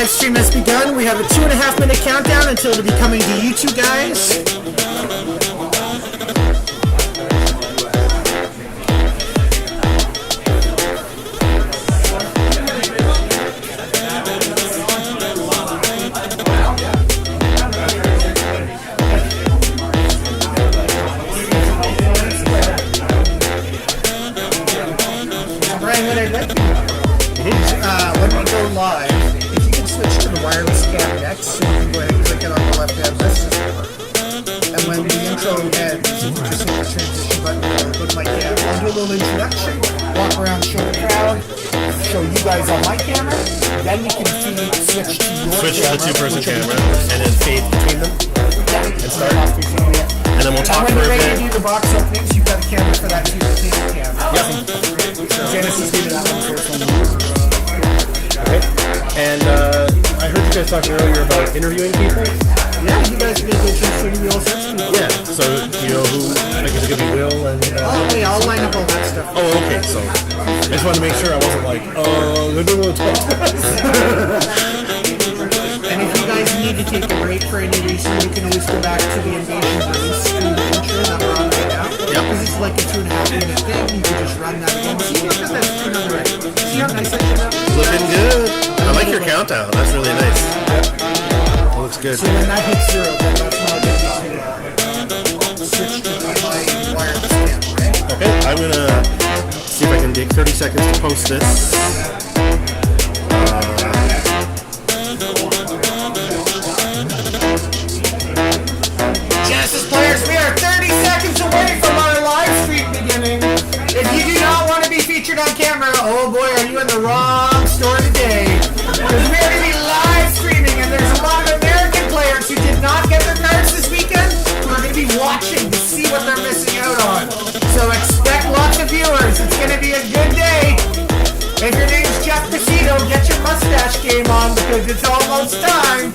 live stream has begun. We have a 2.5 minute countdown until it'll be coming to you two guys. Brian, what I'd like to do is when we go live, if you can switch to the wireless cam next, so you can go ahead and click it on the left-hand list. And when the intro ends, you can just hit the transition button, go to my cam. I'll do a little introduction, walk around, show the crowd, show you guys on my camera, then you can switch to your Switch to camera, the two-person camera, and then fade between them, and start off between it. and then we'll talk And for when a you're ready to bit. do the box openings, you've got a camera for that two-person camera. Yep. Genesis did that one first one. Okay. And I heard you guys talking earlier about interviewing people. Yeah, you guys are going to go to the all sorts of people. Yeah. So you know who? Like, is it gonna be Will and? Oh, yeah, I'll line up all that stuff. Oh, okay. So I just wanted to make sure I wasn't like, I don't want to talk to us. And if you guys need to take a break for any reason, you can always go back to the Invasion release stream intro that we're on right now. Yep. Because it's like a 2.5 minute thing, you can just run that again. See, look at that screen on the right. See how nice I did that? Looking good. I like your countdown. That's really nice. That looks good. So when that hits 0, then that's when I'll get you to switch to my wireless camera, okay? Okay. I'm gonna see if I can take 30 seconds to post this. Genesis players, we are 30 seconds away from our live stream beginning. If you do not want to be featured on camera, oh boy, are you in the wrong store today. Because we are going to be live streaming, and there's a lot of American players who did not get their cards this weekend who are going to be watching to see what they're missing out on. So expect lots of viewers. It's going to be a good day. If your name's Jeff Casino, get your mustache game on because it's almost time.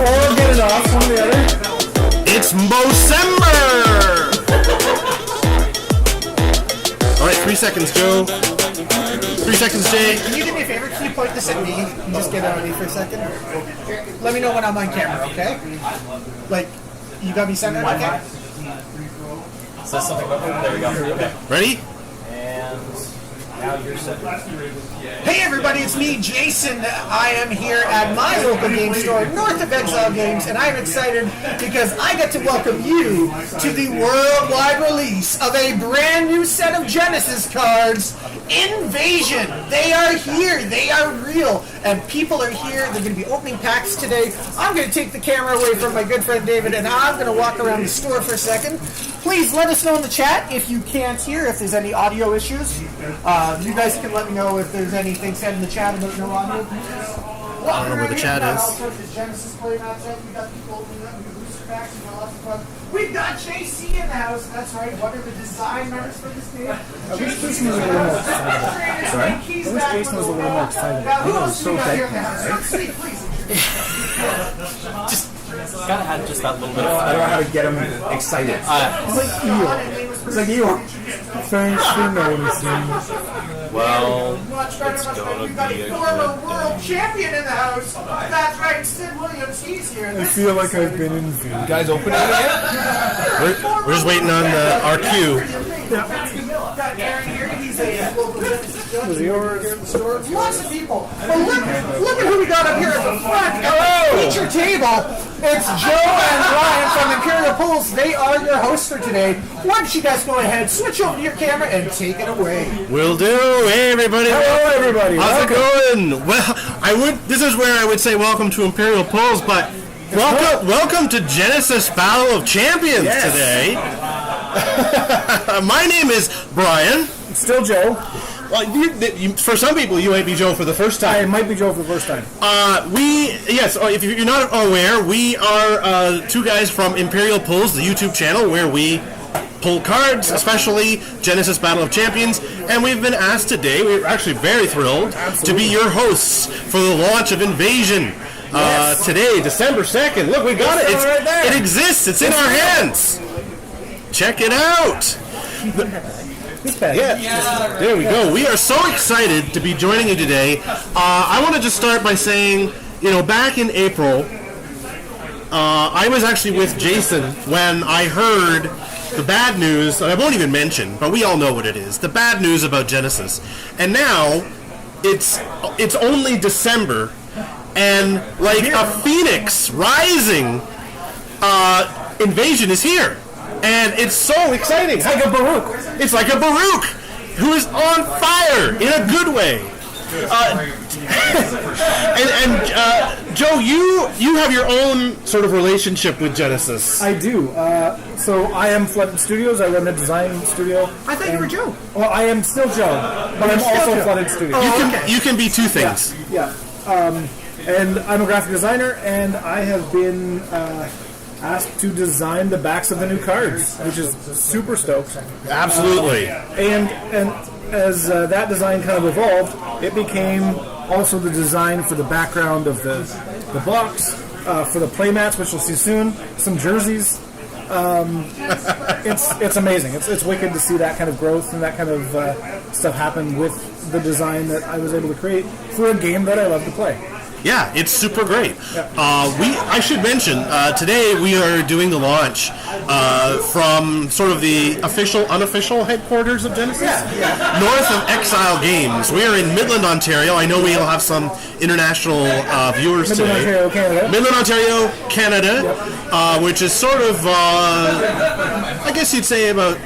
Or get it off, one or the other. It's Mocember! Alright, 3 seconds, Joe. 3 seconds, Jay. Can you do me a favor? Can you point this at me and just get out of me for a second? Let me know when I'm on camera, okay? Like, you got me centered, okay? Says something about there we go. Okay. Ready? And now you're set. Hey everybody, it's me, Jason. I am here at my local game store, North of Exile Games, and I'm excited because I get to welcome you to the worldwide release of a brand new set of Genesis cards, Invasion. They are here, they are real, and people are here. They're going to be opening packs today. I'm going to take the camera away from my good friend David, and I'm going to walk around the store for a second. Please let us know in the chat if you can't hear, if there's any audio issues. You guys can let me know if there's anything said in the chat about no audio. I don't know where the chat is. Genesis play matchup. We got people opening up new booster packs and lots of fun. We've got JC in the house. That's right. What are the design members for this game? Jason was a little more excited. Sorry? I wish Jason was a little more excited. Who else do we got here in the house? Steve, please. Gotta have just that little bit of I don't know how to get him excited. It's like you. well, It's gonna be a former world champion in the house. That's right, Sid Williams. He's here. I feel like I've been in vain. you guys opening it yet? We're just waiting on our cue. Got Aaron here. He's a local Genesis judge. Here in the store. Lots of people. But look at who we got up here at the front. Hello. Feature table. It's Joe and Ryan from Imperial Pools. They are your hosts for today. Why don't you guys go ahead, switch over to your camera, and take it away. Will do. Hey, everybody. Hello, everybody. How's it going? Well, this is where I would say welcome to Imperial Pulls, but welcome to Genesis Battle of Champions today. My name is Brian. Still Joe. Well, for some people, you might be Joe for the first I time. might be Joe for the first time. If you're not aware, we are two guys from Imperial Pulls, the YouTube channel where we pull cards, especially Genesis Battle of Champions, and we've been asked today, we're actually very thrilled, to be your hosts for the launch of Invasion. Today, December 2nd. Look, we got it. right there. It exists. It's in our hands. Check it out. This bag. Yeah, there we go. We are so excited to be joining you today. I want to just start by saying, back in April, I was actually with Jason when I heard the bad news, and I won't even mention, but we all know what it is, the bad news about Genesis. And now, it's only December, and like a phoenix rising, Invasion is here. And it's so exciting. It's like a Baruch. It's like a Baruch who is on fire in a good way. Joe, you have your own sort of relationship with Genesis. I do. So I am Flooded Studios. I run a design studio. I thought you were Joe. Well, I am still Joe, but I'm also Flooded Studios. You can be two things. Yeah. And I'm a graphic designer, and I have been asked to design the backs of the new cards, which is super stoked. Absolutely. And as that design kind of evolved, it became also the design for the background of the box, for the playmats, which you'll see soon, some jerseys. It's amazing. It's wicked to see that kind of growth and that kind of stuff happen with the design that I was able to create for a game that I love to play. Yeah, it's super great. Yeah. I should mention, today we are doing the launch from sort of the official, unofficial headquarters of Genesis, north of Exile Games. We are in Midland, Ontario. I know we'll have some international viewers Midland, today. Ontario, Canada. Midland, Ontario, Canada, which is sort of, I guess you'd say about...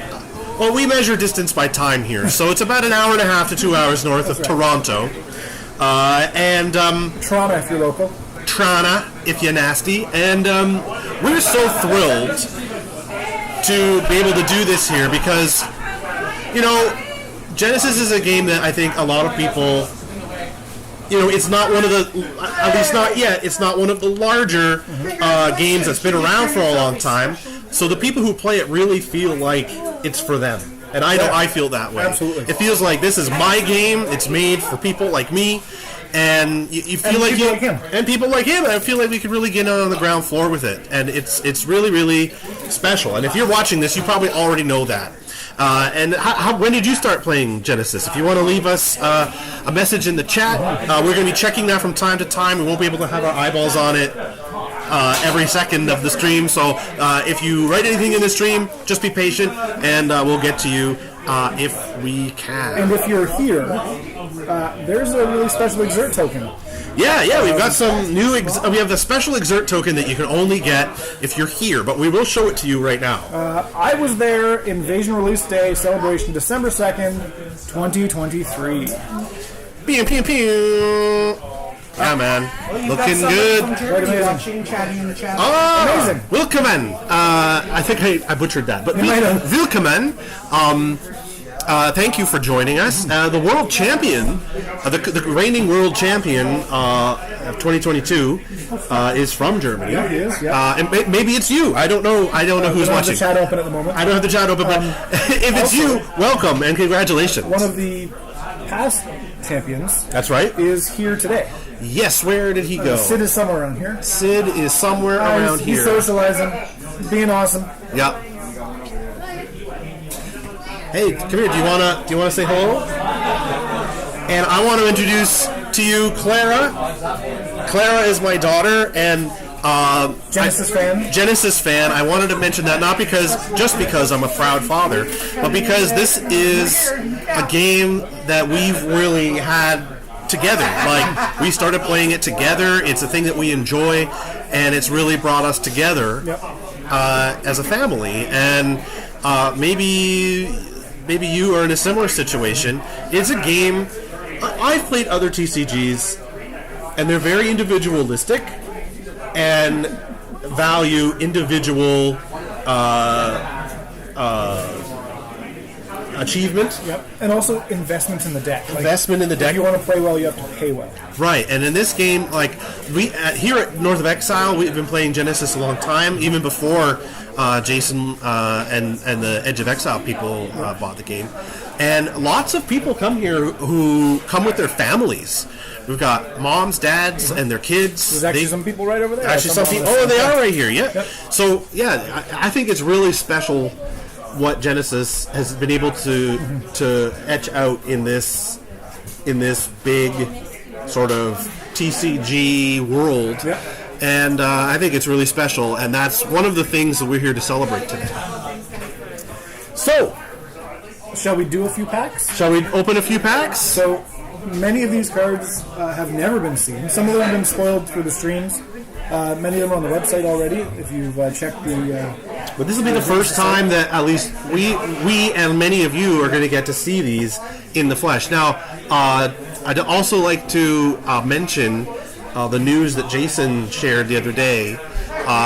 Well, we measure distance by time here, so it's about an hour and a half to 2 hours north of Toronto. Toronto, if you're local. Toronto, if you're nasty. And we're so thrilled to be able to do this here because, Genesis is a game that I think a lot of people, it's not one of the, at least not yet, it's not one of the larger games that's been around for a long time. So the people who play it really feel like it's for them. And I know I feel that way. Absolutely. It feels like this is my game. It's made for people like me. And you feel like people like him. And people like him. I feel like we could really get on the ground floor with it. And it's really, really special. And if you're watching this, you probably already know that. When did you start playing Genesis? If you want to leave us a message in the chat, we're going to be checking that from time to time. We won't be able to have our eyeballs on it every second of the stream. So if you write anything in the stream, just be patient, and we'll get to you if we can. And if you're here, there's a really special Exert token. Yeah, we've got some new... we have the special Exert token that you can only get if you're here, but we will show it to you right now. I was there, Invasion Release Day, celebration December 2nd, 2023. Pew, pew, pew. Yeah, man. Looking good. Watching, chatting in the chat. Amazing. Willkommen. I think I butchered that. But Willkommen. Thank you for joining us. The world champion, the reigning world champion of 2022 is from Germany. Yeah, he is, yeah. And maybe it's you. I don't know who's watching. I don't have the chat open at the moment. I don't have the chat open, but if it's you, welcome and congratulations. One of the past champions. That's right. Is here today. Yes, where did he go? Sid is somewhere around here. Sid is somewhere around He's here. socializing, being awesome. Yeah. Hey, come here. Do you wanna say hello? And I want to introduce to you Clara. Clara is my daughter, and Genesis fan. Genesis fan. I wanted to mention that not just because I'm a proud father, but because this is a game that we've really had together. Like, we started playing it together. It's a thing that we enjoy, and it's really brought us together as a family. And maybe you are in a similar situation. It's a game. I've played other TCGs, and they're very individualistic and value individual achievement. Yep. And also investment in the deck. Investment in the deck. If you want to play well, you have to pay well. Right, and in this game, like we here at North of Exile, we've been playing Genesis a long time, even before Jason and the Edge of Exile people bought the game. And lots of people come here who come with their families. We've got moms, dads, and their kids. There's actually some people right over there. Actually, some people. Oh, they are right here. Yeah. Yep. So, yeah, I think it's really special what Genesis has been able to etch out in this big sort of TCG world. Yeah. And I think it's really special, and that's one of the things that we're here to celebrate today. So, Shall we do a few packs? shall we open a few packs? So, many of these cards have never been seen. Some of them have been spoiled through the streams. Many of them are on the website already. If you've checked the... But this will be the first time that at least we and many of you are going to get to see these in the flesh. Now, I'd also like to mention the news that Jason shared the other day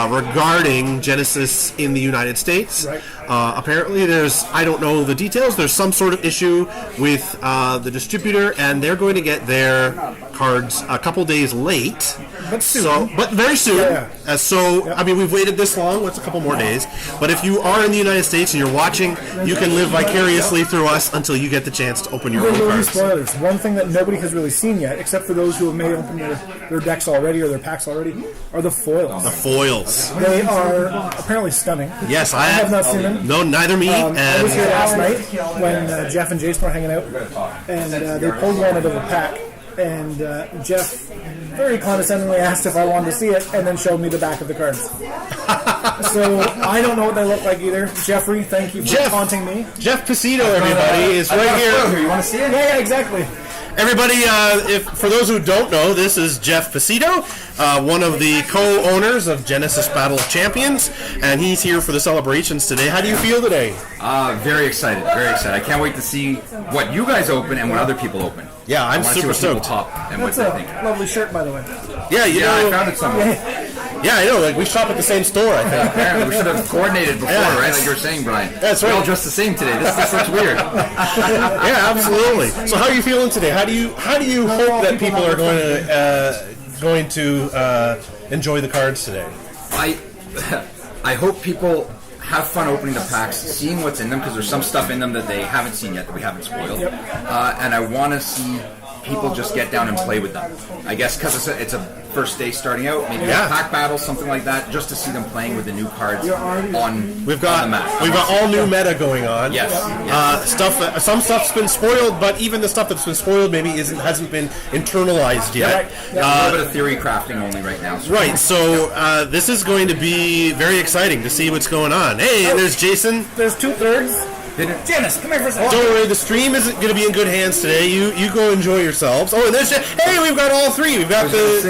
regarding Genesis in the United States. Right. Apparently there's, I don't know the details, there's some sort of issue with the distributor, and they're going to get their cards a couple days late. But soon. But very soon. Yeah. I mean, we've waited this long. What's a couple more days? But if you are in the United States and you're watching, you can live vicariously through us until you get the chance to open your own There will be cards. spoilers. One thing that nobody has really seen yet, except for those who may open their decks already or their packs already, are the foils. The foils. They are apparently stunning. Yes, I have not seen them. No, neither me. I was here And last night when Jeff and Jason were hanging out, and they pulled one out of a pack, and Jeff very condescendingly asked if I wanted to see it, and then showed me the back of the cards. So I don't know what they look like either. Jeffrey, thank you for taunting me. Jeff Pacito, everybody, is right here. You want to see it? Yeah, exactly. Everybody, if for those who don't know, this is Jeff Pacito, one of the co-owners of Genesis Battle of Champions, and he's here for the celebrations today. How do you feel today? Very excited, very excited. I can't wait to see what you guys open and what other people open. Yeah, I'm I wanna see super what people stoked. pop and what That's they a think. lovely shirt, by the way. Yeah, you Yeah, I know. found it somewhere. Yeah, I know. Like we shop at the same store, I think. Apparently, we should have coordinated before, Yeah. right? Like you were saying, Brian. That's We're all right. dressed the same today. This looks weird. Yeah, absolutely. So, how are you feeling today? How do you hope that people are going to enjoy the cards today? I hope people have fun opening the packs, seeing what's in them, because there's some stuff in them that they haven't seen yet that we haven't spoiled. And I want to see people just get down and play with them. I guess because it's a first day starting out, maybe Yeah. a pack battle, something like that, just to see them playing with the new cards on We've on the mat. got all new meta going on. Yes. Some stuff's been spoiled, but even the stuff that's been spoiled maybe hasn't been internalized yet. A little bit of theory crafting only right now. So Right. So this is going to be very exciting to see what's going on. Hey, there's Jason. There's 2/3. Janice, come here for a second. Don't worry, the stream is going to be in good hands today. You go enjoy yourselves. Oh, and there's hey, we've got all three. We've I got was going to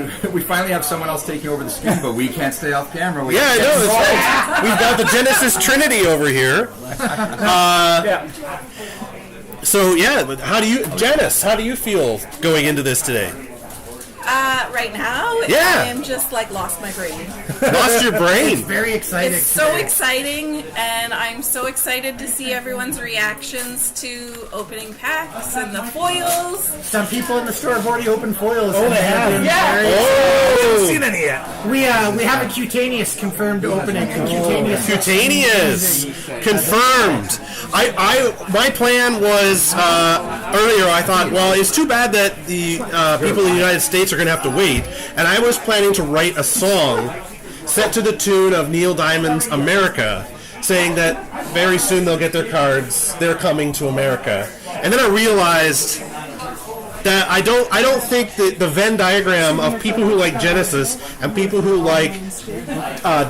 the. say, we finally have someone else taking over the stream, but we can't stay off camera. We Yeah, I have to know. get That's involved. right. We've got the Genesis Trinity over here. Yeah. So yeah, but Janice? How do you feel going into this today? Right now, Yeah. I am just like lost my brain. Lost your brain. Very exciting. It's so exciting, and I'm so excited to see everyone's reactions to opening packs and the foils. Some people in the store have already opened foils. Oh, they have? Yeah. Oh, Seen any yet? We have a cutaneous confirmed opening. A cutaneous confirmed. My plan was earlier. I thought, well, it's too bad that the people in the United States are going to have to wait, and I was planning to write a song set to the tune of Neil Diamond's "America," saying that very soon they'll get their cards. They're coming to America, and then I realized that I don't think that the Venn diagram of people who like Genesis and people who like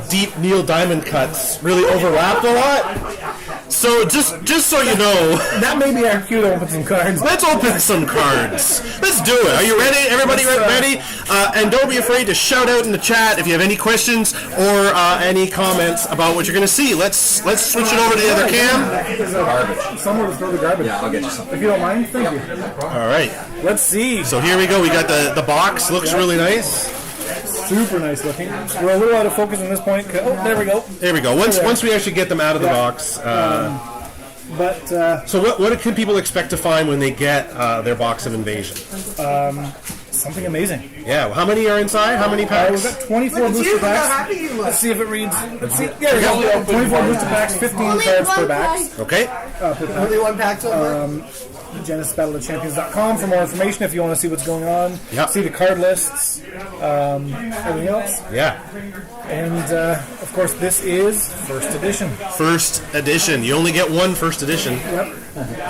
deep Neil Diamond cuts really overlapped a lot. So just so you know, That may be our cue to open some cards. let's open some cards. Let's do it. Are you ready? Everybody ready? And don't be afraid to shout out in the chat if you have any questions or any comments about what you're going to see. Let's switch it over to the other cam. Garbage. Somewhere to throw the garbage. Yeah, I'll get you something. If you don't mind, thank you. All right. Let's see. So here we go. We got the box. Looks really nice. Super nice looking. We're a little out of focus at this point. Oh, there we go. There we go. Once we actually get them out of the box. But So what can people expect to find when they get their box of Invasion? something amazing. Yeah. How many are inside? How many We've packs? got 24 Look at booster you, look how packs. happy you look. Let's see if it reads. Let's see. Yeah, we go. 24 booster packs, 15 cards per back. Okay. Only one pack so far. GenesisBattleOfChampions.com for more information if you want to see what's going on. Yep. See the card lists, everything else. Yeah. And, of course, this is first edition. First edition. You only get one first edition. Yep.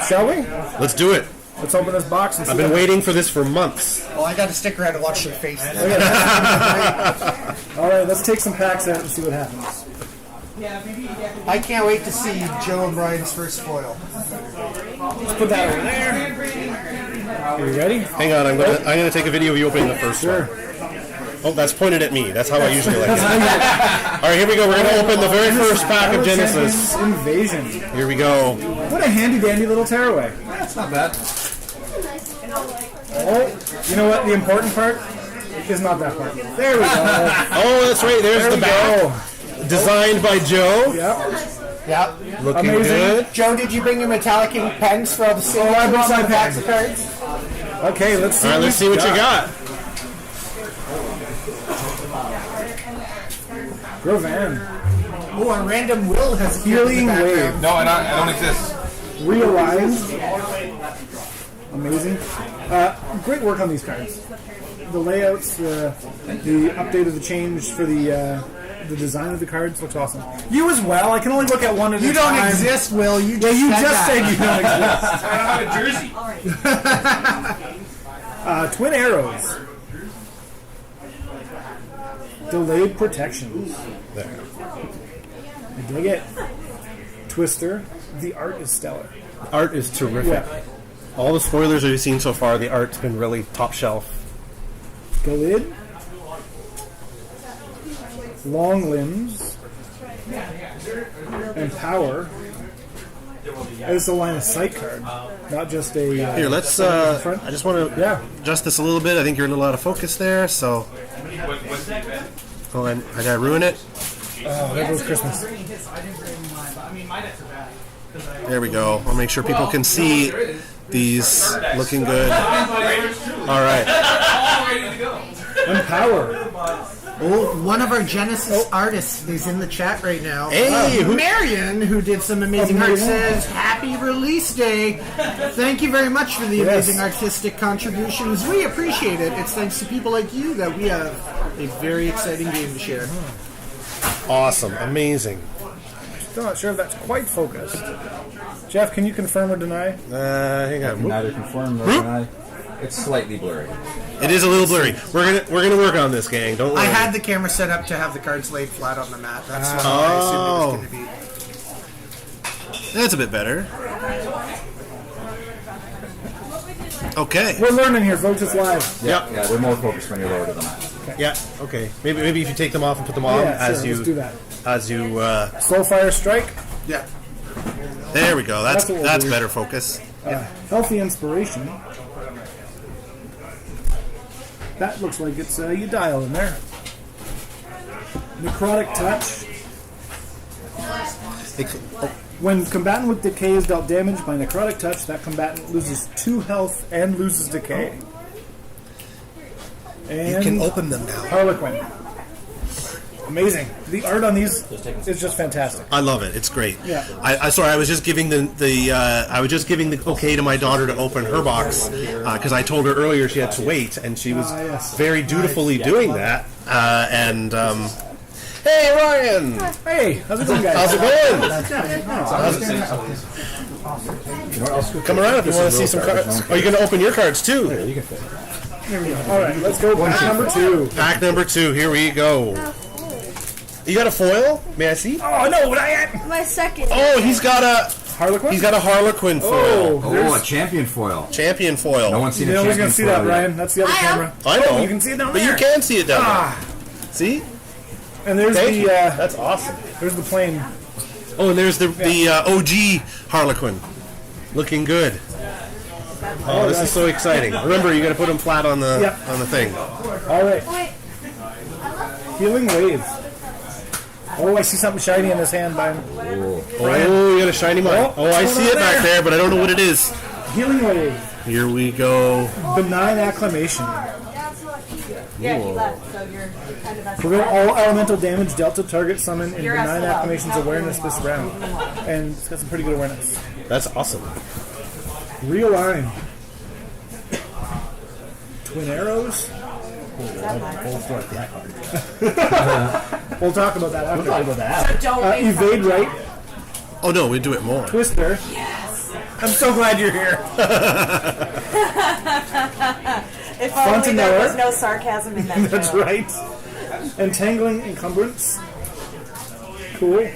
Shall we? Let's do it. Let's open this box and see. I've been waiting for this for months. Well, I got to stick around and watch your face. All right, let's take some packs out and see what happens. I can't wait to see Joe and Brian's first foil. Let's put that over there. Are you ready? Hang on, I'm gonna take a video of you opening the first one. Oh, that's pointed at me. That's how I usually like it. All right, here we go. We're gonna open the very first pack of Genesis. Invasion. Here we go. What a handy dandy little tearaway. That's not bad. Oh, you know what? The important part is not that part. There we go. Oh, that's right. There's the back. Designed by Joe. Yep. Yep. Looking Amazing. good. Joe, did you bring your metallic ink pens for all the signatures I brought my on the backs of pens. cards? Okay, let's see. All right, let's see what you got. Grovan. Oh, a random Will has Healing in the Wave. background. No, I don't exist. Realigned. Amazing. Great work on these cards. The layouts, the update of the change for the design of the cards looks awesome. You as well. I can only look at one at a time. You don't exist, Will. You just You said just that. said you don't exist. I don't have a jersey. Twin arrows. Delayed protections. There. I dig it. Twister. The art is stellar. Art is terrific. Yeah. All the spoilers we've seen so far, the art's been really top shelf. Galid. Long limbs. And power. It's a line of sight card, not just a. Here, let's. front. I just want to Yeah. adjust this a little bit. I think you're a little out of focus there, so. Oh, I gotta ruin it. Oh, there goes Christmas. There we go. I'll make sure people can see these looking good. All right. And power. Oh, one of our Genesis artists is in the chat right now. Hey, who- Marion, who did some amazing art, says, "Happy release day. Thank you very much for the Yes. amazing artistic contributions. We appreciate it. It's thanks to people like you that we have a very exciting game to share." Awesome. Amazing. Still not sure if that's quite focused. Jeff, can you confirm or deny? Hang on. Neither confirmed nor deny. It's slightly blurry. It is a little blurry. We're gonna work on this, gang. Don't worry. I had the camera set up to have the cards laid flat on the mat. That's what I assumed it was going to be. That's a bit better. Okay. We're learning here, folks. It's live. Yeah. Yeah, they're more focused when you're lower to the mat. Yeah. Okay. Maybe if you take them off and put them on Yeah, as sure, you let's do that. as you. Soulfire Strike. Yeah. There we go. That's That's what we'll do. better focus. Healthy Inspiration. That looks like it's you dial in there. Necrotic Touch. When combatant with decay is dealt damage by necrotic touch, that combatant loses 2 health and loses decay. And You can open them now. Harlequin. Amazing. The art on these is just fantastic. I love it. It's great. Yeah. I was just giving the okay to my daughter to open her box because I told her earlier she had to wait, and she was yes. very dutifully doing that. Hey Ryan, Hey, how's it going, guys? how's it going? Come around if you want to see some cards. Are you going to open your cards too? All right, let's go. Pack number 2. Pack number 2. Here we go. You got a foil? May I see? Oh no, what I had? My second. Oh, he's got a Harlequin. Harlequin foil. Oh, a champion foil. Champion foil. No one's seen a No one's champion gonna see foil that, yet. Brian. That's the other I am. camera. I know. Oh, you can see it down but there. you can see it down there. See? And there's Thank the you. That's awesome. there's the plane. Oh, and there's the OG Harlequin. Looking good. Oh, this is so exciting. Remember, you got to put them flat on the Yep. on the thing. All right, Wait. Healing Wave. Oh, I see something shiny in his hand, Brian. Oh, you got a shiny one. Oh, I hold see on it back there. there, but I don't know what it is. Healing Wave. Here we go. Benign Acclamation. Yeah, he left, so you're kind of at Prevent all elemental damage dealt to target summon in You're 9 SOL. acclamations awareness this round. And it's got some pretty good awareness. That's awesome. Realign. Twin arrows. We'll talk about that after. So don't waste Evade time. right. Oh no, we do it more. Twister. Yes. I'm so glad you're here. If Fun only to there know was her. no sarcasm in that That's joke. right. Entangling encumbrance. Cool.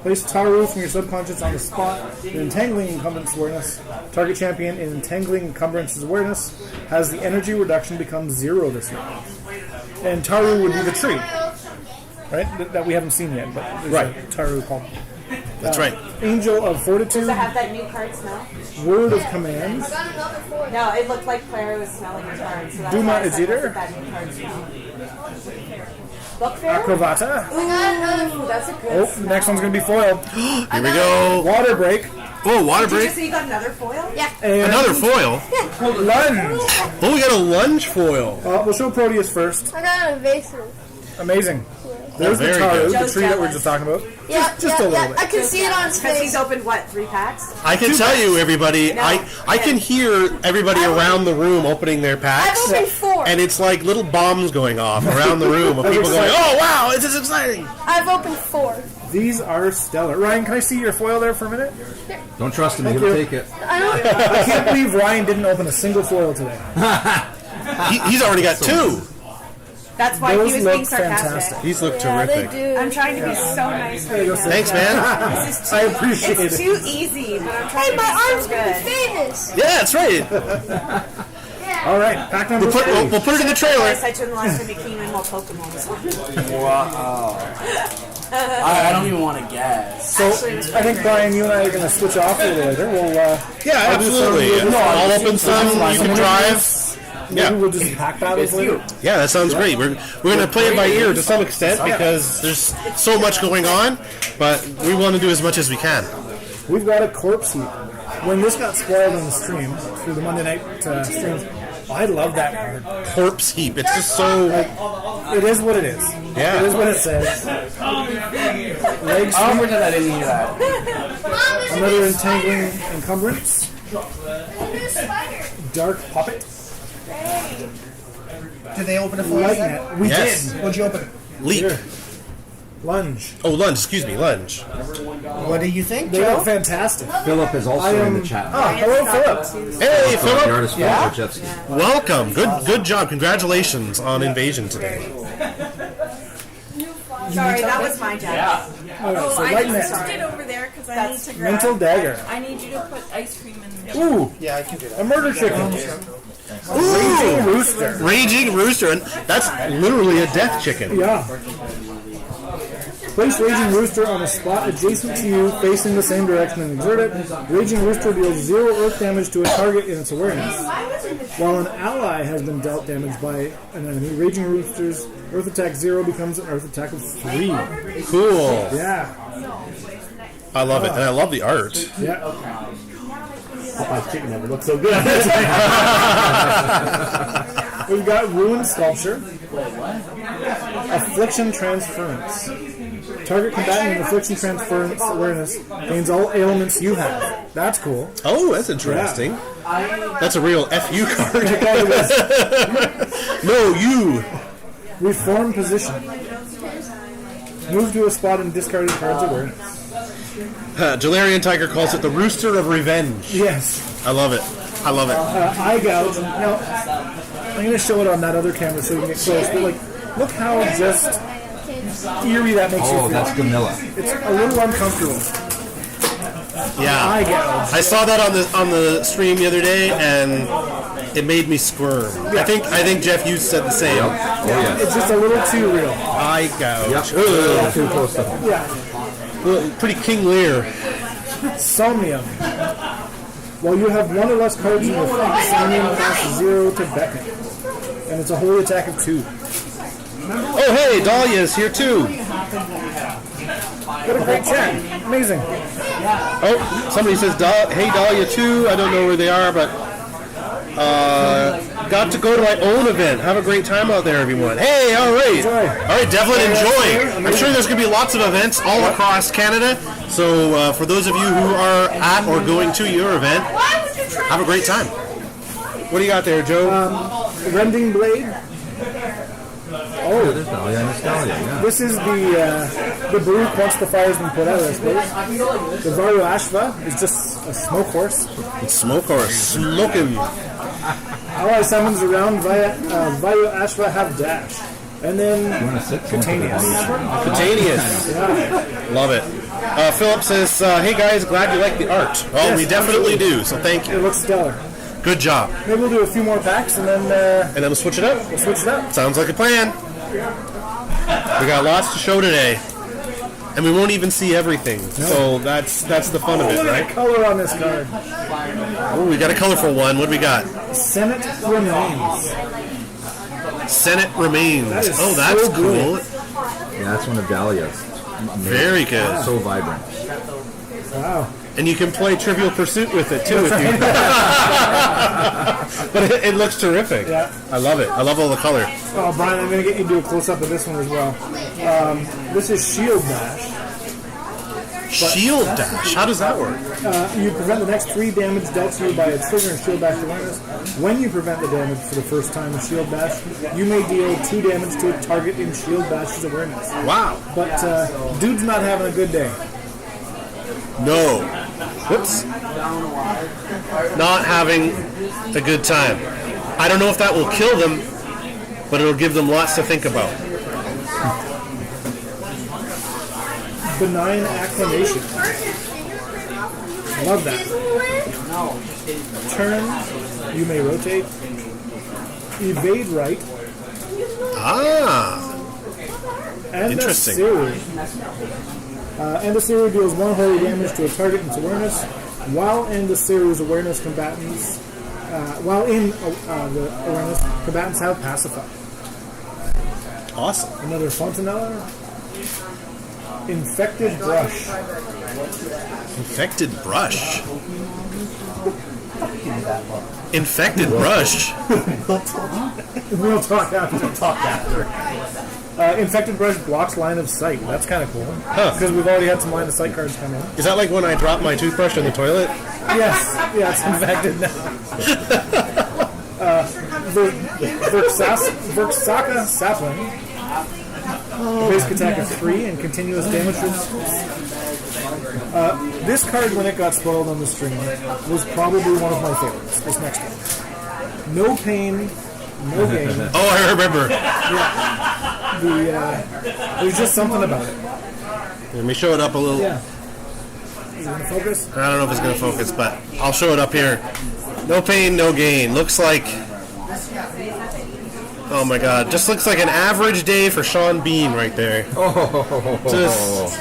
Place Taru from your subconscious on the spot. In Entangling encumbrance awareness, target champion in Entangling encumbrance's awareness has the energy reduction become 0 this round. And Taru would be the tree, right? That we haven't seen yet, but there's Right. a Taru called That's right. Angel of Fortitude. Does it have that new card smell? Word of Command. No, it looked like Claire was smelling her cards. So that's Duma why I said, Ezider. was it that new card smell? Book fair? Acrovata. Ooh, that's a good Oh, smell. next one's going to be foiled. Here we go. Water Break. Oh, water Did you break. just say you got another foil? Yeah. And Another foil. Lunge. Oh, we got a lunge foil. We'll show Proteus first. I got an invasive. Amazing. There's the very Taru, good. the Joe's tree that we were jealous. just talking about. Yeah, just a little bit. I can see it on his Because face. he's opened, what, 3 packs? I can tell you, everybody, No. I can hear everybody around the room opening their I've packs. opened 4. And it's like little bombs going off around the room of people going, oh, wow, this is exciting. I've opened 4. These are stellar. Ryan, can I see your foil there for a minute? Don't trust him. Thank He'll you. take it. I don't. I can't believe Ryan didn't open a single foil today. He's already got 2. That's why Those he was look being sarcastic. fantastic. These look Yeah, they terrific. do. I'm trying to be so nice There you go, right now. Thanks, man. This is too, I appreciate it's it. too easy, but I'm trying Hey, to my be arm's so gonna good. be famous. Yeah, that's right. All right, pack number We'll 3. put it in the I trailer. said to him the last time he came in while Pokemon was on. Wow. I don't even want to guess. So I think, Brian, you and I are going to switch off a little later. We'll, Yeah, absolutely. I'll open some. You can drive. maybe Yeah. we'll just pack battles later. Yeah, that sounds great. We're going to play it by ear to some extent because there's so much going on, but we want to do as much as we can. We've got a corpse heap. When this got spoiled on the stream, through the Monday night streams, I love that card. Corpse heap. It's just so. It is what it is. Yeah. It is what it says. Leg I'll sweep, pretend I didn't hear that. another entangling encumbrance. Dark puppet. Did they open a foil Light yet? net. We Yes. did. What'd you open? Leap. Here. Lunge. Oh, lunge. Excuse me, lunge. What do you think, They Joe? look fantastic. Philip is also in the chat. Oh, hello, Philip. Hey, The Philip. artist Yeah? Philip Jeffsky. Welcome. Good job. Congratulations on Invasion today. Sorry, that was my job. All right, so I light just net. stood over there because I need That's to grab. Mental dagger. I need you to put ice cream in. Ooh, Yeah, I can do that. a murder chicken. Raging rooster. Raging Rooster, and that's literally a death chicken. Yeah. Place Raging Rooster on a spot adjacent to you, facing the same direction, and exert it. Raging Rooster deals 0 earth damage to a target in its awareness. While an ally has been dealt damage by an enemy, Raging Rooster's earth attack 0 becomes an earth attack of 3. Cool. Yeah. I love it, and I love the art. Yeah. Popeye's chicken never looked so good. We've got Ruined Sculpture. Affliction Transference. Target combatant in Affliction Transference awareness gains all ailments you have. That's cool. Oh, that's interesting. That's a real FU card. No, you. Reform Position. Move to a spot and discard a card's awareness. Jalarian Tiger calls it the Rooster of Revenge. Yes. I love it. I love it. Eye gouge. Now, I'm going to show it on that other camera so you can get close. But, like, look how just eerie that makes you Oh, feel. that's Gamilla. It's a little uncomfortable. Yeah. Eye gouge. I saw that on the stream the other day, and it made me squirm. I think Jeff, you said the same. Oh, yeah. It's just a little too real. Eye gouge. Yep. Ugh. Too close to Yeah. Pretty King Lear. Somnium. While you have 1 or less cards in your effect, Somnium costs 0 to beckon. And it's a holy attack of 2. Oh, hey, Dahlia's here too. What a great chat. Amazing. Oh, somebody says, hey, Dahlia too. I don't know where they are, but got to go to my own event. Have a great time out there, everyone. Hey, all right. Enjoy. All right, Devlin, enjoy. I'm sure there's going to be lots of events all across Canada. So for those of you who are at or going to your event, have a great time. What do you got there, Joe? Rending Blade. Oh, Nostalgia, yeah. this is the Baruch once the fire's been put out, I suppose. The Vario Ashva is just a smoke horse. It's smoke or smoking. Ally summons around via Vario Ashva have dash. And then Catanius. Catanius. Love it. Philip says, hey guys, glad you like the art. Well, Yes, we definitely absolutely. do, so thank It you. looks stellar. Good job. Maybe we'll do a few more packs and then We'll switch it up. we'll switch it up. Sounds like a plan. We got lots to show today. And we won't even see everything. So that's the fun of it, Look at right? the color on this card. Oh, we got a colorful one. What do we got? Senate remains. Senate Remains. That is Oh, that's so cool. good. Yeah, that's one of Dahlia's. Very good. So vibrant. Wow. And you can play Trivial Pursuit with it too. If you... But it looks terrific. Yeah. I love it. I love all the color. Oh, Brian, I'm going to get you to do a close-up of this one as well. This is Shield Dash. Shield Dash. How does that work? You prevent the next 3 damage dealt to you by a trigger and Shield Dash awareness. When you prevent the damage for the first time in Shield Dash, you may deal 2 damage to a target in Shield Dash's awareness. Wow. But dude's not having a good day. No. Whoops. Not having a good time. I don't know if that will kill them, but it'll give them lots to think about. Benign Acclamation. Love that. Turn, you may rotate. Evade right. Ah. And Interesting. Endosiri deals 1 holy damage to a target in its awareness. While Endosiri's awareness combatants, while in the awareness, combatants have Pacify. Awesome. Another Fontanella. Infected Brush. Infected Brush. Infected Brush. We'll talk after. Infected Brush blocks line of sight. That's kind of cool. Because we've already had some line of sight cards come in. Is that like when I drop my toothbrush in the toilet? Yes. Yeah, it's infected now. Verksaka Sapling. Basic attack of 3 and continuous damage. This card, when it got spoiled on the stream, was probably one of my favorites. This next one. No pain, no gain. Oh, I remember. There's just something about it. Let me show it up a little. Yeah. Is it going to focus? I don't know if it's going to focus, but I'll show it up here. No pain, no gain. Looks like... Oh my god. Just looks like an average day for Sean Bean right there. Just...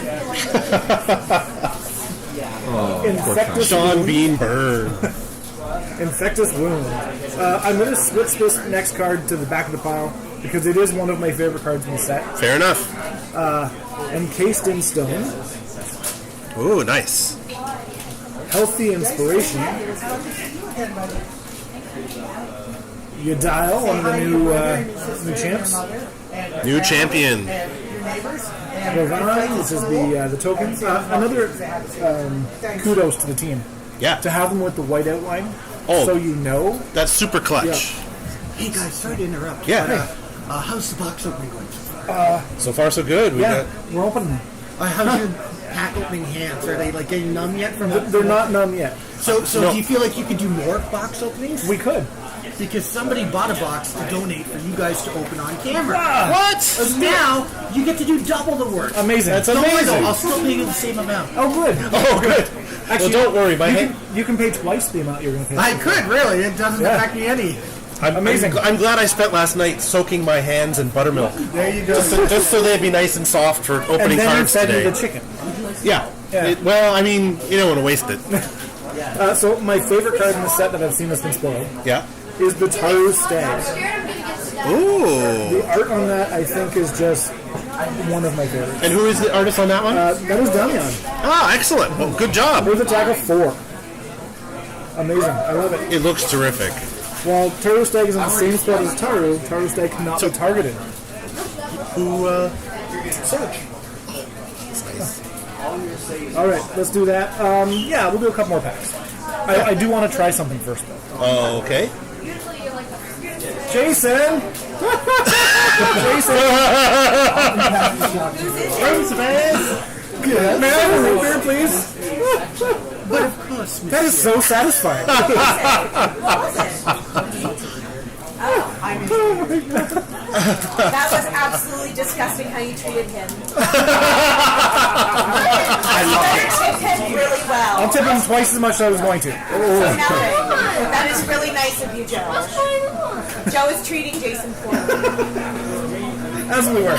Infectus Sean Wound. Bean burn. Infectus Wound. I'm going to switch this next card to the back of the pile because it is one of my favorite cards in the set. Fair enough. Encased in Stone. Ooh, nice. Healthy Inspiration. Yadiel, one of the new champs. New champion. Ravine, this is the tokens. Another kudos to the team. Yeah. To have them with the white outline, Oh. so you know. That's super clutch. Hey guys, sorry to interrupt. Yeah. But, how's the box opening going? So far, so good. We Yeah, got... we're opening. How's your pack opening hands? Are they like getting numb yet from? They're not numb yet. So No. do you feel like you could do more box openings? We could. Because somebody bought a box to donate for you guys to open on camera. What? So now you get to do double the work. Amazing. That's Don't worry amazing. though, I'll still pay you the same amount. Oh, good. Oh, good. Actually, well, don't worry. My you hand... can pay twice the amount you're going to pay. I could really. It doesn't Yeah. affect me any. Amazing. I'm glad I spent last night soaking my hands in buttermilk. There you go. Just so they'd be nice and soft for And opening then you cards fed today. me the chicken. Yeah. Yeah. Well, I mean, you don't want to waste it. So my favorite card in the set that I've seen that's been spoiled Yeah. is the Taru Stag. Ooh. The art on that, I think, is just one of my favorites. And who is the artist on that one? That was Damian. Ah, excellent. Well, good job. With attack of 4. Amazing. I love it. It looks terrific. While Turtle Stag is in the same spot as Taru, Turtle Stag cannot be targeted. Who, Search. Alright, let's do that. Yeah, we'll do a couple more packs. I do want to try something first, though. okay. Jason! Jason! Thanks, man! Good. May I have a root beer, please? But of course, That is so satisfying. What was it? Oh, that was absolutely disgusting how you treated him. I tip him really well. I'll tip him twice as much as I was going to. That is really nice of you, Joe. Joe is treating Jason poorly. As we were.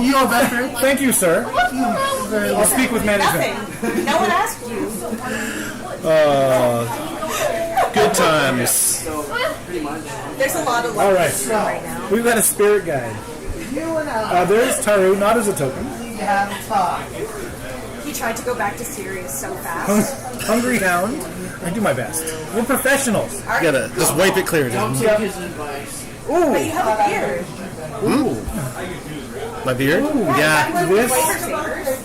you are better. Thank you, sir. I'll speak with management. Nothing. No one asked you. Good times. There's a lot of All love right. right now. We've got a spirit guide. There's Taru, not as a token. He tried to go back to Sirius so fast. Hungry Hound. I do my best. We're professionals. You gotta just wipe it clear, dude. But you have a beard. My beard? Yeah. This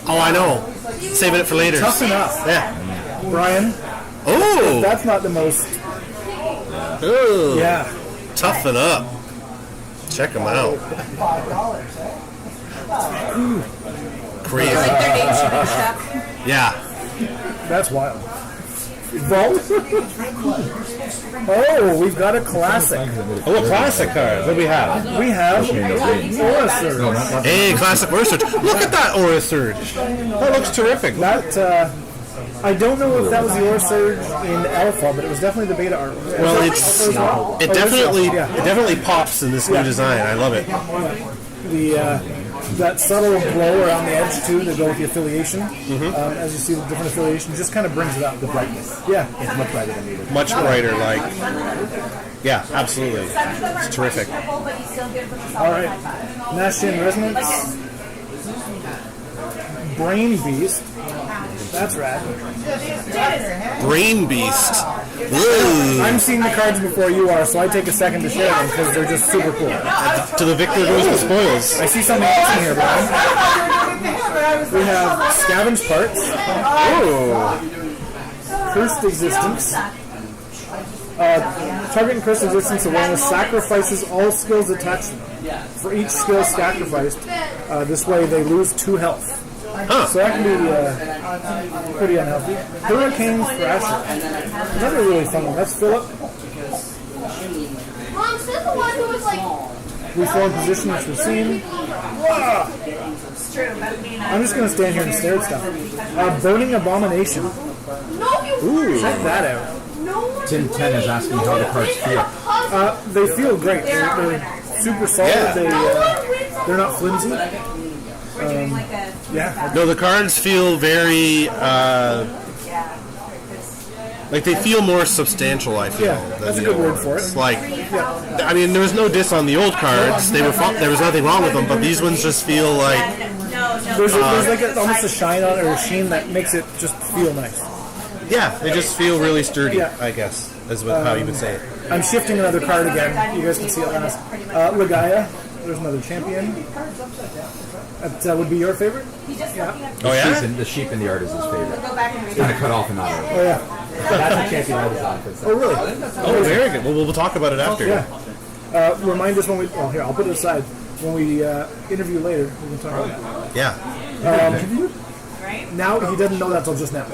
Oh, I know. Saving it for later. tough enough. Yeah. Brian, Oh! that's not the most. Ooh. Yeah. Toughen up. Check them out. Crazy. Like their name should be stuck. Yeah. That's wild. Vault? Oh, we've got a classic. Oh, a classic card. What do we have? We have Aura Surge. Hey, classic Aura Surge. Look at that Aura Surge. That looks terrific. That, I don't know if that was the Aura Surge in Alpha, but it was definitely the beta art. Well, it definitely pops in this new design. I love it. The that subtle glow around the edge too to go with the affiliation. As you see the different affiliations, just kind of brings it up. The brightness. Yeah, it's much brighter than needed. Much brighter, like. Yeah, absolutely. It's terrific. All right, Nashin Resonance, Brain Beast. That's rad. Brain Beast. Woo. I'm seeing the cards before you are, so I take a second to share them because they're just super cool. To the victor goes the spoils. I see something else in here, Brian. We have Scavenge Parts. Oh. Cursed Existence. Target and Cursed Existence awareness sacrifices all skills attached for each skill sacrificed. This way they lose 2 health. Huh. So that can be pretty unhealthy. Hurricane Thrasher. Another really fun one. That's Philip. Mom, says the one who was like. Reform position, which we've seen. Wow. I'm just going to stand here and stare at stuff. Burning Abomination. No, you Ooh, check that out. Tim 10 is asking how the cards feel. They feel great. They're super solid. Yeah. They're not flimsy. Yeah. No, the cards feel very, like they feel more substantial, I feel. Yeah, that's a good word for it. It's like, I mean, there was no diss on the old cards. They were there was nothing wrong with them, but these ones just feel like, There's like almost a shine on it or a sheen that makes it just feel nice. yeah, they just feel really sturdy, Yeah. I guess, is how you would say it. I'm shifting another card again. You guys can see it last. Ligaya. There's another champion. That would be your favorite? Oh, yeah? The sheep in the art is his favorite. Go back and read Kind of cut off and not Oh, yeah. That's a champion I was on for. Oh, really? Oh, very good. Well, we'll talk about it after. Yeah. Remind us when we... Oh, here, I'll put it aside. When we interview later, we can talk about that. Yeah. Now, he doesn't know that till just now.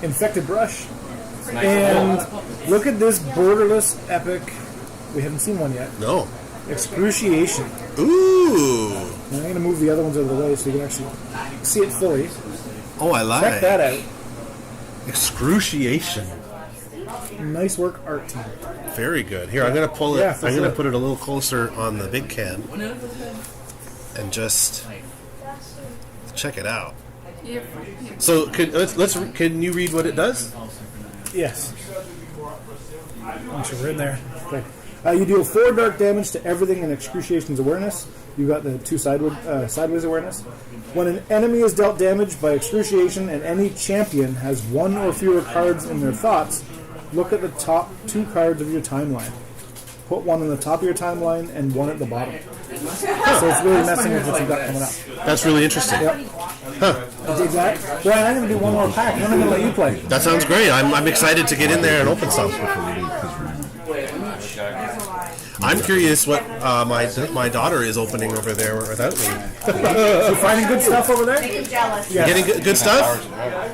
Infected Brush. And look at this borderless epic. We haven't seen one yet. No. Excruciation. Ooh. I'm going to move the other ones out of the way so you can actually see it fully. Oh, I like Check it. that out. Excruciation. Nice work, art team. Very good. Here, I'm going to pull it. Yeah, for I'm going sure. to put it a little closer on the big can and just check it out. So, can you read what it does? Yes. Make sure we're in there. Okay. You deal 4 dark damage to everything in Excruciation's awareness. You got the 2 sideways awareness. When an enemy is dealt damage by Excruciation and any champion has 1 or fewer cards in their thoughts, look at the top 2 cards of your timeline. Put 1 on the top of your timeline and 1 at the bottom. So it's really messing with what you've got coming up. That's really interesting. Yep. Huh. Dig that? Brian, I'm going to do one more pack. Then I'm going to let you play. That sounds great. I'm excited to get in there and open some. I'm curious what my daughter is opening over there without me. You finding good stuff over there? Make him jealous. Yeah. Getting good stuff?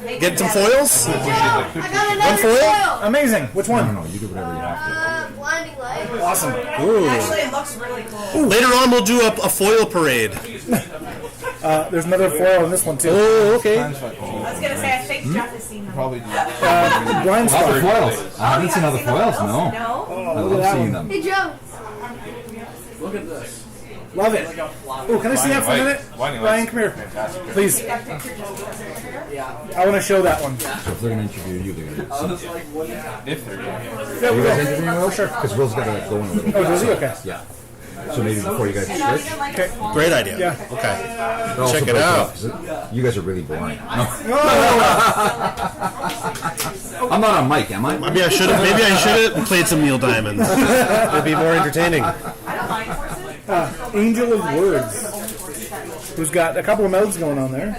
Getting some foils? I got another foil? foil. Amazing. Which one? No, you do whatever you have to. Blinding light. Awesome. Ooh. Actually, it looks really cool. Later on, we'll do a foil parade. There's another foil in this one, too. Oh, okay. I was going to say, I think Jeff has seen them. Probably do. Brian's Other card. foils. I haven't seen other foils, no. No? I love seeing them. Hey, Joe. Look at this. Love it. Oh, can I see that for a minute? Brian, come here. Please. I want to show that one. So if they're going to interview you, they're going to do something. If they're doing it. Yeah, we You guys go. interviewing Will? Sure. Because Will's got to go in a little bit. Oh, does he? Okay. Yeah. So maybe before you guys switch. Okay. Great idea. Yeah. Okay. But also Check it break out. up, 'cause you guys are really boring. No. I'm not on mic, am I? Maybe I should have played some Neil Diamond. It'd be more entertaining. Angel of Words. Who's got a couple of mouths going on there.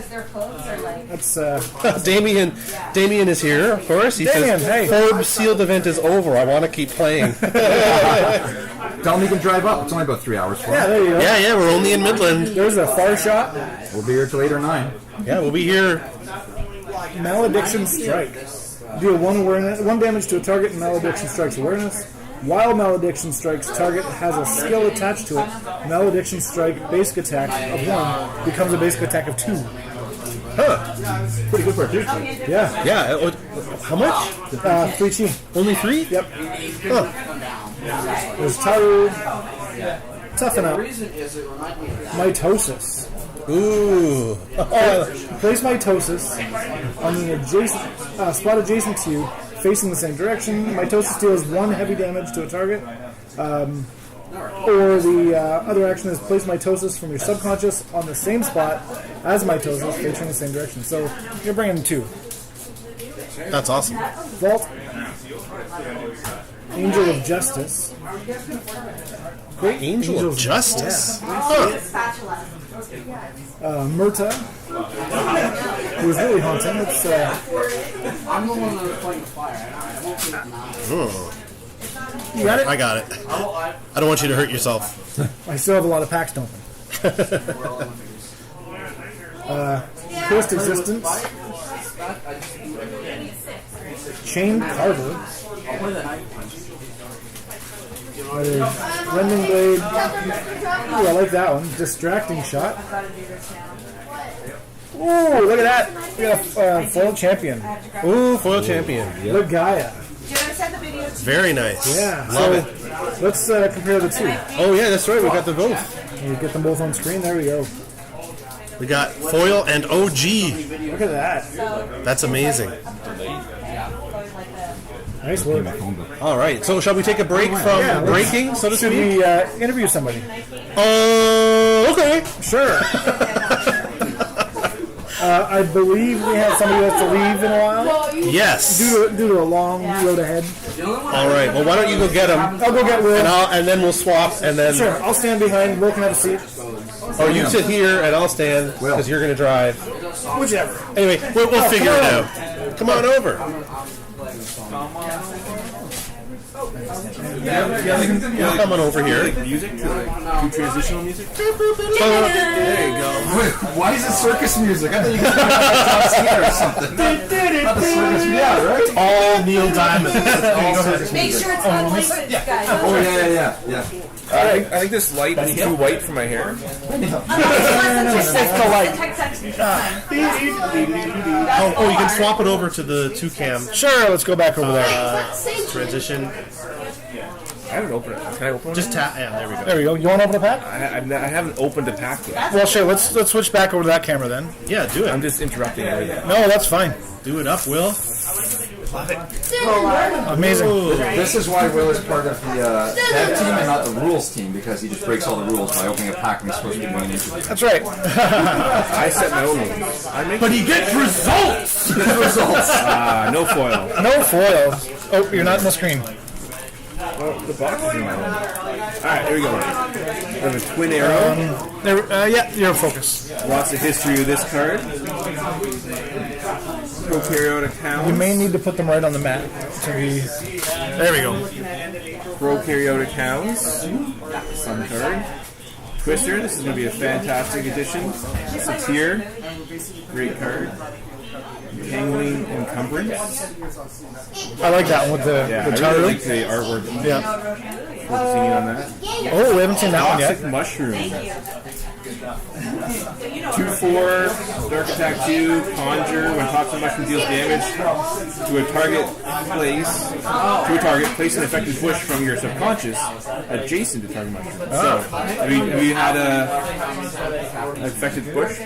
That's Damien is here, of course. He Damien, says, hey. Forbes sealed event is over. I want to keep playing. Tell him he can drive up. It's only about 3 hours for yeah, him. there you go. Yeah, we're only in Midland. There's a far shot. We'll be here till 8 or 9. Yeah, we'll be here. Malediction Strike. Deal 1 damage to a target in Malediction Strike's awareness. While Malediction Strike's target has a skill attached to it, Malediction Strike basic attack of 1 becomes a basic attack of 2. Huh. Pretty good for a 2. Yeah. Yeah. How much? 3 chi. Only 3? Yep. Huh. There's Taru. Toughen up. Mitosis. Ooh. Place Mitosis on the adjacent spot adjacent to you, facing the same direction. Mitosis deals 1 heavy damage to a target. Or the other action is place Mitosis from your subconscious on the same spot as Mitosis, facing the same direction. So you're bringing 2. That's awesome. Vault. Angel of Justice. Great Angel of Justice. Yeah. Huh. Murta. Who's really haunting. It's I'm the one that's playing the fire. I won't take it now. Oh. you got it? I got it. I don't want you to hurt yourself. I still have a lot of packs to open. Cursed Existence. Chain Carver. Rending Blade. Ooh, I like that one. Distracting Shot. Ooh, look at that. We got a foil champion. Ooh, foil champion. The Gaia. Very nice. Yeah. Love it. Let's compare the 2. Oh, yeah, that's right. We got the both. You get them both on screen. There we go. We got foil and OG. Look at that. That's amazing. Nice work. All right. So, shall we take a break from breaking, so to Should speak? we interview somebody? Okay. Sure. I believe we have somebody who has to leave in a while. Yes. Due to a long road ahead. All right. Well, why don't you go get him? I'll go get Will. And then we'll swap, and then... Sure, I'll stand behind. Will can have a seat. Or you sit here, and I'll stand, because you're going to drive. Whichever. Anyway, we'll figure it out. Come on over. Come on over here. Music? Like transitional music? There you go. Wait, why is it circus music? I thought you guys were or something. Not the circus, yeah, right? All Neil Diamond. Make sure it's unlicensed, guys. Oh, yeah. I think this light is too white for my hair. It's the light. Oh, you can swap it over to the 2-cam. Sure, let's go back over there. Transition. I haven't opened it. Can I open it? Just tap. Yeah, there we go. There we go. You want to open a pack? I haven't opened a pack yet. Well, sure. Let's switch back over to that camera then. Yeah, do I'm it. just interrupting everything. No, that's fine. Do it up, Will. Amazing. This is why Will is part of the dev team and not the rules team, because he just breaks all the rules by opening a pack when he's supposed to be going into it. That's right. I set my own rules. But he gets results! No foil. No foils. Oh, you're not in the screen. Well, the box is in my own. Alright, here we go. We have a twin arrow. Yeah, you're in focus. Lots of history of this card. Prokaryotic hounds. You may need to put them right on the mat. There we go. Prokaryotic hounds. Sun card. Twister. This is going to be a fantastic addition. Satyr. Great card. Tangling Encumbrance. I like that one with the I Taru. really like the artwork. Yeah. Focusing in on that. Oh, we haven't seen that one Toxic yet. Mushroom. 2/4, Dark Attack 2, Conjure. When Toxic Mushroom deals damage to a target, place an affected bush from your subconscious adjacent to target mushroom. So, have you had an affected bush?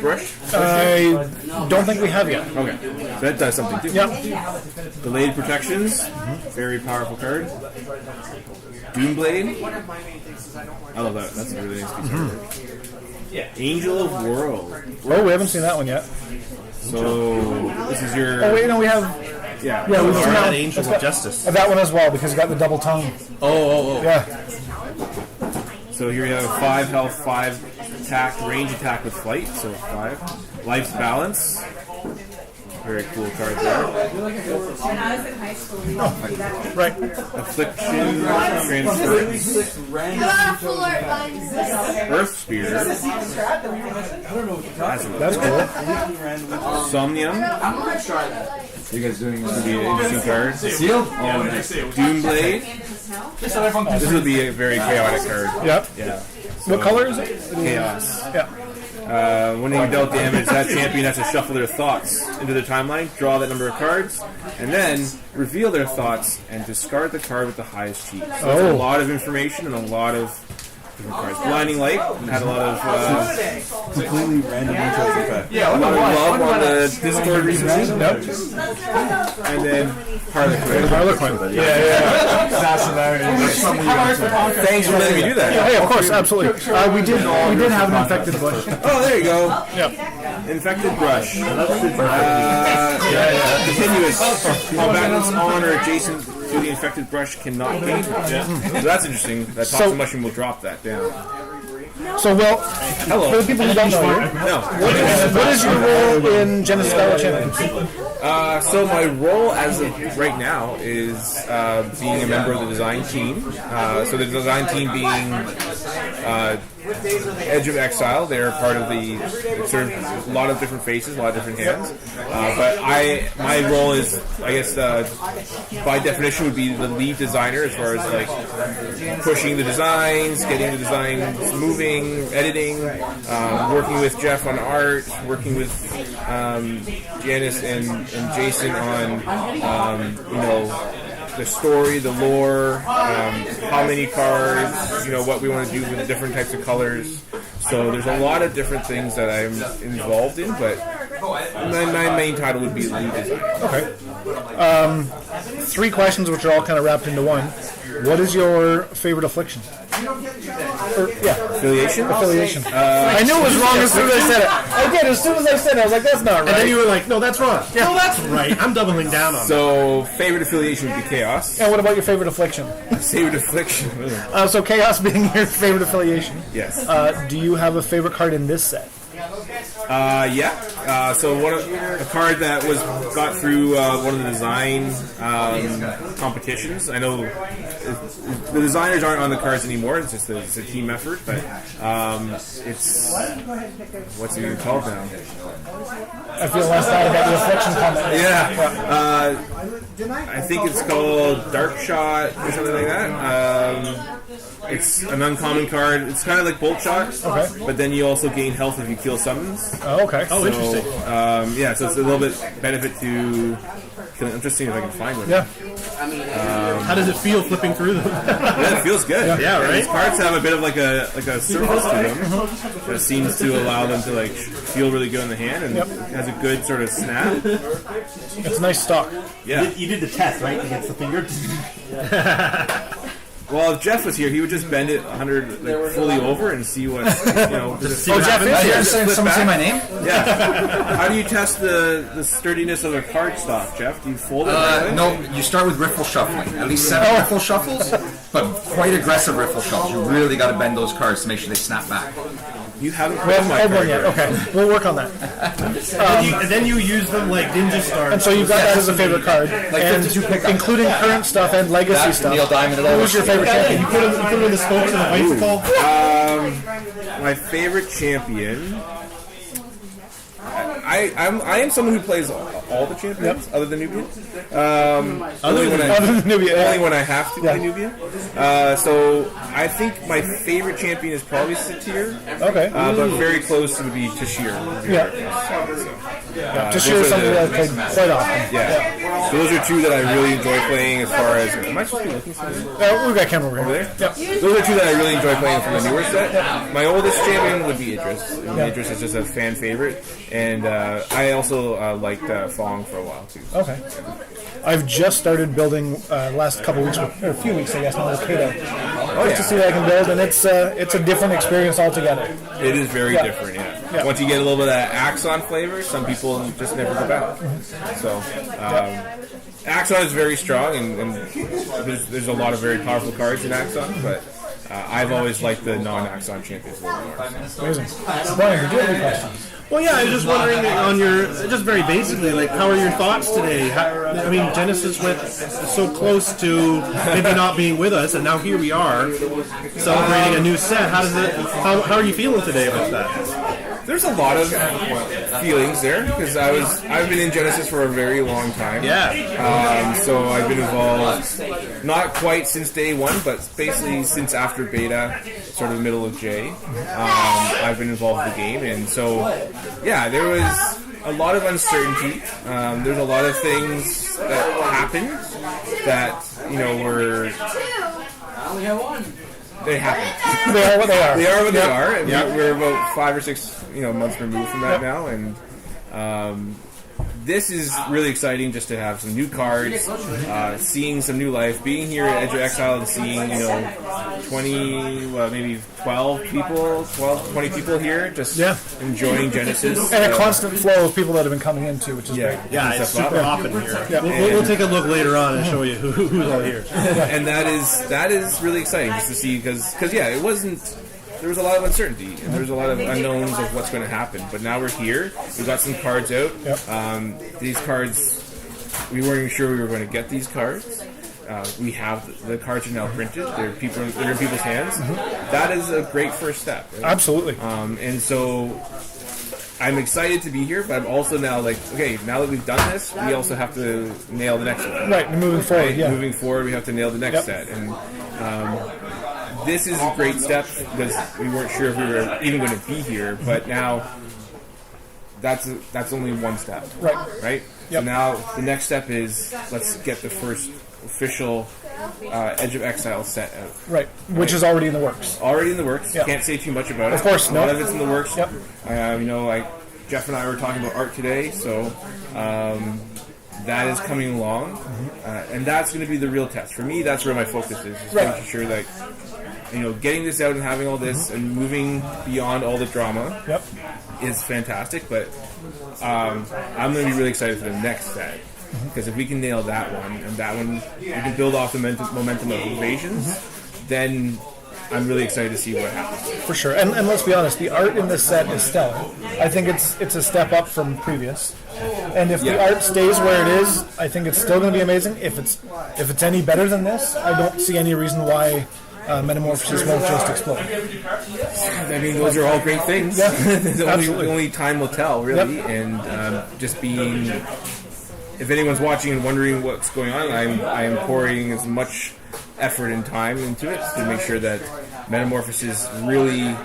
I don't think we have yet. Okay, so that does something too. Yep. Delayed Protections, very powerful card. Doomblade. I love that. That's a really nice piece of art. Angel of World. Oh, we haven't seen that one yet. So this is your. Oh wait, no, we have. Yeah, we've seen that one. Angel of Justice. That one as well because you got the double tongue. Oh. Yeah. So here you have 5 health, 5 attack, range attack with flight. So 5. Life's Balance. Very cool card there. When I was in high school, we used to do that. Right. Affliction, Transference, Earth Spear. That's cool. Somnium. You guys doing This would be an interesting card. Sealed? Yeah, Doomblade. This would be a very chaotic card. Yep. Yeah. What color is it? Chaos. Yeah. When they dealt damage, that champion has to shuffle their thoughts into their timeline, draw that number of cards, and then reveal their thoughts and discard the card with the highest cheat. So that's a lot of information and a lot of different cards. Blinding Light had a lot of Completely random intros like that. a lot of love on the Discord recently. And then Harlequin. Thanks for letting me do that. Hey, of course, absolutely. We did have an infected bush. Oh, there you go. Yep. Infected Brush. Continuous. Combatants on or adjacent to the infected brush cannot gain. So that's interesting. That Toxic Mushroom will drop that down. So, well, Hello. for the people who don't know you, No. what is your role in Genesis Battle Champions? So my role as of right now is being a member of the design team. So the design team being Edge of Exile. They're part of the sort of a lot of different faces, a lot of different hands. But my role is, I guess, by definition, would be the lead designer as far as like pushing the designs, getting the designs moving, editing, working with Jeff on art, working with Janice and Jason on the story, the lore, how many cards, what we want to do with the different types of colors. So there's a lot of different things that I'm involved in, but my main title would be lead designer. Okay. 3 questions which are all kind of wrapped into one. What is your favorite affliction? Affiliation? Affiliation. I knew it was wrong as soon as I said it. I did. As soon as I said it, I was like, that's not right. And then you were like, no, that's wrong. Yeah. No, that's right. I'm doubling down on So favorite affiliation would be Chaos. And what about your favorite affliction? Favorite affliction. So Chaos being your favorite affiliation. Yes. Do you have a favorite card in this set? So a card that got through one of the design competitions. I know the designers aren't on the cards anymore. It's just it's a team effort, but it's what's it even called now? I feel less bad about the affliction comment. I think it's called Dark Shot or something like that. It's an uncommon card. It's kind of like Bolt Shot, but then you also gain health if you kill summons. Oh, okay. So, interesting. So it's a little bit benefit to killing. I'm just seeing if I can find one. Yeah. How does it feel flipping through them? Yeah, it feels good. Yeah, right? These cards have a bit of like a surface to them that seems to allow them to like feel really good in the hand, and has a good sort of snap. It's nice stock. Yeah. You did the test, right, against the finger? Well, if Jeff was here, he would just bend it 100 fully over and see what Just see what happens. I hear someone say my name. Yeah. How do you test the sturdiness of a card stock, Jeff? Do you fold it? Right away? No, you start with riffle shuffling. At least 7 riffle shuffles, but quite aggressive riffle shuffles. You really got to bend those cards to make sure they snap back. You haven't We haven't my pulled card one yet. yet. Okay, we'll work on that. And then you use them like Ninja Stars. And so you've got that as a favorite card, Like and 52 pickup. including current stuff and legacy That, stuff. Neil Diamond, and all Who's your favorite champion? You put them in the spokes of the bicycle. My favorite champion. I am someone who plays all the champions other than Nubian. Only when I have to play Nubian. So I think my favorite champion is probably Satir. Okay. But very close would be Tashir. Tashir is something that I've played quite often. Yeah. So those are two that I really enjoy playing as far as... Am I supposed to be looking something? We've got camera Over there? Yep. Those are two that I really enjoy playing from the newer set. My oldest champion would be Idris. Idris is just a fan favorite. And I also liked Fong for a while, too. Okay. I've just started building last couple weeks, or a few weeks, I guess, now with Kato. Just to see what I can build, and it's a different experience altogether. It is very different, yeah. Once you get a little bit of that Axon flavor, some people just never go back. So, Axon is very strong, and there's a lot of very powerful cards in Axon, but I've always liked the non-Axon champions a little more. Amazing. Brian, did you have any questions? Well, yeah, I was just wondering on your, just very basically, like, how are your thoughts today? I mean, Genesis went so close to maybe not being with us, and now here we are celebrating a new set. How are you feeling today about that? There's a lot of feelings there because I've been in Genesis for a very long time. Yeah. So I've been involved not quite since day one, but basically since after beta, sort of the middle of J. I've been involved in the game, and so yeah, there was a lot of uncertainty. There's a lot of things that happened that were. They happen. They are what they are. They are what they are. And we're about 5 or 6 months removed from that now, and this is really exciting just to have some new cards, seeing some new life, being here at Edge of Exile and seeing 20 people here just enjoying Genesis. And a constant flow of people that have been coming in too, which is great. Yeah, it's super often here. Yeah. We'll take a look later on and show you who's all here. And that is really exciting just to see because it wasn't. There was a lot of uncertainty, and there was a lot of unknowns of what's going to happen. But now we're here. We've got some cards out. These cards, we weren't even sure we were going to get these cards. We have the cards are now printed. They're in people's hands. That is a great first step. Right? Absolutely. And so I'm excited to be here, but I'm also now like, okay, now that we've done this, we also have to nail the next one. Right, moving forward. Right? Moving forward, we have to nail the next set. And this is a great step because we weren't sure if we were even going to be here, but now that's only one step. Right? So now the next step is let's get the first official Edge of Exile set out. Right, which is already in the works. Already in the works. Can't say too much about it. Of course, a lot of it's in the works. Like Jeff and I were talking about art today, so that is coming along, and that's going to be the real test for me. That's where my focus is making sure that getting this out and having all this and moving beyond all the drama is fantastic. But I'm going to be really excited for the next set. Because if we can nail that one, and that one, we can build off the momentum of Invasions, then I'm really excited to see what happens. For sure. And let's be honest, the art in this set is stellar. I think it's a step up from previous. And if the art stays where it is, I think it's still going to be amazing. If it's any better than this, I don't see any reason why Metamorphosis won't just explode. I mean, those are all great things. Only time will tell, really. And just being... If anyone's watching and wondering what's going on, I am pouring as much effort and time into it to make sure that Metamorphosis really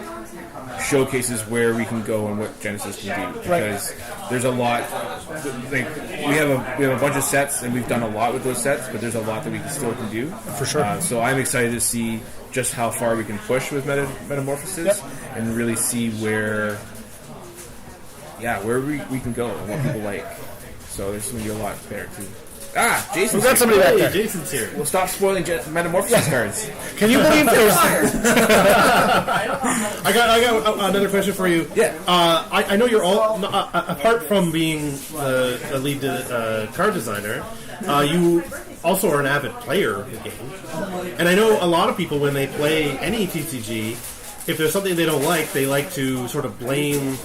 showcases where we can go and what Genesis can do, because there's a lot. Like we have a bunch of sets, and we've done a lot with those sets, but there's a lot that we still can do. For sure. So I'm excited to see just how far we can push with Metamorphosis, and really see where we can go and what people like. So there's going to be a lot there too. Jason's We've got somebody back there. Jason's here. We'll stop spoiling Metamorphosis cards. Can you believe there's... I got another question for you. Yeah. I know you're all, apart from being the lead card designer, you also are an avid player of the game. And I know a lot of people, when they play any TCG, if there's something they don't like, they like to sort of blame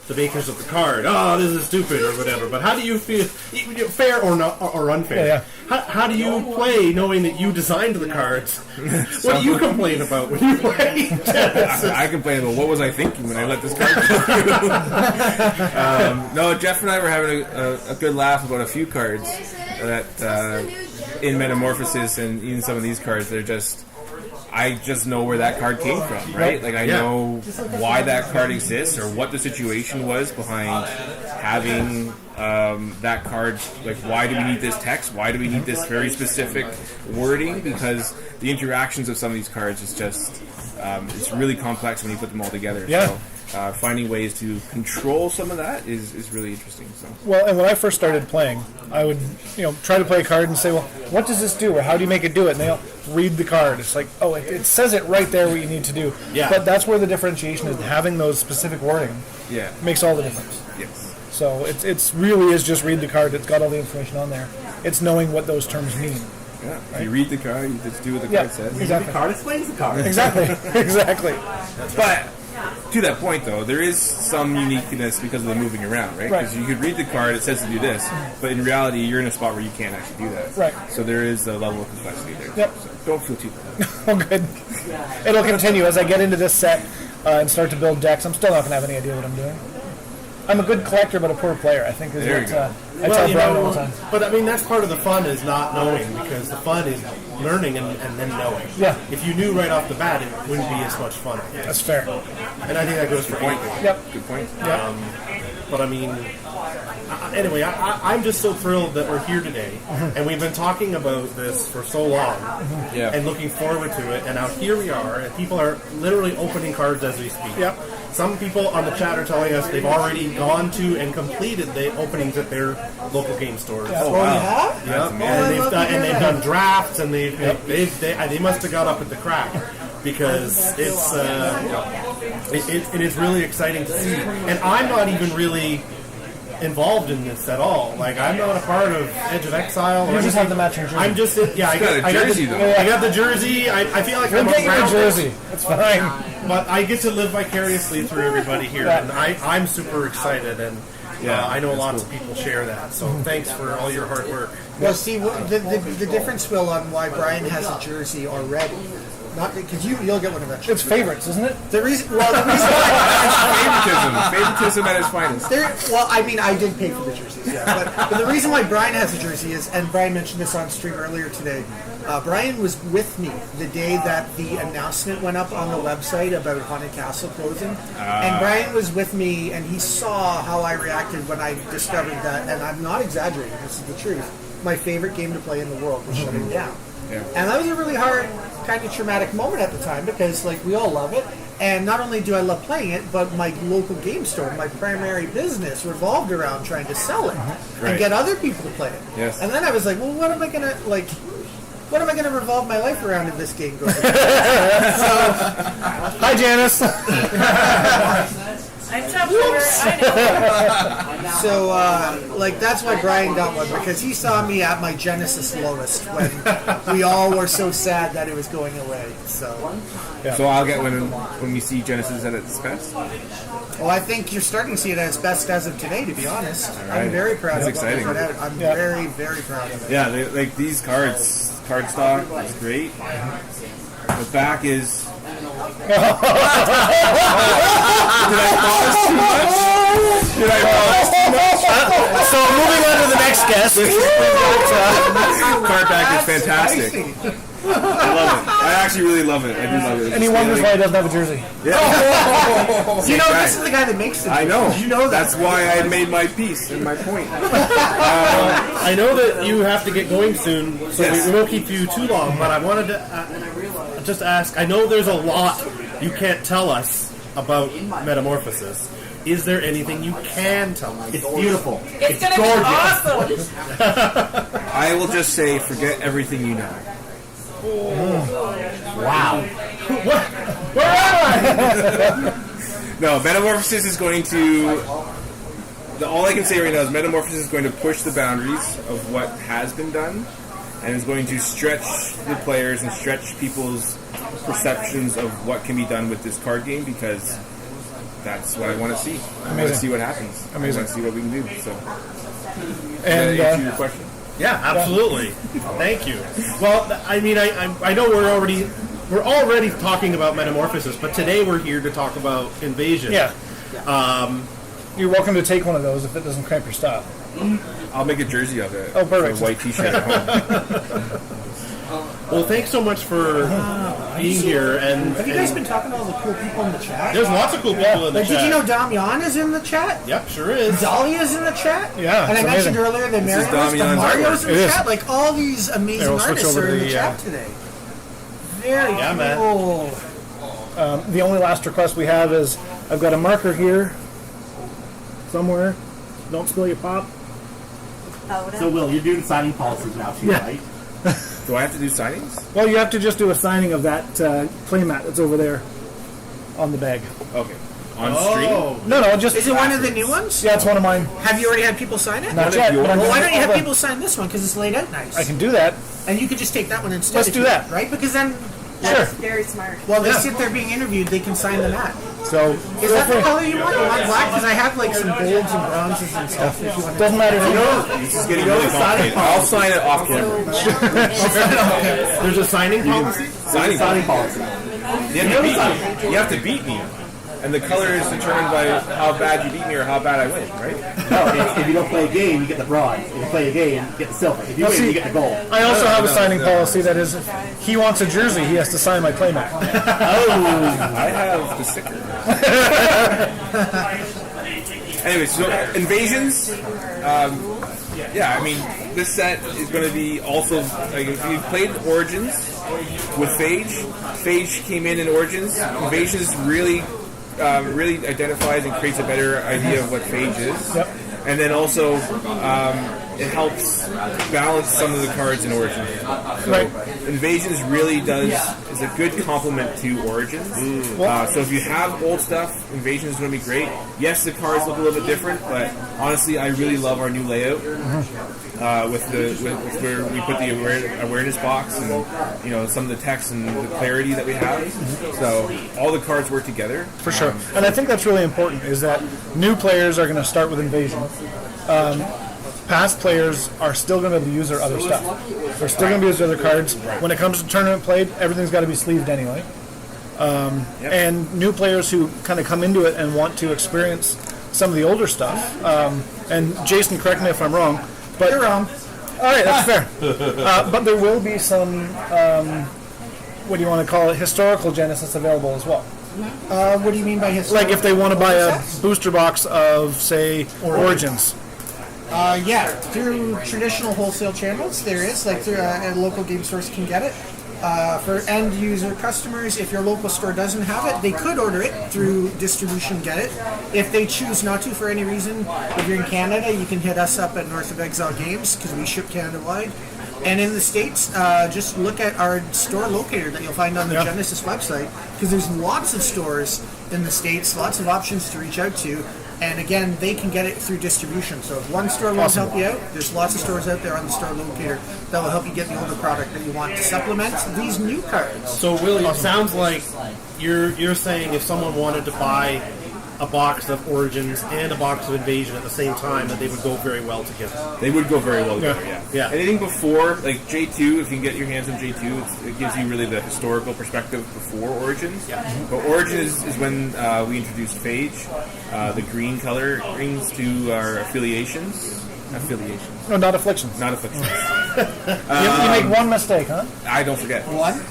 the makers of the card. Oh, this is stupid or whatever. But how do you feel, fair or not, or unfair? How do you play knowing that you designed the cards? What do you complain about when you play? I complain about what was I thinking when I let this card go. No, Jeff and I were having a good laugh about a few cards that in Metamorphosis, and even some of these cards, they're just... I just know where that card came from, right? Like, I know why that card exists, or what the situation was behind having that card. Like, why do we need this text? Why do we need this very specific wording? Because the interactions of some of these cards is just, it's really complex when you put them all together. Yeah. So, finding ways to control some of that is really interesting. So. Well, and when I first started playing, I would, try to play a card and say, well, what does this do, or how do you make it do it? And they'll read the card. It's like, oh, it says it right there what you need to do. Yeah. But that's where the differentiation is. Having those specific wording makes all the difference. Yes. So it's really is just read the card. It's got all the information on there. It's knowing what those terms mean. Yeah. Right? You read the card, you just do what the card says. Exactly. The card explains the card. Exactly. Exactly. But to that point, though, there is some uniqueness because of the moving around, right? Because you could read the card, it says to do this, but in reality, you're in a spot where you can't actually do that. Right. So there is a level of complexity there. Yep. So don't feel too bad. Oh, good. It'll continue as I get into this set and start to build decks. I'm still not going to have any idea what I'm doing. I'm a good collector, but a poor player, I think is There what you go. I tell Brian all the time. But I mean, that's part of the fun, is not knowing, because the fun is learning and then knowing. Yeah. If you knew right off the bat, it wouldn't be as much fun. That's fair. And I think that goes for anything. Yep. Good point. Yep. But I mean, anyway, I'm just so thrilled that we're here today, and we've been talking about this for so long, and looking forward to it. And now here we are, and people are literally opening cards as we speak. Yep. Some people on the chat are telling us they've already gone to and completed the openings at their local game stores. Oh, wow. Yeah, and they've done drafts, and they must have got up at the crack, because it is really exciting to see. And I'm not even really involved in this at all. Like, I'm not a part of Edge of Exile. You just have the matching jersey. I'm just, I got the jersey. I feel like I'm around jersey. It's fine. But I get to live vicariously through everybody here, and I'm super excited, and I know lots of people share that. So thanks for all your hard work. Well, see, the difference, Will, on why Brian has a jersey already. Not because you'll get one eventually. It's favorites, isn't it? The reason why favoritism at its finest. I mean, I did pay for the jerseys, but the reason why Brian has a jersey is, and Brian mentioned this on stream earlier today. Brian was with me the day that the announcement went up on the website about Haunted Castle closing, and Brian was with me, and he saw how I reacted when I discovered that, and I'm not exaggerating. This is the truth. My favorite game to play in the world was shutting down. Yeah. And that was a really hard, kind of traumatic moment at the time, because we all love it, and not only do I love playing it, but my local game store, my primary business, revolved around trying to sell it and get other people to play it. Yes. And then I was like, well, what am I gonna revolve my life around if this game goes? Hi, Janice. I took over. I know. So, that's why Brian got one, because he saw me at my Genesis lowest when we all were so sad that it was going away. So I'll get one when we see Genesis at its best. Well, I think you're starting to see it at its best as of today, to be honest. Right. I'm very proud That's of it. exciting. I'm very, very proud of it. Yeah, like these cards, cardstock is great. The back is... Did I pause too much? So moving on to the next guest. Card back is fantastic. I love it. I actually really love it. I do love it. And he wonders why he doesn't have a jersey. You know, this is the guy that makes the I know. Did you know that? That's why I made my piece and my point. I know that you have to get going soon, so we won't keep you too long, but I wanted to just ask, I know there's a lot you can't tell us about Metamorphosis. Is there anything you can tell us? It's beautiful. It's going to be awesome. I will just say, forget everything you know. Wow. Where am I? No, Metamorphosis is going to... all I can say right now is Metamorphosis is going to push the boundaries of what has been done, and is going to stretch the players and stretch people's perceptions of what can be done with this card game, because that's what I want to see. I want to see what happens. I want to see what we can do. So, And answer your question. Yeah, absolutely. Thank you. Well, I mean, I know we're already talking about Metamorphosis, but today we're here to talk about Invasion. Yeah. You're welcome to take one of those if it doesn't cramp your style. I'll make a jersey of it. Oh, perfect. A white T-shirt at home. Well, thanks so much for being here. And Have you guys been talking to all the cool people in the chat? there's lots of cool people in the Like, chat. did you know Damian is in the chat? Yep, sure is. Dahlia's in the chat? Yeah, And I it's mentioned amazing. earlier that This is Mario's, but Damian's Mario's in artwork. the It chat. is. Like, all these amazing Here, we'll switch artists over are to in the the, chat today. Very man. cool. The only last request we have is I've got a marker here somewhere. Don't spill your pop. So, Will, you're doing signing policies now, too, Yeah. right? Do I have to do signings? Well, you have to just do a signing of that playmat that's over there on the bag. Okay. On stream? No, just... Is it one of the new ones? Yeah, it's one of mine. Have you already had people sign it? Not yet. But I'm Well, why doing don't you have all the- people sign this one? Because it's laid out nice. I can do that. And you could just take that one instead. Let's if do you that. want, right? Because then, That's very smart. while they sit there being interviewed, they can sign the mat. So, Is that the color you want? You want black? Because I have like some golds and bronzes and stuff. If you want to. doesn't matter if you know. This is getting really complicated. I'll sign it off camera. There's a signing policy? Signing policy. You have to beat me. And the color is determined by how bad you beat me or how bad I win, right? No, if you don't play a game, you get the bronze. If you play a game, you get the silver. If you win, you get the gold. I also have a signing policy that is, if he wants a jersey, he has to sign my playmat. I have the sticker. Anyway, so Invasions, yeah, I mean, this set is going to be also, like, if you played Origins with Phage came in Origins. Invasions really identifies and creates a better idea of what Phage is. Yep. And then also, it helps balance some of the cards in Origins. So Right. Invasions really is a good complement to Origins. So if you have old stuff, Invasions is going to be great. Yes, the cards look a little bit different, but honestly, I really love our new layout. With where we put the awareness box and some of the text and the clarity that we have. So all the cards work together For sure. And I think that's really important, is that new players are going to start with Invasion. Past players are still going to use their other stuff. They're still going to use their other cards. When it comes to tournament play, everything's got to be sleeved anyway. And new players who kind of come into it and want to experience some of the older stuff. And Jason, correct me if I'm wrong, but You're wrong. all right, that's fair. But there will be some, what do you want to call it, historical Genesis available as well. What do you mean by historical? Like if they want to buy a booster box of, say, Origins. Yeah, through traditional wholesale channels, there is. Like through local game stores can get it. For end user customers, if your local store doesn't have it, they could order it through distribution, get it. If they choose not to for any reason, if you're in Canada, you can hit us up at North of Exile Games because we ship Canada-wide. And in the States, just look at our store locator that you'll find on the Genesis website, because there's lots of stores in the States, lots of options to reach out to. And again, they can get it through distribution. So if one store won't help you out, there's lots of stores out there on the store locator that will help you get the older product that you want to supplement these new cards. So, Willie, it sounds like you're saying if someone wanted to buy a box of Origins and a box of Invasion at the same time, that they would go very well together. They would go very well together, Yeah. Anything before, like J2, if you can get your hands on J2, it gives you really the historical perspective before Origins. Yeah. But Origins is when we introduced Phage. The green color brings to our affiliations. No, not afflictions. Not afflictions. You make one mistake, huh? I don't forget. One?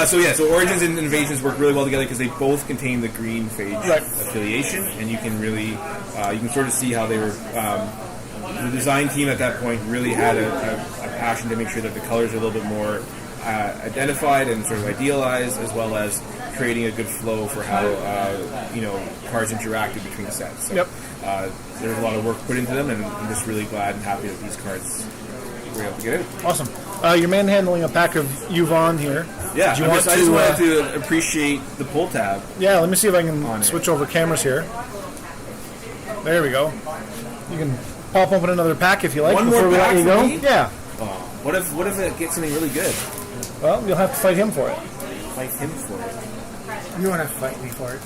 So Origins and Invasions work really well together because they both contain the green phage affiliation, and you can really you can sort of see how they were. The design team at that point really had a passion to make sure that the colors are a little bit more identified and sort of idealized, as well as creating a good flow for how cards interacted between sets. So, there's a lot of work put into them, and I'm just really glad and happy that these cards were able to get in. Awesome. You're manhandling a pack of Yvonne here. Yeah, I just wanted to appreciate the pull tab. Yeah, let me see if I can switch over cameras here. There we go. You can pop open another pack if you like. One before more we pack let you for go. me? Yeah. Oh, what if it gets something really good? Well, you'll have to fight him for it. Fight him for it. You don't have to fight me for it.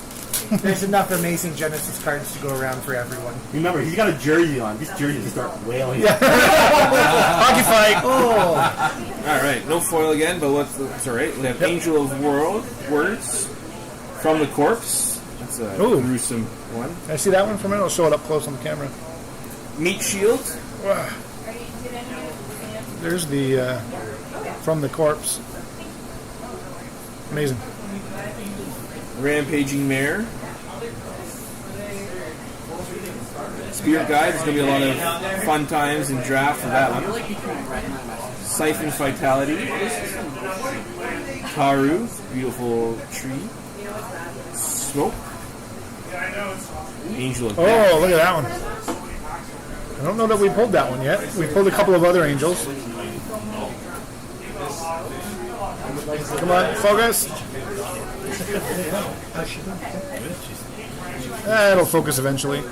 There's enough amazing Genesis cards to go around for everyone. Remember, he's got a jersey on. These jerseys just start wailing. Hockey fight. Oh. All right, no foil again, but it's all right. We have Angel of Words from the Corpse. That's a gruesome one. Can I see that one for a minute? I'll show it up close on the camera. Meat Shield. There's the from the Corpse. Amazing. Rampaging Mare. Spirit Guide. There's going to be a lot of fun times in draft for that one. Siphon Vitality. Taru. Beautiful tree. Smoke. Angel of Death. Oh, look at that one. I don't know that we pulled that one yet. We pulled a couple of other angels. Come on, focus. It'll focus eventually.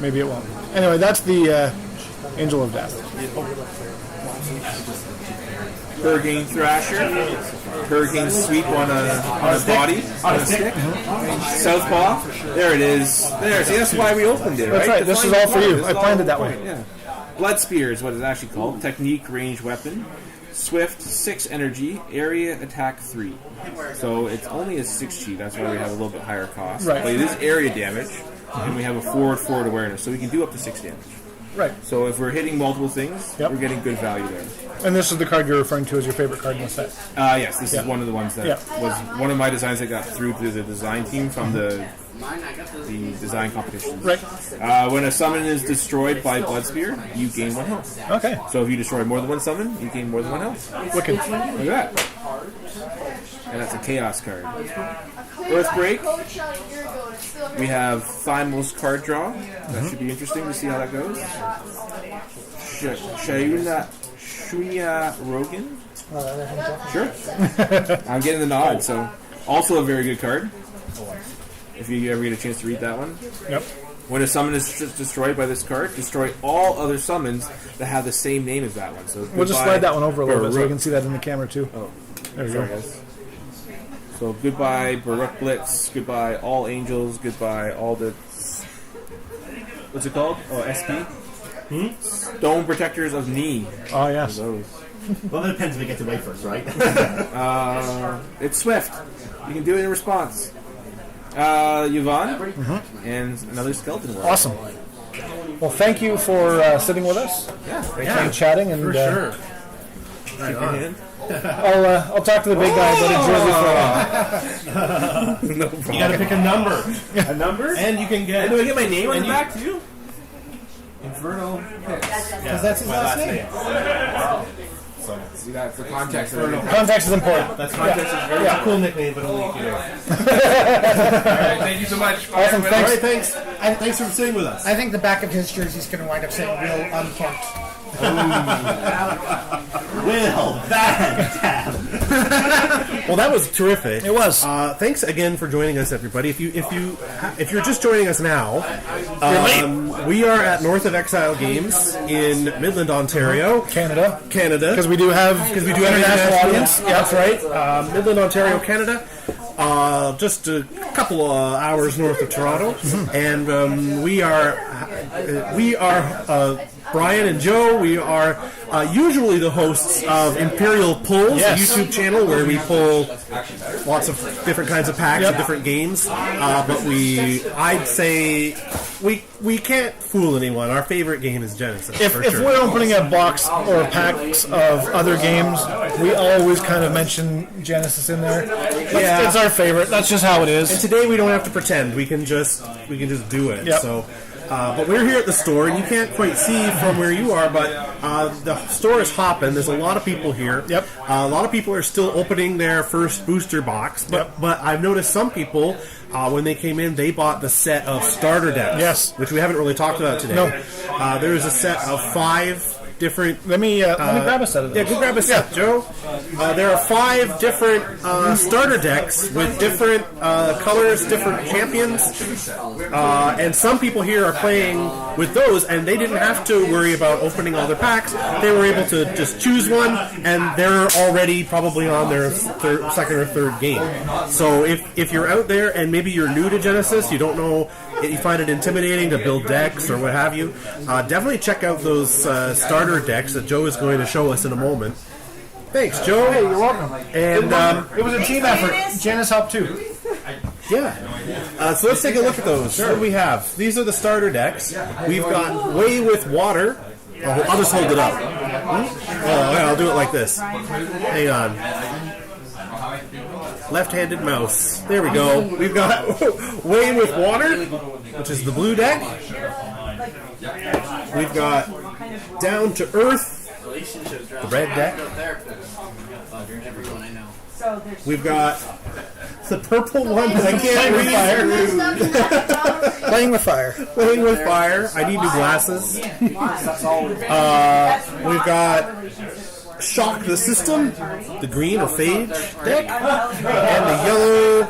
Maybe it won't. Anyway, that's the Angel of Death. Hurricane Thrasher. Hurricane Sweep on a body. On a stick. Southpaw. There it is. There. See, that's why we opened it, right? That's right. This is all for you. I planned it that way. Yeah. Blood Spear is what it's actually called. Technique, range, weapon. Swift, 6 energy, area attack 3. So it's only a 6 cheat, that's why we have a little bit higher cost. Right. But it is area damage, and we have a forward awareness, so we can do up to 6 damage. Right. So if we're hitting multiple things, we're getting good value there. And this is the card you're referring to as your favorite card in the set. Yes, this is one of the ones that was one of my designs that got through to the design team from the design competitions. Right. When a summon is destroyed by Blood Spear, you gain 1 health. Okay. So if you destroy more than one summon, you gain more than 1 health. Wicked. Look at that. And that's a Chaos card. Earthbreak. We have Thymos card draw. That should be interesting to see how that goes. Shuya Rogan. Sure. I'm getting the nod, so also a very good card. If you ever get a chance to read that one. Yep. When a summon is destroyed by this card, destroy all other summons that have the same name as that one. So we'll just slide that one over a little bit so we can see that in the camera too. Oh, there we go. Guys. So goodbye Baruch Blitz, goodbye All Angels, goodbye all the... What's it called? Oh, SP? Stone Protectors of Knee. Oh, yes. Well, that depends if it gets away first, right? It's Swift. You can do it in response. Yvonne, and another Skeleton World. Awesome. Well, thank you for sitting with us. And chatting. And, for sure. Right on. I'll talk to the big guy about a jersey for a while. No problem. You gotta pick a number. A number? And you can get... Do I get my name on the back too? Infernal Picks. Because that's his last name. So, see that for context. Context is important. That's context is very cool nickname, but only you can do. Alright, thank you so much. Awesome, thanks. All right, thanks. Thanks for sitting with us. I think the back of his jersey is going to wind up saying "Real Unkempt." Will Van Well, that was terrific. It was. Thanks again for joining us, everybody. If you're just joining us now, we are at North of Exile Games in Midland, Ontario, Canada. Because we do have international audience. Yeah, that's right. Midland, Ontario, Canada. Just a couple of hours north of Toronto, and we are Brian and Joe. We are usually the hosts of Imperial Pulls, a YouTube channel where we pull lots of different kinds of packs of different games. But I'd say we can't fool anyone. Our favorite game is Genesis. If we're opening a box or packs of other games, we always kind of mention Genesis in there. It's our favorite. That's just how it is. And today we don't have to pretend. We can just do it. Yep. So, but we're here at the store, and you can't quite see from where you are, but the store is hopping. There's a lot of people here. Yep. A lot of people are still opening their first booster box, but I've noticed some people, when they came in, they bought the set of starter decks. Yes. Which we haven't really talked about today. No. There's a set of 5 different. Let me grab a set of those. Yeah, go grab a set, Joe. There are 5 different starter decks with different colors, different champions, and some people here are playing with those, and they didn't have to worry about opening all their packs. They were able to just choose one, and they're already probably on their second or third game. So if you're out there and maybe you're new to Genesis, you don't know, you find it intimidating to build decks or what have you, definitely check out those starter decks that Joe is going to show us in a moment. Thanks, Joe. Hey, you're welcome. And it was a team effort. Janice helped too. Yeah. So let's take a look at those. What do we have? These are the starter decks. We've got Way with Water. I'll just hold it up. I'll do it like this. Hang on. Left-handed mouse. There we go. We've got Way with Water, which is the blue deck. We've got Down to Earth, the red deck. We've got the purple one that I can't read. Playing with fire. Playing with fire. I need new glasses. We've got Shock the System, the green or Phage deck, and the yellow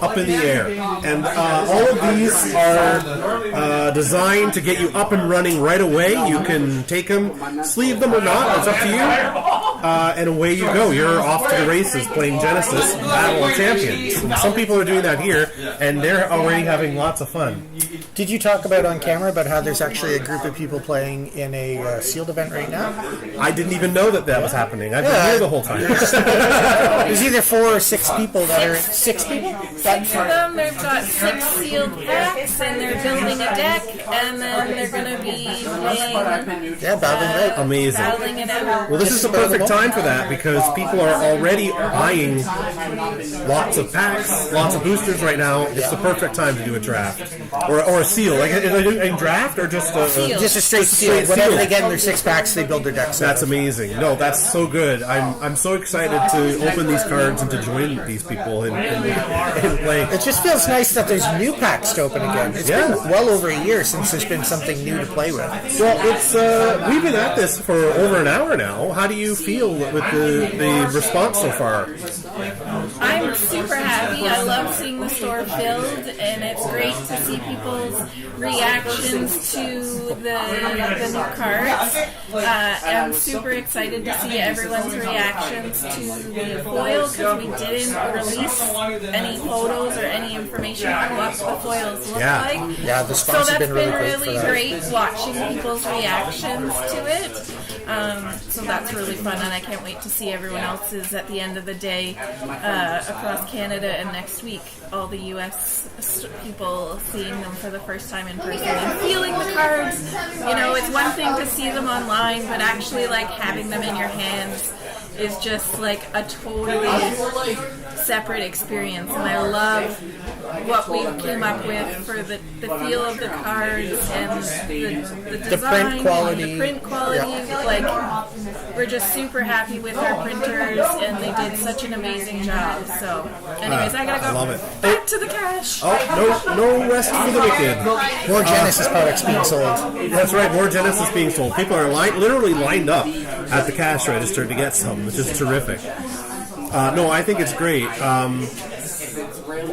Up in the Air. And all of these are designed to get you up and running right away. You can take them, sleeve them or not, it's up to you. And away you go. You're off to the races playing Genesis Battle of Champions. And some people are doing that here, and they're already having lots of fun. Did you talk about on camera about how there's actually a group of people playing in a sealed event right now? I didn't even know that was happening. I've been here the whole time. There's either 4 or 6 people that are... 6 people? 6 of them. They've got 6 sealed packs, and they're building a deck, and then they're going to be playing... Amazing. Battling it out. Well, this is the perfect time for that because people are already buying lots of packs, lots of boosters right now. It's the perfect time to do a draft or a seal. Like a draft or just a seal. Just a straight seal. Whenever they get in their 6 packs, they build their decks. That's amazing. No, that's so good. I'm so excited to open these cards and to join these people and play. It just feels nice that there's new packs to open again. It's been well over a year since there's been something new to play with. Well, it's we've been at this for over an hour now. How do you feel with the response so far? I'm super happy. I love seeing the store filled, and it's great to see people's reactions to the new cards. I'm super excited to see everyone's reactions to the foil because we didn't release any photos or any information on what the foils look like. Yeah, the response has been really great watching people's reactions to it. So that's really fun, and I can't wait to see everyone else's at the end of the day across Canada and next week. All the U.S. people seeing them for the first time in person and feeling the cards. You know, it's one thing to see them online, but actually, like, having them in your hands is just like a totally separate experience, and I love what we came up with for the feel of the cards and the design, the print quality. Like, we're just super happy with our printers, and they did such an amazing job. So, anyways, I gotta go back to the cash. Oh, no rest for the wicked. More Genesis products being sold. That's right, more Genesis being sold. People are literally lined up at the cash register to get some, which is terrific. No, I think it's great.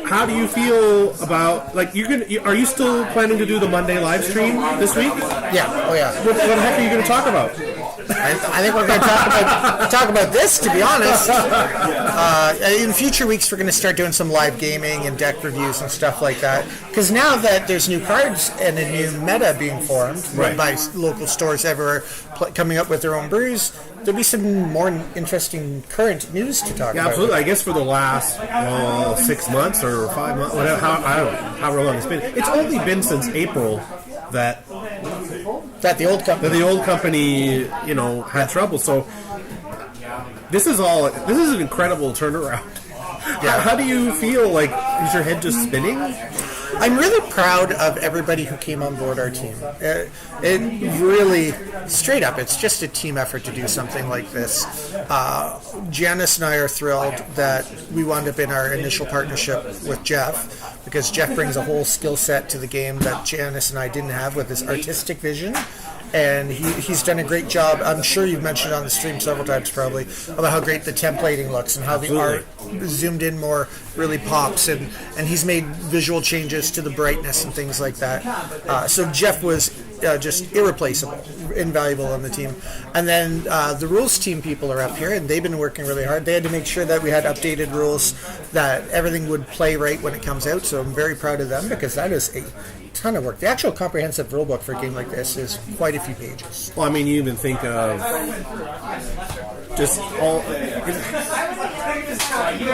How do you feel about, like, are you still planning to do the Monday live stream this week? Yeah. Oh, yeah. What the heck are you going to talk about? I think we're going to talk about this, to be honest. In future weeks, we're going to start doing some live gaming and deck reviews and stuff like that. Because now that there's new cards and a new meta being formed by local stores everywhere coming up with their own brews, there'll be some more interesting current news to talk about. Absolutely. I guess for the last 6 months or 5 months, whatever, however long it's been. It's only been since April that the old company, had trouble. So this is an incredible turnaround. Yeah. How do you feel? Like, is your head just spinning? I'm really proud of everybody who came on board our team. It really, straight up, it's just a team effort to do something like this. Janice and I are thrilled that we wound up in our initial partnership with Jeff, because Jeff brings a whole skill set to the game that Janice and I didn't have with his artistic vision. And he's done a great job. I'm sure you've mentioned on the stream several times probably about how great the templating looks and how the art zoomed in more really pops. And he's made visual changes to the brightness and things like that. So Jeff was just irreplaceable, invaluable on the team. And then the rules team people are up here, and they've been working really hard. They had to make sure that we had updated rules, that everything would play right when it comes out. So I'm very proud of them, because that is a ton of work. The actual comprehensive rulebook for a game like this is quite a few pages. Well, I mean, you even think of just all.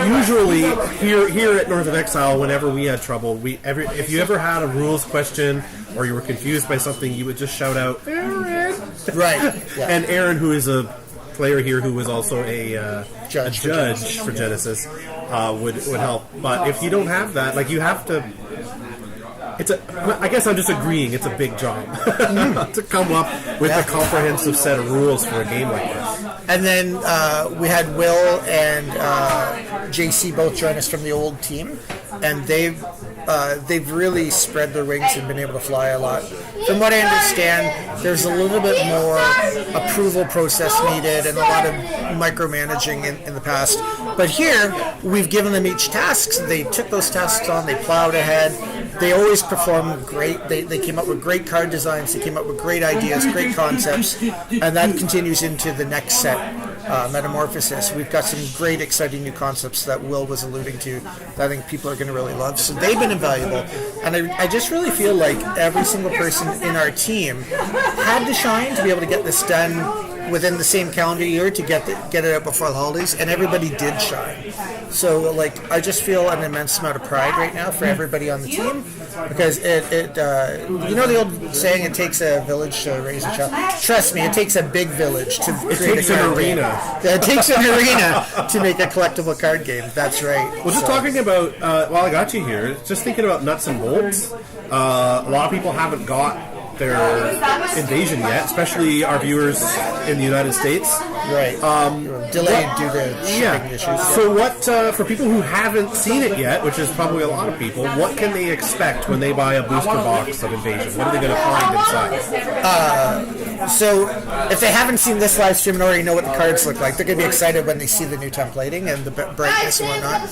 Usually, here at North of Exile, whenever we had trouble, if you ever had a rules question or you were confused by something, you would just shout out, "Aaron!" Right. Yeah. And Aaron, who is a player here who was also a judge for Genesis, would help. But if you don't have that, like, you have to. I guess I'm just agreeing it's a big job to come up with a comprehensive set of rules for a game like this. And then we had Will and JC both join us from the old team, and they've really spread their wings and been able to fly a lot. From what I understand, there's a little bit more approval process needed and a lot of micromanaging in the past. But here, we've given them each tasks. They took those tasks on, they plowed ahead. They always perform great. They came up with great card designs. They came up with great ideas, great concepts, and that continues into the next set, Metamorphosis. We've got some great, exciting new concepts that Will was alluding to that I think people are going to really love. So they've been invaluable, and I just really feel like every single person in our team had to shine to be able to get this done within the same calendar year to get it out before the holidays, and everybody did shine. So, like, I just feel an immense amount of pride right now for everybody on the team, because it the old saying, it takes a village to raise a child. Trust me, it takes a big village to create a card game. It takes an arena to make a collectible card game. That's right. Well, just talking about, while I got you here, just thinking about nuts and bolts, a lot of people haven't got their invasion yet, especially our viewers in the United States. Right. Delayed due to shipping issues. Yeah. So what, for people who haven't seen it yet, which is probably a lot of people, what can they expect when they buy a booster box of Invasion? What are they going to find inside? So if they haven't seen this live stream and already know what the cards look like, they're going to be excited when they see the new templating and the brightness and whatnot.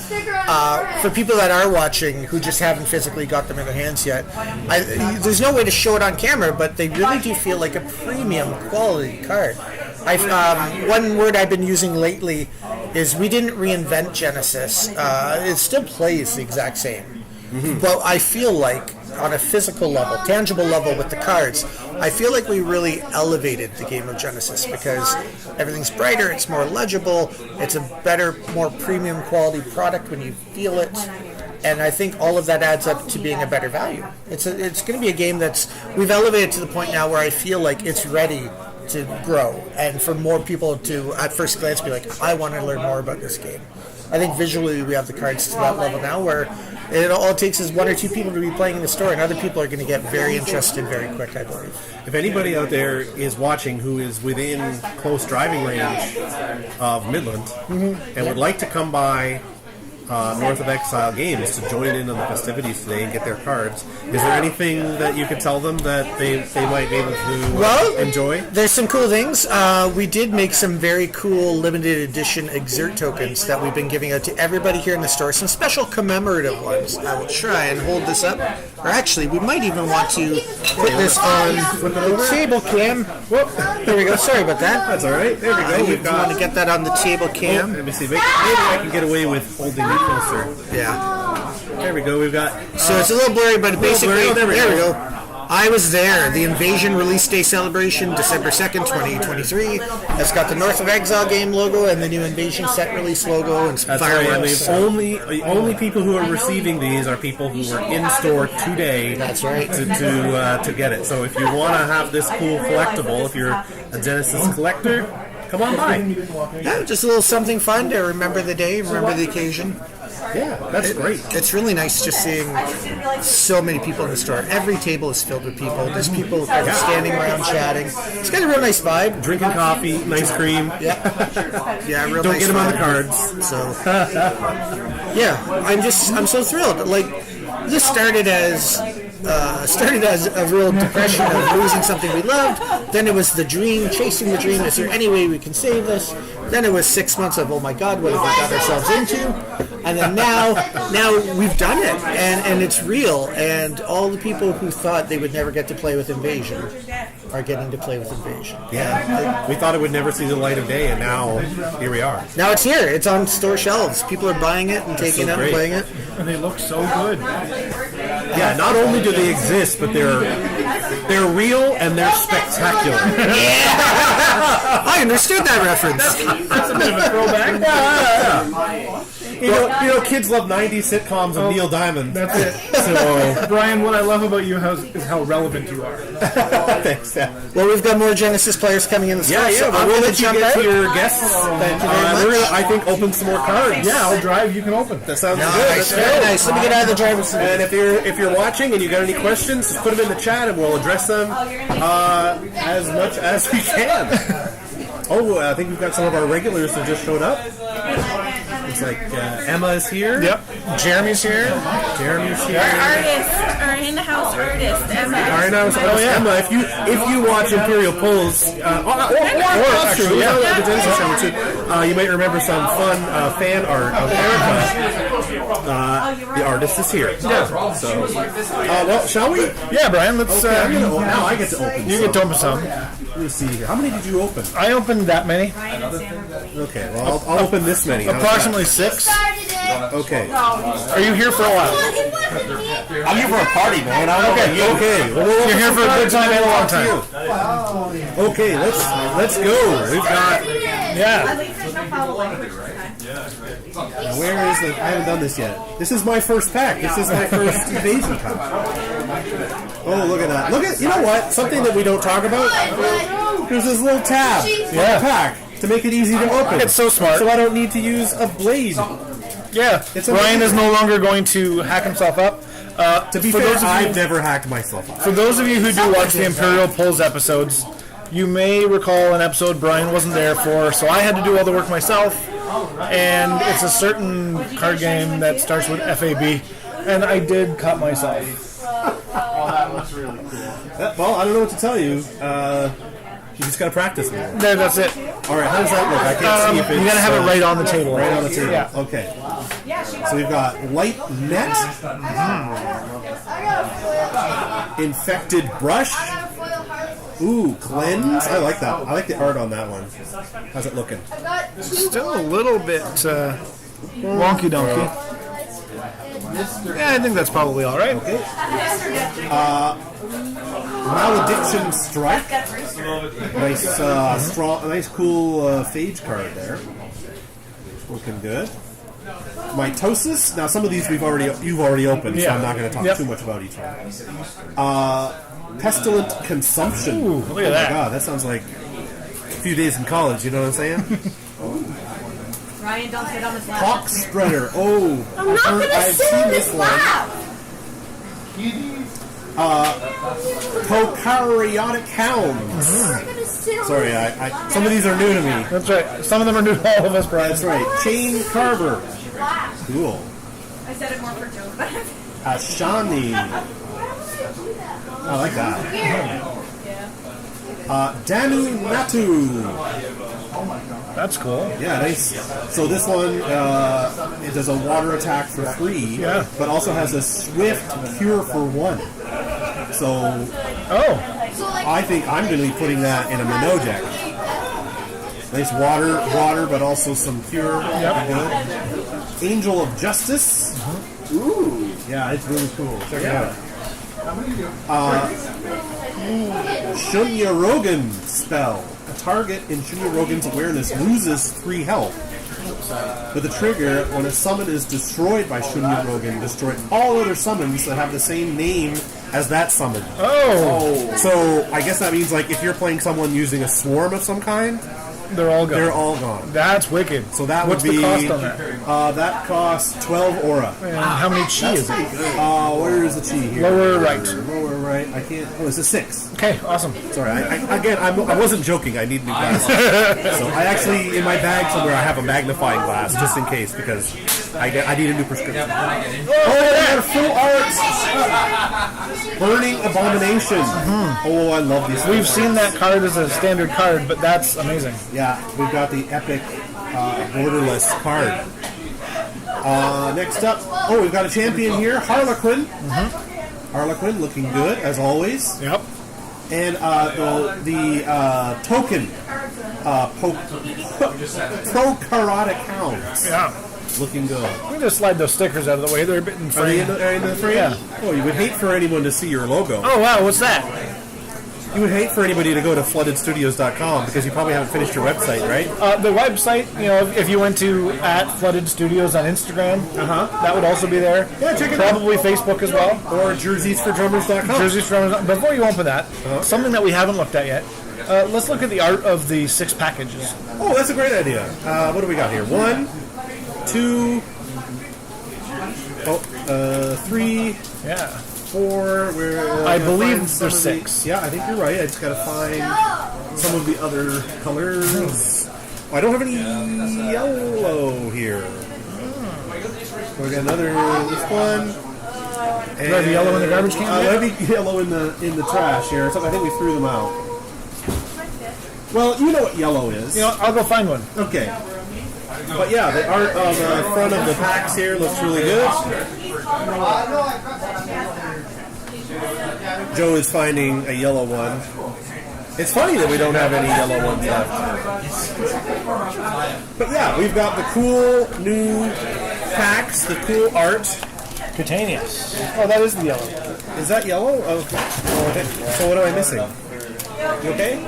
For people that are watching who just haven't physically got them in their hands yet, there's no way to show it on camera, but they really do feel like a premium quality card. One word I've been using lately is we didn't reinvent Genesis. It still plays the exact same. Mm-hmm. But I feel like on a physical level, tangible level with the cards, I feel like we really elevated the game of Genesis, because everything's brighter, it's more legible, it's a better, more premium quality product when you feel it. And I think all of that adds up to being a better value. It's going to be a game we've elevated to the point now where I feel like it's ready to grow, and for more people to, at first glance, be like, I want to learn more about this game. I think visually we have the cards to that level now where all it takes is one or two people to be playing in the store, and other people are going to get very interested very quick, I believe. If anybody out there is watching who is within close driving range of Midland and would like to come by North of Exile Games to join in on the festivities today and get their cards. Is there anything that you could tell them that they might be able to enjoy? There's some cool things. We did make some very cool limited edition Exert tokens that we've been giving out to everybody here in the store. Some special commemorative ones. I will try and hold this up. Or actually, we might even want to put this on the table cam. Whoop. There we go. Sorry about that. That's all right. There we go. We want to get that on the table cam. Let me see. Maybe I can get away with holding it closer. Yeah. There we go. We've got... So it's a little blurry, but basically... There we go. I was there. The Invasion Release Day celebration, December 2nd, 2023. It's got the North of Exile game logo and the new Invasion set release logo and some fireworks. Right. Only people who are receiving these are people who were in store today. That's right. To get it. So if you want to have this cool collectible, if you're a Genesis collector, come on by. Yeah, just a little something fun to remember the day, remember the occasion. Yeah, that's great. It's really nice just seeing so many people in the store. Every table is filled with people. There's people kind of standing around chatting. It's got a real nice vibe. Drinking coffee, nice cream. Yeah, real Don't nice get them on vibe. the cards. So, yeah, I'm so thrilled. Like, this started as a real depression of losing something we loved. Then it was the dream, chasing the dream. Is there any way we can save this? Then it was 6 months of, oh my God, what have we got ourselves into? And then now we've done it, and it's real. And all the people who thought they would never get to play with Invasion are getting to play with Invasion. Yeah, we thought it would never see the light of day, and now here we are. Now it's here. It's on store shelves. People are buying it and taking it and playing it. And they look so good. Yeah, not only do they exist, but they're real and they're spectacular. Yeah, I understood that reference. That's a bit of a throwback. Yeah. You know, kids love 90s sitcoms and Neil Diamond. That's it. So, Brian, what I love about you is how relevant you are. Thanks. Yeah. Well, we've got more Genesis players coming in the store. So I'm we'll going to let you jump get out. to your guests. Thank you very much. We're going to, I think, open some more cards. Yeah, I'll drive. You can open. That sounds Nice, good. very nice. Let me get out of the driver's seat. And if you're watching and you got any questions, just put them in the chat and we'll address them as much as we can. I think we've got some of our regulars that just showed up. Looks like Emma is here. Yep. Jeremy's here. Jeremy's here. Our in-house artist, Emma. Our in-house artist, Emma. If you watch Imperial Pulls, you might remember some fun fan art of Erica. The artist is here. Yeah. So, well, shall we? Yeah, Brian. Let's. Now I get to open. You get to open some. Let me see here. How many did you open? I opened that many. Okay. Well, I'll open this many. Approximately 6. Okay. Are you here for a while? I'm here for a party, man. Okay. Well, you're here for a good time and a long time. Okay. Let's go. We've got. Yeah. Where is the? I haven't done this yet. This is my first pack. This is my first Invasion pack. Oh, look at that! You know what? Something that we don't talk about. There's this little tab on the pack to make it easy to open. It's so smart. So I don't need to use a blade. Yeah. Brian is no longer going to hack himself up. To be fair, I've never hacked myself up. For those of you who do watch the Imperial Pulls episodes, you may recall an episode Brian wasn't there for, so I had to do all the work myself. And it's a certain card game that starts with FAB, and I did cut myself. That was really cool. Well, I don't know what to tell you. You just gotta practice more. There, that's it. All right, how does that look? I can't see if it's... You gotta have it right on the table. Right on the table. Yeah. Okay. So we've got Light Net, Infected Brush. Ooh, Cleanse. I like that. I like the art on that one. How's it looking? Still a little bit wonky donkey. Yeah, I think that's probably all right. Okay. Malediction Strike. Nice, cool phage card there. Looking good. Mitosis. Now, some of these you've already opened, so I'm not going to talk too much about each one. Pestilent Consumption. Ooh, look at that. Oh my God, that sounds like a few days in college. You know what I'm saying? Ryan, don't sit on his lap. Hawk Spreader. Oh, I'm not going to sit on this lap. Prokaryotic Hounds. Sorry, some of these are new to me. That's right. Some of them are new to all of us, Brian. That's right. Chain Carver. Cool. I said it more for Joe. Ashani. I like that. Danu Natu. That's cool. Yeah, nice. So this one, it does a water attack for free, but also has a swift cure for 1. So, I think I'm going to be putting that in a Minnow deck. Nice water, but also some cure. Good. Angel of Justice. Ooh, yeah, it's really cool. Check it out. Shunya Rogan spell. A target in Shunya Rogan's awareness loses 3 health. With the trigger, when a summon is destroyed by Shunya Rogan, destroy all other summons that have the same name as that summon. Oh! So, I guess that means, like, if you're playing someone using a swarm of some kind, they're all gone. They're all gone. That's wicked. So that What's would be... the cost on that? That costs 12 aura. And how many chi is it? Where is the chi here? Lower right. Lower right. I can't... Oh, it's a 6. Okay, awesome. Sorry, I wasn't joking. I need new glasses. So I actually, in my bag somewhere, I have a magnifying glass, just in case, because I need a new prescription. Oh, full art! Burning Abomination. Oh, I love these. We've seen that card as a standard card, but that's amazing. Yeah, we've got the epic borderless card. Next up, we've got a champion here, Harlequin. Harlequin looking good, as always. Yep. And the token, Prokaryotic Hounds. Yeah. Looking good. We can just slide those stickers out of the way. They're a bit in frame. Are they in the frame? Yeah. Oh, you would hate for anyone to see your logo. Oh, wow, what's that? You would hate for anybody to go to floodedstudios.com because you probably haven't finished your website, right? The website, if you went to @floodedstudios on Instagram, that would also be there. Yeah, check it Probably Facebook as well. Or jerseysfordrummers.com. Jerseysfordrummers. Before you open that, something that we haven't looked at yet, let's look at the art of the 6 packages. Oh, that's a great idea. What do we got here? 1, 2, 3, yeah, 4. I believe there's 6. Yeah, I think you're right. I just got to find some of the other colors. I don't have any yellow here. We got another this one. Do I have the yellow in the garbage can? That'd be yellow in the trash here. So I think we threw them out. Well, you know what yellow is. I'll go find one. Okay. But yeah, the art on the front of the packs here looks really good. Joe is finding a yellow one. It's funny that we don't have any yellow ones left. But yeah, we've got the cool new packs, the cool art. Cutaneous. Oh, that is the yellow. Is that yellow? Oh, okay. So what am I missing? You okay?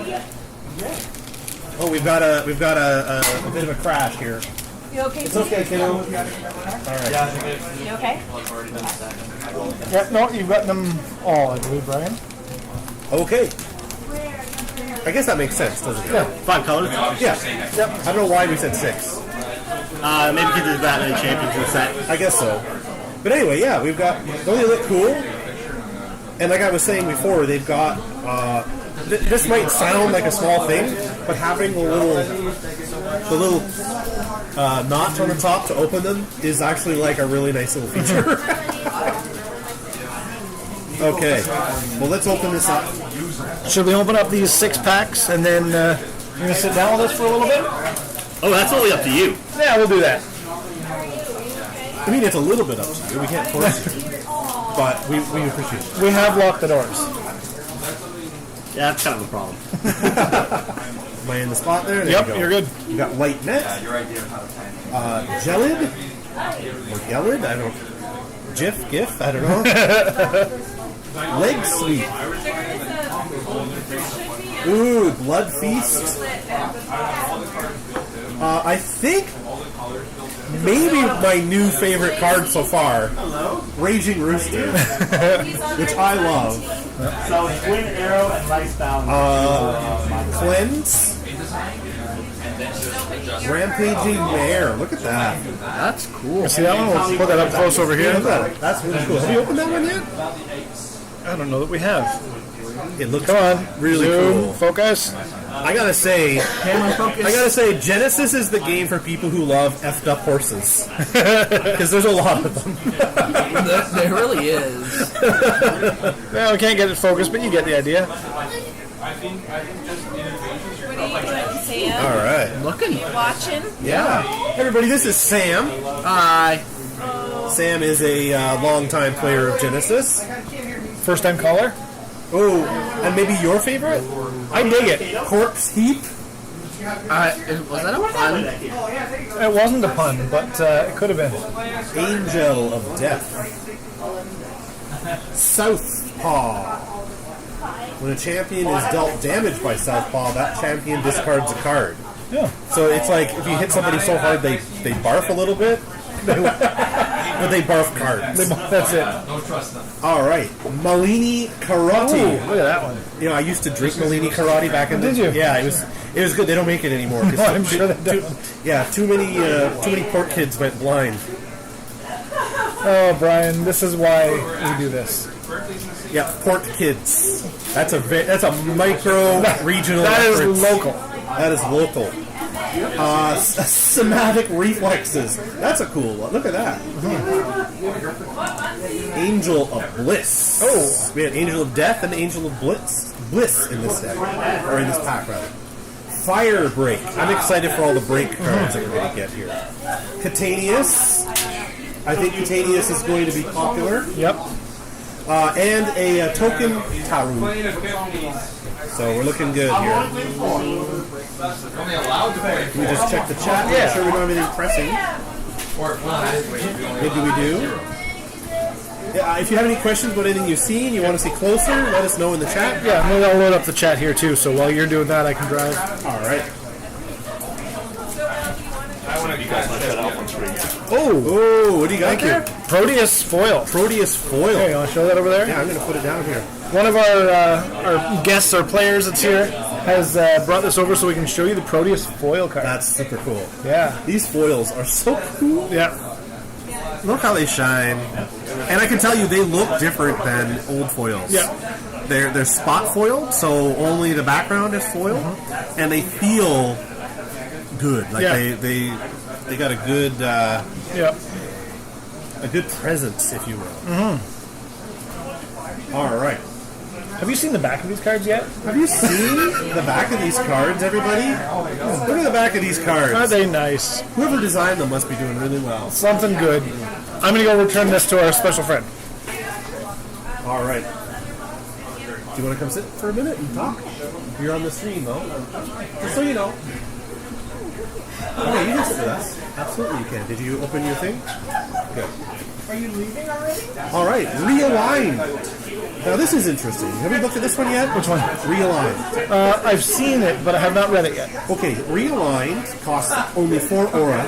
Oh, we've got a bit of a crash here. You okay? It's okay, kiddo. All right. You okay? Yeah, no, you've got them all, I believe, Brian. Okay. I guess that makes sense, doesn't it? Yeah. 5 colors? Yeah. Yep. I don't know why we said 6. Maybe because there's that many champions in the set. I guess so. But anyway, yeah, we've got... Don't they look cool? And like I was saying before, they've got... this might sound like a small thing, but having the little notch on the top to open them is actually like a really nice little feature. Okay, well let's open this up. Should we open up these 6 packs and then you're going to sit down with us for a little bit? Oh, that's totally up to you. Yeah, we'll do that. I mean, it's a little bit up to you. We can't force it. But we appreciate it. We have locked the doors. Yeah, that's kind of a problem. Am I in the spot there? There Yep, you go. you're good. You got white net. Gelid? Or Gelid? I don't know. GIF? I don't know. Leg sweep. Ooh, blood feast. I think maybe my new favorite card so far, Raging Rooster, which I love. So Twin Arrow and Lifebound. Cleanse. Rampaging Mare. Look at that. That's cool. See that one? We'll put that up close over here. Look at that. That's really cool. Have you opened that one yet? I don't know that we have. It looks Come on. really Zoom, cool. focus. I gotta say, Genesis is the game for people who love effed up horses. Because there's a lot of them. There really is. Well, we can't get it focused, but you get the idea. What are you doing, Sam? All right. Looking. You watching? Yeah. Everybody, this is Sam. Hi. Sam is a longtime player of Genesis. First time caller? Oh, and maybe your favorite? I dig it. Corpse Heap? Was that a pun? It wasn't a pun, but it could have been. Angel of Death. Southpaw. When a champion is dealt damage by Southpaw, that champion discards a card. Yeah. So it's like if you hit somebody so hard they barf a little bit, but they barf cards. That's it. All right, Malini Karate. Ooh, look at that one. You know, I used to drink Malini Karate back in the. Did you? Yeah, it was good. They don't make it anymore. No, I'm sure they don't. Too many port kids went blind. Oh, Brian, this is why we do this. Yeah, port kids. That's a micro regional. That is efforts. local. That is local. Somatic reflexes. That's a cool one. Look at that. Angel of Bliss. Oh, we had Angel of Death and Angel of Bliss in this deck, or in this pack rather. Fire Break. I'm excited for all the break cards that we're going to get here. Catanius. I think Catanius is going to be popular. Yep. And a token Taru. So we're looking good here. Can we just check the chat? Yeah. Make sure we don't have anything pressing. Maybe we do. Yeah, if you have any questions about anything you've seen, you want to see closer, let us know in the chat. Yeah, maybe I'll load up the chat here too, so while you're doing that, I can drive. All right. Oh, what do you got there? Proteus foil. Proteus foil. Hey, you want to show that over there? Yeah, I'm going to put it down here. One of our guests, our players that's here, has brought this over so we can show you the Proteus foil card. That's super cool. Yeah. These foils are so cool. Yeah. Look how they shine. And I can tell you they look different than old foils. Yeah. They're spot foiled, so only the background is foiled. And they feel good. Like they got a good a good presence, if you will. Mm-hmm. All right. Have you seen the back of these cards yet? Have you seen the back of these cards, everybody? Look at the back of these cards. Are they nice? Whoever designed them must be doing really well. Something good. I'm going to go return this to our special friend. All right. Do you want to come sit for a minute and talk? You're on the stream, though. Just so you know. Okay, you can sit with us. Absolutely you can. Did you open your thing? Good. Are you leaving already? All right, Realigned. Now this is interesting. Have you looked at this one yet? Which one? Realigned. I've seen it, but I have not read it yet. Okay, Realigned costs only 4 aura.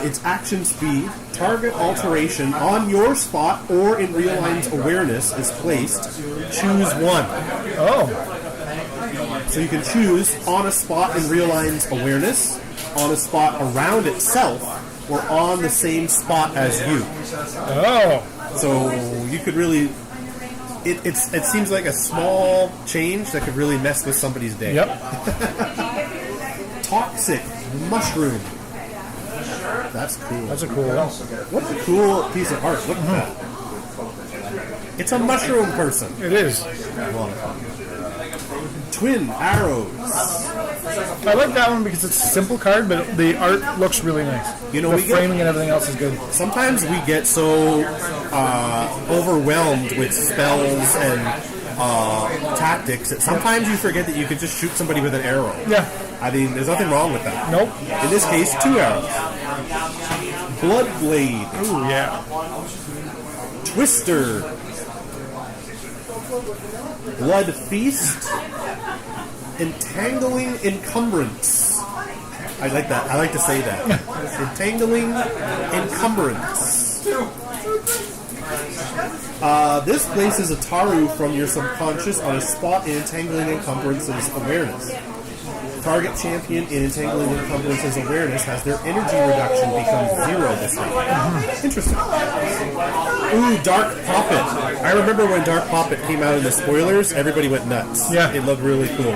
Its action speed, target alteration on your spot or in Realigned's awareness is placed. Choose one. Oh. So you can choose on a spot in Realigned's awareness, on a spot around itself, or on the same spot as you. Oh. So you could really... It seems like a small change that could really mess with somebody's day. Yep. Toxic Mushroom. That's cool. That's a cool one. What a cool piece of art. Look at that. It's a mushroom person. It is. Twin Arrows. I like that one because it's a simple card, but the art looks really nice. You know, the we framing and everything else is good. Sometimes we get so overwhelmed with spells and tactics that sometimes you forget that you could just shoot somebody with an arrow. Yeah. I mean, there's nothing wrong with that. Nope. In this case, 2 arrows. Bloodblade. Ooh, yeah. Twister. Blood Feast. Entangling Encumbrance. I like that. I like to say that. Entangling Encumbrance. This places a Taru from your subconscious on a spot in Entangling Encumbrance's awareness. Target champion in Entangling Encumbrance's awareness has their energy reduction become 0 this week. Interesting. Ooh, Dark Poppet. I remember when Dark Poppet came out in the spoilers, everybody went nuts. Yeah. It looked really cool.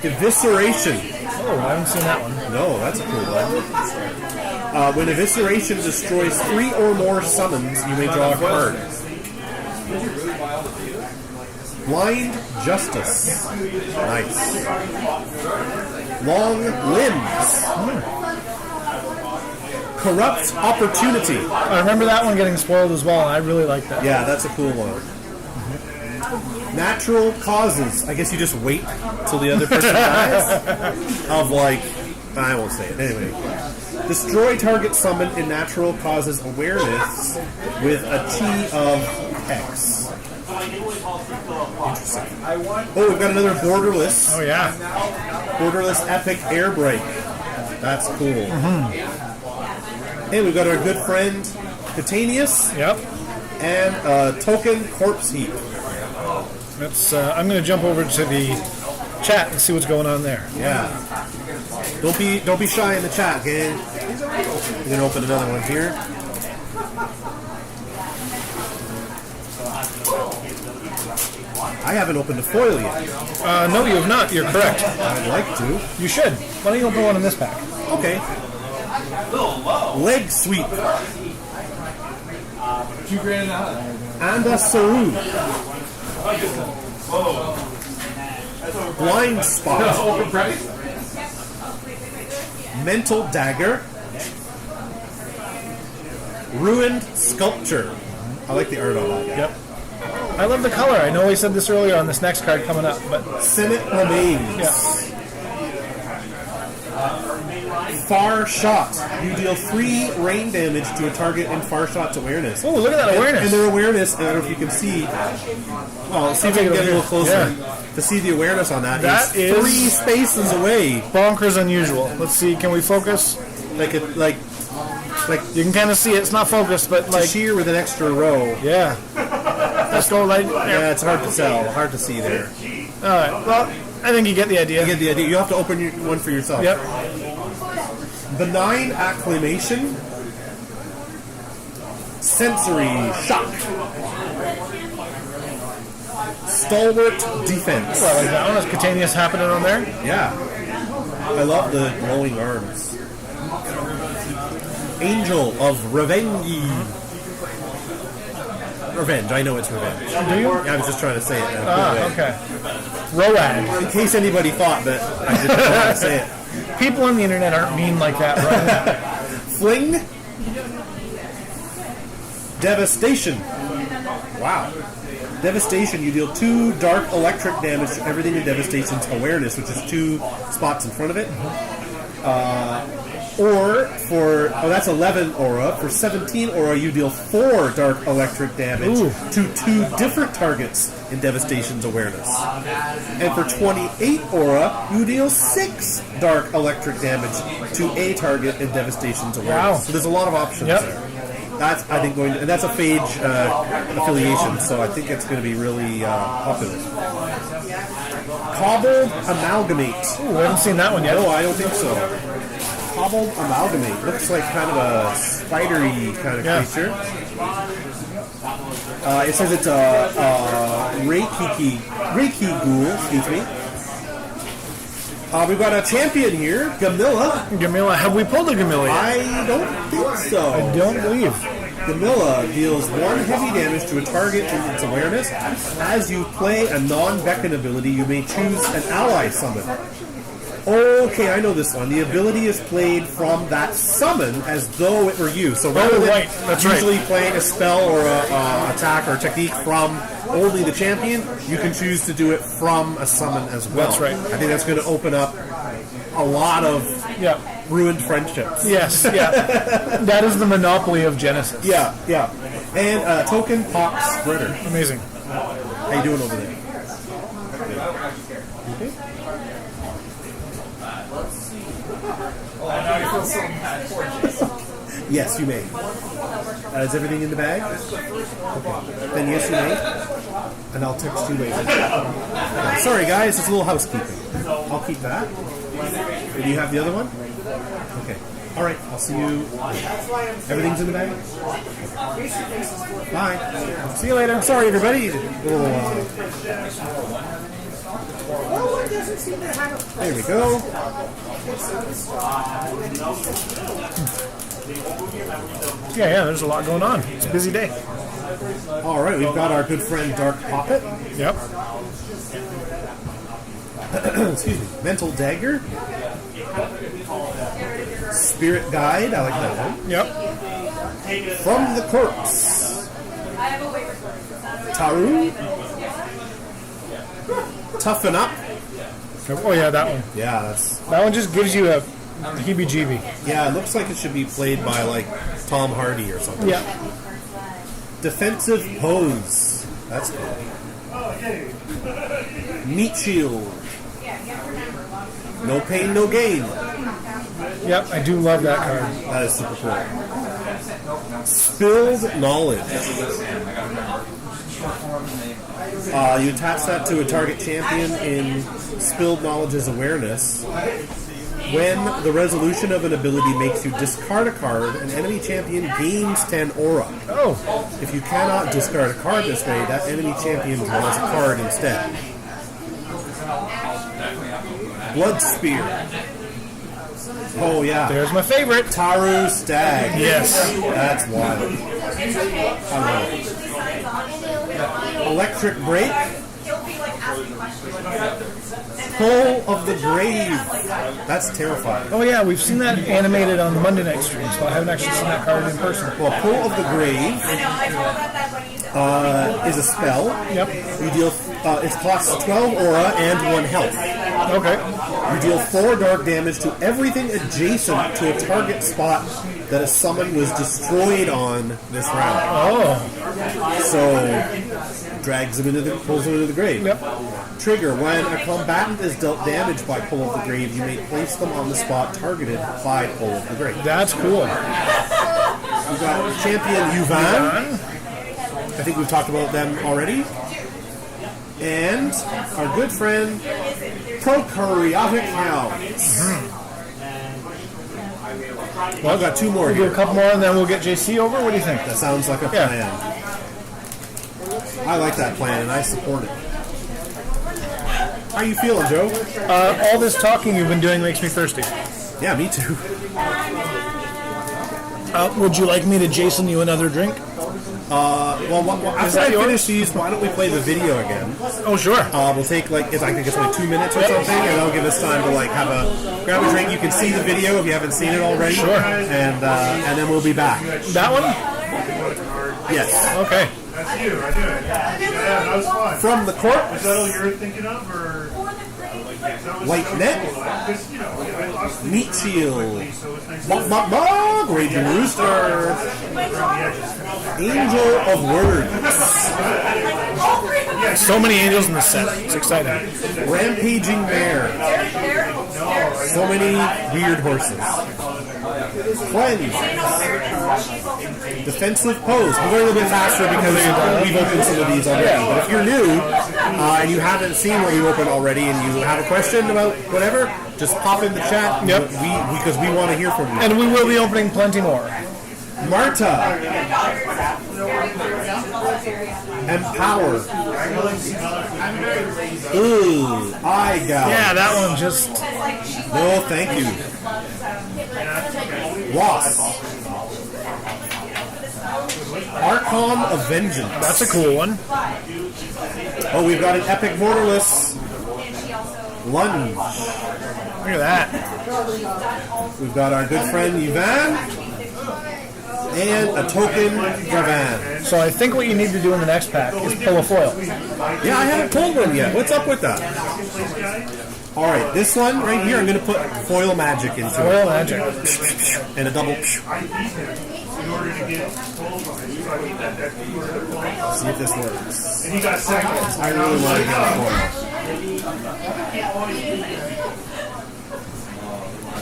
Evisceration. Oh, I haven't seen that one. No, that's a cool one. When Evisceration destroys 3 or more summons, you may draw a card. Blind Justice. Nice. Long Limbs. Corrupt Opportunity. I remember that one getting spoiled as well, and I really like that. Yeah, that's a cool one. Natural Causes. I guess you just wait till the other person dies. Of like, I won't say it. Anyway. Destroy target summon in Natural Causes awareness with a T of X. Interesting. Oh, we've got another Borderless. Oh, yeah. Borderless Epic Air Break. That's cool. Mm-hmm. And we've got our good friend Titanius. Yep. And Token Corpse Heap. That's. I'm going to jump over to the chat and see what's going on there. Yeah. Don't be shy in the chat, okay? We're going to open another one here. I haven't opened a foil yet. No, you have not. You're correct. I'd like to. You should. Why don't you open one in this pack? Okay. Leg Sweep. And a Saru. Blind Spot. Mental Dagger. Ruined Sculpture. I like the art on that. Yep. I love the color. I know we said this earlier on this next card coming up, but Senate Remains. Yeah. Far Shot. You deal 3 rain damage to a target in Far Shot's awareness. Oh, look at that awareness. And their awareness, I don't know if you can see. Well, see if I can get a little closer to see the awareness on that. That is 3 spaces away. Bonkers unusual. Let's see, can we focus? Like you can kind of see it. It's not focused, but like sheer with an extra row. Yeah. Let's go right there. Yeah, it's hard to tell. Hard to see there. All right. Well, I think you get the idea. You get the idea. You have to open one for yourself. Yep. Benign Acclimation. Sensory Shock. Stalwart Defense. Well, like that one. Is Catanius happening on there? Yeah. I love the glowing arms. Angel of Revenge. Revenge. I know it's revenge. Do you? I was just trying to say it. Okay. Road. In case anybody thought that I didn't know how to say it. People on the internet aren't mean like that, right? Fling. Devastation. Wow. Devastation, you deal 2 dark electric damage to everything in Devastation's awareness, which is 2 spots in front of it. That's 11 aura. For 17 aura, you deal 4 dark electric damage to 2 different targets in Devastation's awareness. And for 28 aura, you deal 6 dark electric damage to a target in Devastation's awareness. Wow. So there's a lot of options there. That's, I think, and that's a phage affiliation, so I think it's going to be really popular. Cobbled Amalgamate. Ooh, I haven't seen that one yet. No, I don't think so. Cobbled Amalgamate. Looks like kind of a spidery kind of creature. It says it's a Reiki ghoul, excuse me. We've got a champion here, Gamilla. Gamilla. Have we pulled a Gamilla yet? I don't think so. I don't believe. Gamilla deals 1 heavy damage to a target in its awareness. As you play a non-beckon ability, you may choose an ally summon. Okay, I know this one. The ability is played from that summon as though it were you. So rather than usually playing a spell or a attack or a technique from only the champion, you can choose to do it from a summon as well. That's right. I think that's going to open up a lot of ruined friendships. Yes, yeah. That is the monopoly of Genesis. Yeah. And Token Pox Spreader. Amazing. How you doing over there? Okay. Yes, you may. Is everything in the bag? Okay. Then yes, you may. And I'll text you later. Okay. Sorry, guys. It's a little housekeeping. I'll keep that. Do you have the other one? Okay. All right. I'll see you. Everything's in the bag? Bye. See you later. Sorry, everybody. There we go. Yeah, there's a lot going on. It's a busy day. All right, we've got our good friend Dark Poppet. Yep. Excuse me. Mental Dagger. Spirit Guide. I like that one. Yep. From the Corpse. Taru. Toughen Up. Oh yeah, that one. Yeah, that one just gives you a heebie-jeebie. Yeah, it looks like it should be played by like Tom Hardy or something. Yeah. Defensive Pose. That's cool. Meat Shield. No Pain, No Gain. Yep, I do love that card. That is super cool. Spilled Knowledge. You attach that to a target champion in Spilled Knowledge's awareness. When the resolution of an ability makes you discard a card, an enemy champion gains 10 aura. Oh. If you cannot discard a card this way, that enemy champion draws a card instead. Blood Spear. Oh yeah. There's my favorite. Taru Stag. Yes. That's wild. I love it. Electric Break. Pull of the Grave. That's terrifying. Oh yeah, we've seen that animated on the Monday night stream, so I haven't actually seen that card in person. Well, Pull of the Grave is a spell. Yep. You deal. It costs 12 aura and 1 health. Okay. You deal 4 dark damage to everything adjacent to a target spot that a summon was destroyed on this round. Oh. So pulls him into the grave. Yep. Trigger: when a combatant is dealt damage by Pull of the Grave, you may place them on the spot targeted by Pull of the Grave. That's cool. We've got champion Yuvan. I think we've talked about them already. And our good friend Prokaryotic Hounds. Well, I've got 2 more We'll here. do a couple more and then we'll get JC over. What do you think? That sounds like a plan. I like that plan and I support it. How you feeling, Joe? All this talking you've been doing makes me thirsty. Yeah, me too. Would you like me to Jason you another drink? After I finish these, why don't we play the video again? Oh, sure. We'll take I think it's only 2 minutes or something, and that'll give us time to grab a drink. You can see the video if you haven't seen it already. Sure. And then we'll be back. That one? Yes. Okay. I do. Yeah, that was fun. From the Corpse. Is that all you're thinking of, or? White Net. Meat Shield. Raging Rooster. Angel of Words. So many angels in this set. It's exciting. Rampaging Bear. So many weird horses. Cleanse. Defensive Pose. We're going a little bit faster because we've opened some of these already. But if you're new and you haven't seen what we opened already and you have a question about whatever, just pop in the chat. Yep. Because we want to hear from you. And we will be opening plenty more. Marta. Empower. Ooh, I got. Yeah, that one just. No, thank you. Wasp. Archon of Vengeance. That's a cool one. Oh, we've got an Epic Mortalist. Lunge. Look at that. We've got our good friend Yvan. And a token Gravan. So I think what you need to do in the next pack is pull a foil. Yeah, I haven't pulled one yet. What's up with that? Alright, this one right here, I'm going to put foil magic into foil magic. And a double. See if this works. And he got seconds. I really want to get a foil.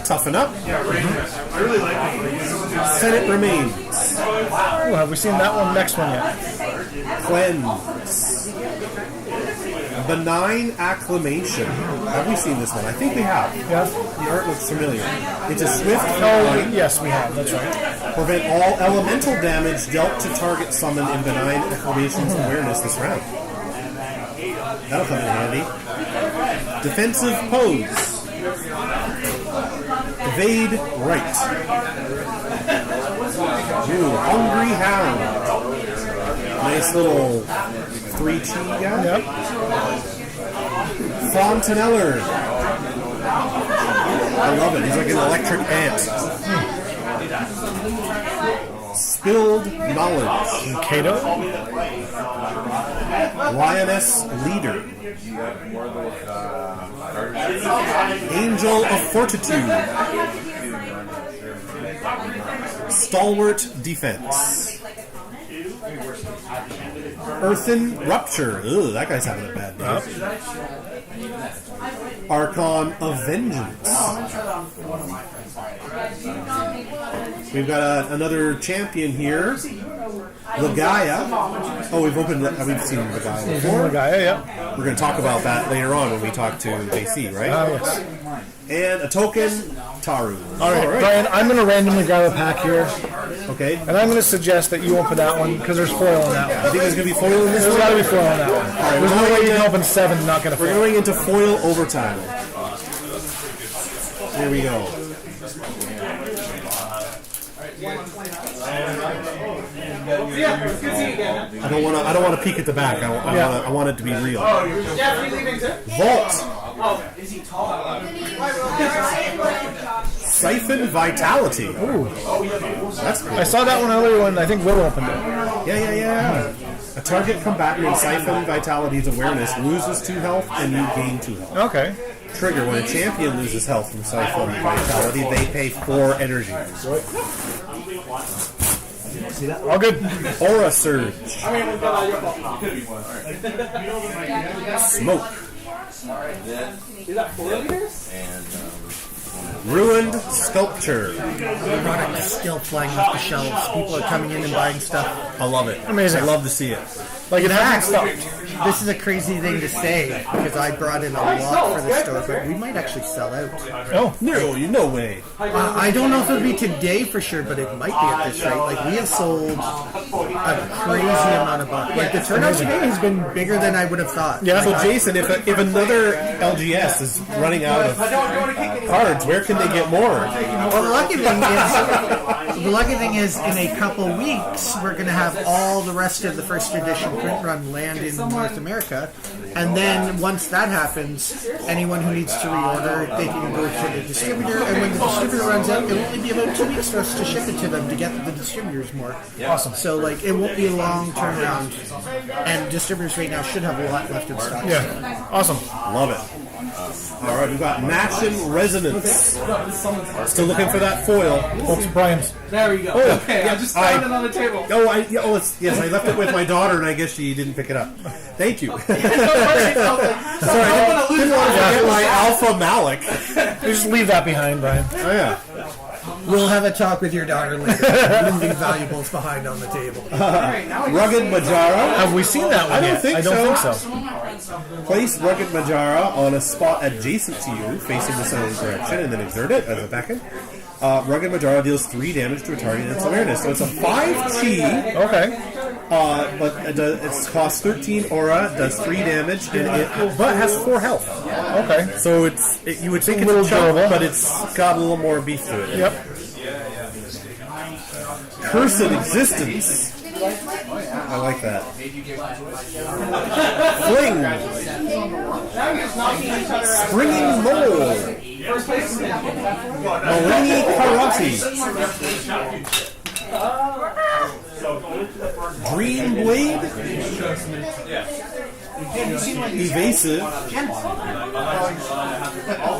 Toughen Up. Yeah, right. I really like it. Senate Remains. Oh, have we seen that one? Next one yet? Cleanse. Benign Acclamation. Have we seen this one? I think we have. Yeah. The art looks familiar. It's a swift. Oh, yes, we have. That's right. Prevent all elemental damage dealt to target summon in Benign Acclamation's awareness this round. That'll come in handy. Defensive pose. Evade right. Ooh, Hungry Hound. Nice little 3-chi guy. Yep. Fontaneller. I love it. He's like an electric ant. Spilled Knowledge. Kato. Lioness Leader. Angel of Fortitude. Stalwart Defense. Earthen Rupture. Ugh, that guy's having a bad day. Archon of Vengeance. We've got another champion here. Lagaya. Oh, we've seen Lagaya before. Lagaya, yeah. We're going to talk about that later on when we talk to JC, right? Yes. And a token, Taru. All right, Brian, I'm going to randomly grab a pack here. Okay. And I'm going to suggest that you open that one because there's foil in that one. I think there's going to be foil in this one? There's got to be foil in that one. Right, there's no way you can open 7 and not get a foil. We're going into foil overtime. Here we go. I don't want to peek at the back. I want it to be real. Vault. Is he tall? Siphon Vitality. Ooh. That's cool. I saw that one earlier when I think Will opened it. Yeah. A target combatant in Siphon Vitality's awareness loses 2 health and you gain 2 health. Okay. Trigger: when a champion loses health from Siphon Vitality, they pay 4 energy. See that? All good. Aura Surge. Smoke. Is that 4 liters? Ruined Sculpture. Product is still flying off the shelves. People are coming in and buying stuff. I love it. Amazing. I love to see it. Like it hasn't stopped. This is a crazy thing to say because I brought in a lot for the store, but we might actually sell out. Oh, no way. I don't know if it'll be today for sure, but it might be at this rate. Like we have sold a crazy amount of bucks. Like the turnout today has been bigger than I would have thought. Yeah. Like, So Jason, if another LGS is running out of cards, where can they get more? Well, the lucky thing is, in a couple weeks, we're going to have all the rest of the first edition print run land in North America, and then once that happens, anyone who needs to reorder, they can go to the distributor, and when the distributor runs out, it will only be about 2 weeks for us to ship it to them to get the distributors more. Awesome. So, like, it won't be a long turnaround, and distributors right now should have a lot left in stock. Yeah. Awesome. Love it. All right, we've got Matching Resonance. Still looking for that foil. Oops, Brian's. There we go. Oh, Okay, I just found it on the table. Yes, I left it with my daughter, and I guess she didn't pick it up. Thank you. Sorry, I didn't want to forget my Alpha Malik. You just leave that behind, Brian. Oh, yeah. We'll have a talk with your daughter later. Leaving valuables behind on the table. Rugged Majara. Have we seen that one I don't yet? think I don't so. think so. Place Rugged Majara on a spot adjacent to you, facing the southern direction, and then exert it as a beacon. Rugged Majara deals 3 damage to a target in its awareness. So it's a 5-chi. Okay. But it costs 13 aura, does 3 damage, but has 4 health. Okay. So you would think it's a chunk, but it's got a little more beef to it. Yep. Cursed Existence. I like that. Fling. Springing Mole. Malini Karate. Green Blade. Evasive.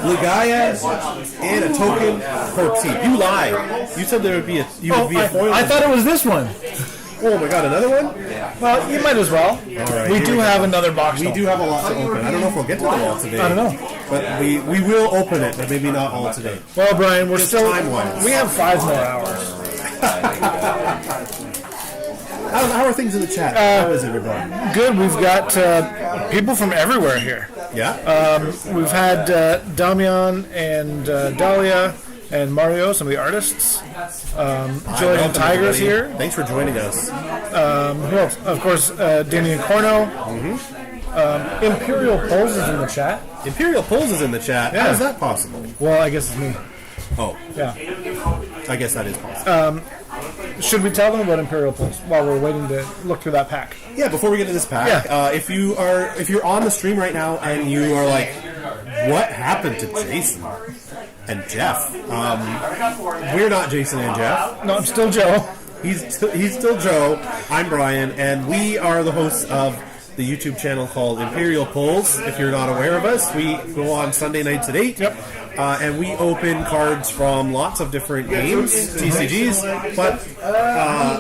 Lagaya. And a token Corpse. You lied. You said there would be a foil. I thought it was this one. Oh my god, another one? Well, you might as well. All right, we do have another box. We do have a lot to open. I don't know if we'll get to them all today. I don't know. But we will open it, but maybe not all today. Well, Brian, we're Just still... time-wise. We have 5 more hours. How are things in the chat? How is everybody? Good. We've got people from everywhere here. Yeah? We've had Damian and Dahlia and Mario, some of the artists. Joy and Tiger's here. Thanks for joining us. Who else? Of course, Damian Corno. Imperial Pulse is in the chat. Imperial Pulse is in the chat. Yeah. How is that possible? Well, I guess it's me. Oh, Yeah. I guess that is possible. Should we tell them about Imperial Pulse while we're waiting to look through that pack? Yeah, before we get to this pack, if you're on the stream right now and you are like, what happened to Jason and Jeff? We're not Jason and Jeff. No, I'm still Joe. He's still Joe. I'm Brian, and we are the hosts of the YouTube channel called Imperial Pulls. If you're not aware of us, we go on Sunday nights at 8. Yep. And we open cards from lots of different games, TCGs, but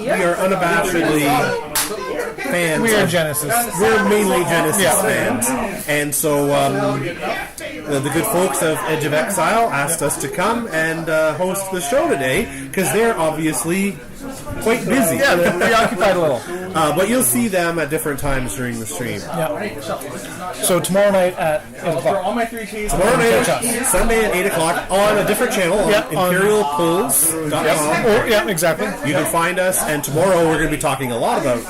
we are unabashedly fans. We are Genesis. We're mainly Genesis fans. And so the good folks of Edge of Exile asked us to come and host the show today, because they're obviously quite busy. Yeah, they're preoccupied a little. But you'll see them at different times during the stream. Yeah. So tomorrow night at 8 o'clock. Tomorrow night, Sunday at 8 o'clock on a different channel on imperialpulls.com. Yeah, exactly. You can find us, and tomorrow we're going to be talking a lot about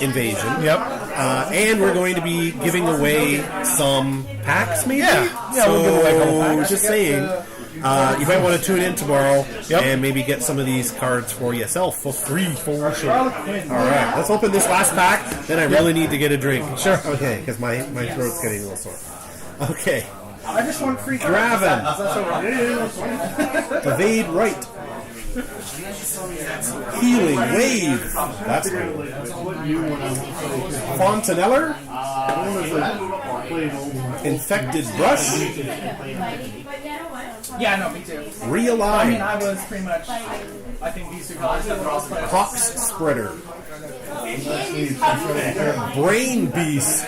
Invasion. Yep. And we're going to be giving away some packs, maybe? Yeah, so, we'll give away a couple packs. Just saying. You might want to tune in tomorrow and maybe get some of these cards for yourself for free. For sure. Alright, let's open this last pack, then I really need to get a drink. Sure. Okay, because my throat's getting a little sore. Okay. I just want free Draven. Evade right. Healing Wave. That's cool. Fontaneller. Infected Brush. Yeah, no, me too. Realign. I mean, I was pretty much. I think these two colors that were all playing. Pox Spreader. Brain Beast.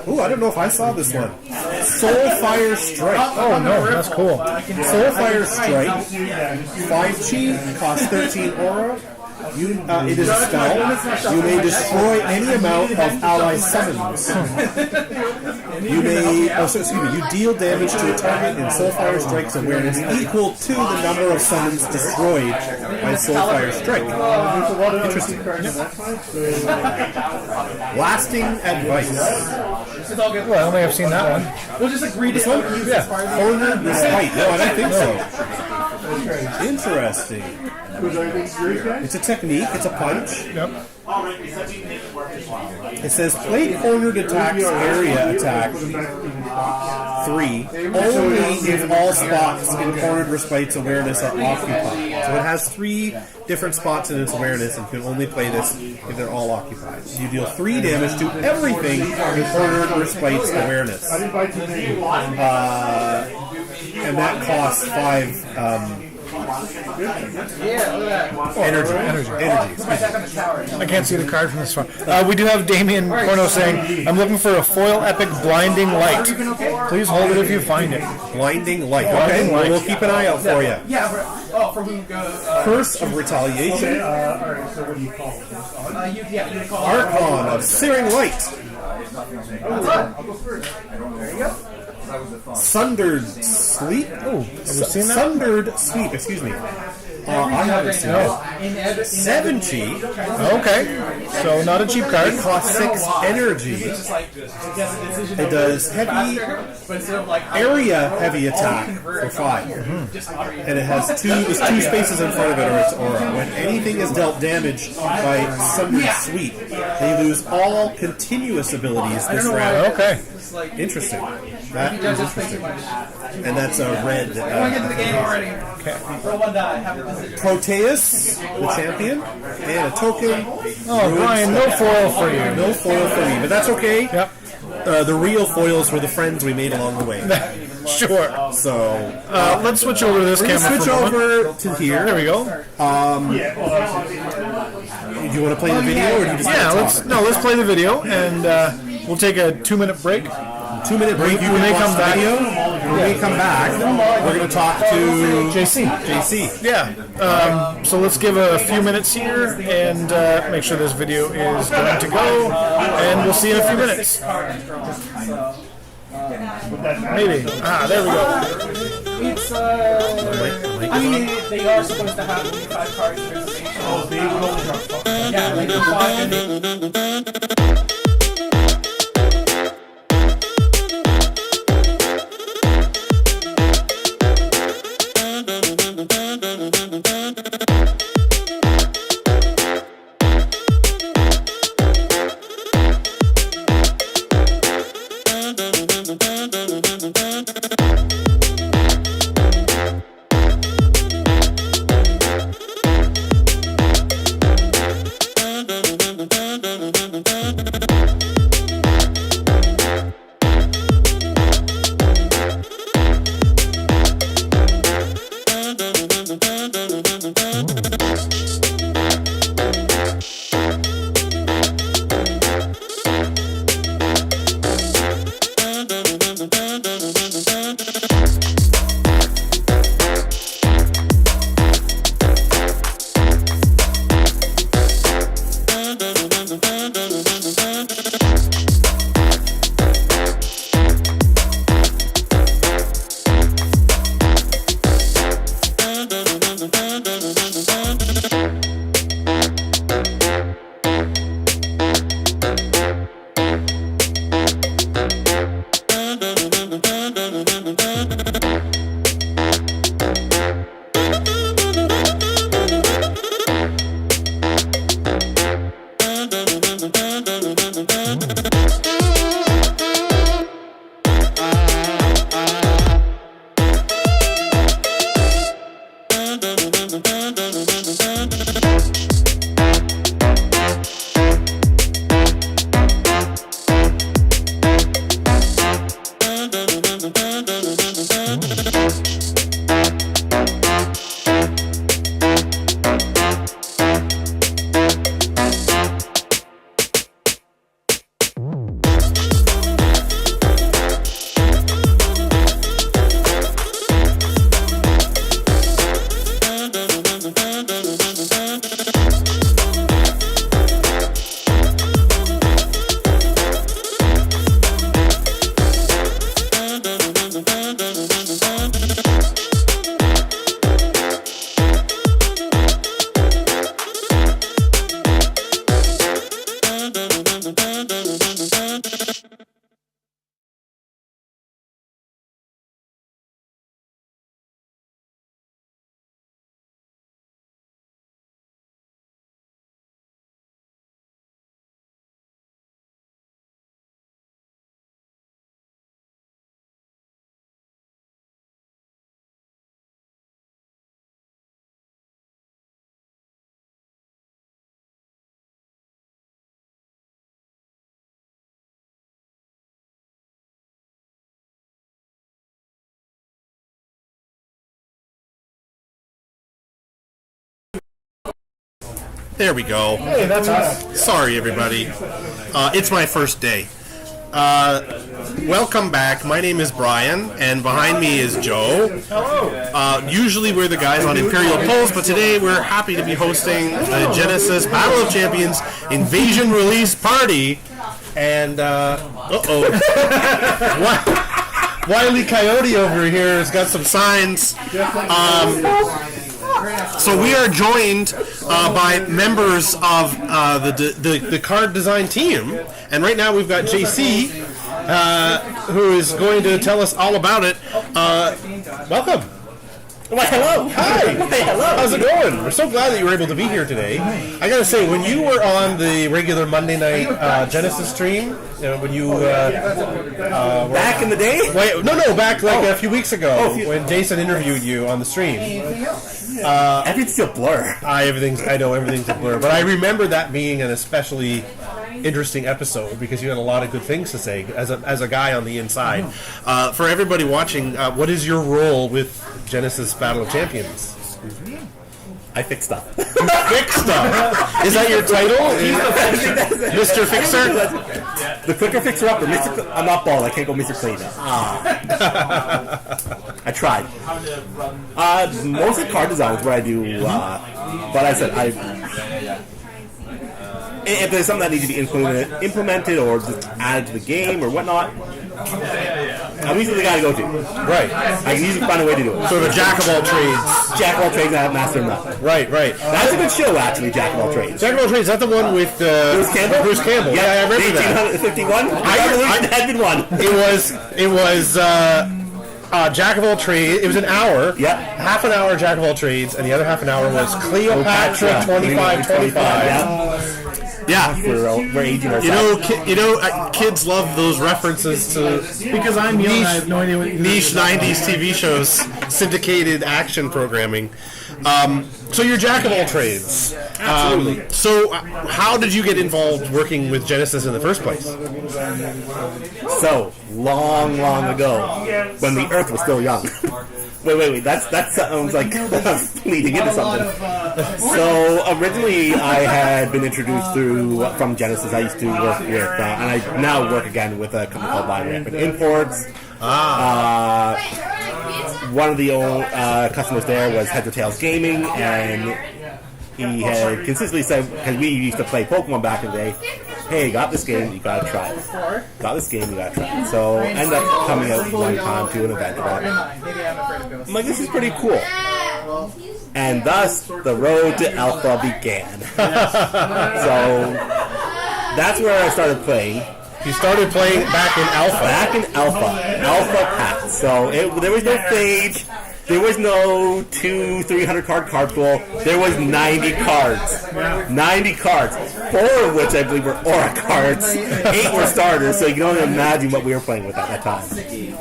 Ooh, I don't know if I saw this one. Soulfire Strike. Oh no, that's cool. Soulfire Strike. 5 chi, costs 13 aura. It is a spell. You may destroy any amount of ally summons. You deal damage to a target in Soulfire Strike's awareness equal to the number of summons destroyed by Soulfire Strike. Interesting. Lasting Advice. Well, I only have seen that one. We'll just agree to use this part. Cornered Respite. No, I don't think so. Interesting. It's a technique. It's a punch. Yep. It says play cornered attacks area attack 3 only if all spots in cornered respite's awareness are occupied. So it has 3 different spots in its awareness and can only play this if they're all occupied. You deal 3 damage to everything in cornered respite's awareness. And that costs 5 energy. I can't see the card from this far. We do have Damien Corno saying, I'm looking for a foil epic Blinding Light. Please hold it if you find it. Blinding Light. Okay, well, we'll keep an eye out for you. Yeah, for who goes. Curse of Retaliation. Alright, so what do you call it? Archon of Searing Light. There you go. Sundered Sleep. Oh, have you seen that? Sundered Sleep, excuse me. I haven't seen it. 7 chi. Okay, so not a cheap card. It costs 6 energy. It does heavy area heavy attack for 5. And it has 2 spaces in front of it or its aura. When anything is dealt damage by Sundered Sleep, they lose all continuous abilities this round. Okay. Interesting. That is interesting. And that's a red. I want to get to the game already. Okay. Roll 1 die. Have it visit. Proteus, the champion, and a token. Oh, Brian, no foil for you. No foil for me, but that's okay. Yep. The real foils were the friends we made along the way. Sure. So let's switch over to this we're camera. gonna switch over to here. There we go. Do you want to play the video, or do you just let's play the video, and we'll take a 2-minute break. 2-minute break. When they come back, when we come back, we're going to talk to JC. Yeah. So let's give a few minutes here and make sure this video is going to go, and we'll see you in a few minutes. Maybe. There we go. It's I mean, they are supposed to have only 5 cards in reservation. Yeah, like 5. There we go. Hey, that's us. Sorry, everybody. It's my first day. Welcome back. My name is Brian, and behind me is Joe. Hello. Usually we're the guys on Imperial Pulse, but today we're happy to be hosting the Genesis Battle of Champions Invasion Release Party. And, Wily Coyote over here has got some signs. So we are joined by members of the card design team, and right now we've got JC, who is going to tell us all about it. Welcome. Well, hello. Hi. Hey, hello. How's it going? We're so glad that you were able to be here today. I gotta say, when you were on the regular Monday night Genesis stream, when you back in the day? Wait, no, back like a few weeks ago when Jason interviewed you on the stream. Everything's a blur. I know everything's a blur, but I remember that being an especially interesting episode because you had a lot of good things to say as a guy on the inside. For everybody watching, what is your role with Genesis Battle of Champions? I fix stuff. You fix stuff. Is that your title? Mr. Fixer? The quicker fixer up, I'm not bald. I can't go Mr. Clean. I tried. Mostly card design is what I do. But I said if there's something that needs to be implemented or just added to the game or whatnot, I'm usually the guy to go to. Right. I can usually find a way to do it. So the jack of all trades. Jack of all trades, I have master of none. Right. That's a good show, actually, Jack of all trades. Jack of all trades, is that the one with Bruce Campbell? Yeah, I remember that. 1851? Revolution had been won. It was Jack of all trades. It was an hour. Yep. Half an hour Jack of all trades, and the other half an hour was Cleopatra 2525. Yeah, we're aging ourselves. Kids love those references to Because I'm young, I have no idea what niche '90s TV shows, syndicated action programming. So you're Jack of all trades. Absolutely. So how did you get involved working with Genesis in the first place? So long ago, when the Earth was still young. Wait. That sounds like leading into something. So originally, I had been introduced from Genesis. I used to work with, and I now work again with a company called Buy Rapid Imports. One of the old customers there was Heads or Tails Gaming, and he had consistently said, because we used to play Pokemon back in the day, hey, got this game, you gotta try it. Got this game, you gotta try it. So I ended up coming out one time to an event about it. I'm like, this is pretty cool. And thus, the road to Alpha began. So that's where I started playing. You started playing back in Alpha. Alpha Pack. So there was no Phage. There was no 200-300 card pool. There was 90 cards. 90 cards. 4 of which I believe were Aura cards. 8 were starters, so you can only imagine what we were playing with at that time.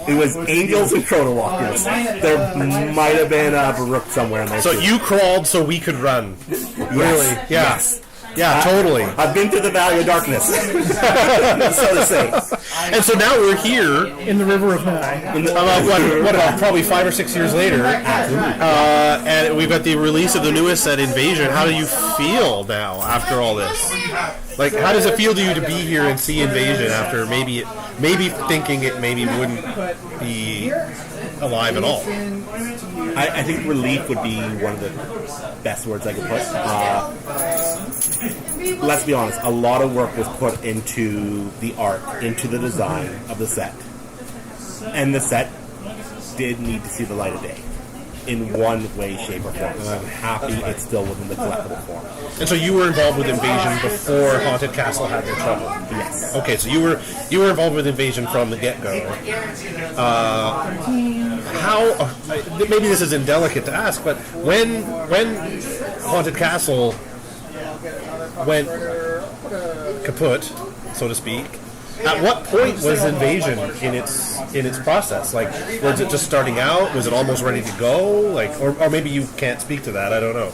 It was Angels and Chrono Walkers. There might have been a Baruch somewhere in there. So you crawled so we could run. Really? Yeah. Yes. Yeah, totally. I've been to the Valley of Darkness, so to say. And so now we're here in the River of Nye. What about probably 5 or 6 years later? And we've got the release of the newest set, Invasion. How do you feel now after all this? Like, how does it feel to you to be here and see Invasion after maybe thinking it maybe wouldn't be alive at all? I think relief would be one of the best words I could put. Let's be honest, a lot of work was put into the art, into the design of the set. And the set did need to see the light of day in one way, shape, or form. And I'm happy it's still within the collectible form. And so you were involved with Invasion before Haunted Castle had their trouble? Yes. Okay, so you were involved with Invasion from the get-go. Maybe this is indelicate to ask, but when Haunted Castle went kaput, so to speak, at what point was Invasion in its process? Like, was it just starting out? Was it almost ready to go? Like, or maybe you can't speak to that. I don't know.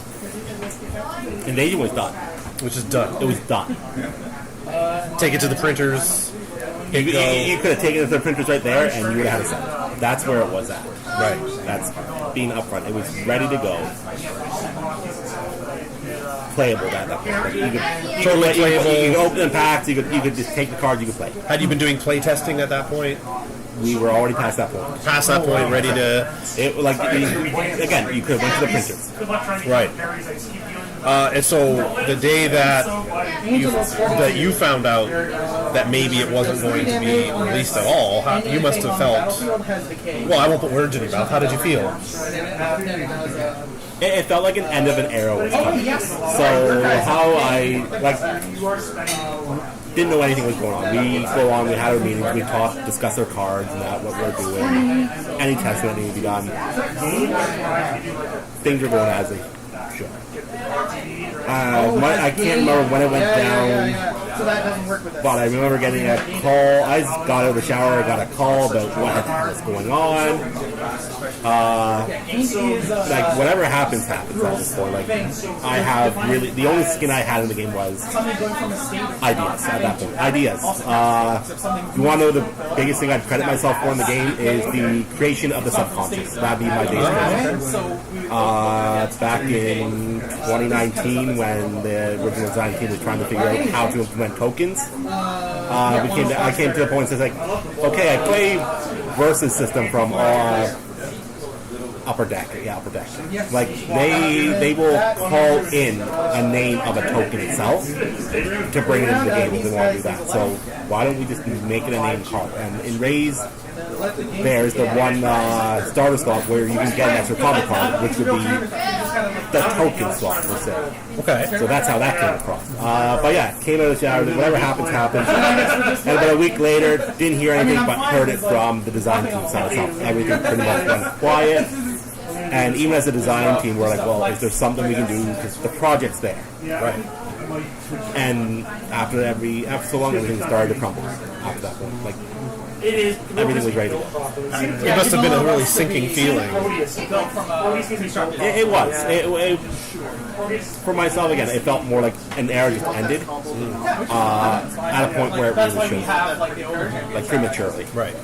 Invasion was done. Which is done. It was done. Take it to the printers. You could have taken it to the printers right there, and you would have had a set. That's where it was at. Right. That's being upfront. It was ready to go. Playable at that point. Like, you could Totally playable. You could open the packs. You could just take the cards. You could play. Had you been doing play testing at that point? We were already past that point. Past that point, ready to. Again, you could have went to the printers. Right. And so the day that you found out that maybe it wasn't going to be released at all, you must have felt. Well, I won't put words in your mouth. How did you feel? It felt like an end of an era was coming. So how I didn't know anything was going on. We go on, we had our meetings, we talked, discuss our cards and that, what we're doing, any tests that need to be done. Things are going as they should. I can't remember when it went down, but I remember getting a call. I just got out of the shower, I got a call about what was going on. Like, whatever happens at this point. Like, I have really, the only skin I had in the game was ideas at that point. Ideas. You want to know the biggest thing I'd credit myself for in the game is the creation of the subconscious. That'd be my biggest credit. Back in 2019, when the original design team was trying to figure out how to implement tokens, I came to the point that it's like, okay, I play Versus system from Upper Deck. Like, they will call in a name of a token itself to bring it into the game if they want to do that. So why don't we just make it a name card? And in Raise, there's the one starter slot where you can get an extra combo card, which would be the token slot per se. Okay. So that's how that came across. But yeah, came out of the shower, whatever happens. And about a week later, didn't hear anything but heard it from the design team side itself. Everything pretty much went quiet. And even as a design team, we're like, well, is there something we can do? Because the project's there. Right. And after so long, everything started to crumble after that point. Like, everything was ready to go. It must have been a really sinking feeling. It was. For myself, again, it felt more like an era just ended at a point where it really should, like prematurely. Right.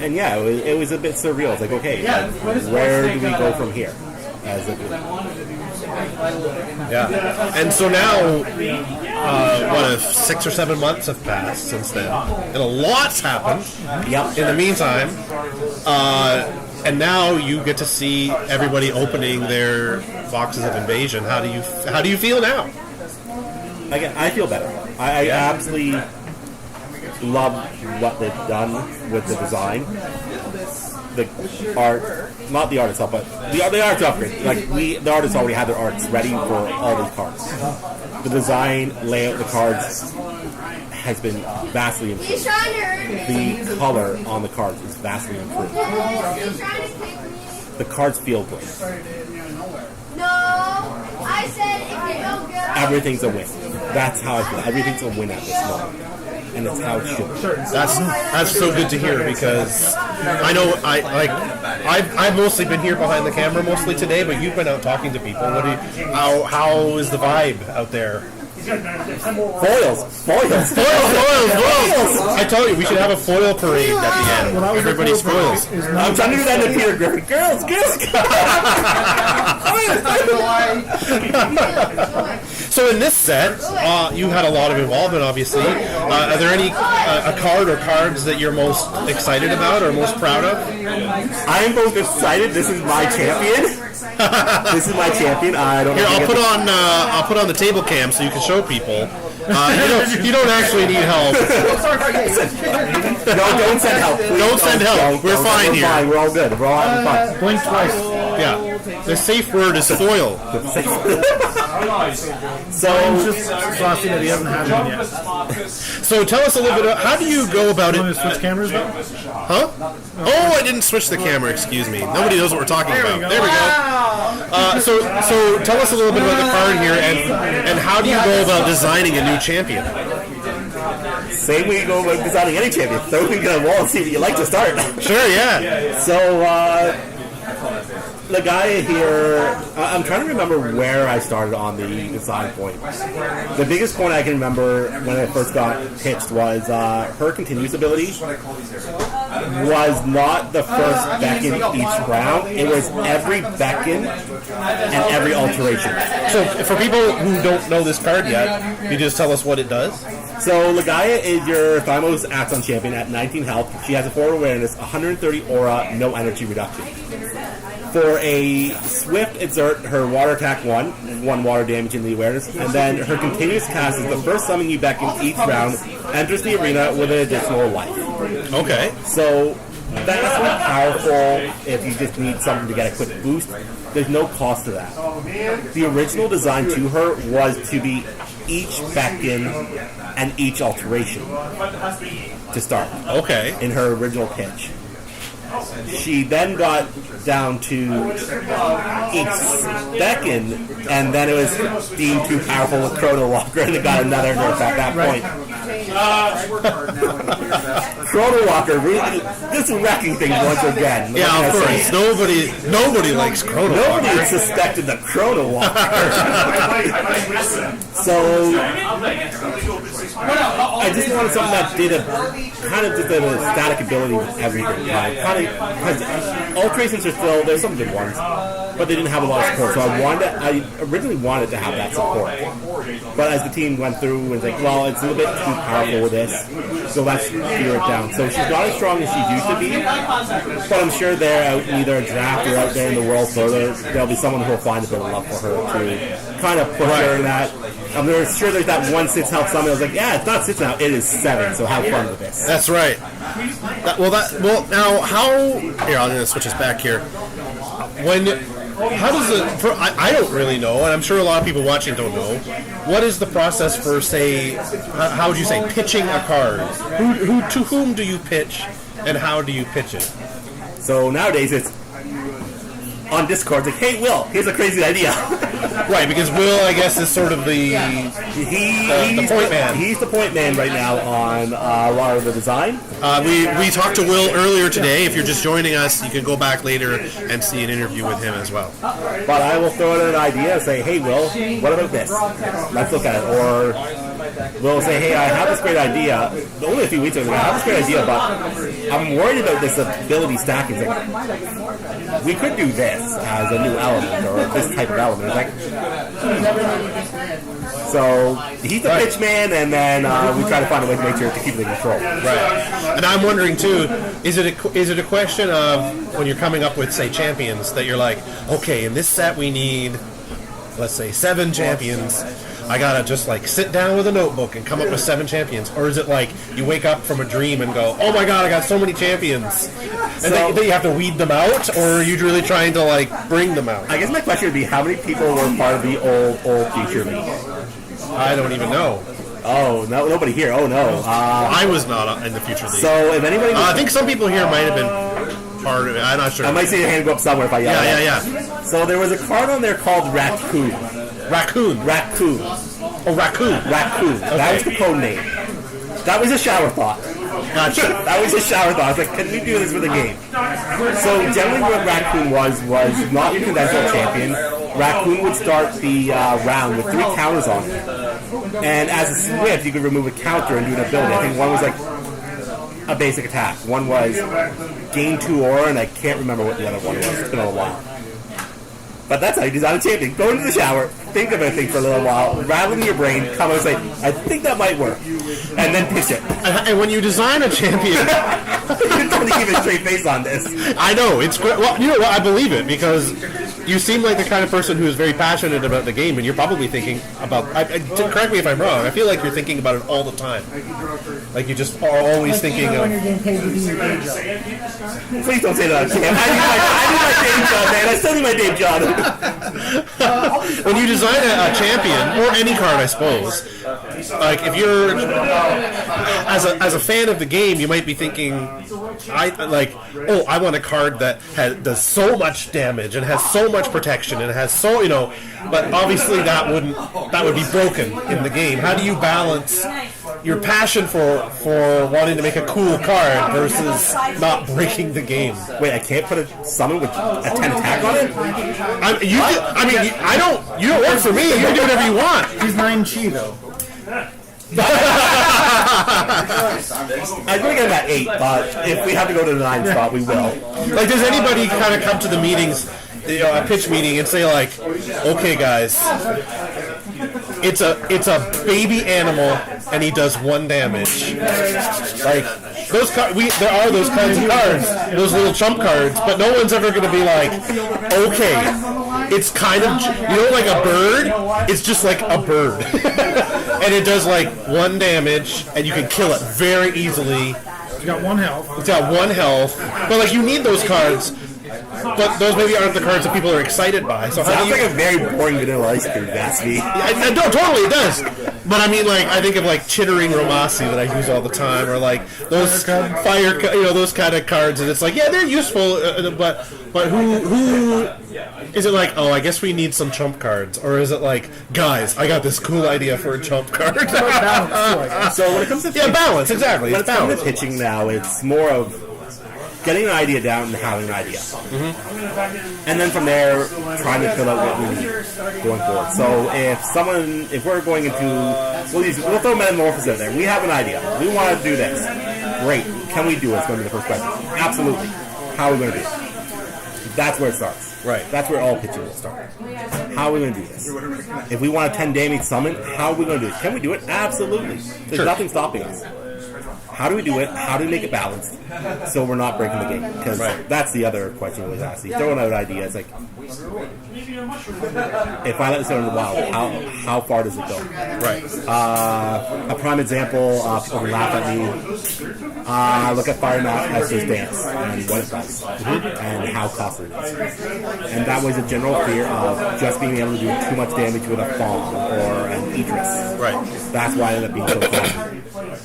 And yeah, it was a bit surreal. It's like, okay, where do we go from here as a group? Yeah. And so now, 6 or 7 months have passed since then, and a lot's happened. Yep. In the meantime, and now you get to see everybody opening their boxes of Invasion. How do you feel now? I feel better. I absolutely love what they've done with the design, the art, not the art itself, but the art's upgrade. Like, the artists already had their arts ready for all these cards. The design, layout of the cards has been vastly improved. The color on the cards is vastly improved. the cards feel great. No, I said if you don't get Everything's a win. That's how I feel. Everything's a win at this moment. And it's how it should be. That's so good to hear because I know I've mostly been here behind the camera mostly today, but you've been out talking to people. How is the vibe out there? Foils. I told you we should have a foil parade at the end. Everybody's foils. I'm trying to do that to Peter Griffin. Girls. So in this set, you had a lot of involvement, obviously. Are there any a card or cards that you're most excited about or most proud of? I am both excited. This is my champion. I don't. Here, I'll put on the table cam so you can show people. You don't actually need help. No, don't send help. Please. Don't send help. We're fine here. Fine. We're all good. We're all having fun. Blink twice. Yeah. The safe word is foil. So saucy that he hasn't had one yet. So tell us a little bit about how do you go about it? You want to switch cameras though? Huh? Oh, I didn't switch the camera. Excuse me. Nobody knows what we're talking about. There we go. So tell us a little bit about the card here and how do you go about designing a new champion? Same way you go about designing any champion. Throw things on the wall and see what you like to start. Sure, yeah. So, the guy here, I'm trying to remember where I started on the design point. The biggest point I can remember when I first got pitched was her continuous ability was not the first beckon each round. It was every beckon and every alteration. So for people who don't know this card yet, you just tell us what it does? So Legaia is your Thymos Axon champion at 19 health. She has a forward awareness, 130 aura, no energy reduction. For a swift exert, her water attack 1 water damage in the awareness, and then her continuous cast is the first summon you beckon each round, enters the arena with an additional life. Okay. So that's powerful if you just need something to get a quick boost. There's no cost to that. The original design to her was to be each beckon and each alteration to start. Okay. In her original pitch. She then got down to each beckon, and then it was deemed too powerful with Chrono Walker, and it got another nerf at that point. Chrono Walker really just wrecking things once again. Yeah, of course. Nobody likes Chrono Walker. Nobody suspected the Chrono Walker. So I just wanted something that did a kind of just a static ability with everything. Because alterations are still, there's some good ones, but they didn't have a lot of support. So I originally wanted to have that support. But as the team went through and was like, well, it's a little bit too powerful with this, so let's gear it down. So she's not as strong as she used to be, but I'm sure they're out in either a draft or out there in the world further. There'll be someone who will find a bit of love for her to kind of push her in that. I'm sure there's that 1/6 health summon. I was like, yeah, it's not 6 now, it is 7. So have fun with this. That's right. Now how? Here, I'm going to switch us back here. How does it? I don't really know, and I'm sure a lot of people watching don't know. What is the process for, say, how would you say, pitching a card? To whom do you pitch, and how do you pitch it? So nowadays it's on Discord, like, hey Will, here's a crazy idea. Right, because Will, I guess, is sort of the point man. He's the point man right now on a lot of the design. We talked to Will earlier today. If you're just joining us, you can go back later and see an interview with him as well. But I will throw in an idea and say, hey Will, what about this? Let's look at it. Or Will say, hey, I have this great idea. Only a few weeks ago, I have this great idea, but I'm worried about this ability stacking. It's like, we could do this as a new element, or this type of element. It's like, so he's the pitch man, and then we try to find a way to make sure to keep it in control. Right. And I'm wondering too, is it a question of when you're coming up with, say, champions that you're like, okay, in this set we need, let's say, 7 champions. I gotta just like sit down with a notebook and come up with 7 champions, or is it like you wake up from a dream and go, "Oh my god, I got so many champions," and then you have to weed them out, or are you really trying to like bring them out? I guess my question would be, how many people were part of the old future league? I don't even know. Oh no, nobody here. Oh no, I was not in the future league. So if anybody, I think some people here might have been. part of it. I'm not sure. I might see your hand go up somewhere if I yell. Yeah. So there was a card on there called Raccoon. Raccoon. Oh, Raccoon. Okay. That was the code name. That was a shower thought. Gotcha. That was a shower thought. I was like, can we do this for the game? So generally what Raccoon was not your conventional champion. Raccoon would start the round with 3 counters on it. And as a Swift, you could remove a counter and do an ability. I think one was like a basic attack. One was gain 2 aura, and I can't remember what the other one was. It's been a while. But that's how you design a champion. Go into the shower, think of a thing for a little while, rattle in your brain, come and say, I think that might work. And then pitch it. And when you design a champion... You don't even a straight face on this. I know. It's great. Well, you know what? I believe it, because you seem like the kind of person who is very passionate about the game, and you're probably thinking about... correct me if I'm wrong. I feel like you're thinking about it all the time. Like you just are always thinking of... When you're getting paid to do your day job. Please don't say that. I do my day job, man. I still do my day job. When you design a champion, or any card, I suppose, like if you're as a fan of the game, you might be thinking, I want a card that does so much damage and has so much protection and has so but obviously that would be broken in the game. How do you balance your passion for wanting to make a cool card versus not breaking the game? Wait, I can't put a summon with a 10 attack on it? You don't work for me. You can do whatever you want. He's 9 chi though. I'm going to get that 8, but if we have to go to the 9 spot, we will. Like, does anybody kind of come to the meetings, a pitch meeting, and say like, okay, guys, it's a baby animal, and he does 1 damage. Like those there are those kinds of cards, those little trump cards, but no one's ever going to be like, okay, it's kind of like a bird. It's just like a bird, and it does like 1 damage, and you can kill it very easily. It's got 1 health. It's got 1 health, but like you need those cards. But those maybe aren't the cards that people are excited by. So sounds like a very boring vanilla ice cream, Gatsby. No, totally, it does. But I mean, like, I think of like Chittering Romasi that I use all the time, or like those fire, those kind of cards, and it's like, yeah, they're useful, but who is it like? Oh, I guess we need some trump cards, or is it like, guys, I got this cool idea for a trump card? So when it comes to balance, exactly. When it comes to pitching now, it's more of getting an idea down and having an idea. And then from there, trying to fill out what we need going forward. So if we're going into, we'll throw Metamorphosis out there. We have an idea. We want to do this. Great. Can we do it? It's going to be the first question. Absolutely. How are we going to do it? That's where it starts. Right. That's where all pitching will start. How are we going to do this? If we want a 10 damage summon, how are we going to do it? Can we do it? Absolutely. There's nothing stopping us. How do we do it? How do we make it balanced so we're not breaking the game? Because that's the other question we always ask. You throwing out ideas like, if I let this out in the wild, how far does it go? Right. A prime example, people can laugh at me. Look at Fire Master's Dance and what it does and how costly it is. And that was a general fear of just being able to do too much damage with a Fawn or an Idris. Right. That's why it ended up being so costly.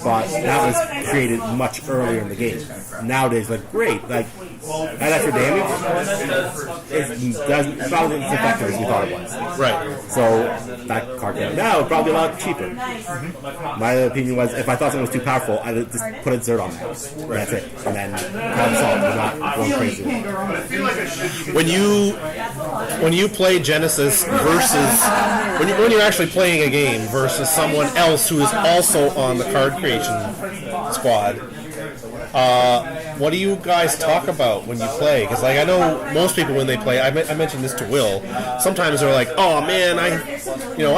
But that was created much earlier in the game. Nowadays, like, great, like, that extra damage is not as effective as we thought it was. Right. So that card came out now, it'd probably be a lot cheaper. My opinion was, if I thought something was too powerful, I'd just put a Zerd on there. That's it. And then problem solved. We're not going crazy. When you play Genesis versus when you're actually playing a game versus someone else who is also on the card creation squad, what do you guys talk about when you play? Because like I know most people when they play, I mentioned this to Will. Sometimes they're like, "Oh man, I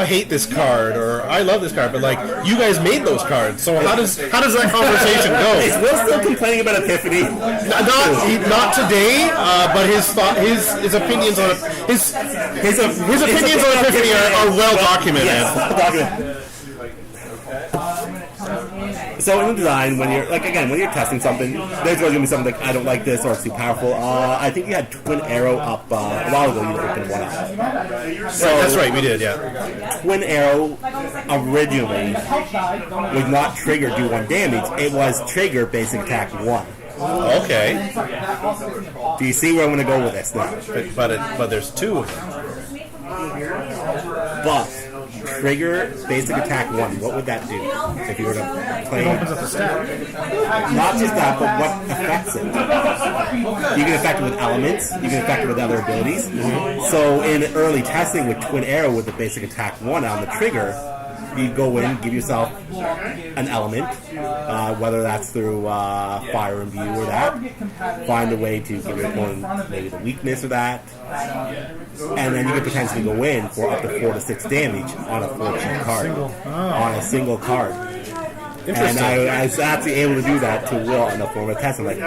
hate this card," or "I love this card," but like you guys made those cards, so how does that conversation go? Is Will still complaining about Epiphany? Not today, but his opinions on his opinions on Epiphany are well documented. Yes, well documented. So in the design, when you're testing something, there's going to be something like, I don't like this, or it's too powerful. I think you had Twin Arrow up a while ago. You opened one up. So that's right, we did, yeah. Twin Arrow originally would not trigger do 1 damage. It was trigger basic attack 1. Okay. Do you see where I'm going to go with this now? But there's two of them. But trigger basic attack 1. What would that do if you were to play? It opens up the stat. Not just that, but what affects it? You can affect it with elements. You can affect it with other abilities. So in early testing with Twin Arrow with the basic attack 1 on the trigger, you go in, give yourself an element, whether that's through fire imbue or that. Find a way to give your opponent maybe the weakness of that. And then you can potentially go in for up to 4 to 6 damage on a 4-cheat card. On a single card. And I was actually able to do that to Will in the form of a test. I'm like,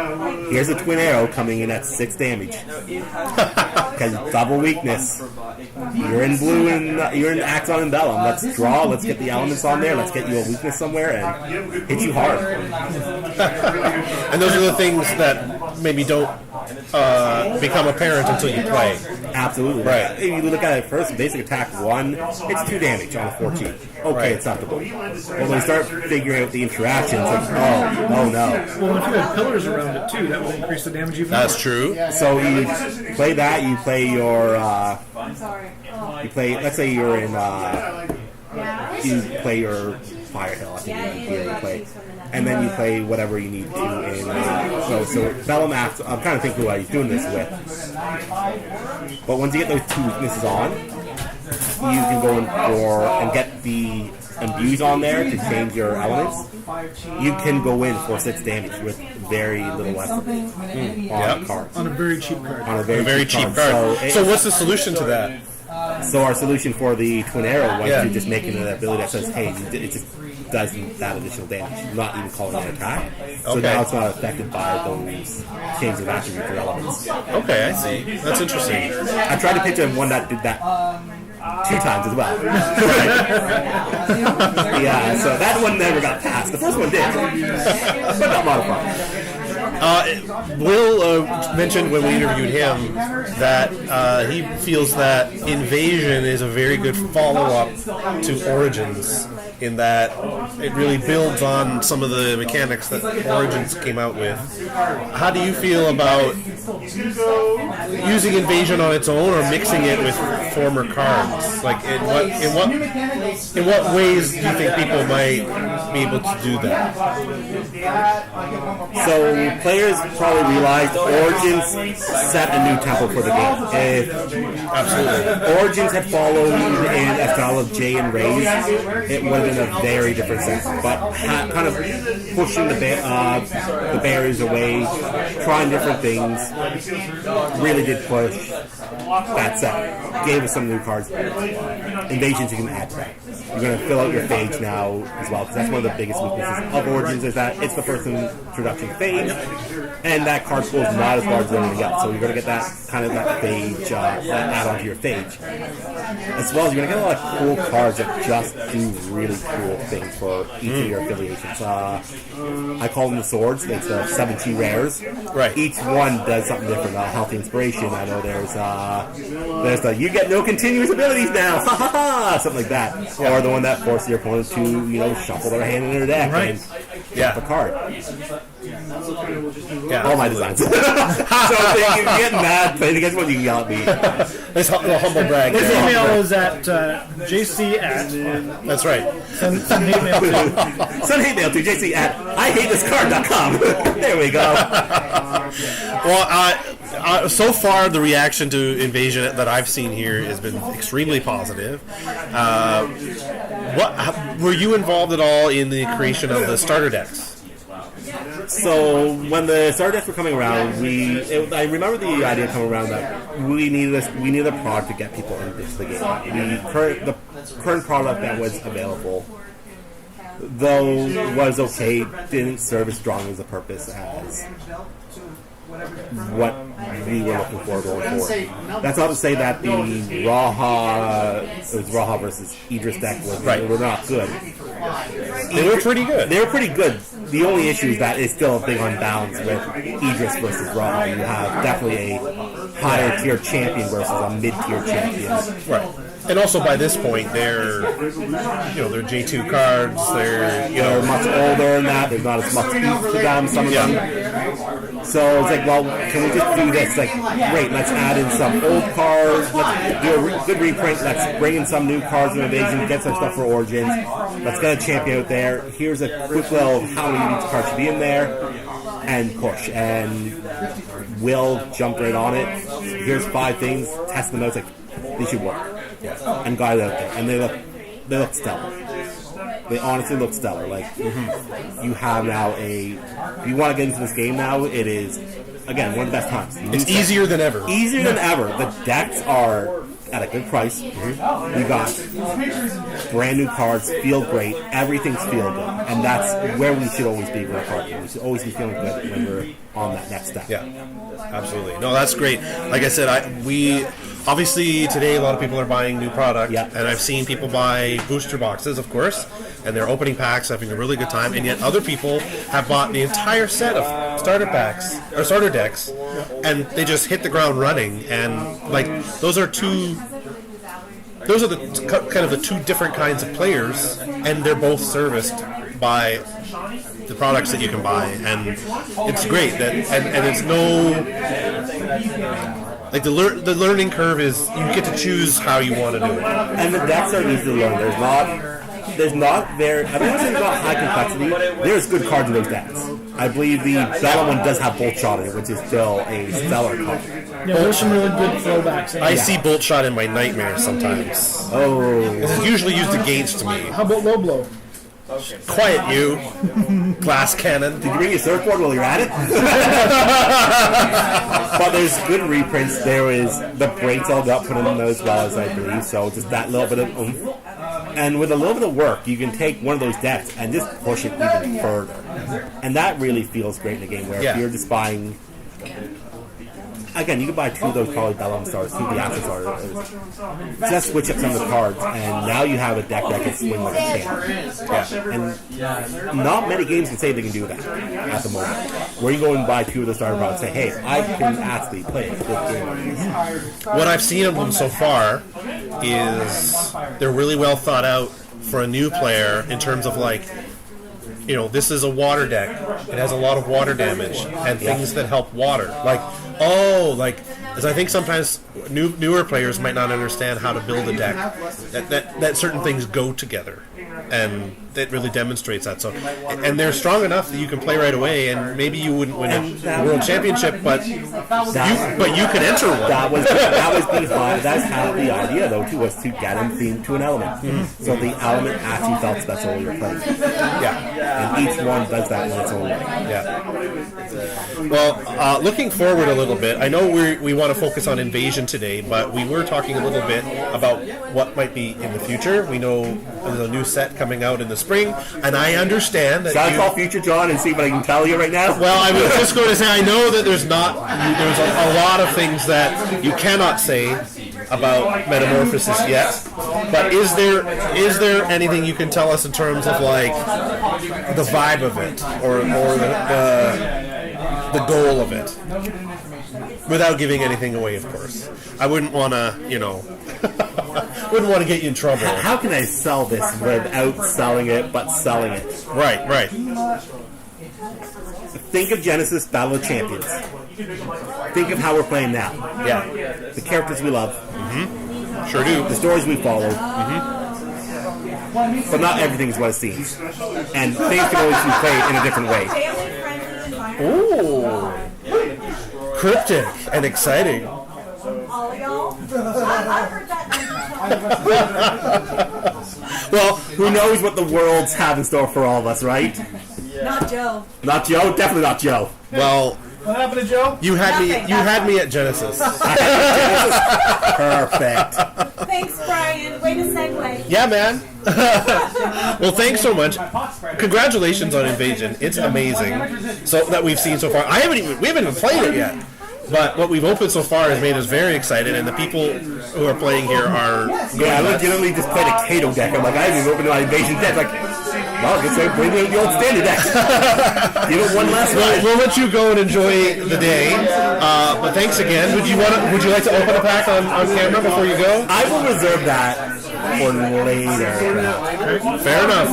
here's a Twin Arrow coming in at 6 damage. Because double weakness. You're in blue and you're in Axon and Bellum. Let's draw, let's get the elements on there, let's get you a weakness somewhere and hit you hard. And those are the things that maybe don't become apparent until you play. Absolutely. Right. If you look at it first, basic attack 1, it's 2 damage on a 4-cheat. Okay, acceptable. But when you start figuring out the interactions, like, oh no. Well, if you had pillars around it too, that would increase the damage even more. That's true. So you play that, you play your, let's say you're in, you play your Fire Hill, I think you play. And then you play whatever you need to in, so Bellum after, I'm trying to think who I was doing this with. But once you get those 2 weaknesses on, you can go in for, and get the imbues on there to change your elements. You can go in for 6 damage with very little less on the card. On a very cheap card. On a very cheap card. So what's the solution to that? So our solution for the Twin Arrow was to just make it an ability that says, hey, it just does that additional damage, not even calling it an attack. So now it's not affected by those changes of attributes or elements. Okay, I see. That's interesting. I tried to picture one that did that 2 times as well. Yeah, so that one never got passed. The first one did, but not modified. Will mentioned when we interviewed him that he feels that Invasion is a very good follow-up to Origins in that it really builds on some of the mechanics that Origins came out with. How do you feel about using Invasion on its own or mixing it with former cards? Like in what ways do you think people might be able to do that? So players probably realized Origins set a new tempo for the game. Absolutely. Origins had followed in a style of Jay and Rays, it would have been a very different set. But kind of pushing the barriers away, trying different things, really did push that set. Gave us some new cards. Invasions you can add to that. You're going to fill out your phage now as well, because that's one of the biggest weaknesses of Origins is that it's the first introduction phage, and that card pool is not as large as anything else. So you're going to get that kind of that phage add-on to your phage. As well as you're going to get a lot of cool cards that just do really cool things for each of your affiliations. I call them the swords. It's the 17 rares. Right. Each one does something different. Healthy Inspiration. I know there's the you get no continuous abilities now. Ha ha ha! Something like that. Yeah. Or the one that forces your opponent to shuffle their hand in their deck and drop a card. Yeah, all my designs. So if you get mad playing against one, you can yell at me. Let's humble brag. His email is at jc at. That's right. Send hate mail to. Send hate mail to jc at ihatethiscard.com. There we go. Well, so far the reaction to Invasion that I've seen here has been extremely positive. Were you involved at all in the creation of the starter decks? So when the starter decks were coming around, I remember the idea coming around that we needed a product to get people into the game. The current product that was available, though was okay, didn't serve as strong as a purpose as what we were looking for going forward. That's not to say that the Raha versus Idris deck were not good. They were pretty good. They were pretty good. The only issue is that it's still a big unbalance with Idris versus Raha. You have definitely a higher tier champion versus a mid tier champion. Right. And also by this point, they're they're J2 cards. They're much older than that. There's not as much to them. Some of them. So it's like, well, can we just do this? Like, great. Let's add in some old cards. Let's do a good reprint. Let's bring in some new cards in Invasion. Get some stuff for Origins. Let's get a champion out there. Here's a quick little how many each card should be in there, and push. And we'll jump right on it. Here's 5 things. Test them out. It's like, they should work. And got it out there, and they look stellar. They honestly look stellar. Like you have now if you want to get into this game now, it is again one of the best times. It's easier than ever. Easier than ever. The decks are at a good price. You got brand new cards, feel great. Everything's feel good, and that's where we should always be with our party. We should always be feeling good when we're on that next step. Yeah, absolutely. No, that's great. Like I said, obviously today a lot of people are buying new product, and I've seen people buy booster boxes, of course, and they're opening packs, having a really good time, and yet other people have bought the entire set of starter packs or starter decks, and they just hit the ground running. And like those are the kind of the two different kinds of players, and they're both serviced by the products that you can buy, and it's great that and it's no. Like the learning curve is you get to choose how you want to do it, and the decks are easy to learn. There's not I don't want to say there's not high complexity. There's good cards in those decks. I believe the Bella one does have Bolt Shot in it, which is still a stellar card. Yeah, there's some really good throwbacks. I see Bolt Shot in my nightmares sometimes. Oh, it's usually used against me. How about Low Blow? Quiet you, glass cannon. Did you bring your surfboard while you're at it? But there's good reprints. There is the Braits all got put in them as well, as I believe. So just that little bit of oomph. And with a little bit of work, you can take one of those decks and just push it even further. And that really feels great in the game where if you're just buying. Again, you can buy 2 of those probably Bellum stars, 2 of the Action stars. Just switch up some of the cards, and now you have a deck that can swing like a champ. Yeah. And not many games can say they can do that at the moment. Where you go and buy 2 of the starter products and say, hey, I can actually play a good game. What I've seen of them so far is they're really well thought out for a new player in terms of like, this is a water deck. It has a lot of water damage and things that help water. As I think sometimes newer players might not understand how to build a deck. That certain things go together, and that really demonstrates that. So, and they're strong enough that you can play right away, and maybe you wouldn't win a world championship, but you could enter one. That was behind. That's how the idea, though, too, was to get them themed to an element. Mm-hmm. So the element actually felt special when you're playing. Yeah, and each one does that in its own way. Yeah. Well, looking forward a little bit, I know we want to focus on Invasion today, but we were talking a little bit about what might be in the future. We know there's a new set coming out in the spring, and I understand that. Shall I call Future John and see what I can tell you right now? Well, I was just going to say, I know that there's a lot of things that you cannot say about Metamorphosis yet, but is there anything you can tell us in terms of like the vibe of it or the goal of it, without giving anything away, of course? I wouldn't want to, wouldn't want to get you in trouble. How can I sell this without selling it, but selling it? Right. Think of Genesis Battle of Champions. Think of how we're playing now. Yeah. The characters we love. Mm-hmm. Sure do. The stories we follow. Mm-hmm. But not everything is what it seems. And things can always be played in a different way. Ooh. Cryptic and exciting. Well, who knows what the worlds have in store for all of us, right? Not Joe. Not Joe? Definitely not Joe. Well, what happened to Joe? You had me at Genesis. Perfect. Thanks, Brian. Way to segue. Yeah, man. Well, thanks so much. Congratulations on Invasion. It's amazing. So that we've seen so far. We haven't even played it yet. But what we've opened so far has made us very excited, and the people who are playing here are. Yeah, I legitimately just played a Kato deck. I'm like, I haven't even opened my Invasion deck. Like, Well, just say bring the old standard deck. Give it one last ride. We'll let you go and enjoy the day. But thanks again. Would you like to open a pack on camera before you go? I will reserve that for later. Fair enough.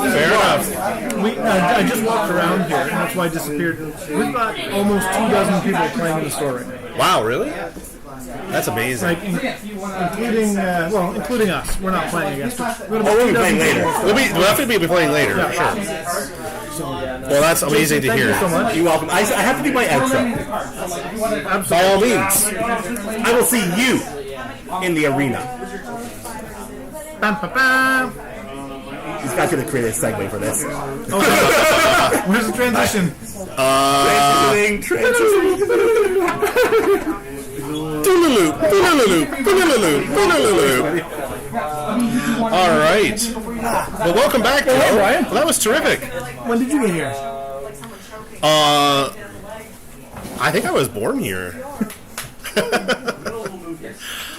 I just walked around here, and that's why I disappeared. We've got almost 2 dozen people playing in the store right now. Wow, really? That's amazing. Like, including us. We're not playing against us. We'll be playing later. We'll definitely be playing later, for sure. Well, that's amazing to hear. Thank you so much. You're welcome. I have to do my outro. By all means. I will see you in the arena. Bam, ba, bam. He's got to create a segue for this. Where's the transition? Transitioning. All right. Well, welcome back, Joe. Hey, Ryan. Well, that was terrific. When did you get here? I think I was born here.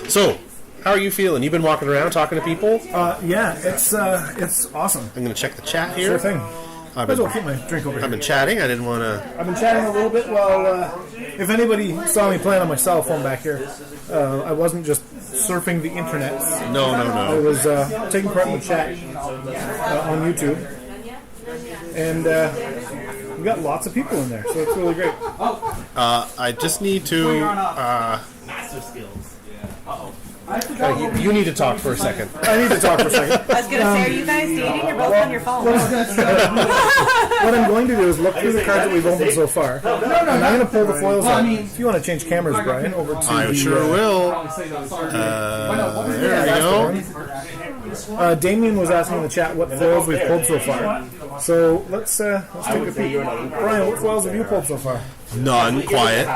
So, how are you feeling? You've been walking around talking to people? Yeah, it's awesome. I'm going to check the chat here. Sure thing. Might as well keep my drink over here. I've been chatting. I didn't want to... I've been chatting a little bit while... if anybody saw me playing on my cell phone back here, I wasn't just surfing the internet. No. I was taking part in the chat on YouTube. And we got lots of people in there, so it's really great. I just need to... Master skills. You need to talk for a second. I need to talk for a second. I was going to say, are you guys dating? You're both on your phone. What I'm going to do is look through the cards that we've opened so far. And I'm going to pull the foils out. If you want to change cameras, Brian, over to I sure will. There we go. Damien was asking in the chat what foils we've pulled so far. So let's take a peek. Brian, what foils have you pulled so far? None. Quiet.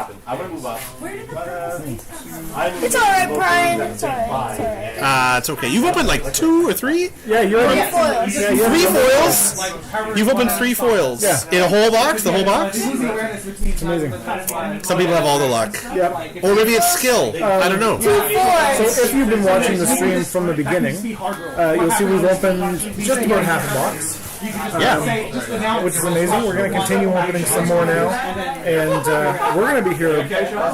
It's alright, Brian. It's alright. It's okay. You've opened like 2 or 3? Yeah, you're Three foils. Yeah, 3 foils? You've opened 3 foils? Yeah. In a whole box? The whole box? It's amazing. Some people have all the luck. Yep. Or maybe it's skill. I don't know. So if you've been watching the stream from the beginning, you'll see we've opened just about half a box. Which is amazing. We're going to continue opening some more now, and we're going to be here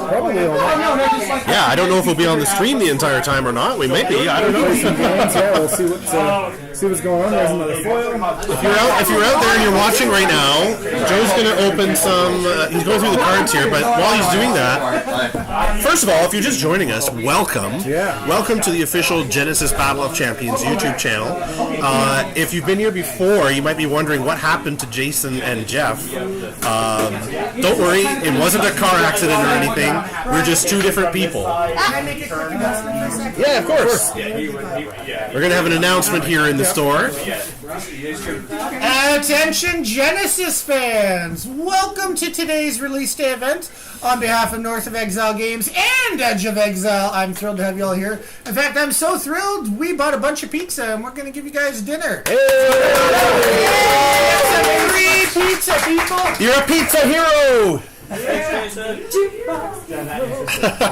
probably all night. Yeah, I don't know if we'll be on the stream the entire time or not. We might be. I don't know. We'll see what's going on. There's another foil. If you're out there and you're watching right now, Joe's going to open some. He's going through the cards here, but while he's doing that, first of all, if you're just joining us, welcome. Yeah. Welcome to the official Genesis Battle of Champions YouTube channel. If you've been here before, you might be wondering what happened to Jason and Jeff. Don't worry, it wasn't a car accident or anything. We're just 2 different people. Yeah, of course. We're going to have an announcement here in the store. Attention Genesis fans! Welcome to today's release day event. On behalf of North of Exile Games and Edge of Exile, I'm thrilled to have you all here. In fact, I'm so thrilled, we bought a bunch of pizza and we're going to give you guys dinner. Hey! It's a free pizza, people! You're a pizza hero!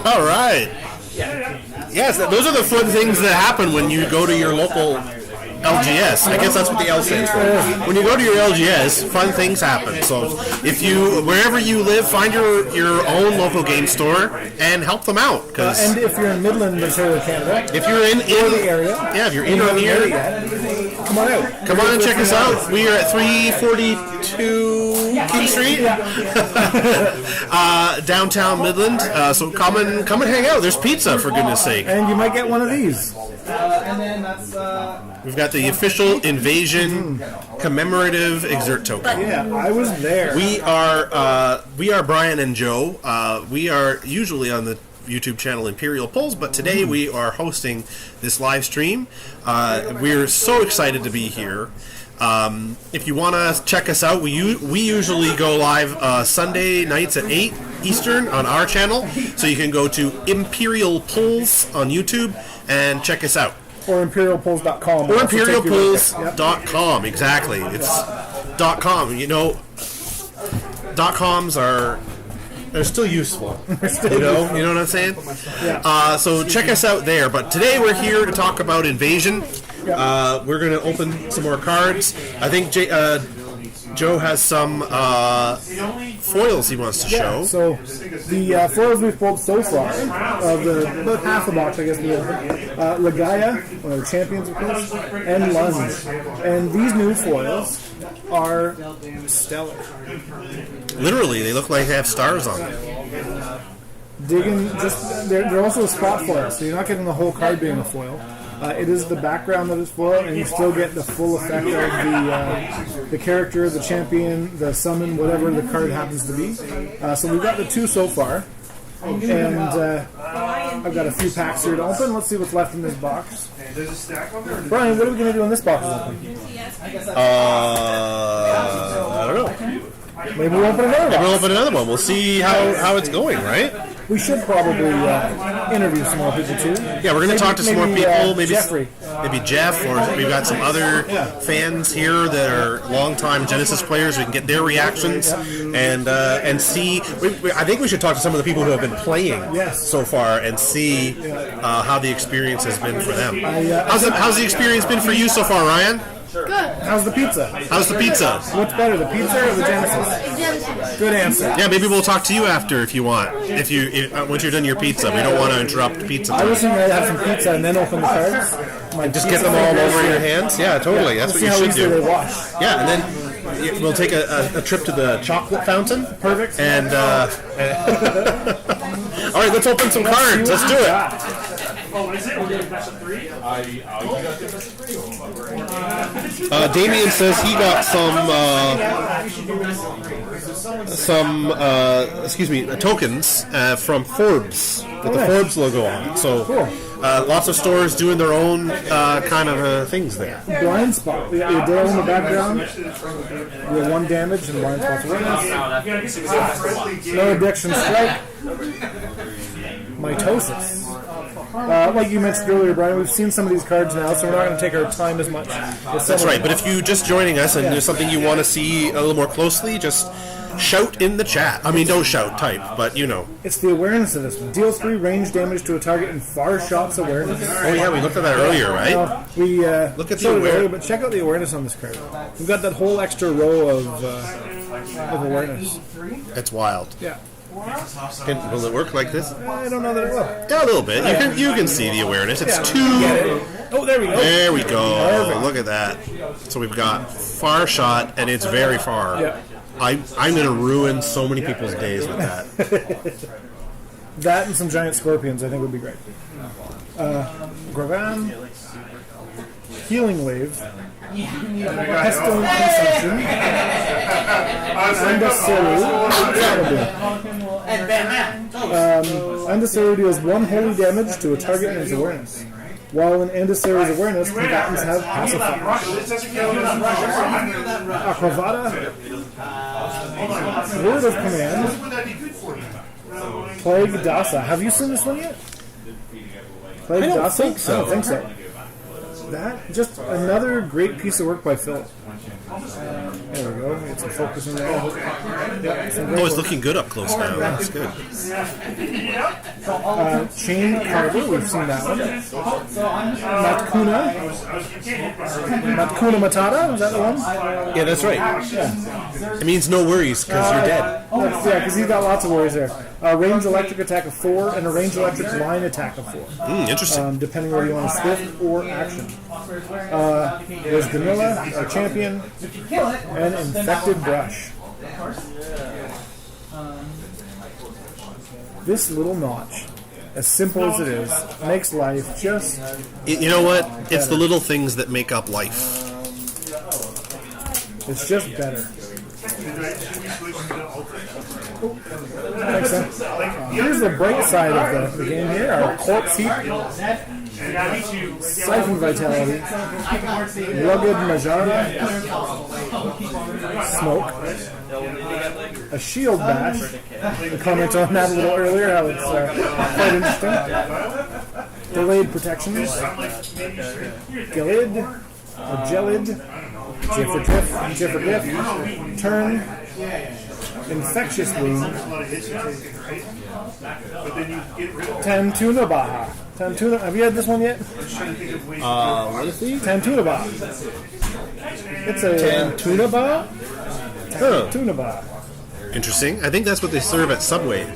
All right. Yes, those are the fun things that happen when you go to your local LGS. I guess that's what the L stands for. When you go to your LGS, fun things happen. So if you, wherever you live, find your own local game store and help them out. And if you're in Midland, Ontario, Canada, if you're in the area, yeah, if you're in the area, come on out. Come on and check us out. We are at 342 King Street, downtown Midland. So come and hang out. There's pizza, for goodness sake. And you might get one of these. And then that's We've got the official Invasion commemorative exert token. Yeah, I was there. We are Brian and Joe. We are usually on the YouTube channel Imperial Pulls, but today we are hosting this live stream. We're so excited to be here. If you want to check us out, we usually go live Sunday nights at 8 Eastern on our channel, so you can go to Imperial Pulls on YouTube and check us out. Or ImperialPulls.com. Or ImperialPulls.com, exactly. It's .com. You know, .coms are they're still useful. You know what I'm saying? Yeah. So check us out there. But today we're here to talk about Invasion. We're going to open some more cards. I think Joe has some foils he wants to show. So the foils we've pulled so far, about half the box, I guess, we opened, Regaya, one of the champions, of course, and Lunge. And these new foils are stellar. Literally, they look like they have stars on them. They're also a spot foil, so you're not getting the whole card being a foil. It is the background that is foil, and you still get the full effect of the character, the champion, the summon, whatever the card happens to be. So we've got the two so far, and I've got a few packs here to open. Let's see what's left in this box. Brian, what are we going to do in this box? I don't know. Maybe we'll open another one. Maybe we'll open another one. We'll see how it's going, right? We should probably interview some more people too. Yeah, we're going to talk to some more people. Maybe Jeffrey. Maybe Jeff, or we've got some other fans here that are longtime Genesis players. We can get their reactions and see. I think we should talk to some of the people who have been playing so far and see how the experience has been for them. How's the experience been for you so far, Ryan? Good. How's the pizza? How's the pizza? What's better, the pizza or the Genesis? Genesis. Good answer. Yeah, maybe we'll talk to you after if you want. If once you're done your pizza, we don't want to interrupt pizza time. I was thinking I'd have some pizza and then open the cards. Just get them all over your hands. Yeah, totally. That's what you should do. They wash. Yeah, and then we'll take a trip to the chocolate fountain. Perfect. And all right, let's open some cards. Let's do it. Oh, is it? Okay, best of 3? Damien says he got some tokens from Forbes with the Forbes logo on it. So lots of stores doing their own kind of things there. Blind spot. We got your Dale in the background. We have 1 damage and blind spot's awareness. No addiction strike. Mitosis. Like you mentioned earlier, Brian, we've seen some of these cards now, so we're not going to take our time as much. That's right, but if you're just joining us and there's something you want to see a little more closely, just shout in the chat. I mean, don't shout, type, but you know. It's the awareness of this one. Deal 3 range damage to a target in far shots awareness. Oh yeah, we looked at that earlier, right? We look at the awareness, but check out the awareness on this card. We've got that whole extra row of awareness. It's wild. Yeah. Will it work like this? I don't know that it will. A little bit. You can see the awareness. It's Oh, there we go. There we go. Perfect. Look at that. So we've got far shot, and it's very far. Yeah. I'm going to ruin so many people's days with that. That and some giant scorpions, I think, would be great. Gravan, Healing Wave, Pestilent Consumption, Andaseru deals 1 holy damage to a target in his awareness. While in Andaseru's awareness, combatants have Pacify. Akravada, Word of Command, Plague Dasa. Have you seen this one yet? Plague I don't Dasa? think so. I don't think so. That just another great piece of work by Philip. There we go. Get some focus in there. It's looking good up close now. That's good. Chain Carver, we've seen that one. Matkuna Matata, is that the one? Yeah, that's right. Yeah. It means no worries because you're dead. Yeah, because he's got lots of worries there. Range electric attack of 4 and a range electric line attack of 4. Interesting. Depending whether you want a swift or action. There's Vanilla, our champion, and Infected Brush. This little notch, as simple as it is, makes life just... You know what? It's the little things that make up life. It's just better. Here's the bright side of the game here. Our Corpse Heap, Siphon Vitality, Rugged Majara, Smoke, a Shield Bash. We commented on that a little earlier, how it's quite interesting. Delayed Protections, Gelid, or Gelid, Jiffer Diff, Turn, Infectious Wound, Tantunabaha. Have you had this one yet? What is he? Tantunabaha. It's a Tantunabaha? Tantunabaha. Interesting. I think that's what they serve at Subway.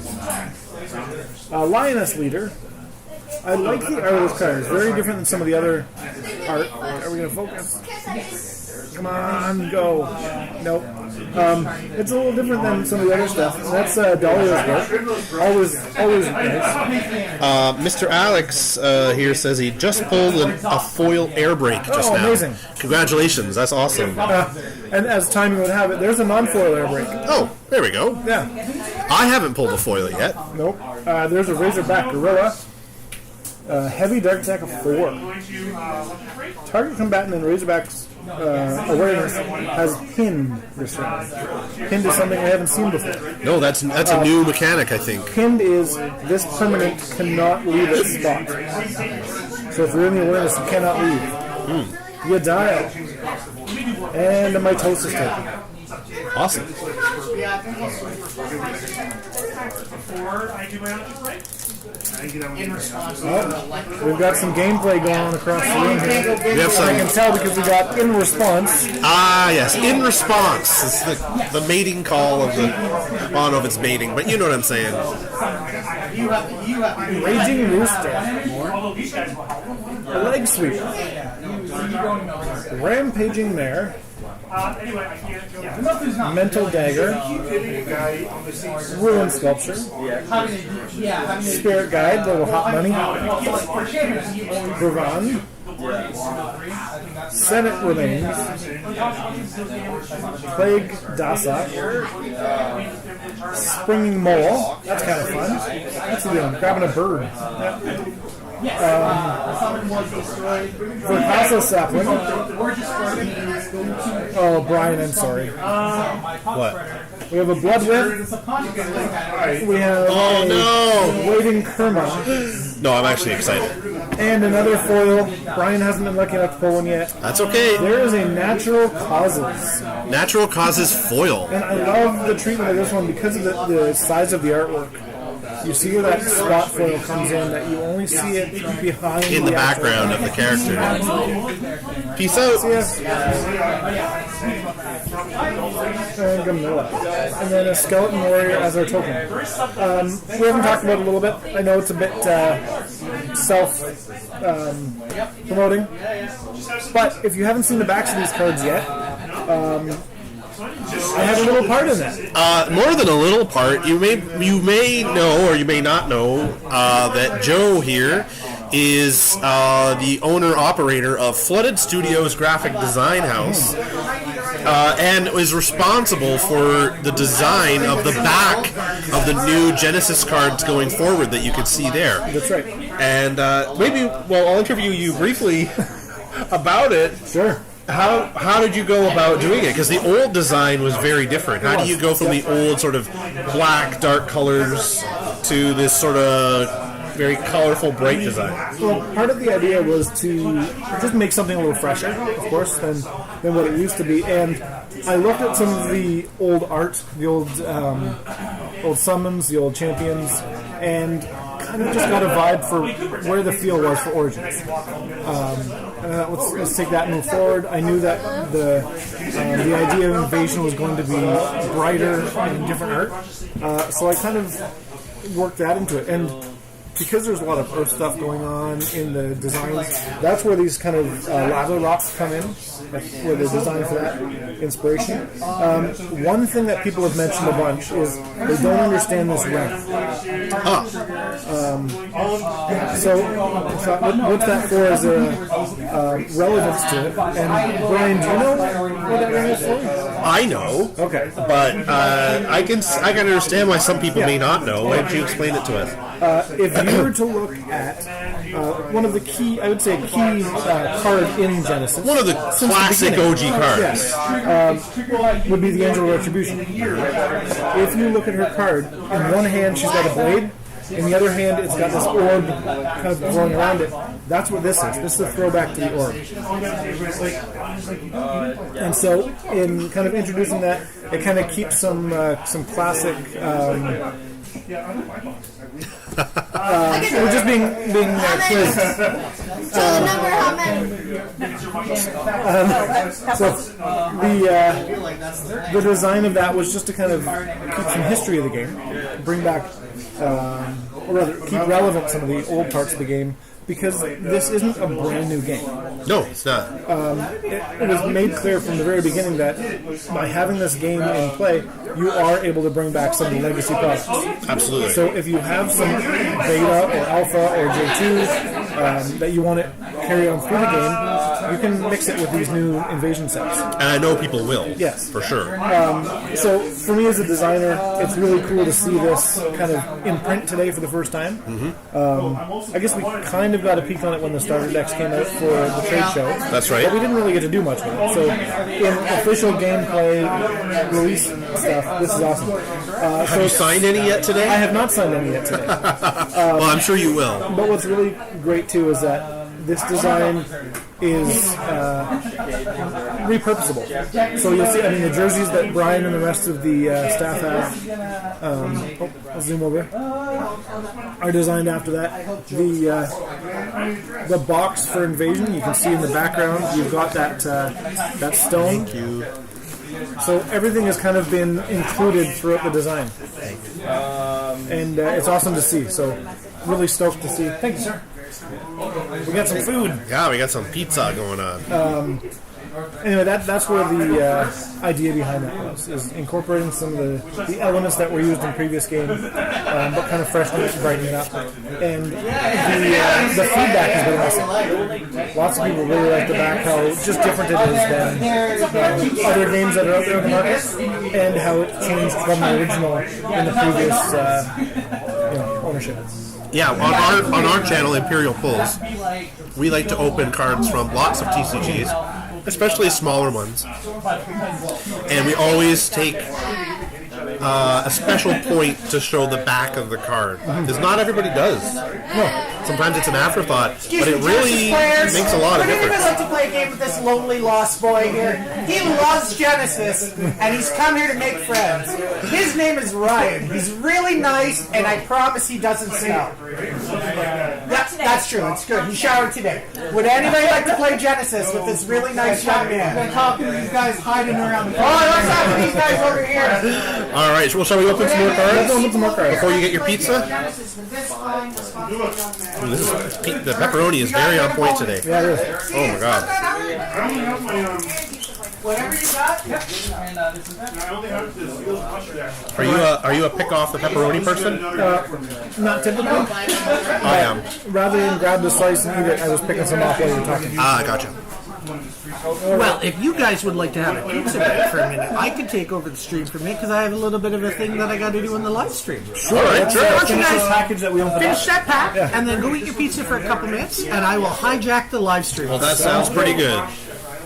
Lioness Leader. I like the art of this card. It's very different than some of the other art. Are we going to focus? Come on, go. Nope. It's a little different than some of the other stuff. That's Dahlia's work. Always nice. Mr. Alex here says he just pulled a foil air brake just now. Amazing. Congratulations, that's awesome. And as timing would have it, there's a non-foil air brake. Oh, there we go. Yeah. I haven't pulled a foil yet. Nope. There's a Razorback Gorilla. Heavy Dark Attack of 4. Target combatant in Razorback's awareness has pinned this round. Pinned is something we haven't seen before. No, that's a new mechanic, I think. Pinned is this permanent cannot leave its spot. So if you're in the awareness, you cannot leave. You dial. And a mitosis token. Awesome. We've got some gameplay going on across the room here. We have some. I can tell because we got In Response. Ah, yes, In Response. It's the mating call of the... I don't know if it's mating, but you know what I'm saying. Raging Rooster. A Leg Sweeper. Rampaging Mare. Mental Dagger. Ruin Sculpture. Spirit Guide, little hot money. Bravan. Senate Remains. Plague Dasa. Springing Mole. That's kind of fun. What's he doing? Grabbing a bird. Verkasa Sapling. Oh, Brian, I'm sorry. What? We have a Blood Whip. We have Waiting Kerma. No, I'm actually excited. And another foil. Brian hasn't been lucky enough to pull one yet. That's okay. There is a Natural Causes. Natural Causes foil. And I love the treatment of this one because of the size of the artwork. You see where that spot foil comes in, that you only see it behind in the background of the character. Peace out. And Gamilla. And then a Skeleton Warrior as our token. We haven't talked about it a little bit. I know it's a bit self-promoting. But if you haven't seen the backs of these cards yet, I have a little part in that. More than a little part. You may know, or you may not know, that Joe here is the owner-operator of Flooded Studios Graphic Design House, and is responsible for the design of the back of the new Genesis cards going forward that you can see there. That's right. And I'll interview you briefly about it. Sure. How did you go about doing it? Because the old design was very different. How do you go from the old sort of black, dark colors to this sort of very colorful, bright design? Well, part of the idea was to just make something a little fresher, of course, than what it used to be. And I looked at some of the old art, the old summons, the old champions, and kind of just got a vibe for where the feel was for Origins. Let's take that and move forward. I knew that the idea of Invasion was going to be brighter and different art, so I kind of worked that into it. And because there's a lot of Earth stuff going on in the designs, that's where these kind of lava rocks come in, where they're designed for that inspiration. One thing that people have mentioned a bunch is they don't understand this realm. So what's that for as a relevance to it? And Brian, do you know what that ring is for? I know. Okay. But I can understand why some people may not know. Why don't you explain it to us? If you were to look at one of the key, I would say key card in Genesis. One of the classic OG cards. Yes, would be the Angel of Retribution. If you look at her card, in one hand she's got a blade, In the other hand, it's got this orb kind of going around it. That's what this is. This is a throwback to the orb. And so, in kind of introducing that, it kind of keeps some classic. We're just being quizzed. So the number, how many? So the design of that was just to kind of keep some history of the game, bring back, or rather, keep relevant some of the old parts of the game. Because this isn't a brand new game. No, it's not. It was made clear from the very beginning that by having this game in play, you are able to bring back some of the legacy products. Absolutely. So if you have some beta or alpha or J2 that you want to carry on through the game, you can mix it with these new invasion sets. And I know people will. Yes. For sure. So for me as a designer, it's really cool to see this kind of in print today for the first time. I guess we kind of got a peek on it when the starter decks came out for the trade show. That's right. But we didn't really get to do much with it. So in official gameplay release stuff, this is awesome. Have you signed any yet today? I have not signed any yet today. Well, I'm sure you will. But what's really great too is that this design is repurposable. So you'll see, I mean, the jerseys that Brian and the rest of the staff have, I'll zoom over, are designed after that. The box for Invasion, you can see in the background, you've got that stone. Thank you. So everything has kind of been included throughout the design. And it's awesome to see. So really stoked to see. Thank you, sir. We got some food. Yeah, we got some pizza going on. Anyway, that's where the idea behind that was, is incorporating some of the elements that were used in previous games, but kind of freshen it and brighten it up. And the feedback has been awesome. Lots of people really like the back, how just different it is than other games that are out there in the market, and how it changed from the original in the previous ownership. Yeah, on our channel, Imperial Pulls, we like to open cards from lots of TCGs, especially smaller ones. And we always take a special point to show the back of the card. Because not everybody does. No. Sometimes it's an afterthought, but it really makes a lot of difference. Would anyone like to play a game with this lonely lost boy here? He loves Genesis, and he's come here to make friends. His name is Ryan. He's really nice, and I promise he doesn't smell. That's true. It's good. He showered today. Would anybody like to play Genesis with this really nice young man? I'm talking to these guys hiding around the Oh, let's talk to these guys over here. All right, well, shall we open some more cards? Let's open some more cards. Before you get your pizza? Ooh, the pepperoni is very on point today. Yeah, it is. Oh my god. Whatever you got. Are you a pick off the pepperoni person? Not typically. I am. Rather than grab the slice and eat it, I was picking some off while you were talking. Ah, gotcha. Well, if you guys would like to have a pizza break for a minute, I could take over the stream for me because I have a little bit of a thing that I got to do in the live stream. Sure. All right, sure. Why don't you Finish this guys package that we opened finish up. that pack Yeah. and then go eat your pizza for a couple minutes, and I will hijack the live stream. Well, that sounds pretty good.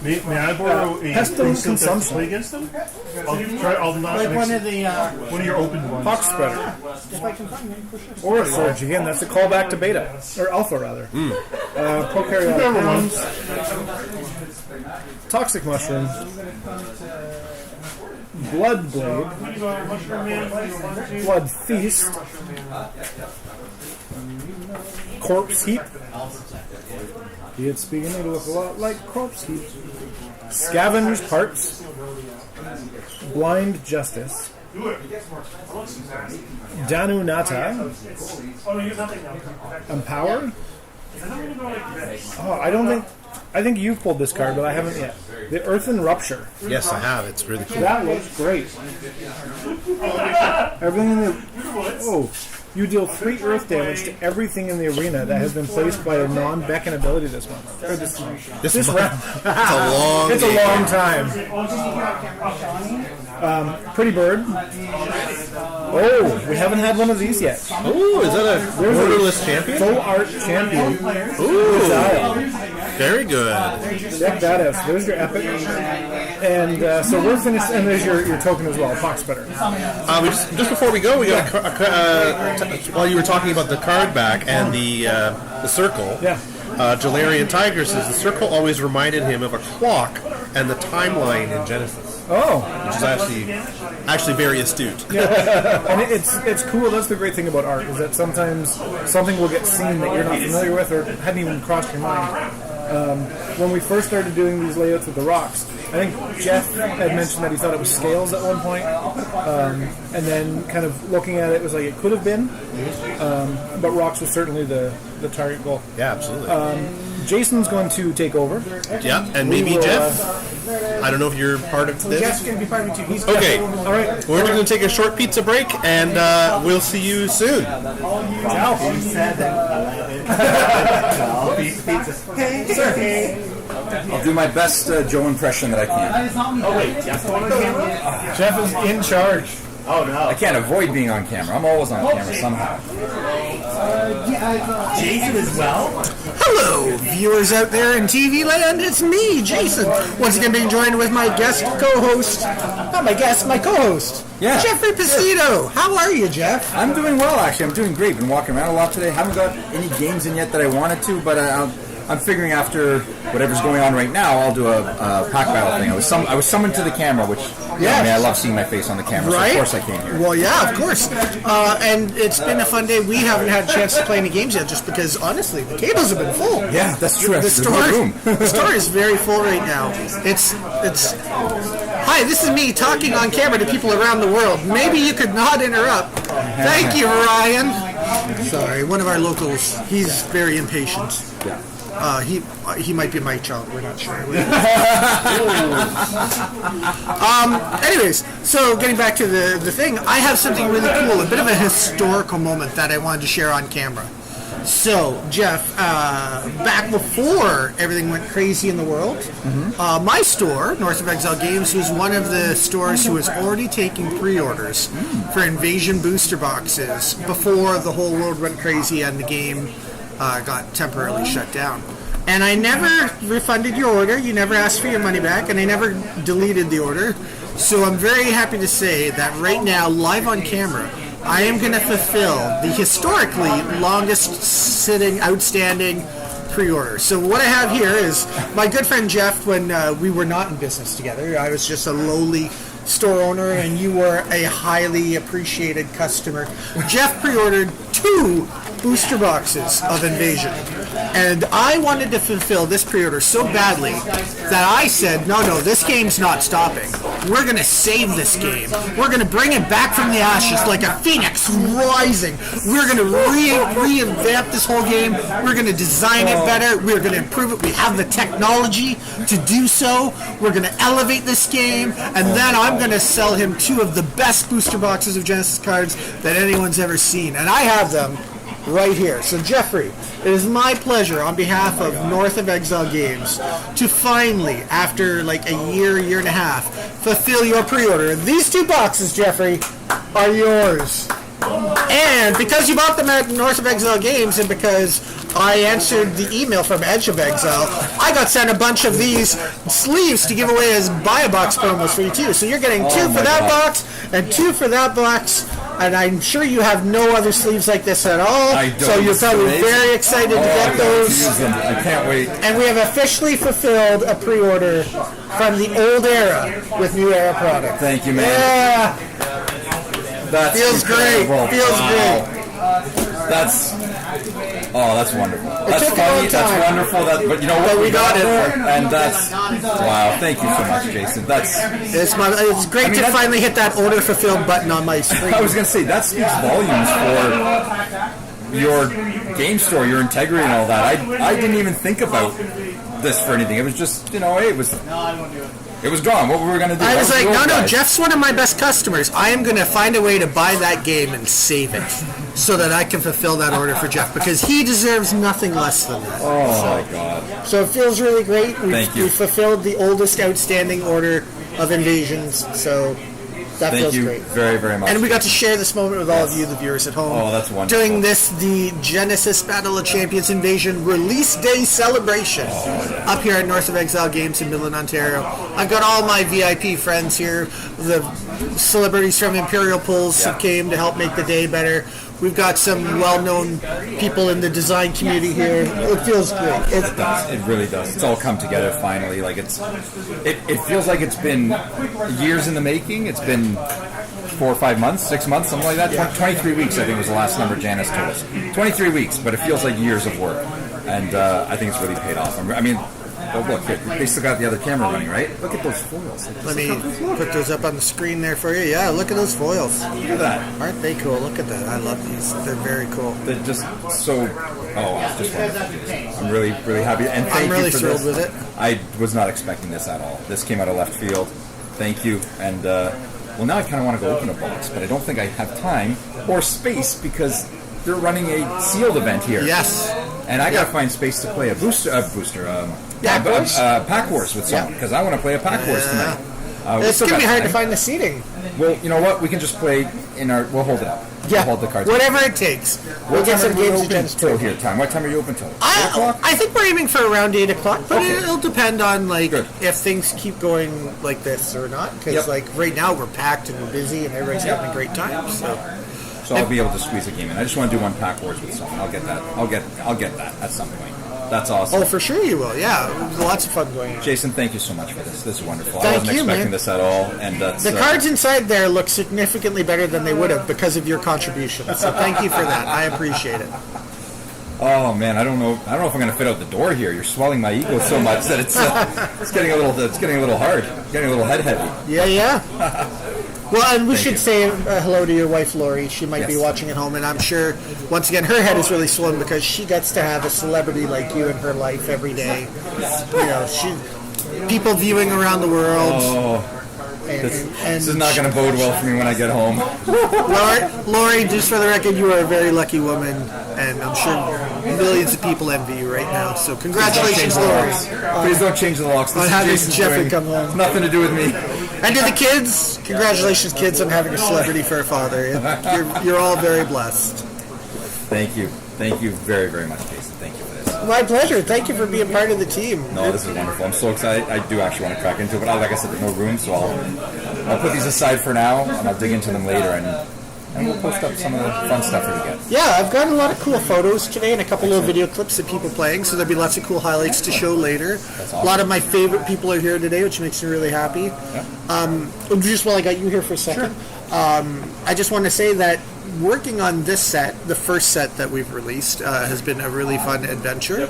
May I borrow a pestilence consumption play against them? I'll not Like mix one of the one of your open ones. Pox spreader. if I can find it, for sure. Or a Forge. Again, that's a callback to beta. Or alpha, rather. Prokaryotic pounds. Toxic mushroom. Blood blade. Blood feast. Corpse heap. It's beginning to look a lot like corpse heap. Scavenge parts. Blind justice. Danu Nata. Empowered. Oh, I think you've pulled this card, but I haven't yet. The Earthen Rupture. Yes, I have. It's really cool. That looks great. Everything in the... Oh. You deal 3 earth damage to everything in the arena that has been placed by a non-beckon ability this month. Or this round. It's a long It's a game. long time. Pretty Bird. Oh, we haven't had one of these yet. Ooh, is that a borderless champion? Full art champion. Ooh. Dial. Very good. Check that out. So there's your epic. And so we're finished, and there's your token as well, Pox Splitter. Just before we go, we got while you were talking about the card back and the circle. Yeah. Jalarian Tiger says the circle always reminded him of a clock and the timeline in Genesis. Oh, which is actually very astute. Yeah. And it's cool. That's the great thing about art, is that sometimes something will get seen that you're not familiar with or hadn't even crossed your mind. When we first started doing these layouts with the rocks, I think Jeff had mentioned that he thought it was scales at one point, and then kind of looking at it, was like it could have been, but rocks was certainly the target goal. Yeah, absolutely. Jason's going to take over. Yeah, and maybe Jeff. I don't know if you're part of this. Jeff's going to be part of it too. He's okay. All right. We're going to take a short pizza break, and we'll see you soon. Ciao. Hey, sir. I'll do my best Joe impression that I can. Oh, wait. Jeff is in charge. Oh, no. I can't avoid being on camera. I'm always on camera somehow. Jason as well? Hello, viewers out there in TV land. It's me, Jason. Once again being joined with my guest co-host. Not my guest, my co-host. Yeah. Jeffrey Pacito. How are you, Jeff? I'm doing well, actually. I'm doing great. Been walking around a lot today. Haven't got any games in yet that I wanted to, but I'm figuring after whatever's going on right now, I'll do a pack battle thing. I was summoned to the camera, which I love seeing my face on the camera. Right? So of course I came here. Well, yeah, of course. And it's been a fun day. We haven't had a chance to play any games yet, just because honestly the tables have been full. Yeah, that's true. The store is very full right now. It's. Hi, this is me talking on camera to people around the world. Maybe you could not interrupt. Thank you, Ryan. Sorry, one of our locals. He's very impatient. Yeah. He might be my child. We're not sure. Anyways, so getting back to the thing, I have something really cool, a bit of a historical moment that I wanted to share on camera. So, Jeff, back before everything went crazy in the world, my store, North of Exile Games, was one of the stores who was already taking pre-orders for Invasion booster boxes before the whole world went crazy and the game got temporarily shut down. And I never refunded your order, you never asked for your money back, and I never deleted the order. So I'm very happy to say that right now, live on camera, I am going to fulfill the historically longest sitting outstanding pre-order. So what I have here is my good friend Jeff, when we were not in business together, I was just a lowly store owner and you were a highly appreciated customer. Jeff pre-ordered 2 booster boxes of Invasion. And I wanted to fulfill this pre-order so badly that I said, no, this game's not stopping. We're going to save this game. We're going to bring it back from the ashes like a phoenix rising. We're going to revamp this whole game. We're going to design it better. We're going to improve it. We have the technology to do so. We're going to elevate this game. And then I'm going to sell him 2 of the best booster boxes of Genesis cards that anyone's ever seen. And I have them right here. So Jeffrey, it is my pleasure on behalf of North of Exile Games to finally, after like a year and a half, fulfill your pre-order. These 2 boxes, Jeffrey, are yours. And because you bought them at North of Exile Games and because I answered the email from Edge of Exile, I got sent a bunch of these sleeves to give away as buy-a-box promos for you too. So you're getting 2 for that box and 2 for that box. And I'm sure you have no other sleeves like this at all. I don't. So you're probably very excited to get those. I can't wait. And we have officially fulfilled a pre-order from the old era with new era product. Thank you, man. Yeah. That feels great. Feels great. That's wonderful. That's took a funny. long That's time. wonderful. But you know what? But we got it. And that's wow. Thank you so much, Jason. It's great to finally hit that order fulfilled button on my screen. I was going to say that speaks volumes for your game store, your integrity, and all that. I didn't even think about this for anything. It was just hey, it was gone. What were we going to do? I was like, no, Jeff's one of my best customers. I am going to find a way to buy that game and save it so that I can fulfill that order for Jeff because he deserves nothing less than that. My God. So it feels really great. Thank you. We fulfilled the oldest outstanding order of Invasions. So That Thank feels you great. very, very much. And we got to share this moment with all of you, the viewers at home. Oh, that's wonderful. During the Genesis Battle of Champions Invasion Release Day celebration up here at North of Exile Games in Midland, Ontario. I've got all my VIP friends here. The celebrities from Imperial Pulls came to help make the day better. We've got some well-known people in the design community here. It feels great. It does. It really does. It's all come together finally. Like it feels like it's been years in the making. It's been 4 or 5 months, 6 months, something like that. Yeah. 23 weeks, I think, was the last number Janice told us. 23 weeks, but it feels like years of work. And I think it's really paid off. I mean, oh, look, they still got the other camera running, right? Look at those foils. Let me put those up on the screen there for you. Yeah, look at those foils. Look at that. Aren't they cool? Look at that. I love these. They're very cool. They're just so... Oh, it's just wonderful. I'm really, really happy. And thank I'm really you for thrilled this. with it. I was not expecting this at all. This came out of left field. Thank you. And, well, now I kind of want to go open a box, but I don't think I have time or space because they're running a sealed event here. Yes. And I got to find space to play a Pack Wars with someone because I want to play a Pack Wars tonight. It's going to be hard to find the seating. Well, you know what? We can just play in our... We'll hold it up. Yeah. We'll hold the cards. Whatever it takes. We'll get some games till here. Time. What time are you open till? 8 o'clock? I think we're aiming for around 8 o'clock, but it'll depend on if things keep going like this or not. Because right now we're packed and we're busy and everybody's having a great time. So I'll be able to squeeze a game in. I just want to do one Pack Wars with someone. I'll get that. I'll get that at some point. That's awesome. Oh, for sure you will. Yeah, lots of fun going on. Jason, thank you so much for this. This is wonderful. Thank I wasn't you, expecting man. this at all, and that's The cards inside there look significantly better than they would have because of your contribution. So thank you for that. I appreciate it. Oh man, I don't know if I'm going to fit out the door here. You're swelling my ego so much that it's getting a little hard, getting a little head heavy. Yeah. Well, and we should say hello to your wife, Lori. She might be watching at home, and I'm sure, once again, her head is really swollen because she gets to have a celebrity like you in her life every day. You know, people viewing around the world. Oh. This is not going to bode well for me when I get home. Lori, just for the record, you are a very lucky woman, and I'm sure millions of people envy you right now. So congratulations, Lori. Please don't change the locks. On having Jeffrey come home. Nothing to do with me. And to the kids, congratulations, kids, on having a celebrity for a father. You're all very blessed. Thank you. Thank you very, very much, Jason. Thank you for this. My pleasure. Thank you for being part of the team. No, this is wonderful. I'm so excited. I do actually want to crack into it, but like I said, there's no room, so I'll put these aside for now, and I'll dig into them later, and we'll post up some of the fun stuff that we get. Yeah, I've got a lot of cool photos today and a couple of video clips of people playing, so there'll be lots of cool highlights to show later. That's awesome. A lot of my favorite people are here today, which makes me really happy. Yeah. Just while I got you here for a second, I just want to say that working on this set, the first set that we've released, has been a really fun adventure.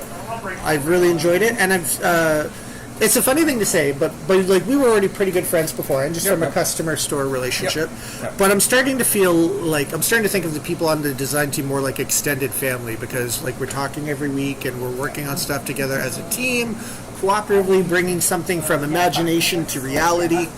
I've really enjoyed it, and it's a funny thing to say, but like we were already pretty good friends before, and just from a customer store relationship. But I'm starting to feel like I'm starting to think of the people on the design team more like extended family, because like we're talking every week and we're working on stuff together as a team, cooperatively bringing something from imagination to reality.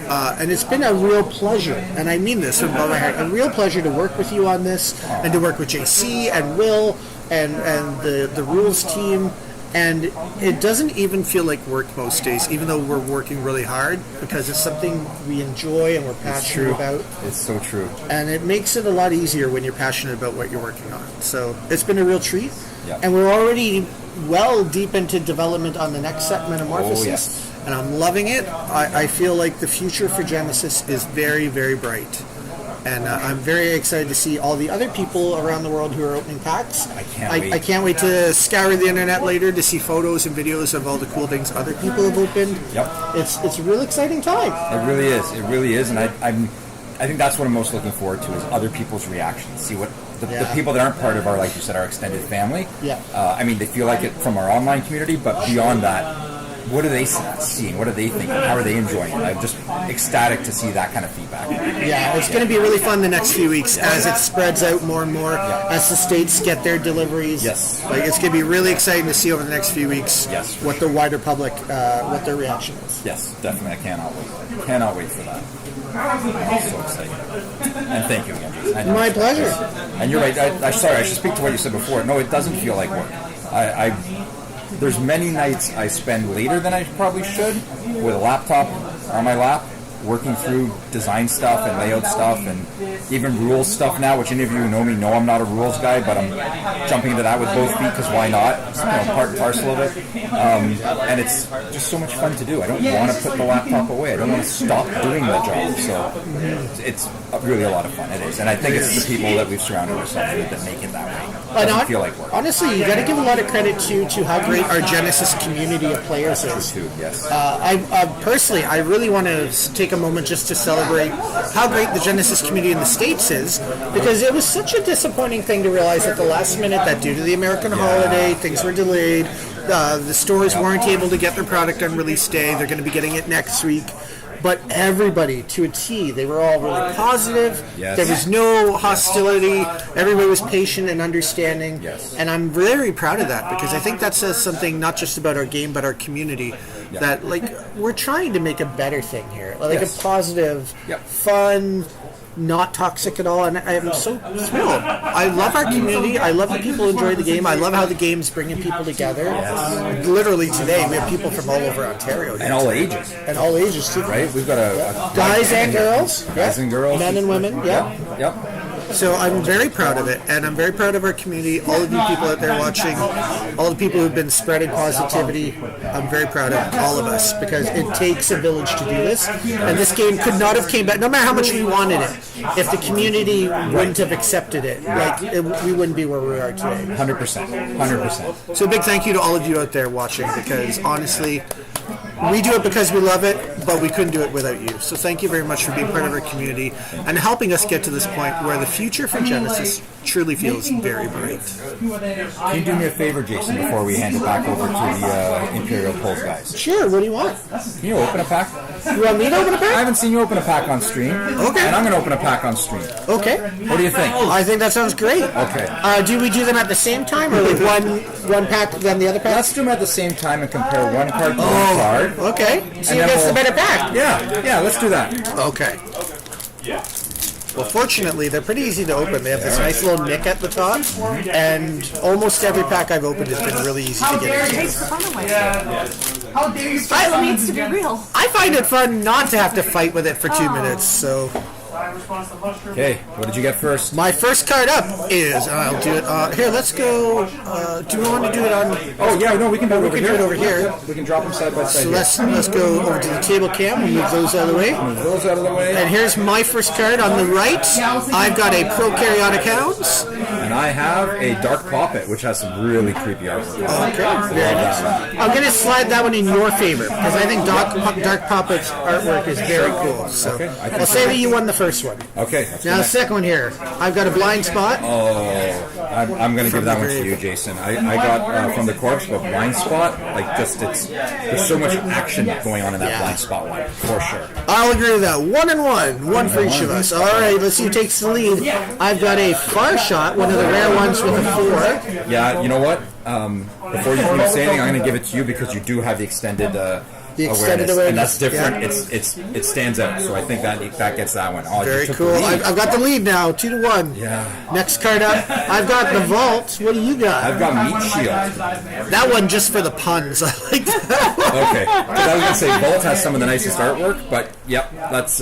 And it's been a real pleasure, and I mean this from all my heart, a real pleasure to work with you on this, and to work with JC and Will and the rules team. And it doesn't even feel like work most days, even though we're working really hard, because it's something we enjoy and we're passionate about. It's so true. And it makes it a lot easier when you're passionate about what you're working on. So it's been a real treat. Yeah. And we're already well deep into development on the next set, Metamorphosis. Oh, yes. And I'm loving it. I feel like the future for Genesis is very, very bright. And I'm very excited to see all the other people around the world who are opening packs. I can't wait to scour the internet later to see photos and videos of all the cool things other people have opened. Yep. It's a real exciting time. It really is. It really is. And I think that's what I'm most looking forward to is other people's reactions. See what the people that aren't part of our, like you said, our extended family. Yeah. I mean, they feel like it from our online community, but beyond that, what are they seeing? What are they thinking? How are they enjoying it? I'm just ecstatic to see that kind of feedback. Yeah, it's going to be really fun the next few weeks as it spreads out more and more, as the states get their deliveries. Yes. Like, it's going to be really exciting to see over the next few weeks what the wider public, what their reaction is. Yes, definitely. I cannot wait. Cannot wait for that. I'm so excited. And thank you again, Jason. My pleasure. And you're right. Sorry, I should speak to what you said before. No, it doesn't feel like work. There's many nights I spend later than I probably should with a laptop on my lap, working through design stuff and layout stuff and even rules stuff now, which any of you who know me know I'm not a rules guy, but I'm jumping into that with both feet because why not? It's part and parcel of it. And it's just so much fun to do. I don't want to put the laptop away. I don't want to stop doing the job. So it's really a lot of fun. It is. And I think it's the people that we've surrounded ourselves with that make it that way. It doesn't feel like work. Honestly, you got to give a lot of credit to how great our Genesis community of players is. Yes. Personally, I really want to take a moment just to celebrate how great the Genesis community in the States is, because it was such a disappointing thing to realize at the last minute that due to the American holiday, things were delayed. The stores weren't able to get their product on release day. They're going to be getting it next week. But everybody, to a T, they were all really positive. Yes. There was no hostility. Everybody was patient and understanding. Yes. And I'm very proud of that, because I think that says something not just about our game, but our community. Yeah. That, we're trying to make a better thing here. A positive, Yep. fun, not toxic at all, and I'm so thrilled. I love our community. I love that people enjoy the game. I love how the game's bringing people together. Yes. Literally today, we have people from all over Ontario. And all ages. And all ages, too. Right? We've got a guys and girls. Guys and girls. Men and women, Yep. So I'm very proud of it, and I'm very proud of our community, all of you people out there watching, all the people who've been spreading positivity. I'm very proud of all of us, because it takes a village to do this, and this game could not have came back, no matter how much we wanted it, if the community wouldn't have accepted it. We wouldn't be where we are today. 100%. So a big thank you to all of you out there watching, because honestly, we do it because we love it, but we couldn't do it without you. So thank you very much for being part of our community and helping us get to this point where the future for Genesis truly feels very bright. Can you do me a favor, Jason, before we hand it back over to the Imperial Pulse guys? Sure, what do you want? Can you open a pack? You want me to open a pack? I haven't seen you open a pack on stream. Okay. And I'm going to open a pack on stream. Okay. What do you think? I think that sounds great. Okay. Do we do them at the same time, or one pack then the other pack? Let's do them at the same time and compare one card to one card. Okay. So you gets the better pack. Yeah, let's do that. Okay. Well, fortunately, they're pretty easy to open. They have this nice little nick at the top, and almost every pack I've opened has been really easy to get into. How dare you? It needs to be real. I find it fun not to have to fight with it for 2 minutes, so... Okay, what did you get first? My first card up is, I'll do it, here, let's go, do we want to do it on... Oh, yeah, no, we can do it over here. We can do it over here. We can drop them side by side. So let's go over to the table cam and move those out of the way. Move those out of the way. And here's my first card on the right. I've got a Prokaryotic Hounds. And I have a Dark Poppet, which has some really creepy artwork. Okay, very nice. I'm going to slide that one in your favor, because I think Dark Poppet's artwork is very cool. So Okay, I'll say that you won the first one. Okay. Now the second one here. I've got a Blind Spot. Oh, I'm going to give that one to you, Jason. I got from the corpse, but Blind Spot, there's so much action going on in that Blind Spot one, for sure. I'll agree with that. 1 and 1. One for each of us. All right, let's see who takes the lead. I've got a Far Shot, one of the rare ones with a 4. Yeah, you know what? Before you can say anything, I'm going to give it to you because you do have the extended awareness, and that's different. Yeah. It stands out, so I think that gets that one. Oh, very cool. I've got the lead now, 2-1. Yeah. Next card up, I've got the Vault. What do you got? I've got Meat Shield. That one just for the puns. I like that. Okay, I was gonna say Vault has some of the nicest artwork, but yep, let's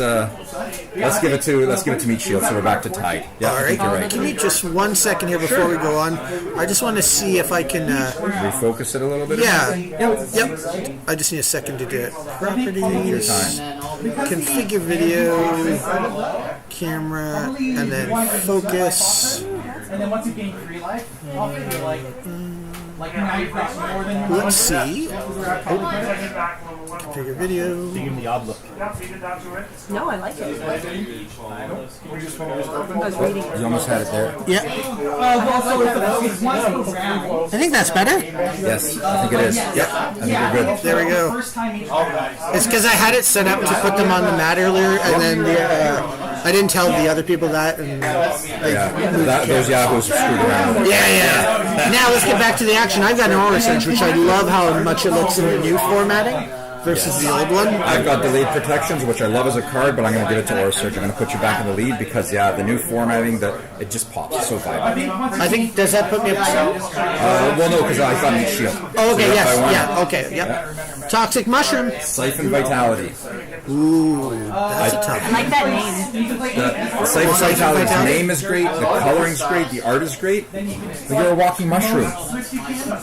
give it to Meat Shield. So we're back to tied. Yeah, all right. You're right. Give me just 1 second here before we go on. I just want to see if I can refocus it a little bit. Yeah. Yep. I just need a second to do it. Properties, configure video, camera, and then focus. And then once you gain free life, I'll figure like now you've got more than. Let's see. Configure video. Give the odd look. No, I like it. I was reading it. You almost had it there. Yeah. I think that's better. Yes, I think it is. Yep, I think we're good. There we go. It's because I had it set up to put them on the mat earlier, and then I didn't tell the other people that. And those yahoos are screwed around. Yeah. Now let's get back to the action. I've got an Aura Surge, which I love how much it looks in the new formatting versus the old one. I've got Delayed Protections, which I love as a card, but I'm going to give it to Aura Surge. I'm going to put you back in the lead because, the new formatting, it just pops. It's so vibrant. I think, does that put me up to 2? Well, no, because I got Meat Shield. Oh, okay, so yes. Yeah, okay, yep. Toxic Mushroom. Siphon Vitality. Ooh, that's a tough I like that name. The Cypher Vitality's name is great, the coloring's great, the art is great. But you're a walking mushroom.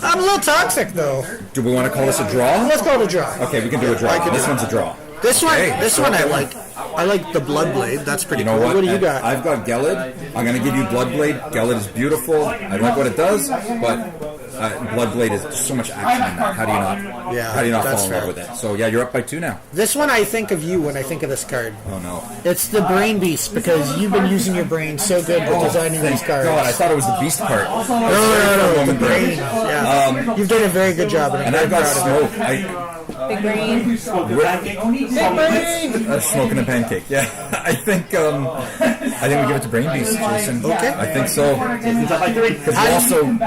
I'm a little toxic, though. Do we want to call this a draw? Let's call it a draw. Okay, we can do a draw. This one's a draw. This one, Okay. this one I like. I like the Bloodblade. That's pretty You know cool. what? What do you got? I've got Gelid. I'm going to give you Bloodblade. Gelid is beautiful. I like what it does, but Bloodblade is so much action in that. How do you not? Yeah, How do you not that's fall in fair. love with it? So yeah, you're up by 2 now. This one, I think of you when I think of this card. Oh no! It's the Brain Beast because you've been using your brain so good with designing these cards. God, I thought it was the Beast part. No, the brain. Yeah, you've done a very good job, And I've got Smoke. Big brain. Big brain. Smoking a pancake. Yeah, I think we give it to Brain Beast, Jason. Okay. I think so. Because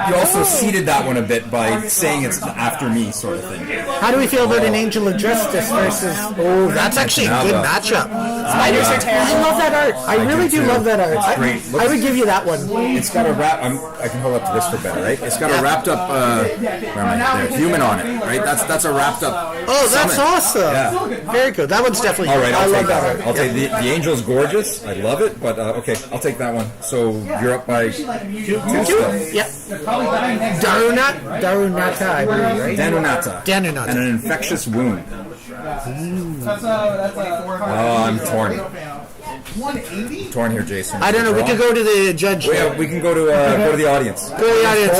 you also seeded that one a bit by saying it's after me sort of thing. How do we feel about an Angel of Justice versus? Oh, that's actually a good matchup. Spiders are terrible. I love that art. I really do love that art. It's great. I would give you that one. It's got a wrap. I can hold up to this for better, right? It's got a wrapped up. Where am I? There, human on it, right? That's a wrapped up. Oh, that's summon. awesome. Yeah. Very good. That one's definitely All good. right, I I'll love take that that art. one. I'll take the Angel's gorgeous. I love it, but okay, I'll take that one. So you're up by 2 still. Yep. Darunata, I believe, right? Danunata. Danunata. And an infectious wound. Oh, I'm torn. 180? Torn here, Jason. I don't know. We could go to the judge. Yeah, we can go to the audience. Go to the audience.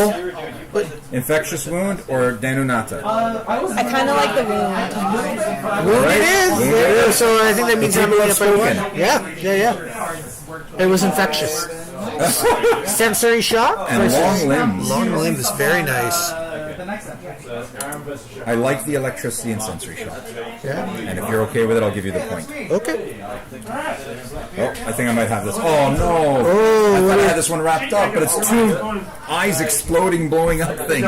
Infectious wound or Danunata? I kind of like the wound. Wound Right. it is. Wound Yeah, it is. so I think that means The I'm people going have up by one. spoken. Yeah. It was infectious. Sensory shock And versus long limbs. Long limbs, very nice. I like the electricity and sensory shock. Yeah. And if you're okay with it, I'll give you the point. Okay. Oh, I think I might have this. Oh no! I thought I had this one wrapped up, but it's 2 eyes exploding, blowing up things.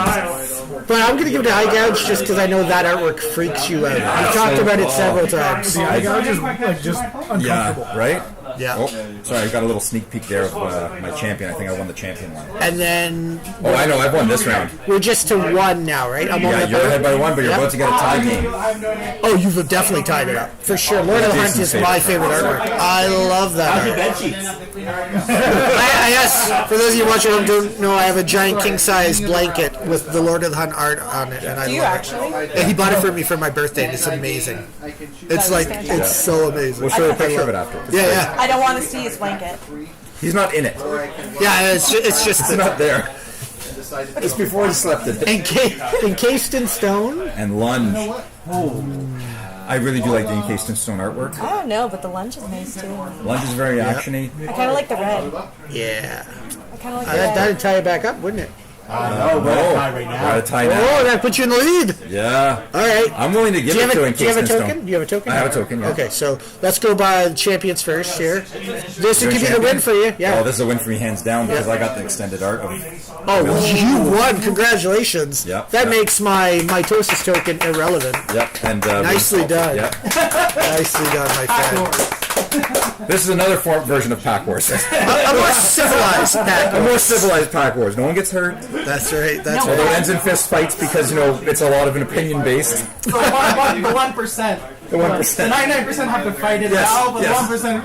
But I'm going to give it to Eye Gouge just because I know that artwork freaks you out. We talked about it several times. The eye gouge is like just uncomfortable. Yeah, right? Yeah. Oh, sorry, I got a little sneak peek there of my champion. I think I won the champion one. And then Oh, I know, I've won this round. we're just to 1 now, right? I'm Yeah, you're ahead by 1, but you're about to get a tie game. Oh, you've definitely tied it up. For sure. Lord of the Hunt is my favorite artwork. I love that art. Yes, for those of you watching who don't know, I have a giant king-size blanket with the Lord of the Hunt art on it, and I love actually? it. Yeah, he bought it for me for my birthday, and it's amazing. It's like, it's so amazing. We'll show you a picture of it after. Yeah. I don't want to see his blanket. He's not in it. Yeah, it's just It's not there. It's before he slept it. encased in stone. And lunge. I really do like the encased in stone artwork. I don't know, but the lunch is nice too. Lunge is very actiony. I kind of like the red. Yeah. I kind of like the red. That'd tie it back up, wouldn't it? No, we're at a tie right now. We're at a tie now. Oh, that puts you in the lead. Yeah. All right. I'm willing to give it to encased Do you have a in token? stone. Do you have a token? I have a token, yeah. Okay, so let's go by the champions first here. This You're could be the champion? win for you. Yeah. Oh, this is a win for me hands down because I got the extended art of. Oh, you won! Congratulations. Yep. That makes my mitosis token irrelevant. Yep. And Nicely done. Yep. Nicely done, my friend. This is another version of Pack Wars. A more civilized Pack A more civilized Pack Wars. No one gets hurt. That's right. That's Although it right. ends in fist fights because it's a lot of an opinion based. The 1%. The 1%. The 99% have to fight it out, but yes. 1%.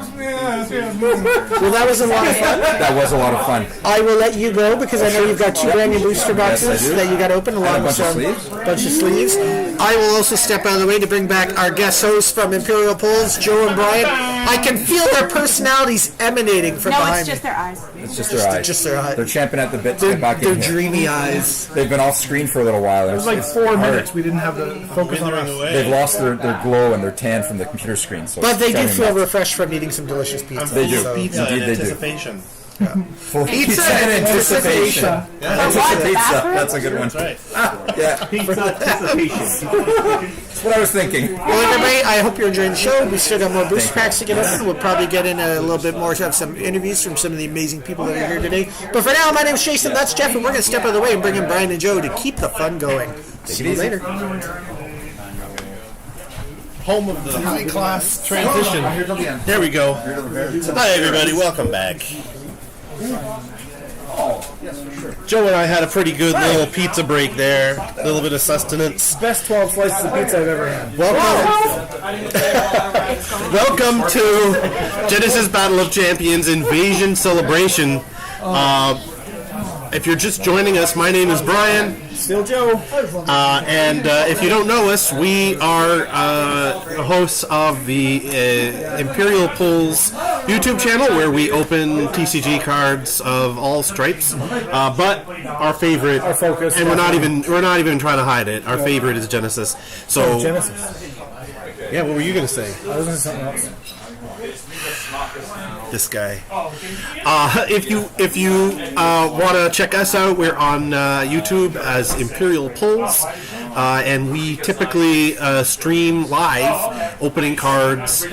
Well, that was a lot of fun. That was a lot of fun. I will let you go because I know you've got 2 brand new booster boxes Yes, I do. that you got open along And a with bunch of some sleeves. bunch of sleeves. I will also step out of the way to bring back our guest hosts from Imperial Pulls, Joe and Brian. I can feel their personalities emanating from No, behind it's just me. their eyes. It's just their eyes. Just their eyes. They're champing at the bit to They're, get back they're in here. dreamy eyes. They've been off screen for a little while. It was like 4 minutes. We didn't have the focus on us. They've lost their glow and their tan from the computer screen. So But they it's do driving feel nuts. refreshed from eating some delicious pizza. They do. So. Pizza Indeed, they do. anticipation. Pizza and anticipation. Pizza. That's a good one. Yeah. Pizza anticipation. That's what I was thinking. Well, everybody, I hope you're enjoying the show. We still got more booster packs to get open. We'll probably get in a little bit more to have some interviews from some of the amazing people that are here today. But for now, my name's Jason. That's Jeff, and we're going to step out of the way and bring in Brian and Joe to keep the fun going. See you later. Home of the high class transition. There we go. Hi everybody, welcome back. Joe and I had a pretty good little pizza break there. A little bit of sustenance. Best 12 slices of pizza I've ever had. Welcome. Welcome to Genesis Battle of Champions Invasion Celebration. If you're just joining us, my name is Brian. Still Joe. And if you don't know us, we are hosts of the Imperial Pulls YouTube channel, where we open TCG cards of all stripes. But our favorite, our focus, and we're not even trying to hide it. Our favorite is Genesis. So Genesis. Yeah, what were you going to say? I was going to say something else. This guy. If you want to check us out, we're on YouTube as Imperial Pulls, and we typically stream live opening cards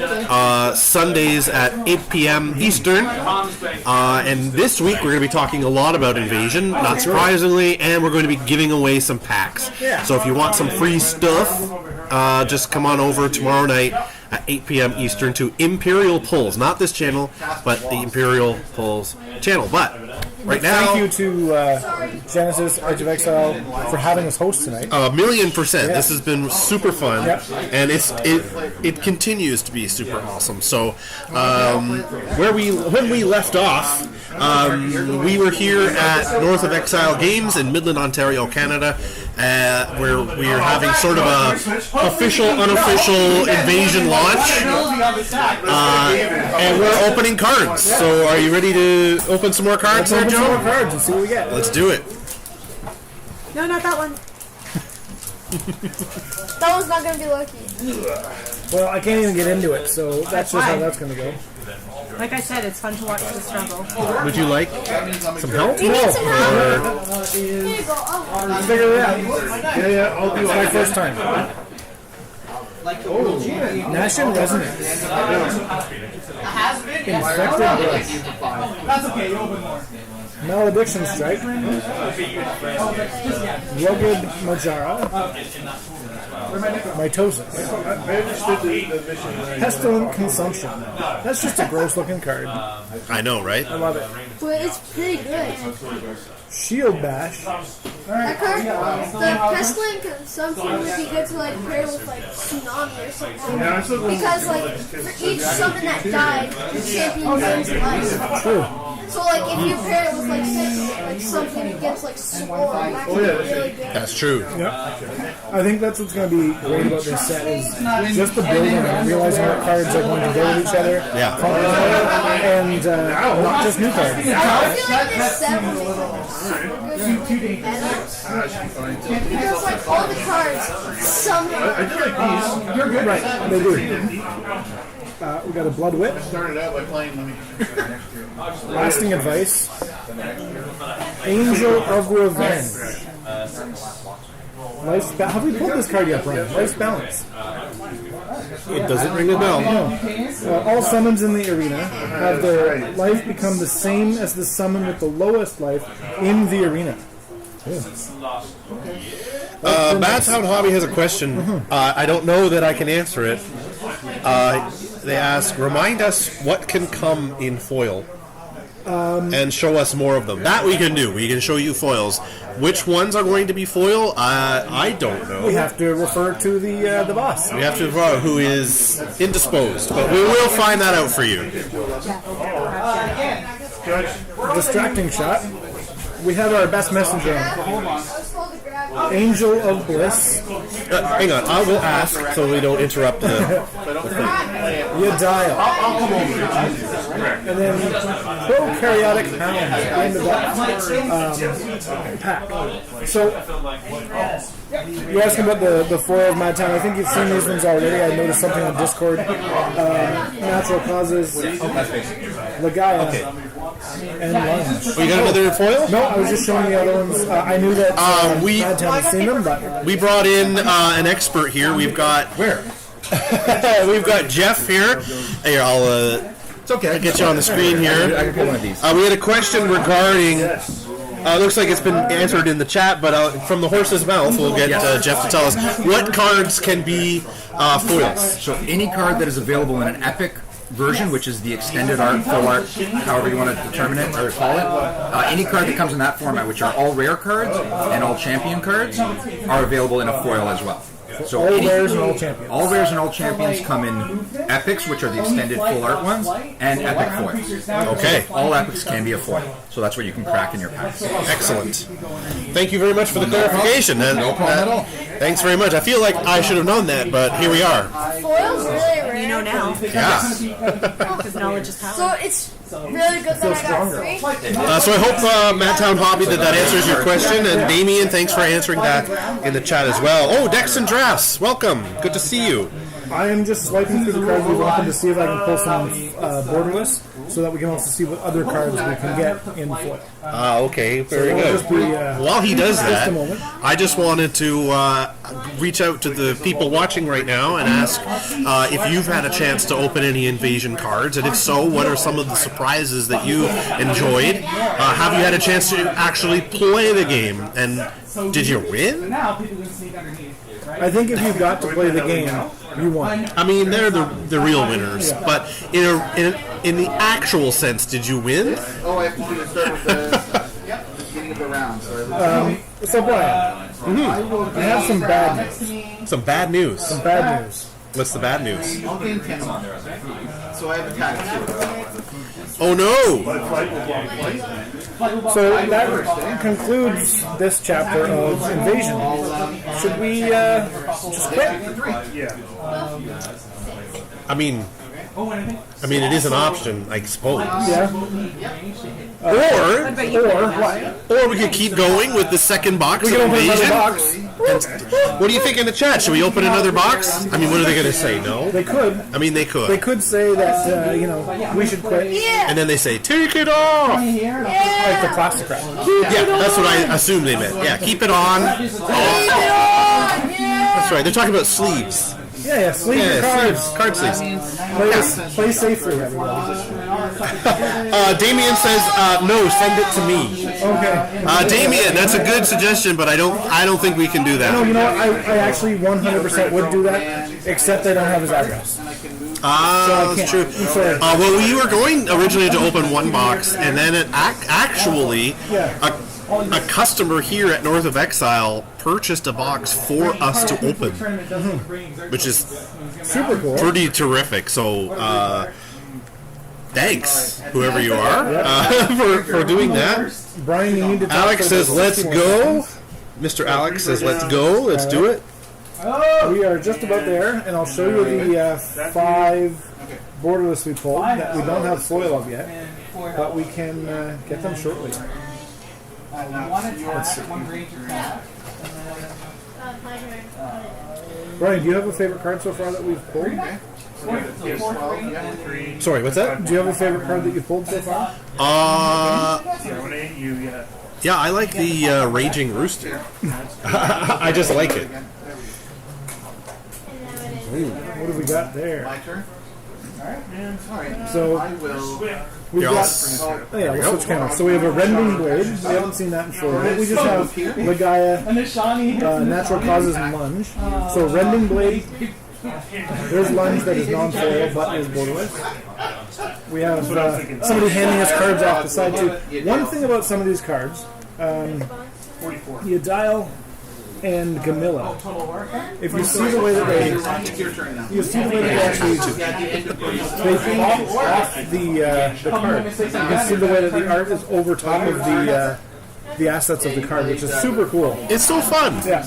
Sundays at 8 p.m. Eastern. And this week we're going to be talking a lot about Invasion, not surprisingly, and we're going to be giving away some packs. So if you want some free stuff, just come on over tomorrow night at 8 p.m. Eastern to Imperial Pulls. Not this channel, but the Imperial Pulls channel. But right now... Thank you to Genesis, Edge of Exile, for having us host tonight. 1,000,000%. Yeah. This has been super fun. Yep. And it continues to be super awesome. So when we left off, we were here at North of Exile Games in Midland, Ontario, Canada, where we are having sort of a official, unofficial Invasion launch. And we're opening cards. So are you ready to open some more cards there, Joe? Some more cards and see what we get. Let's do it. No, not that one. That one's not going to be lucky. Well, I can't even get into it, so that's just how that's going to go. Like I said, it's fun to watch the struggle. Would you like some help? Do you need some help? Or- Here you go. Oh. Figure it out. Yeah, I'll do It's it. my first time. Nation Resonance. Infected Breath. That's okay, you open more. Malediction Strike. Rugged Majara. Mitosis. I understood the mission. Pestilent Consumption. That's just a gross looking card. I know, right? I love it. But it's pretty good. Shield Bash. That card, the Pestilent Consumption would be good to like pair with like Tsunami or something. Because like for each summon that died, the champion gains life. True. So like if you pair it with like something against like Sword, that could be really good. That's true. Yep. I think that's what's going to be great about this set is just the building and realizing what cards are going to go with each other. Yeah. And not just new cards. I feel like this set will make like super good meta. Because like all the cards somehow. You're good. Right, they do. We got a Blood Whip. Started out by playing. Lasting Advice. Angel of Revenge. Have we pulled this card yet, Brian? Life's Balance. It doesn't ring a bell. No. All summons in the arena have their life become the same as the summon with the lowest life in the arena. Badtown Hobby has a question. I don't know that I can answer it. They ask, remind us what can come in foil. And show us more of them. That we can do. We can show you foils. Which ones are going to be foil? I don't know. We have to refer to the boss. We have to refer who is indisposed, but we will find that out for you. Distracting Shot. We have our best messenger. Angel of Bliss. Hang on, I will ask so we don't interrupt the thing. Yadiel. And then Prokaryotic Hound at the end of that pack. So, you're asking about the foil of Mad Town. I think you've seen these ones already. I noticed something on Discord. Natural Causes, Legaya, and Lunge. Oh, you got another foil? No, I was just showing the other ones. I knew that Mad Town had seen them, but... We brought in an expert here. We've got... Where? We've got Jeff here. Here, I'll... It's okay. I'll get you on the screen here. I can get one of these. We had a question regarding... looks like it's been answered in the chat, but from the horse's mouth, we'll get Jeff to tell us what cards can be foils. So any card that is available in an epic version, which is the extended art, full art, however you want to determine it or call it, any card that comes in that format, which are all rare cards and all champion cards, are available in a foil as well. So all rares and all champions. All rares and all champions come in epics, which are the extended full art ones, and epic foils. Okay. All epics can be a foil, so that's what you can crack in your packs. Excellent. Thank you very much for the clarification. No problem at all. Thanks very much. I feel like I should have known that, but here we are. Foil's really rare. You know now. Yeah. Because knowledge is power. So it's really good that I got free. So I hope Madtown Hobby that answers your question, and Damien, thanks for answering that in the chat as well. Oh, Dexon Drafts, welcome. Good to see you. I am just swiping through the cards we've opened to see if I can pull some borderless, so that we can also see what other cards we can get in foil. Okay, very good. Just be, While he does just that, a moment. I just wanted to reach out to the people watching right now and ask if you've had a chance to open any Invasion cards, and if so, what are some of the surprises that you enjoyed? Have you had a chance to actually play the game, and did you win? I think if you got to play the game, you won. I mean, they're the real winners, but in the actual sense, did you win? Oh, I have to start with the beginning of the round. So Brian, I have some bad news. Some bad news. Some bad news. What's the bad news? I'll gain 10 on there. So I have a tattoo. Oh no! So that concludes this chapter of Invasion. Should we just quit? I mean, it is an option, I suppose. Yeah. Or we could keep going with the second box We of can open another Invasion. box. What do you think in the chat? Should we open another box? I mean, what are they going to say? No? They could. I mean, they could. They could say that, we should quit. And then they say, take it off! Like the plastic wrap. Yeah, that's what I assumed they meant. Yeah, keep it on. That's right, they're talking about sleeves. Yeah, sleeve your cards. Card sleeves. Play safely, everybody. Damien says, no, send it to me. Okay. Damien, that's a good suggestion, but I don't think we can do that. No, you know what? I actually 100% would do that, except I don't have his address. That's true. Well, we were going originally to open one box, and then it actually, a customer here at North of Exile purchased a box for us to open, which is super cool, pretty terrific. So, thanks, whoever you are, for doing that. Brian, you need to. Alex says, "Let's go." Mr. Alex says, "Let's go. Let's do it." We are just about there, and I'll show you the 5 borderless we pulled that we don't have foil of yet, but we can get them shortly. Let's see. Brian, do you have a favorite card so far that we've pulled? Sorry, what's that? Do you have a favorite card that you've pulled so far? Yeah, I like the Raging Rooster. I just like it. What have we got there? My turn? Alright. So, I will. we've got. We'll switch cameras. So we have a Rending Blade. We haven't seen that before. We just have Ligaya, Natural Causes, and Lunge. So Rending Blade. There's Lunge that is non-foil, but is borderless. We have somebody handing us cards off the side too. One thing about some of these cards, Yadiel and Gamilla. If you see the way that they actually pop off the card, you can see the way that the art is over top of the assets of the card, which is super cool. It's so fun. Yeah,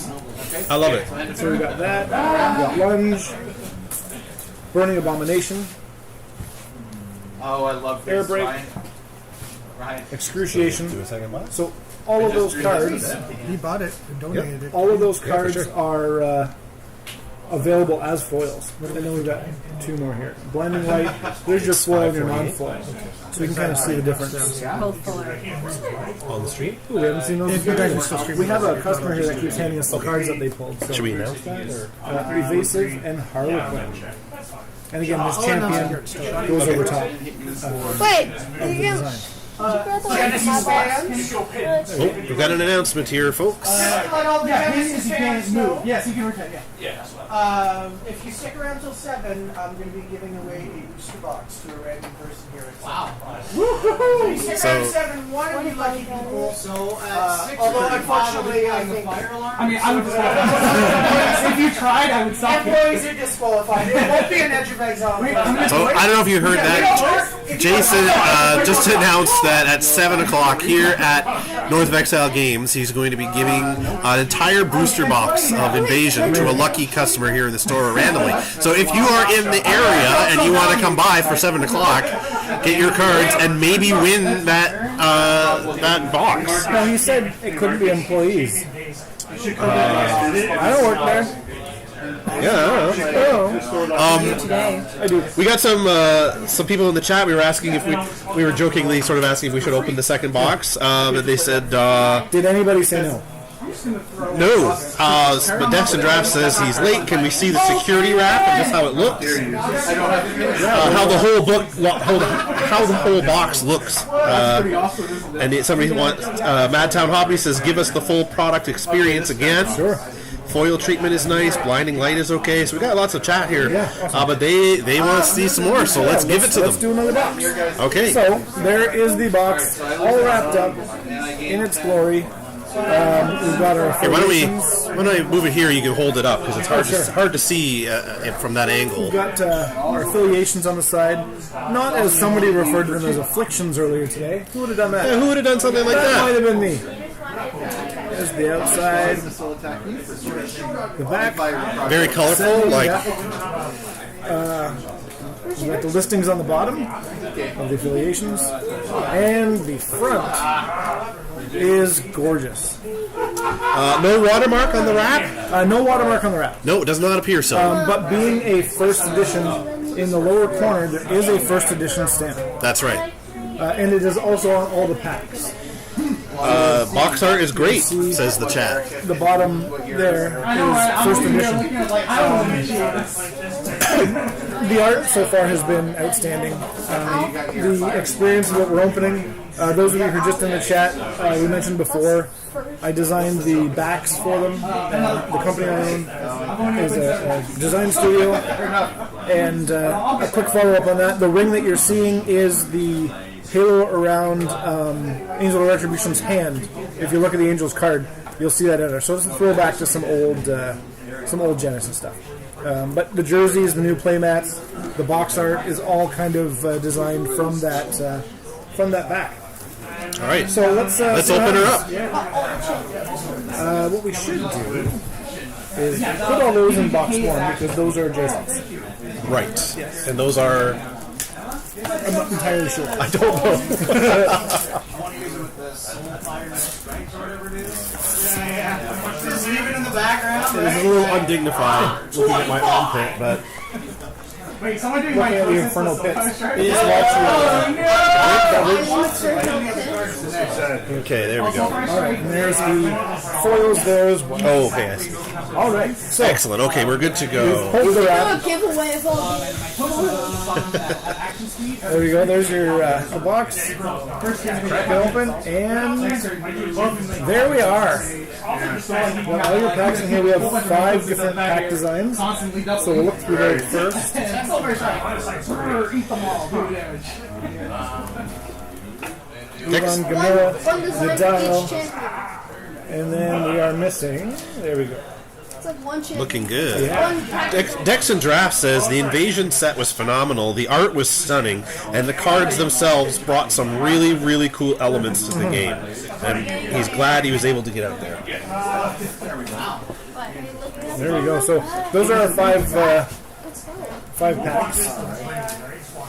I love it. so we got that. We got Lunge, Burning Abomination, Oh, I love this. Air Break, Right. Excruciation. Do a second box. So all of those cards, He bought it and donated it. all of those cards are available as foils. And then we've got 2 more here. Blinding Light. There's your foil and your non-foil. So you can kind of see the difference. Both full On the street? Ooh, we haven't seen those. We have a customer here that keeps handing us the cards that they pulled. So Should we announce that? Evasive and Harlequin. And again, this champion goes over top. Wait, of you the can. design. We've got an announcement here, folks. Yes, you can return. Yeah. if you stick around till 7, I'm going to be giving away a booster box to a random person here at 7. Woohoo! If you stick around 7, one of you lucky people. So, although unfortunately, I think... I mean, I would if you tried, I would stop you. Employees are disqualified. It won't be an Edgerbank zone. So I don't know if you heard that. Jason just announced that at 7 o'clock here at North of Exile Games, he's going to be giving an entire booster box of Invasion to a lucky customer here in the store randomly. So if you are in the area and you want to come by for 7 o'clock, get your cards and maybe win that box. No, he said it couldn't be employees. I don't work there. Yeah, I do. We got some people in the chat. We were asking if we were jokingly sort of asking if we should open the second box, and they said, did anybody say no? No. But Dexter Draft says he's late. Can we see the security wrap and just how it looks? How the whole box looks. And somebody wants Madtown Hobby says, give us the full product experience again. Sure. Foil treatment is nice. Blinding light is okay. So we got lots of chat here. But they want to see some more. So let's give it to them. Let's do another box. Okay. So there is the box, all wrapped up in its glory. We've got our here, why don't I move it here? You can hold it up because it's hard to see it from that angle. We've got our affiliations on the side, not as somebody referred to them as afflictions earlier today. Who would have done that? Yeah, who would have done something like that? That might have been me. There's the outside, the back. Very colorful, We've got the listings on the bottom of the affiliations, and the front is gorgeous. No watermark on the wrap? No watermark on the wrap. No, it does not appear so. But being a first edition, in the lower corner, there is a first edition stamp. That's right. And it is also on all the packs. Box art is great, says the chat. The bottom there is first edition. The art so far has been outstanding. The experience of what we're opening, those of you who are just in the chat, we mentioned before, I designed the backs for them. The company I own is a design studio. And a quick follow-up on that, the ring that you're seeing is the halo around Angel of Retribution's hand. If you look at the Angel's card, you'll see that in there. So it's a throwback to some old Genesis stuff. But the jerseys, the new playmats, the box art is all kind of designed from that back. All right. So let's open her up. Yeah. What we should do is put all those in box one because those are Jason's. Right. And those are. I'm not entirely sure. I don't know. Just leave it in the background. It was a little undignified looking at my armpit, but. Wait, someone doing looking my at the Infernal Pits. Okay, there we go. Alright, and there's the foils there as well. Oh, okay, I see. Alright, so. Excellent, okay, we're good to go. Hold the wrap. Giveaway of all. There we go, there's your the box. Crack it open, and there we are. Well, all your packs in here, we have 5 different pack designs. So we'll look through those first. Ivan, Gamora, Vidal, and then we are missing. There we go. It's like one champion. Looking good. Yeah. Dex and Draft says the Invasion set was phenomenal, the art was stunning, and the cards themselves brought some really, really cool elements to the game. And he's glad he was able to get out there. There we go. So those are our 5 packs.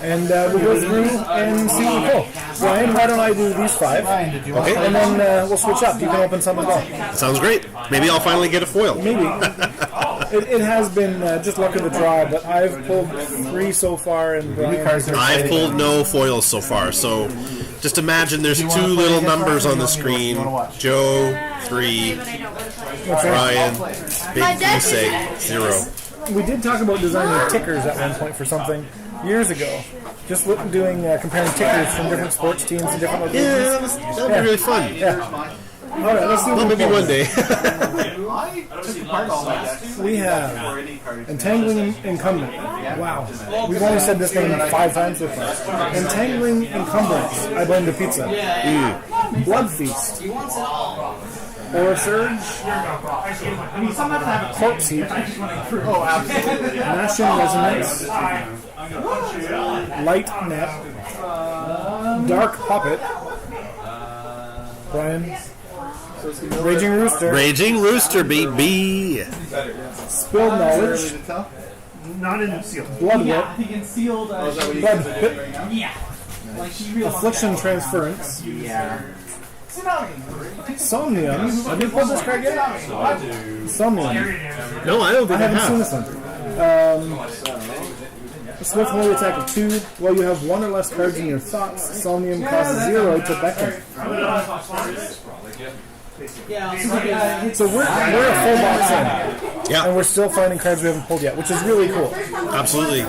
And we'll go through and see what we pull. Brian, why don't I do these 5? Okay. And then we'll switch up. You can open some as well. Sounds great. Maybe I'll finally get a foil. Maybe. It has been just luck of the draw, but I've pulled 3 so far. And I've pulled no foils so far, so just imagine there's 2 little numbers on the screen. Joe, 3. Brian, big mistake, 0. We did talk about designing tickers at one point for something years ago. Just doing comparing tickers from different sports teams and different locations. Yeah, that would be really fun. Yeah. All right, let's do Well, maybe one day. I took apart all my decks. We have Entangling Incumbent. Wow. We've only said this name 5 times so far. Entangling Encumbrance. I blame the pizza. Blood Feast. Aura Surge. Corpse Heap. Oh, absolutely. Gnashing Resonance. Light Net. Dark Puppet. Brian. Raging Rooster. Raging Rooster, baby. Spilled Knowledge. Not in sealed. Blood Whip. Sealed. Blood Whip. Yeah. Like she realized. Affliction Transference. Yeah. Somnium. Have you pulled this card yet? Somnium. No, I don't think I haven't have. seen this one. A swift melee attack of 2. While you have 1 or less cards in your thoughts, Somnium costs 0 to beckon. So we're a full box in. Yeah. And we're still finding cards we haven't pulled yet, which is really cool. Absolutely.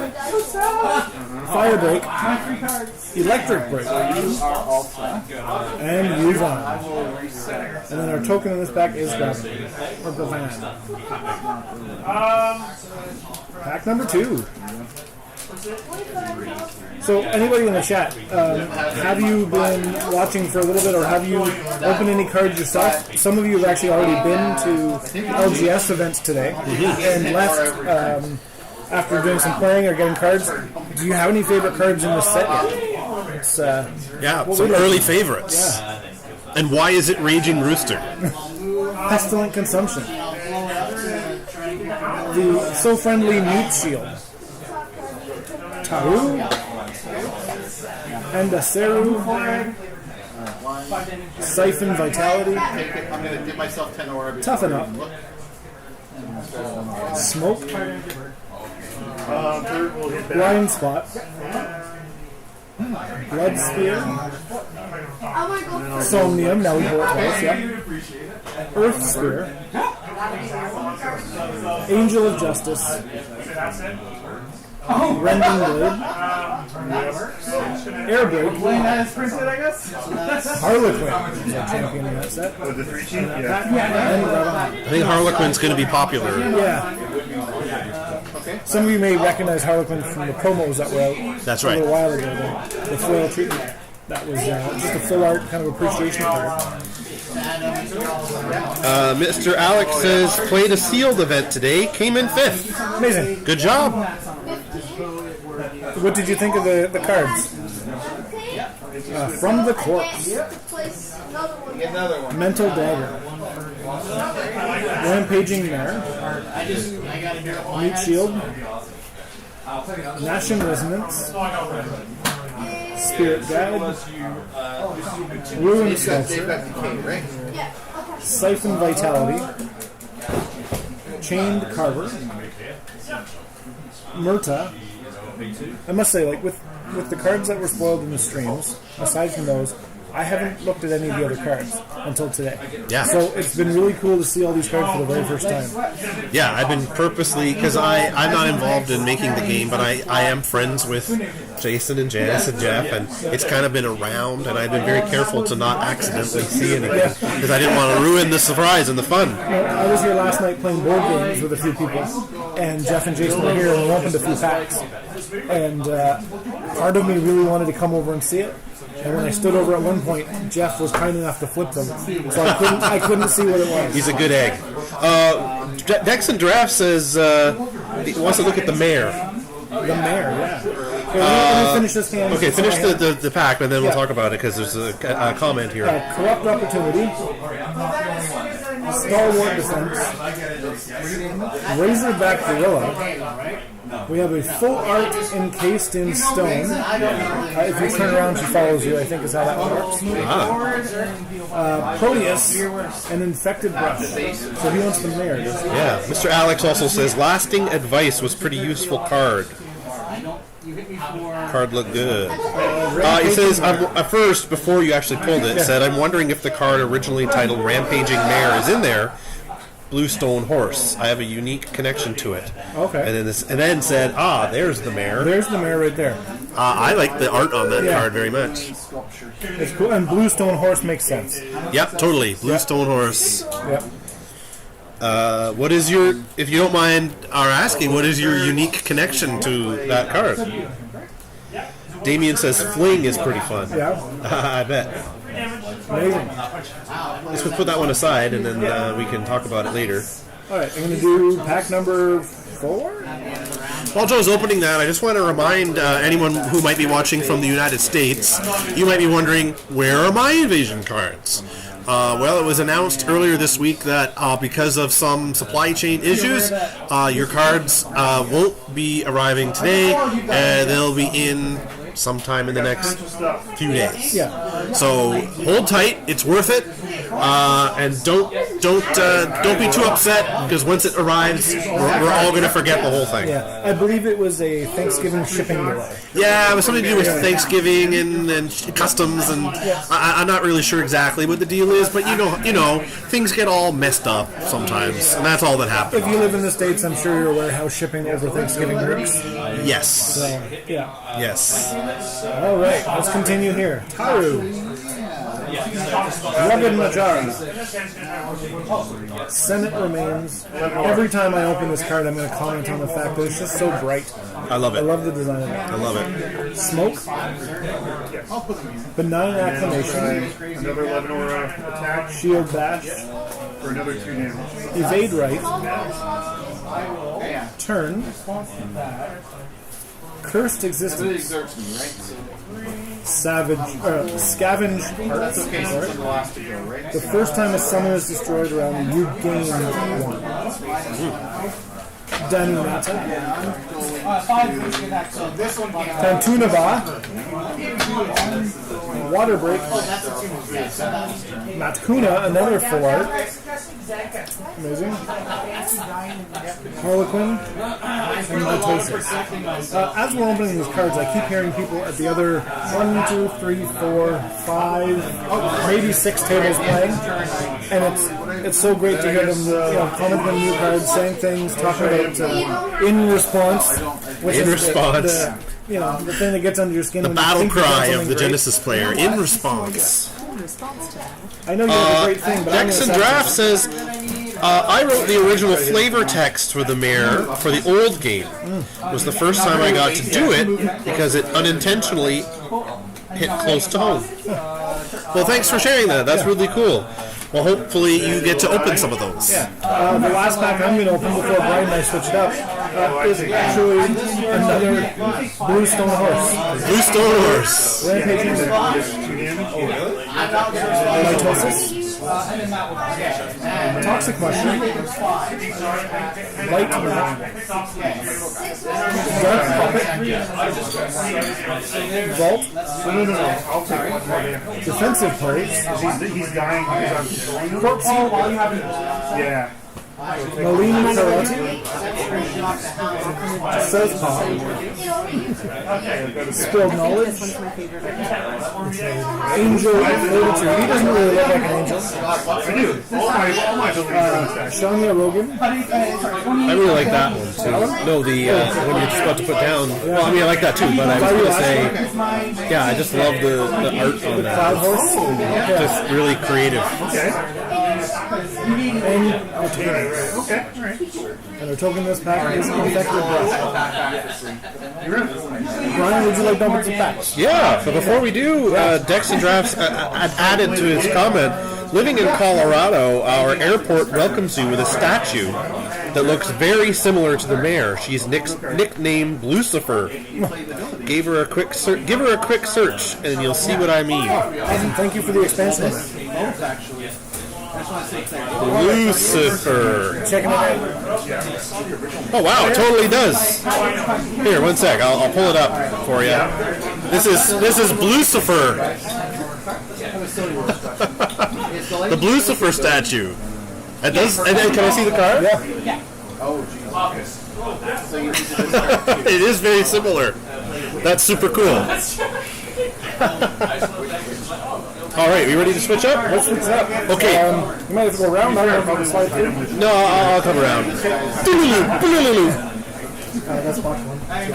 Fire Break. Electric Break. And move on. And then our token in this pack is Gravity. Or Gavan. Pack number 2. So, anybody in the chat, have you been watching for a little bit, or have you opened any cards yourself? Some of you have actually already been to LGS events today and left after doing some playing or getting cards. Do you have any favorite cards in this set yet? It's, some early favorites. Yeah. And why is it Raging Rooster? Pestilent Consumption. The So Friendly Meat Shield. Taru. And Aseru. Siphon Vitality. I'm going to give myself 10 aura. Toughen Up. Smoke. Blind Spot. Blood Spear. Somnium, now we pull it twice, yeah. Earth Spear. Angel of Justice. Rending Blade. Air Break. Harlequin is our champion in that set. The 3-2? And I think Harlequin's going to be popular. yeah. Some of you may recognize Harlequin from the promos that were out That's a right. little while ago. The foil treatment. That was just a full art kind of appreciation card. Mr. Alex says, played a sealed event today, came in 5th. Amazing. Good job. What did you think of the cards? From the Corpse. Mental Dagger. Rampaging Mare. Meat Shield. Gnashing Resonance. Spirit Guide. Ruin Sculpture. Siphon Vitality. Chained Carver. Murta. I must say, like, with the cards that were spoiled in the streams, aside from those, I haven't looked at any of the other cards until today. Yeah. So it's been really cool to see all these cards for the very first time. Yeah, I've been purposely, because I'm not involved in making the game, but I am friends with Jason and Janice and Jeff, and it's kind of been around, and I've been very careful to not accidentally see anything, because I didn't want to ruin the surprise and the fun. I was here last night playing board games with a few people, and Jeff and Jason were here, and we opened a few packs. And part of me really wanted to come over and see it. And when I stood over at one point, Jeff was kind enough to flip them, so I couldn't see what it was. He's a good egg. Dex and Draft says he wants to look at the mare. The mare, yeah. Okay, let me finish this hand. Okay, finish the pack, and then we'll talk about it, because there's a comment here. Corrupt Opportunity. Stalwart Defense. Razorback Gorilla. We have a full art encased in stone. If you turn around, she follows you, I think is how that works. Proteus, an infected brush. So he wants the mare. Yeah, Mr. Alex also says, Lasting Advice was pretty useful card. Card looked good. He says, at first, before you actually pulled it, said, I'm wondering if the card originally titled Rampaging Mare is in there, Bluestone Horse. I have a unique connection to it. Okay. And then said, there's the mare. There's the mare right there. I like the art on that card very much. It's cool, and Bluestone Horse makes sense. Yep, totally. Bluestone Horse. Yep. What is your, if you don't mind our asking, what is your unique connection to that card? Damien says Fling is pretty fun. Yeah. I bet. Amazing. Let's put that one aside, and then we can talk about it later. All right, I'm going to do pack number 4. While Joe's opening that, I just want to remind anyone who might be watching from the United States, you might be wondering, where are my Invasion cards? Well, it was announced earlier this week that because of some supply chain issues, your cards won't be arriving today, and they'll be in sometime in the next few days. Yeah. So hold tight; it's worth it, and don't be too upset because once it arrives, we're all going to forget the whole thing. Yeah, I believe it was a Thanksgiving shipping delay. Yeah, it was something to do with Thanksgiving and customs, and I'm not really sure exactly what the deal is, but you know, things get all messed up sometimes, and that's all that happens. If you live in the States, I'm sure you're aware how shipping over Thanksgiving works. Yes. So, yeah. Yes. All right, let's continue here. Taru. Rugged Majara. Senate remains. Every time I open this card, I'm going to comment on the fact that it's just so bright. I love it. I love the design of it. I love it. Smoke. Benign Acclamation. Another 11 aura attack. Shield Bash. For another 2 damage. Evade Right. Turn. Cursed Existence. Scavenge Hearts. The first time a summon is destroyed around you gain 1. Danunata. Tantunaba. Water Break. Matkuna, another 4. Amazing. Harlequin. And Mitosis. As we're opening these cards, I keep hearing people at the other 1, 2, 3, 4, 5, maybe 6 tables playing. And it's so great to hear them commenting on new cards, saying things, talking about in response. Which in is response. The thing that gets under your skin. The when you battle think you've done cry of something the great. Genesis player. In response. I know you have a great thing, but Dex and Draft says, I wrote the original flavor text for the Mare for the old game. It was the first time I got to do it because it unintentionally hit close to home. Well, thanks for sharing that. That's really cool. Well, hopefully you get to open some of those. The last pack I'm going to open before Brian and I switch it up is actually another Bluestone Horse. Bluestone Horse. Rampaging. Mitosis. Toxic Mushroom. Light Mat. Dark Puppet. Vault. No. I'll take 1 more damage. Defensive Plates. He's dying. Corpse. Yeah. Nalini Karate. Southpaw. Spilled Knowledge. Angel Fortitude. He doesn't really look like an angel. I do. All my abilities. Shania Rogan. I really like that one too. No, the when you're just about to put down. Well, I mean, I like that too, but I was going to say, yeah, I just love the art on that. Cloud Horse. Just really creative. Okay. And okay. And our token this pack is Infected Breath. Brian, would you like to open some packs? Yeah, but before we do, Dex and Drafts added to his comment, living in Colorado, our airport welcomes you with a statue that looks very similar to the Mare. She's nicknamed Lucifer. Give her a quick search, and you'll see what I mean. Awesome. Thank you for the expansion. Lucifer. Checking it out. Oh wow, it totally does. Here, 1 sec. I'll pull it up for you. This is Lucifer. The Lucifer statue. It does. And then, can I see the card? Yeah. It is very similar. That's super cool. All right, we ready to switch up? Let's switch up. Okay. You might have to go around. I don't know if I can slide through. No, I'll come around. That's Box 1. I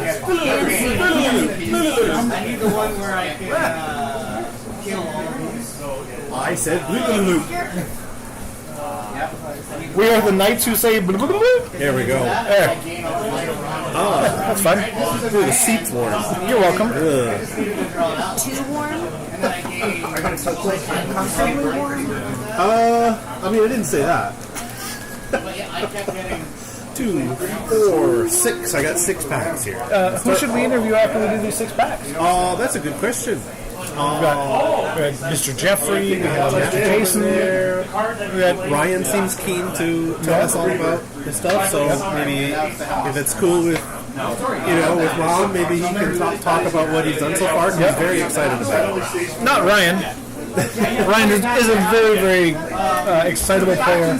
need the one where I can kill all. I said blue. We are the knights who say blah, blah, blah, blah. There we go. There. Oh, That's fun. ooh, the seat's warm. You're welcome. Too warm? I mean, I didn't say that. 2, 4, 6. I got 6 packs here. Who should we interview after we do these 6 packs? Oh, that's a good question. We got Mr. Jeffrey, we have Mr. Jason there. We got Ryan seems keen to tell us all about his stuff, so maybe if it's cool with with Ron, maybe he can talk about what he's done so far. He's very excited about it. not Ryan. Ryan is a very, very excitable player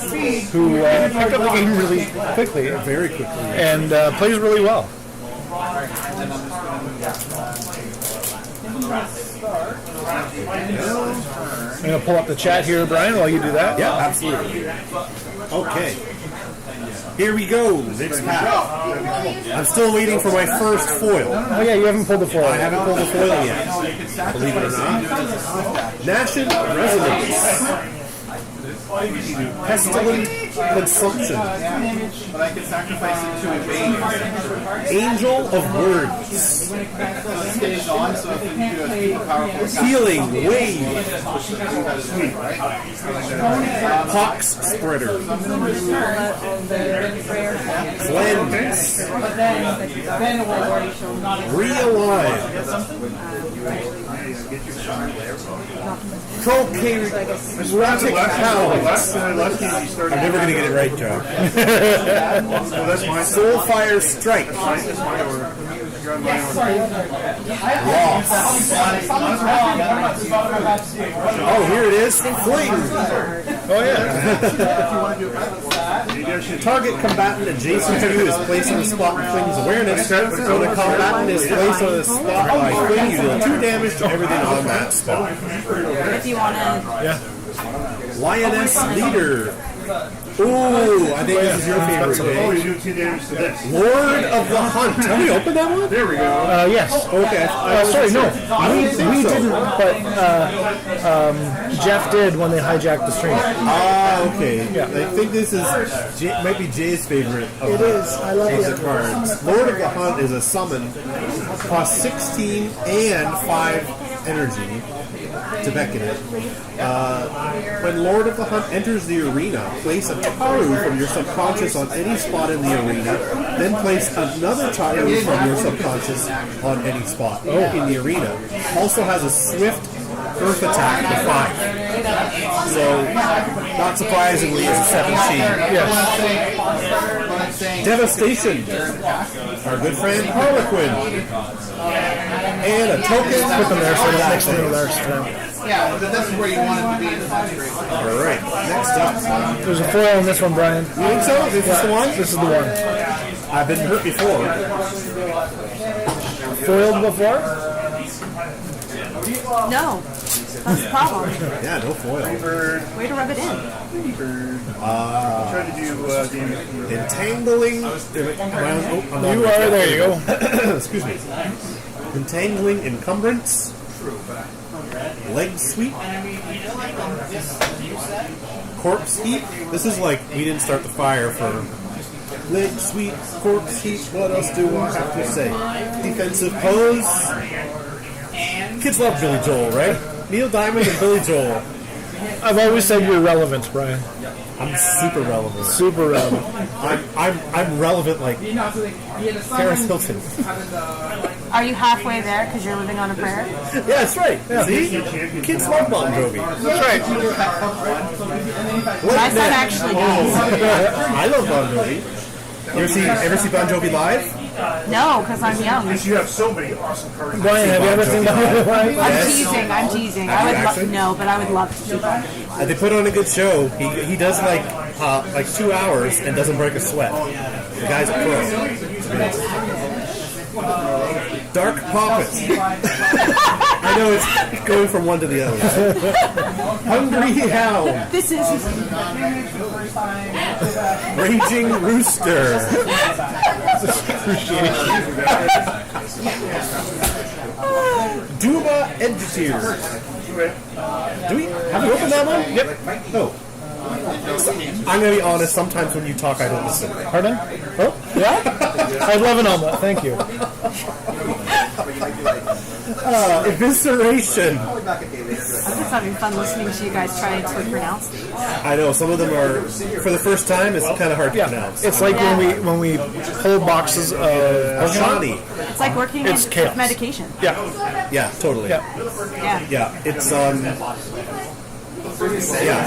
who picked up the game really quickly. Very quickly. And plays really well. I'm going to pull up the chat here, Brian, while you do that. Yeah, absolutely. Okay. Here we go. Next pack. I'm still waiting for my first foil. Oh, yeah, you haven't pulled the foil. I haven't pulled the foil yet. Believe it or not. National Resonance. Pestilent Consumption. But I could sacrifice it to evade. Angel of Words. Stays on, so if you do a super powerful Healing Wave. Pox Spreader. Cleanse. Realign. Prokaryotic Powers. I'm never going to get it right, Joe. Soulfire Strike. Loss. Oh, here it is. Fling. Oh, yeah. Target combatant adjacent to you is placed on the spot with Fling's awareness. When a combatant is placed on the spot by Fling, you deal 2 damage to everything on that spot. If you want to. Yeah. Lioness Leader. Ooh, I think this is your favorite. Oh, you do 2 damage to this. Lord of the Hunt. Have we opened that one? There we go. Yes. Okay. Sorry, no. We didn't, but Jeff did when they hijacked the stream. Ah, okay. Yeah. I think this is might be Jay's favorite of It is. I love the it. cards. Lord of the Hunt is a summon. Costs 16 and 5 energy to beckon it. When Lord of the Hunt enters the arena, place a Taru from your subconscious on any spot in the arena, then place another Taru from your subconscious on any spot in the arena. Also has a swift earth attack for 5. So, not surprisingly, it's a 17. Yes. Devastation. Our good friend Harlequin. And a token. Put them there so that next thing with ours. Yeah, but this is where you want it to be in the country. Alright, next up. There's a foil on this one, Brian. You think so? Is this the one? This is the one. I've been hurt before. Foiled before? No. That's the problem. Yeah, no foil. Way to rub it in. Try to do Entangling. There you go. Excuse me. Entangling Encumbrance. Leg Sweep. Corpse Heap. This is like we didn't start the fire for Leg Sweep, Corpse Heap. What else do I have to say? Defensive Pose. Kids love Billy Joel, right? Neil Diamond and Billy Joel. I've always said you're relevant, Brian. I'm super relevant. Super relevant. I'm relevant like Paris Hilton. Are you halfway there because you're living on a prayer? Yeah, that's right. Yeah. See? Kids love Bon Jovi. That's right. My son actually does. I love Bon Jovi. You ever see Bon Jovi live? No, because I'm young. You have so many awesome cards. Brian, have you ever seen Bon Jovi live? I'm teasing. I would no, but I would love to see Bon Jovi. They put on a good show. He does like 2 hours and doesn't break a sweat. The guy's a pro. Dark Poppet. I know it's going from one to the other. Hungry Hound. This is Raging Rooster. Duma Edgeteer. Have we opened that one? Yep. No. I'm gonna be honest. Sometimes when you talk, I don't listen. Pardon? Oh, yeah? I'd love an omelet, thank you. Evisceration. I'm just having fun listening to you guys try to pronounce these. I know some of them are for the first time. It's kind of hard to pronounce. It's like when we pull boxes of Shani. It's like working It's with chaos. medication. Yeah, totally. Yeah. Yeah, it's yeah. I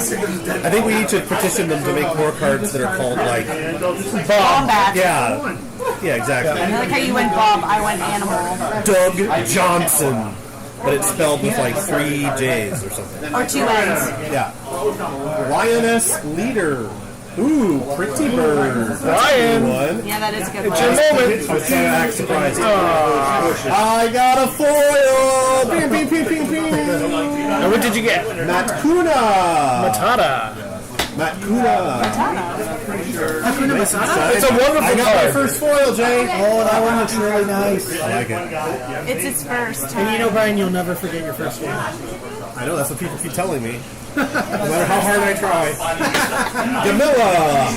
think we need to petition them to make more cards that are called like Bombat. Yeah. Yeah, exactly. I like how you went Bob, I went animal. Doug Johnson. But it's spelled with like 3 J's or something. Or 2 N's. Yeah. Lioness Leader. Ooh, Pretty Bird. Ryan. One. Yeah, that is a good It's one. your moment. I was trying to act surprised. I got a foil! Ping, ping, ping, ping, ping. And what did you get? Matkuna! Matata. Matkuna. Nice and shiny. It's a wonderful I got my card. first foil, Jay. Oh, that one looks really nice. I like it. It's its first time. And you know, Brian, you'll never forget your first one. I know, that's what people keep telling me. No matter how hard I try. Gamilla!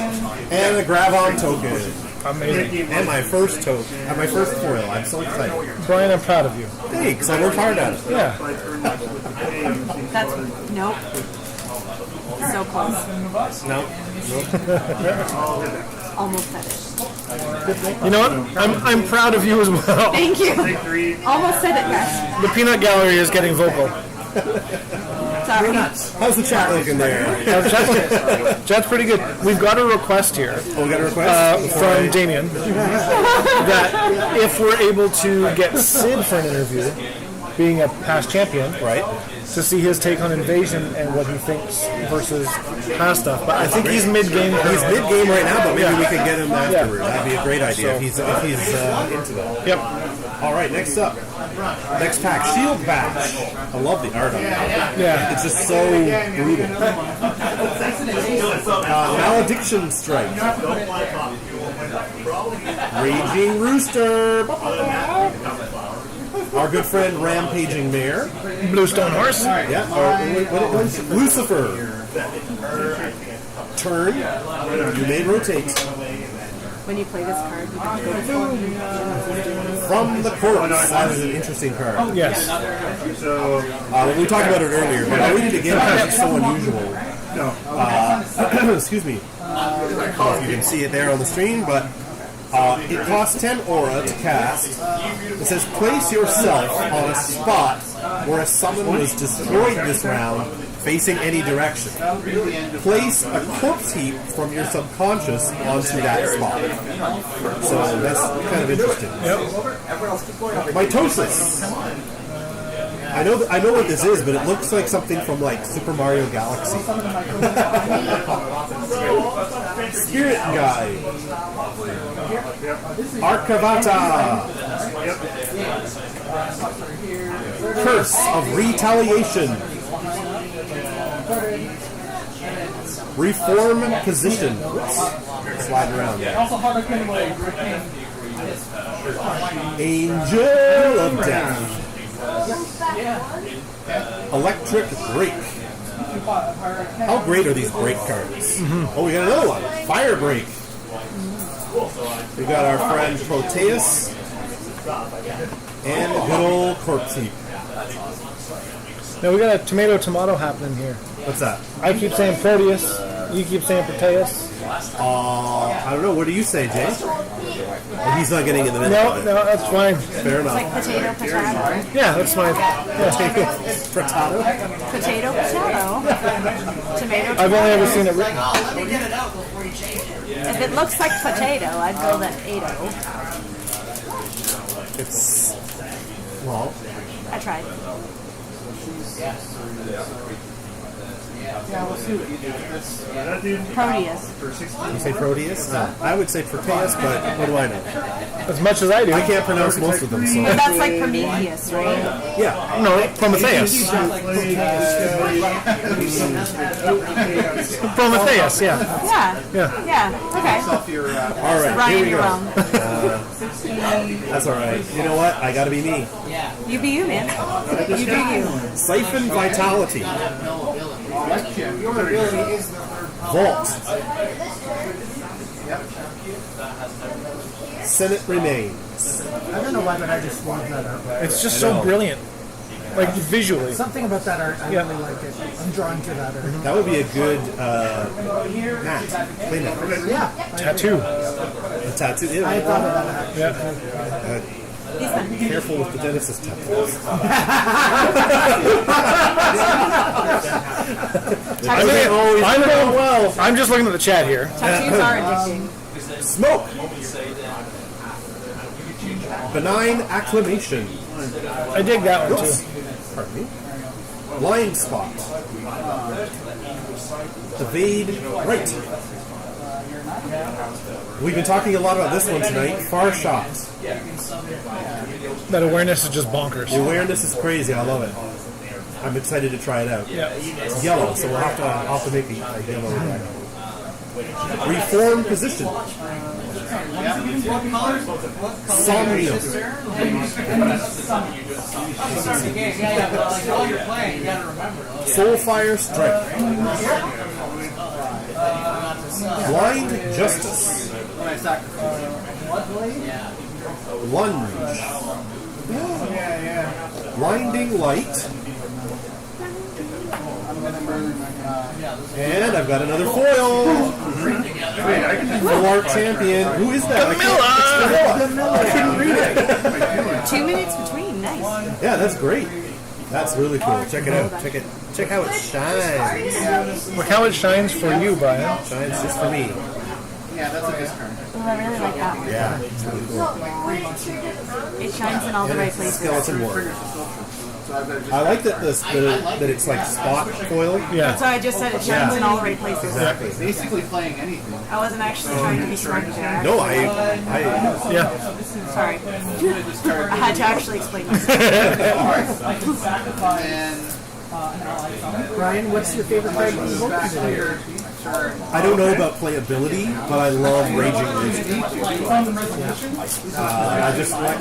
And a Gravon token. Amazing. And my first token. And my first foil. I'm so excited. Brian, I'm proud of you. Thanks, I worked hard at it. Yeah. That's, nope. So close. No. Almost finished. You know what? I'm proud of you as well. Thank you. Almost said it, guys. The peanut gallery is getting vocal. Sorry. How's the chat looking there? Chat's pretty good. We've got a request here. Oh, we got a request? From Damien that if we're able to get Sid for an interview, being a past champion, right, to see his take on Invasion and what he thinks versus past stuff. But I think he's mid-game. He's mid-game right now, but maybe we can get him afterward. That'd be a great idea So- if he's into that. Yep. All right, next up. Next pack, Shield Patch. I love the art on it. Yeah. It's just so brutal. Malediction Strike. Raging Rooster. Our good friend Rampaging Mare. Bluestone Horse. Yeah. What was Lucifer. Turn. You may rotate. When you play this card, you can go to From the Corpse. That is an interesting card. Yes. We talked about it earlier, but I'll read it again because it's so unusual. Excuse me. I don't know if you can see it there on the screen, but it costs 10 aura to cast. It says place yourself on a spot where a summon was destroyed this round, facing any direction. Place a corpse heap from your subconscious onto that spot. So that's kind of interesting. Mitosis. I know what this is, but it looks like something from like Super Mario Galaxy. Spirit Guide. Arcavata. Curse of Retaliation. Reform Position. Oops. Slide around. Angel of Death. Electric Break. How great are these break cards? Oh, we got another one. Fire Break. We got our friend Proteus and a good old Corpse Heap. Now we got a tomato happening here. What's that? I keep saying Proteus. You keep saying Proteus. I don't know. What do you say, Jay? Oh, he's not getting in the middle of it. No, that's fine. Fair enough. like potato, potato. Yeah, that's fine. Potato. Potato, potato. Tomato, I've only ever seen it written. If it looks like potato, I'd go that Ado. It's well. I tried. Yeah, we'll see. Proteus. You say Proteus? No. I would say Proteus, but what do I know? As much as I do. I can't pronounce most of them, so. But that's like Prometheus, right? Yeah. No, Prometheus. Prometheus, yeah. Yeah. Okay. All right, Ryan, here we you're go. wrong. That's all right. You know what? I gotta be me. You be you, man. You do you. Siphon Vitality. Vault. Senate remains. I don't know why, but I just love that art. It's just so brilliant. Like visually. Something about that art, I really like it. I'm drawn to that art. That would be a good hat. Clean it. Yeah. Tattoo. A tattoo. Yeah, I thought of that. Careful with the Genesis tattoos. I'm just looking at the chat here. Tattoos are addicting. Smoke. Benign acclamation. I dig that one Oops. too. Pardon me. Blind spot. Evade right. We've been talking a lot about this one tonight. Far shot. That awareness is just bonkers. The awareness is crazy. I love it. I'm excited to try it out. Yeah. It's yellow, so we'll have to make a yellow one. Reform position. Somnium. Soulfire Strike. Blind Justice. Lunge. Blinding Light. And I've got another foil. Full Art Champion. Who is that? Camilla! I couldn't read it. 2 minutes between. Nice. Yeah, that's great. That's really cool. Check it out. Check how it shines. Look how it shines for you, Brian. Shines just for me. Yeah, that's a discount. Oh, I really like that one. Yeah, it's really cool. It shines in all the right places. Skeleton Warrior. I like that that it's like spot foil. Yeah. That's why I just said it shines in all the right places. Exactly. Basically playing anything. I wasn't actually trying to be smart there. No, I yeah. Sorry. I had to actually explain this. Ryan, what's your favorite card in the book today? I don't know about playability, but I love Raging Rage.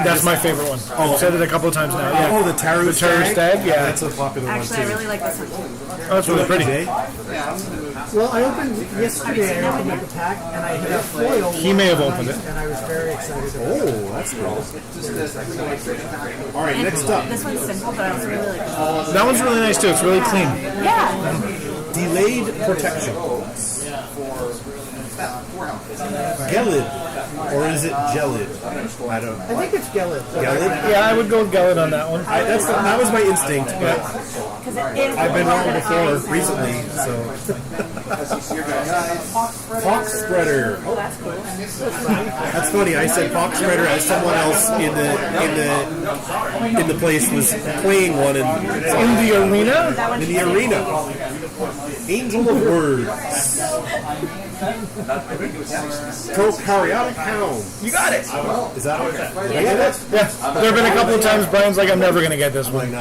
That's my favorite one. I've said it a couple of times now. Yeah. Oh, the Taru Stag? Yeah. That's a popular Actually, one I too. really like this one too. Oh, that's really pretty. Well, I opened yesterday. I opened up the pack and I hit a foil. He may have opened it. And I was very excited. Oh, that's cool. All right, next up. This one's simple, but I was really like, That one's really nice too. It's really clean. yeah. Delayed protection. Gelid, or is it Gelid? I don't. I think it's Gelid. Gelid? Yeah, I would go with Gelid on that one. That was my instinct, but I've been wrong before recently. So Pox Spreader. That's funny. I said Pox Spreader as someone else in the place was playing one in the arena. In the arena. Angel of Words. Prokaryotic Hound. You got it. Is that did I get it? Yeah. There have been a couple of times Brian's like, I'm never going to get this one.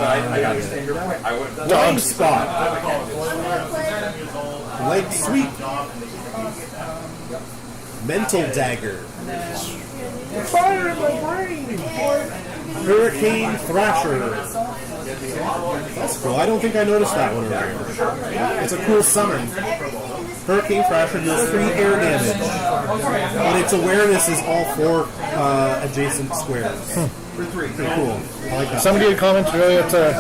Dog Spot. Leg Sweep. Mental Dagger. Fire in my brain. Hurricane Thrasher. That's cool. I don't think I noticed that one earlier. It's a cool summon. Hurricane Thrasher deals 3 air damage, but its awareness is all 4 adjacent squares. Pretty cool. I like that. Somebody had commented earlier to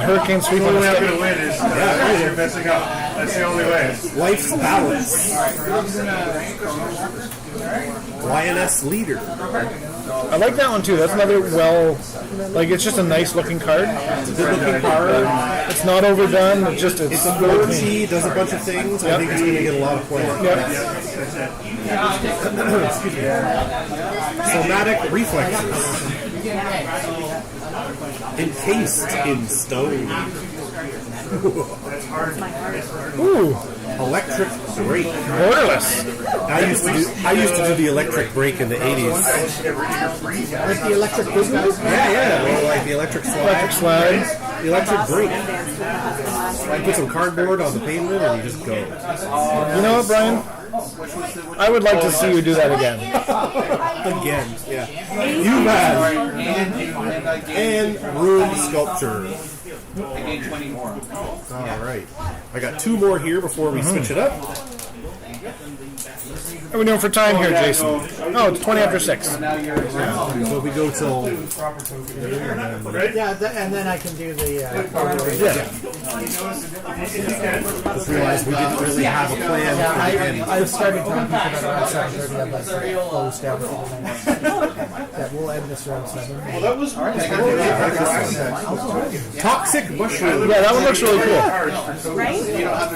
Hurricane Sweep on the way I'm stick. going to win is you're messing up. That's the only way. Life's Balance. Lioness Leader. I like that one too. That's another it's just a nice looking card. It's a good looking card. It's not overdone. It's just It's a 4G, does a bunch of things. I think it's going to get a lot of play. Excuse me. Somatic Reflexes. Encased in Stone. Ooh, electric brake. Borderless. I used to do the electric brake in the 80s. Like the electric boogaloo? Yeah. Well, like the electric slide. The electric brake. You put some cardboard on the pavement and you just go. You know what, Brian? I would like to see you do that again. Again, yeah. You had and room sculpture. I gained 20 more. All right. I got 2 more here before we switch it up. How are we doing for time here, Jason? Oh, it's 20 after 6. So we go till... Yeah, and then I can do the... Just realized we didn't really have a plan. I started talking about around 7:30. I'd like to close down for the night. Yeah, we'll end this around 7. Well, that was Toxic mushroom. Yeah, that one looks really cool.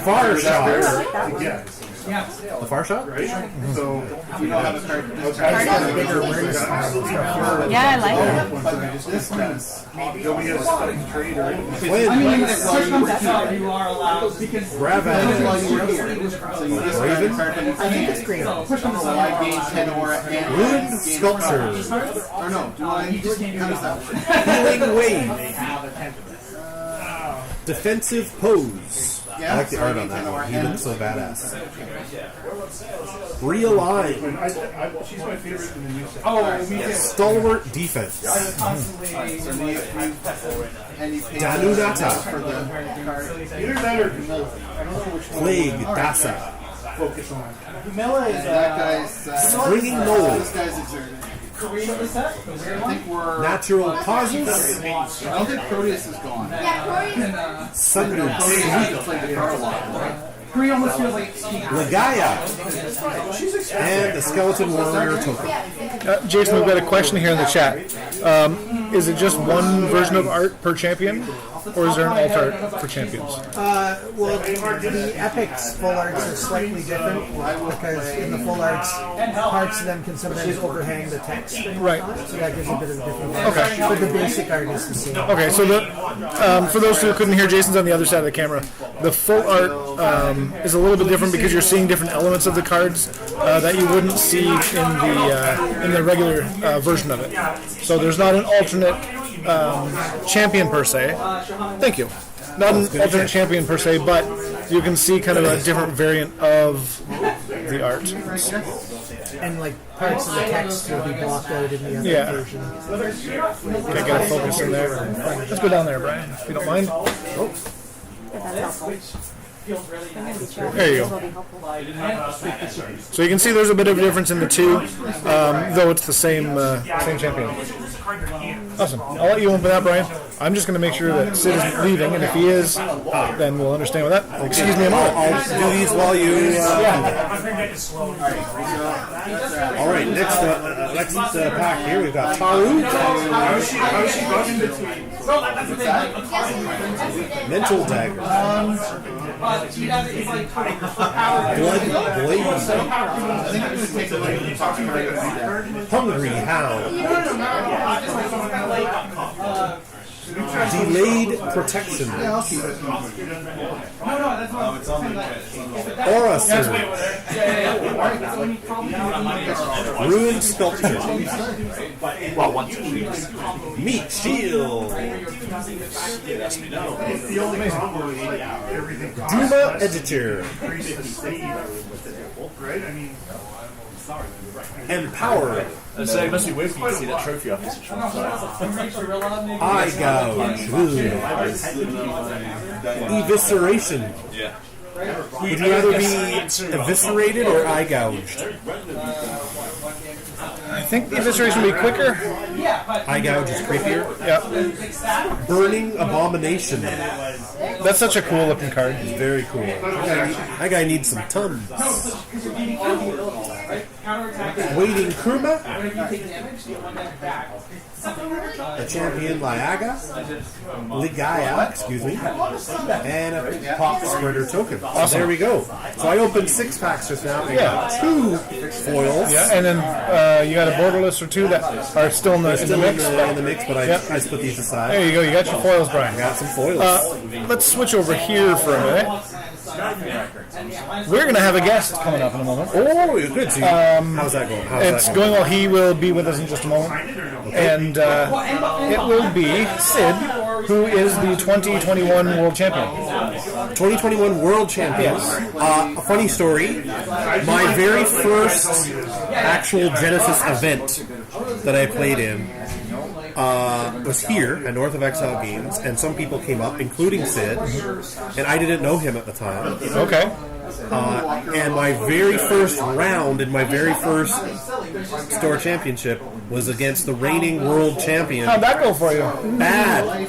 Far shot. Yeah. The far shot? So, you don't have a card. Yeah, I like it. This means there'll be a trade or I mean, push comes to shove, you are allowed because Grab at it. I think it's great. Push comes to I gain 10 aura and Ruined sculpture. Or no, do I just how does that work? Healing wave. Defensive pose. I like the art on that one. He looks so badass. Realign. She's my favorite in the new set. Stalwart defense. Danunata. Either that or Camilla. I don't know which one. Plague Dasa. Focus on. Camilla is That guy's Springing Knoll. This guy's exerted. Korean with that. I think we're. Natural pauses. I don't think Proteus is gone. Sundered Proteus Sleep. played the card a lot. Korea almost feels like Lagaya. And the Skeleton Warrior token. Jason, we've got a question here in the chat. Is it just one version of art per champion? Or is there an alt art for champions? Well, the Epic's full arts are slightly different because in the full arts, parts of them can sometimes overhang the text. Right. So that gives a bit of a different. Okay. But the basic art is the same. Okay, so for those who couldn't hear, Jason's on the other side of the camera. The full art is a little bit different because you're seeing different elements of the cards that you wouldn't see in the regular version of it. So there's not an alternate champion per se. Thank you. Not an alternate champion per se, but you can see kind of a different variant of the art. And like parts of the text will be blocked out in the other version. Okay, get a focus in there. Let's go down there, Brian, if you don't mind. There you go. So you can see there's a bit of a difference in the two, though it's the same champion. Awesome. I'll let you in for that, Brian. I'm just going to make sure that Sid isn't leaving, and if he is, then we'll understand with that. Excuse me a moment. I'll do these while you... All right, next pack here, we've got Taru. How is she going between? Mental Dagger. Blood Blaze. Hungry Hound. Delayed Protection. Aura Surge. Ruined Sculpture. Meat Shield. Duma Editor. Empowered. So it must be weird for you to see that trophy after such a long time. Eye Gouge. Evisceration. Yeah. Would you rather be eviscerated or eye gouged? I think the evisceration would be quicker. Eye gouge is creepier. Yeah. Burning Abomination. That's such a cool looking card. It's very cool. That guy needs some tums. Waiting Kurma. a champion Ligaia, and a pop spreader token. So there we go. So I opened 6 packs just now. I got 2 foils. Yeah, and then you got a borderless or 2 that are still in the mix. In the mix, but I split these aside. There you go. You got your foils, Brian. I got some foils. Let's switch over here for a minute. We're going to have a guest coming up in a moment. Oh, good. So how's that going? It's going well. He will be with us in just a moment. Okay. And it will be Sid, who is the 2021 World Champion. 2021 World Champion. A funny story. My very first actual Genesis event that I played in was here at North of Exile Games, and some people came up, including Sid, and I didn't know him at the time. Okay. And my very first round in my very first store championship was against the reigning world champion. How'd that go for you? Bad.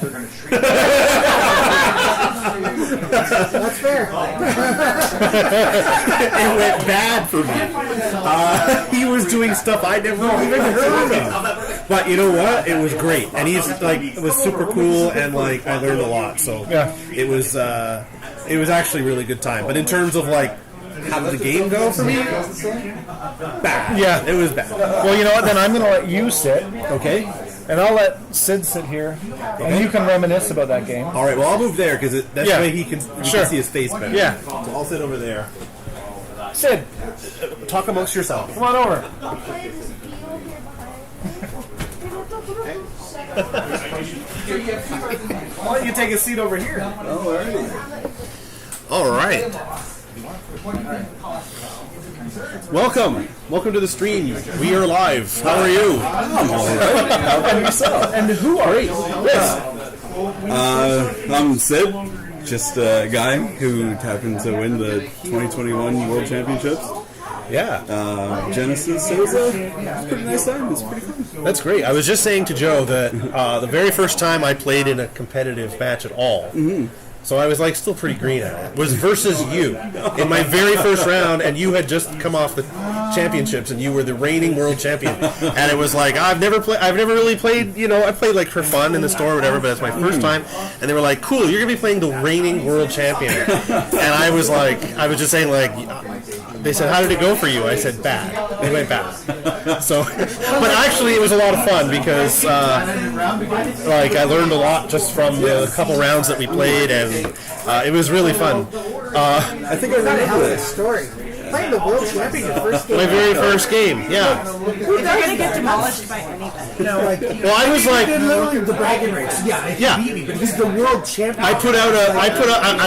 That's fair. It went bad for me. He was doing stuff I never even heard of. But you know what? It was great, and he's like, it was super cool, and like I learned a lot. So yeah, it was actually a really good time. But in terms of like how did the game go for me? Bad. Yeah, it was bad. Well, you know what? Then I'm going to let you sit. Okay. And I'll let Sid sit here, and you can reminisce about that game. All right. Well, I'll move there because that's the way he can see his face better. Yeah. So I'll sit over there. Sid, talk amongst yourself. Come on over. Why don't you take a seat over here? All right. Welcome to the stream. We are live. How are you? I'm all right. How about yourself? And who are you? I'm Sid, just a guy who happened to win the 2021 World Championships. Yeah. Genesis. It was a pretty nice time. It was pretty fun. That's great. I was just saying to Joe that the very first time I played in a competitive match at all, so I was like still pretty green at it, was versus you in my very first round, and you had just come off the championships, and you were the reigning world champion. And it was like, I've never really played, I played like for fun in the store or whatever, but it's my first time. And they were like, cool, you're gonna be playing the reigning world champion. And I was just saying like, they said, how did it go for you? I said, bad. It went bad. So, but actually it was a lot of fun because I learned a lot just from the couple rounds that we played, and it was really fun. I think I remember this story. Playing the world champion your first game. My very first game, yeah. You're not going to get demolished by anybody. Well, I was like, literally the bragging rights. Yeah, he beat me, but he's the world champion. I put out I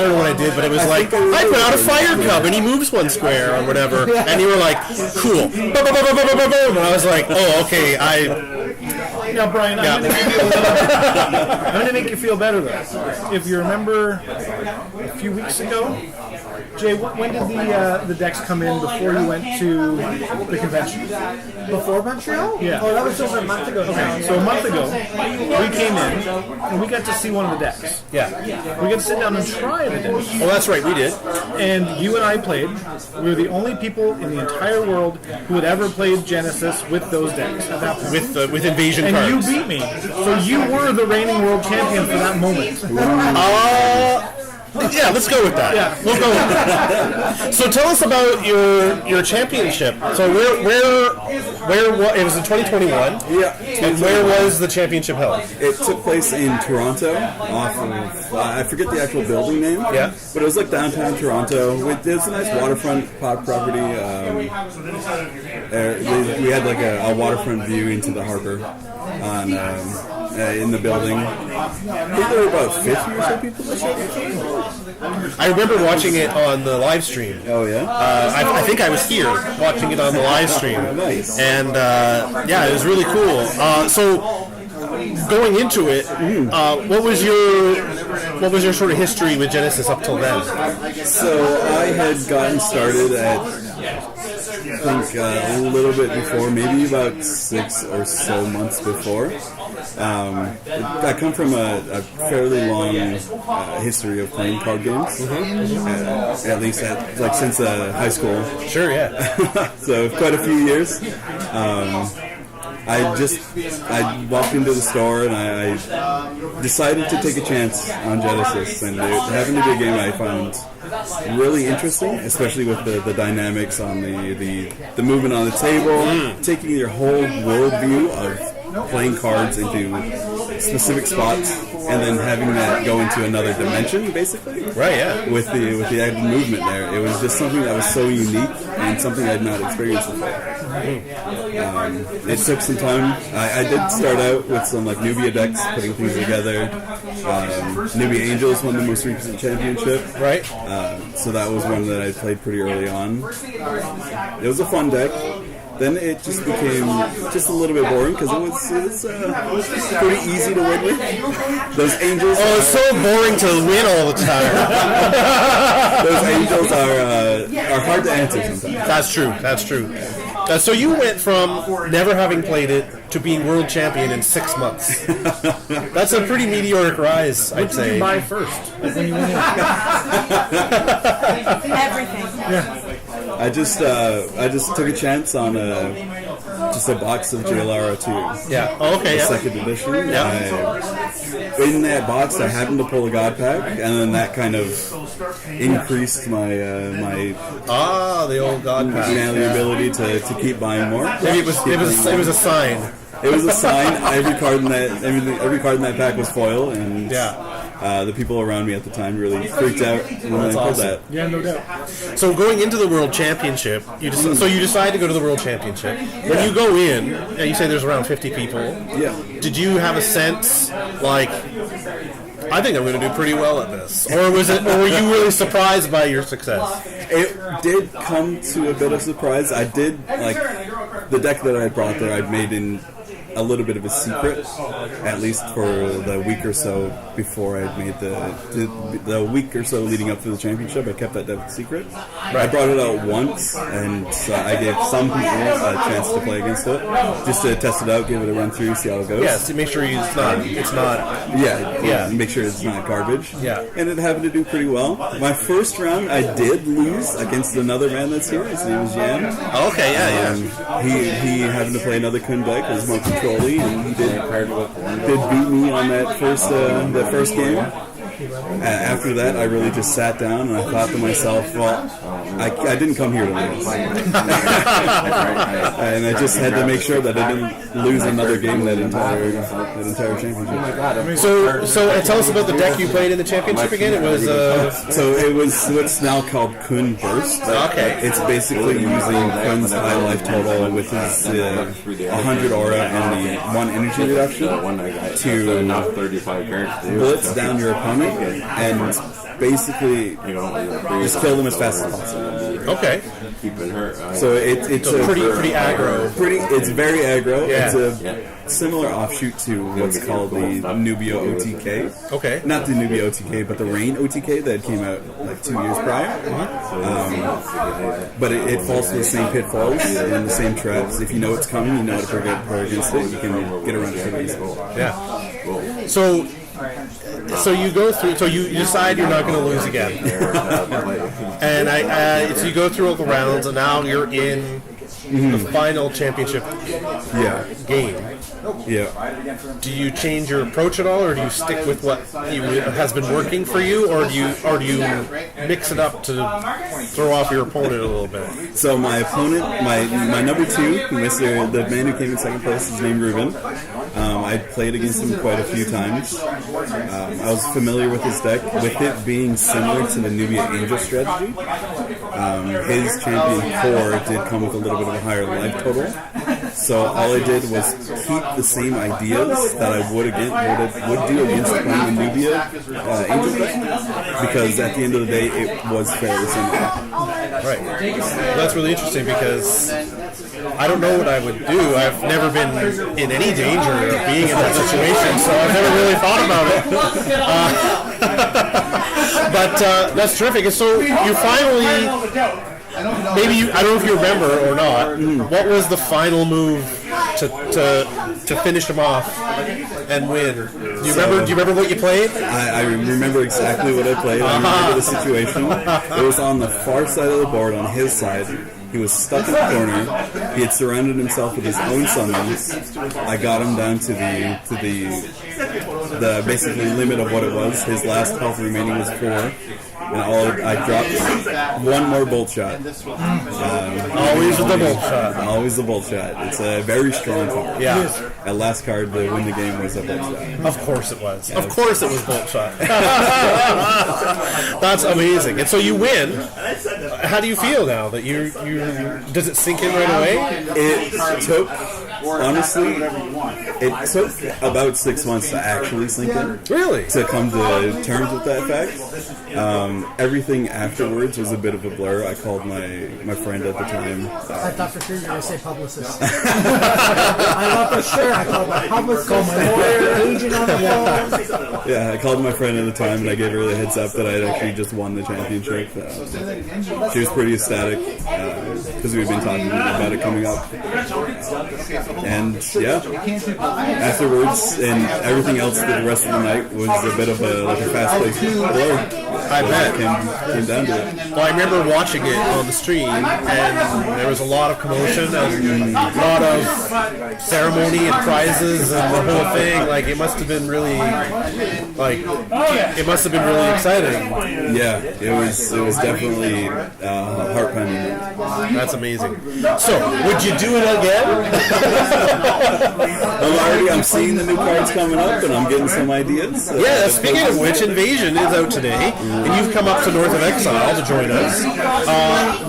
don't know what I did, but it was like, I put out a fire cub and he moves one square or whatever, and you were like, cool. And I was like, oh, okay, Now, Brian, I'm going to make you feel better, though. If you remember a few weeks ago, Jay, when did the decks come in before you went to the convention? Before Montreal? Yeah. Oh, that was over a month ago. Okay, so a month ago, we came in, and we got to see one of the decks. Yeah. We got to sit down and try the deck. Oh, that's right, we did. And you and I played. We were the only people in the entire world who had ever played Genesis with those decks at that point. With invasion and cards. You beat me. So you were the reigning world champion for that moment. Yeah, let's go with that. Yeah, we'll go with that. So tell us about your championship. So where it was in 2021. Yeah. And where was the championship held? It took place in Toronto, off of I forget the actual building name. Yeah. But it was like downtown Toronto. It was a nice waterfront property. We had like a waterfront view into the harbor on in the building. I think there were about 50 or so people that showed up. I remember watching it on the live stream. Oh yeah. I think I was here watching it on the live stream. Nice. And yeah, it was really cool. So going into it, what was your sort of history with Genesis up till then? So I had gotten started at I think a little bit before, maybe about 6 or so months before. I come from a fairly long history of playing card games, at least since high school. Sure, yeah. So quite a few years. I walked into the store and I decided to take a chance on Genesis, and it happened to be a game I found really interesting, especially with the dynamics on the movement on the table, taking your whole worldview of playing cards into specific spots, and then having that go into another dimension, basically. Right, yeah. With the added movement there, it was just something that was so unique and something I'd not experienced before. It took some time. I did start out with some like Nubia decks, putting things together. Nubia Angels won the most recent championship. Right. So that was one that I played pretty early on. It was a fun deck. Then it just became just a little bit boring because it was pretty easy to win with. Those Angels. Oh, it's so boring to win all the time. Those Angels are hard to answer sometimes. That's true. So you went from never having played it to being world champion in 6 months. That's a pretty meteoric rise, I'd say. What did you buy first? Like when you went in? Everything. Yeah. I just took a chance on just a box of JLR 2. Yeah. Oh, okay. The Yeah. second edition. Yeah. In that box, I happened to pull a God Pack, and then that kind of increased my the old God Pack. Ability to keep buying more. Maybe it was a sign. It was a sign. Every card in that pack was foil, and the people around me at the time really freaked out when I pulled that. Yeah, no doubt. So going into the World Championship, you decide to go to the World Championship. When you go in, you say there's around 50 people. Yeah. Did you have a sense like, I think I'm going to do pretty well at this, or were you really surprised by your success? It did come to a bit of surprise. I did like the deck that I brought there. I'd made in a little bit of a secret, at least for the week or so before I made the week or so leading up to the championship. I kept that deck secret. I brought it out once, and I gave some people a chance to play against it, just to test it out, give it a run through, see how it goes. Yeah, to make sure it's not. Yeah. Make sure it's not garbage. Yeah, and it happened to do pretty well. My first round, I did lose against another man that's here. His name is Jan. Okay, yeah. He happened to play another Kun deck. It was more control-y, and he did beat me on that first game. After that, I really just sat down and I thought to myself, well, I didn't come here to lose. And I just had to make sure that I didn't lose another game that entire championship. So tell us about the deck you played in the championship again. It was so it was what's now called Kun Burst. Okay. It's basically using Kun's high life total with his 100 aura and the 1 energy reduction to blitz down your opponent and basically just kill them as fast as possible. Okay. So it's pretty aggro. It's very aggro. Yeah. It's a similar offshoot to what's called the Nubia OTK. Okay. Not the Nubia OTK, but the Rain OTK that came out like 2 years prior. But it falls to the same pitfalls and the same traps. If you know it's coming, you know how to prepare against it. You can get around it pretty easily. Yeah. So you go through. So you decide you're not going to lose again, and so you go through all the rounds, and now you're in the final championship game. Yeah. Do you change your approach at all, or do you stick with what has been working for you, or do you mix it up to throw off your opponent a little bit? So my opponent, my number 2, the man who came in second place, is named Ruben. I played against him quite a few times. I was familiar with his deck, with it being similar to the Nubia Angel strategy. His champion core did come with a little bit of a higher life total. So all I did was keep the same ideas that I would do against playing the Nubia Angel deck, because at the end of the day, it was fairly similar. Right. That's really interesting because I don't know what I would do. I've never been in any danger of being in that situation, so I've never really thought about it. But that's terrific. And so you finally... Maybe I don't know if you remember or not. What was the final move to finish him off and win? Do you remember what you played? I remember exactly what I played. I remember the situation. It was on the far side of the board, on his side. He was stuck in the corner. He had surrounded himself with his own summons. I got him down to the basically limit of what it was. His last health remaining was 4. And I dropped one more bolt shot. Always the bolt shot. Always the bolt shot. It's a very strong card. Yeah. That last card to win the game was a bolt shot. Of course it was. Of course it was bolt shot. That's amazing. And so you win. How do you feel now that you does it sink in right away? It took, honestly, it took about 6 months to actually sink in. Really? To come to terms with that fact. Everything afterwards was a bit of a blur. I called my friend at the time. I thought for sure you were going to say publicist. I thought for sure. I called my publicist, called my lawyer, agent on the phone. Yeah, I called my friend at the time and I gave her the heads up that I had actually just won the championship. She was pretty ecstatic because we've been talking about it coming up. And yeah, afterwards and everything else for the rest of the night was a bit of a fast-paced blur. I bet. Came down to it. Well, I remember watching it on the stream, and there was a lot of commotion, and a lot of ceremony and prizes and the whole thing. Like, it must have been really, it must have been really exciting. Yeah, it was definitely heart-pounding. That's amazing. So, would you do it again? I'm seeing the new cards coming up, and I'm getting some ideas. Yeah, speaking of which, Invasion is out today, and you've come up to North of Exile to join us.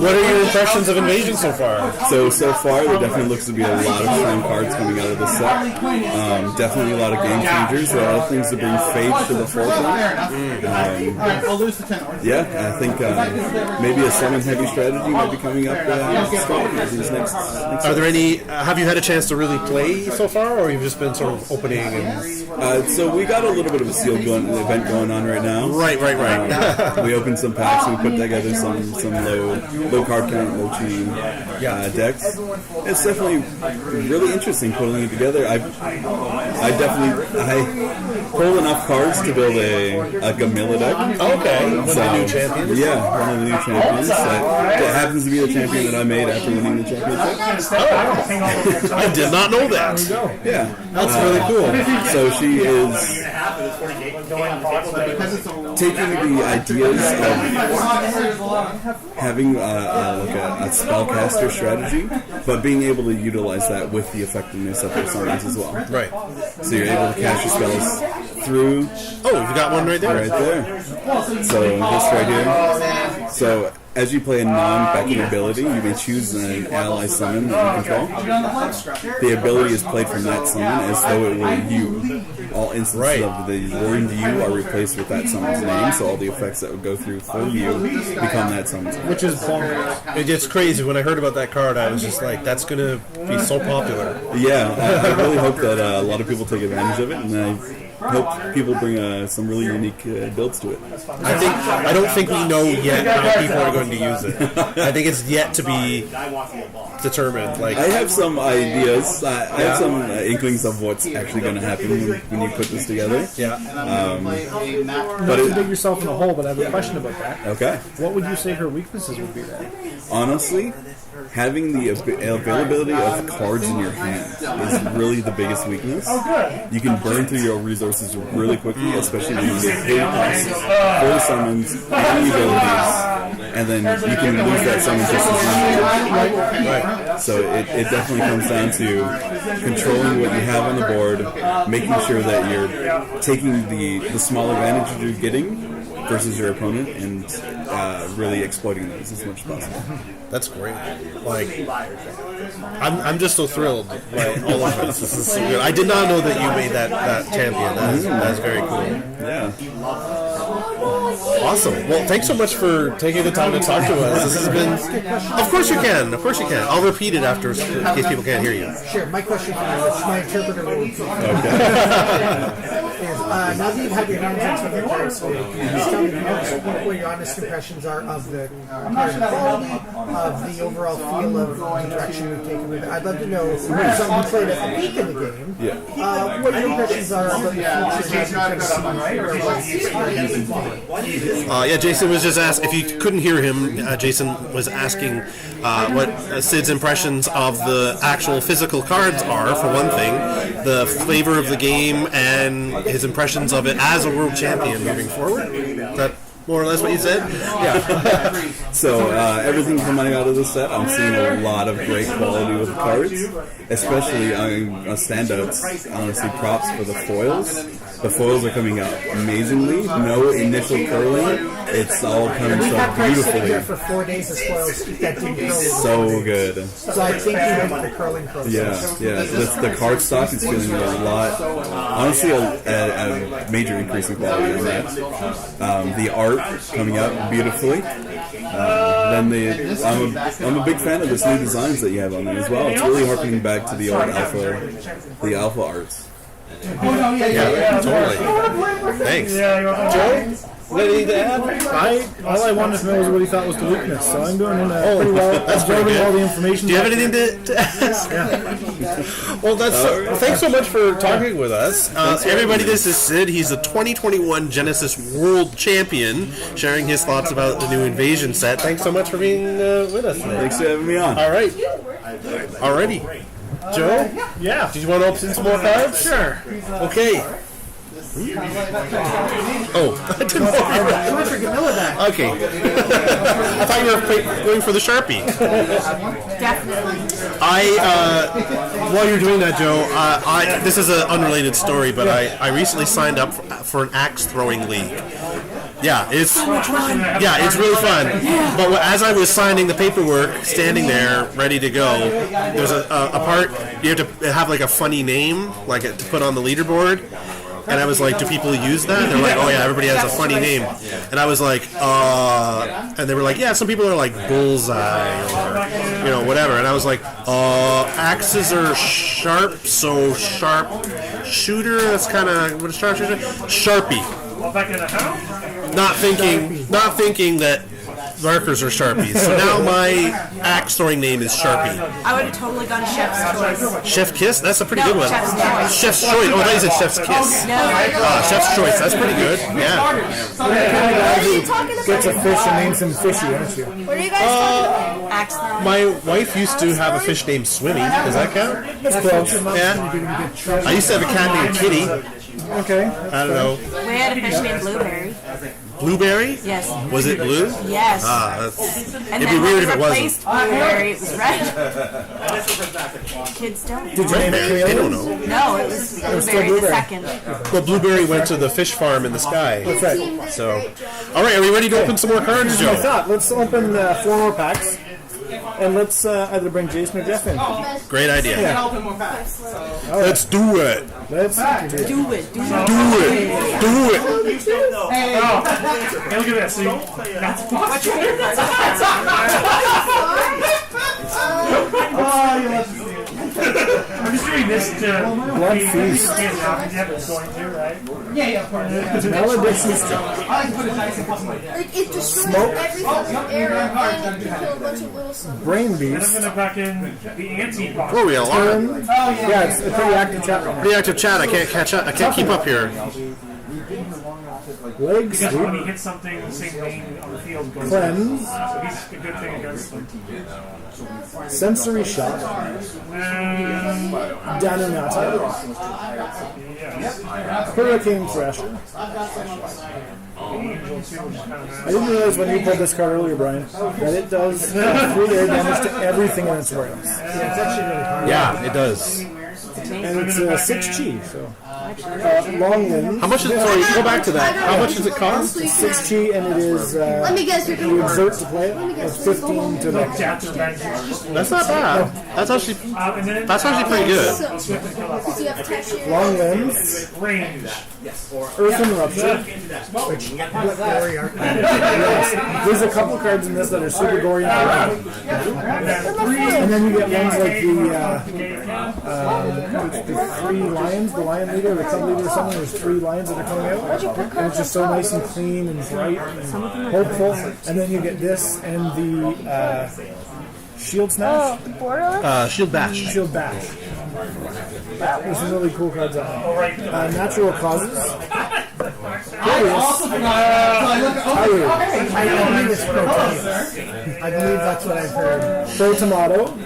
What are your impressions of Invasion so far? So far, there definitely looks to be a lot of strong cards coming out of this set. Definitely a lot of game changers, a lot of things to bring Fate to the forefront. Yeah, I think maybe a summon-heavy strategy might be coming up strong these next Are there any, have you had a chance to really play so far, or you've just been sort of opening? And... so we got a little bit of a sealed event going on right now. Right. We opened some packs, we put together some low card count, low chi decks. It's definitely really interesting putting it together. I pulled enough cards to build a Gamilla deck. Okay, one of the new champions. Yeah, one of the new champions. That happens to be the champion that I made after winning the championship. Oh, I did not know that. Yeah, that's really cool. So she is taking the ideas of having a spellcaster strategy, but being able to utilize that with the effectiveness of her summons as well. Right. So you're able to cast your spells through. Oh, you got one right there. Right there. So this right here. So as you play a non-backing ability, you may choose an ally summon that you control. The ability is played from that summon as though it were you. All instances of the word you are replaced with that summon's name, so all the effects that would go through for you become that summon's name. Which is bonkers. It gets crazy. When I heard about that card, I was just like, that's going to be so popular. Yeah, I really hope that a lot of people take advantage of it, and I hope people bring some really unique builds to it. I don't think we know yet how people are going to use it. I think it's yet to be determined. Like, I have some ideas. I have some inklings of what's actually going to happen when you put this together. Yeah. Not to dig yourself in a hole, but I have a question about that. Okay. What would you say her weaknesses would be then? Honestly, having the availability of cards in your hand is really the biggest weakness. You can burn through your resources really quickly, especially when you get paid costs for the summons and the abilities, and then you can lose that summon just as easily. Right. So it definitely comes down to controlling what you have on the board, making sure that you're taking the small advantages you're getting versus your opponent, and really exploiting those as much as possible. That's great. Like, I'm just so thrilled by all of this. This is so good. I did not know that you made that champion. That's very cool. Yeah. Awesome. Well, thanks so much for taking the time to talk to us. This has been... Of course you can. Of course you can. I'll repeat it after in case people can't hear you. Sure. My question for you, which my interpreter will repeat. Okay. now that you've had your hands on some of the cards, so just tell me what your honest impressions are of the card quality, of the overall feel of the direction we've taken with it. I'd love to know, someone played at the peak of the game, what your impressions are about the Yeah, Jason was just asked, if you couldn't hear him, Jason was asking what Sid's impressions of the actual physical cards are, for one thing, the flavor of the game, and his impressions of it as a world champion moving forward. Is that more or less what you said? Yeah. So everything coming out of the set, I'm seeing a lot of great quality with the cards, especially on standouts. Honestly, props for the foils. The foils are coming out amazingly. No initial curling. It's all coming We've had so cards sitting there beautifully. for 4 days as foils that didn't curl. So good. So I think you went the curling process. Yeah. The card stock is feeling a lot. Honestly, a major increase in quality on that. The art coming out beautifully. I'm a big fan of this new designs that you have on there as well. It's really harkening back to the old alpha arts. Yeah, totally. Thanks. Joe? Anything to add? All I wanted to know was what he thought was the weakness, so I'm doing pretty well That's pretty absorbing good. all the information. Do you have anything to ask? Well, thanks so much for talking with us. Everybody, this is Sid. He's the 2021 Genesis World Champion, sharing his thoughts about the new Invasion set. Thanks so much for being with us today. Thanks for having me on. All right. Alrighty. Joe? Yeah. Did you want to open some more cards? Sure. Okay. Oh, I didn't know. Okay. I thought you were going for the Sharpie. Definitely. While you're doing that, Joe, this is an unrelated story, but I recently signed up for an axe throwing league. Yeah, it's really fun. But as I was signing the paperwork, standing there ready to go, there's a part you have to have like a funny name, like to put on the leaderboard. And I was like, do people use that? And they're like, oh yeah, everybody has a funny name. And I was like, and they were like, yeah, some people are like Bullseye or, whatever. And I was like, axes are sharp, so sharp shooter, that's kind of, what is sharp shooter? Sharpie. Not thinking that markers are Sharpies. So now my axe throwing name is Sharpie. I would have totally gone Chef's Choice. Chef Kiss? That's a pretty good one. Chef's Choice. Chef's Choice. Oh, I thought you said Chef's Kiss. No. Chef's Choice. That's pretty good. Yeah. Gets a fish and names him Fishy, aren't you? What are you guys talking about? Axe throwing. My wife used to have a fish named Swimmy. Does that count? That's close. Yeah. I used to have a cat named Kitty. Okay. I don't know. We had a fish named Blueberry. Blueberry? Yes. Was it blue? Yes. It'd be weird if it wasn't. Blueberry, it was red. Kids don't. Did you name it They don't know. No, it was Blueberry the second. Well, Blueberry went to the fish farm in the sky. That's right. So, all right, are we ready to open some more cards, Here's my Joe? thought. Let's open 4 more packs. And let's either bring Jason or Jeff in. Great idea. Yeah. Let's do it. Let's do it. Do it. Do it. Hey, look at that. See, that's I'm just doing this to Blood Feast. going to, right? Yeah, of course. Malediction. Like, it destroys everything in air and you kill a bunch of little stuff. Brain I'm Beast. gonna fucking the anti-box. Oh, we got a lot. Yeah, it's a pretty active chat right now. Pretty active chat. I can't catch up. I can't keep up here. Leg Because when he Sweep. hits something, the same name on the field goes. Cleanse. So he's a good thing against them. Sensory Shock. Danunata. Hurricane Thrasher. I didn't realize when you pulled this card earlier, Brian, that it does 3 air damage to everything in its warehouse. Yeah, it's actually really hard. Yeah, it does. And it's 6 chi, so. Long limbs. How much is? Sorry, go back to that. How much does it cost? 6 chi, and it is. Let me guess. You exert to play it. It's 15 to the. That's not bad. That's actually pretty good. Long limbs. Range. Earth and Rupture. There's a couple cards in this that are super gory and then you get ones like the 3 lions, the lion leader, like some leader or something, there's 3 lines that are coming out, and it's just so nice and clean and bright and hopeful. And then you get this and the Shield Smash? Shield Bash. Shield Bash. There's some really cool cards on there. Natural Causes. I believe that's what I've heard. Pro Tomato.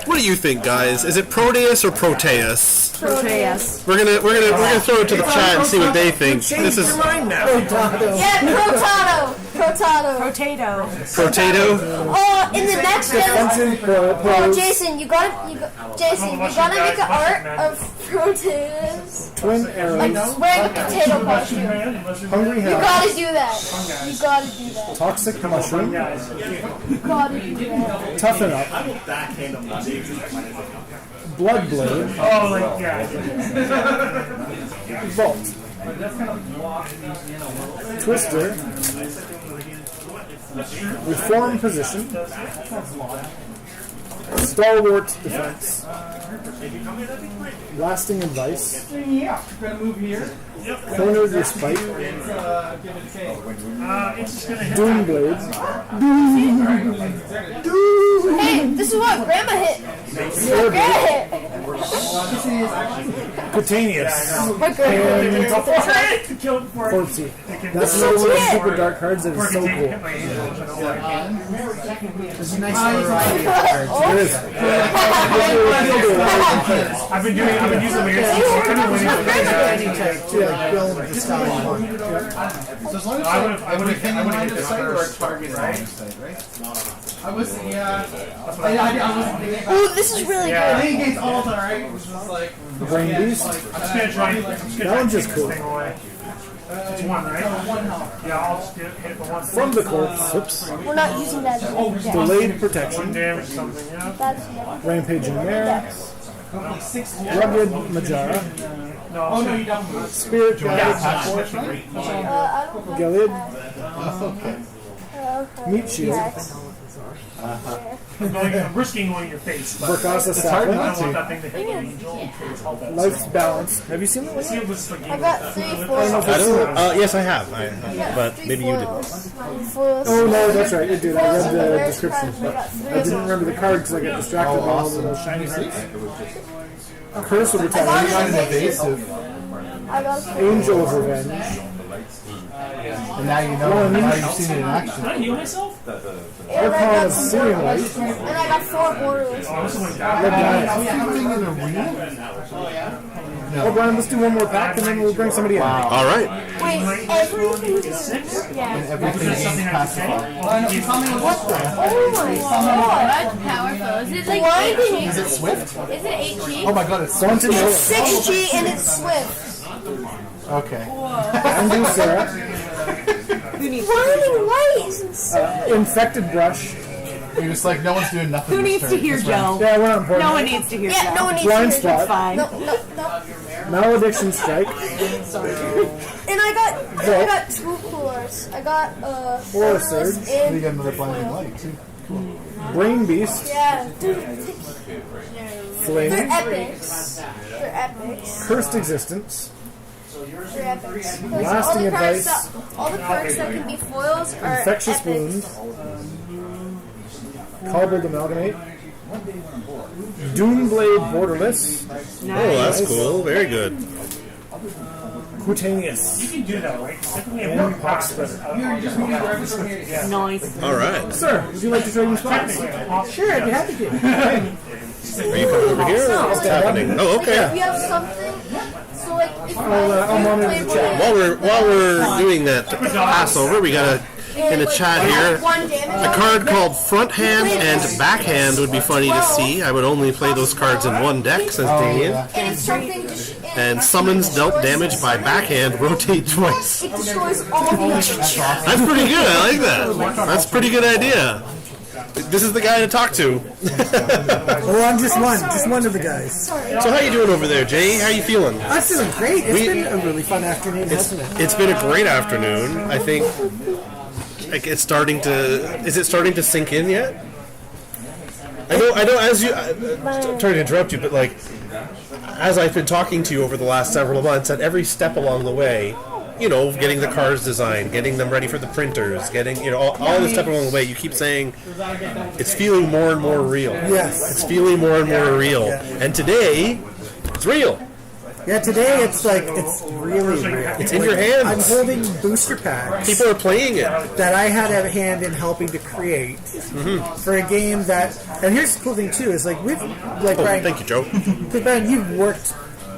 What do you think, guys? Is it Proteus or Proteus? Proteus. We're gonna throw it to the chat and see what they think. This is Yeah, Protato. Potato. Potato. Oh, in the next Jason, you gotta make an art of Proteus. Twin arrows. Like wearing a potato costume. Hungry You Hound. gotta do that. You gotta do that. Toxic Mushroom. You gotta do that. Toughen Up. Bloodblade. Oh my god. Vault. Twister. Reform Position. Stalwart Defense. Lasting Advice. Yeah, gonna move here. Cornered Respite. Doomblade. Hey, this is what Grandma hit. This is what Grandma hit. Cutaneous. What Grandma And hit. Corpsey. That's another one of the super dark cards that is so cool. There's a nice variety of cards. There is. I've been using weird stuff. You need to build the style you want. So as long as I would have hit the site or a target on the site, right? I was, yeah. I wasn't thinking about Ooh, this is really I good. think against Alta, right? Which was like. Brain Beast. I'm just gonna try and That one's just cool. It's 1, right? Yeah, I'll just hit it for 1. From the corpse. Oops. We're not using that. Delayed Protection. Damage something, yeah. That's Rampaging Mare. Rugged Majara. Oh no, you don't. Spirit Guide. Gilead. Meat Shield. I'm risking one in your face. But Verkasa it's hard Sapling. not to. I don't want that thing to hit the angel. Life's Balance. Have you seen that one? See, it was like I got 3 foils. Yes, I have. But maybe you didn't. Foils. Oh no, that's right. You did. I read the Where's description. cards? We got 3 I didn't remember the card because I got distracted by all the little shiny hearts. Curse of Retaliation. I got Angel of Revenge. And now you know. Now you've seen it in action. Can I heal myself? Archon of Searing Light. And I got 4 borderless. Red Giant. Oh, Brian, let's do one more pack and then we'll bring somebody in. All right. Wait, everything is yeah. Everything is pacified. What the? Oh my god. That's powerful. Is it like Blinding. Is it Swift? Is it 8G? Oh my god, it's Quantum It's 6G and it's Swift. okay. Undo Sarah. Blinding light is insane. Infected Brush. You're just like, no one's doing nothing. Who needs to hear Joe? Yeah, we're not important. No one needs to hear Yeah, Joe. no one needs Blind to hear Spot. Fine. No. Malediction Strike. And I got 2 coolers. I got Or a Borderless surge. and You got another blinding light too. Brain Beast. yeah. Fling. They're epics. They're epics. Cursed Existence. They're epics. Lasting Advice. All the cards that can be foils are Infectious epics. Wound. Cobbled Amalgamate. Doomblade Borderless. Oh, that's cool. Very good. Cutaneous. You can do that, right? And Pox Spreader. Nice. All right. Sir, would you like to trade your spots? Sure, I'd be happy to. Are you coming over here? Or what's happening? Oh, If okay. you have something, so like if I'll monitor the chat. While we're doing that Passover, we got in the chat here a card called Front Hand and Backhand would be funny to see. I would only play those cards in one deck, says Damien. and it's something And summons dealt damage by backhand, rotate twice. it destroys all the That's pretty good. I like that. That's a pretty good idea. This is the guy to talk to. Oh, I'm just one of the guys. So how you doing over there, Jay? How you feeling? I'm feeling great. It's been a really fun afternoon, hasn't it? It's been a great afternoon. I think like it's starting to. Is it starting to sink in yet? I know. As you, I'm sorry to interrupt you, but like, as I've been talking to you over the last several months, at every step along the way, getting the cars designed, getting them ready for the printers, getting, all this stuff along the way, you keep saying it's feeling more and more real. Yes. It's feeling more and more real. Yeah. And today, it's real. Yeah, today it's really real. It's in your hands. I'm holding booster packs. People are playing it. That I had a hand in helping to create for a game that. And here's the cool thing too is Brian. Thank you, Joe. Because Brian, you've worked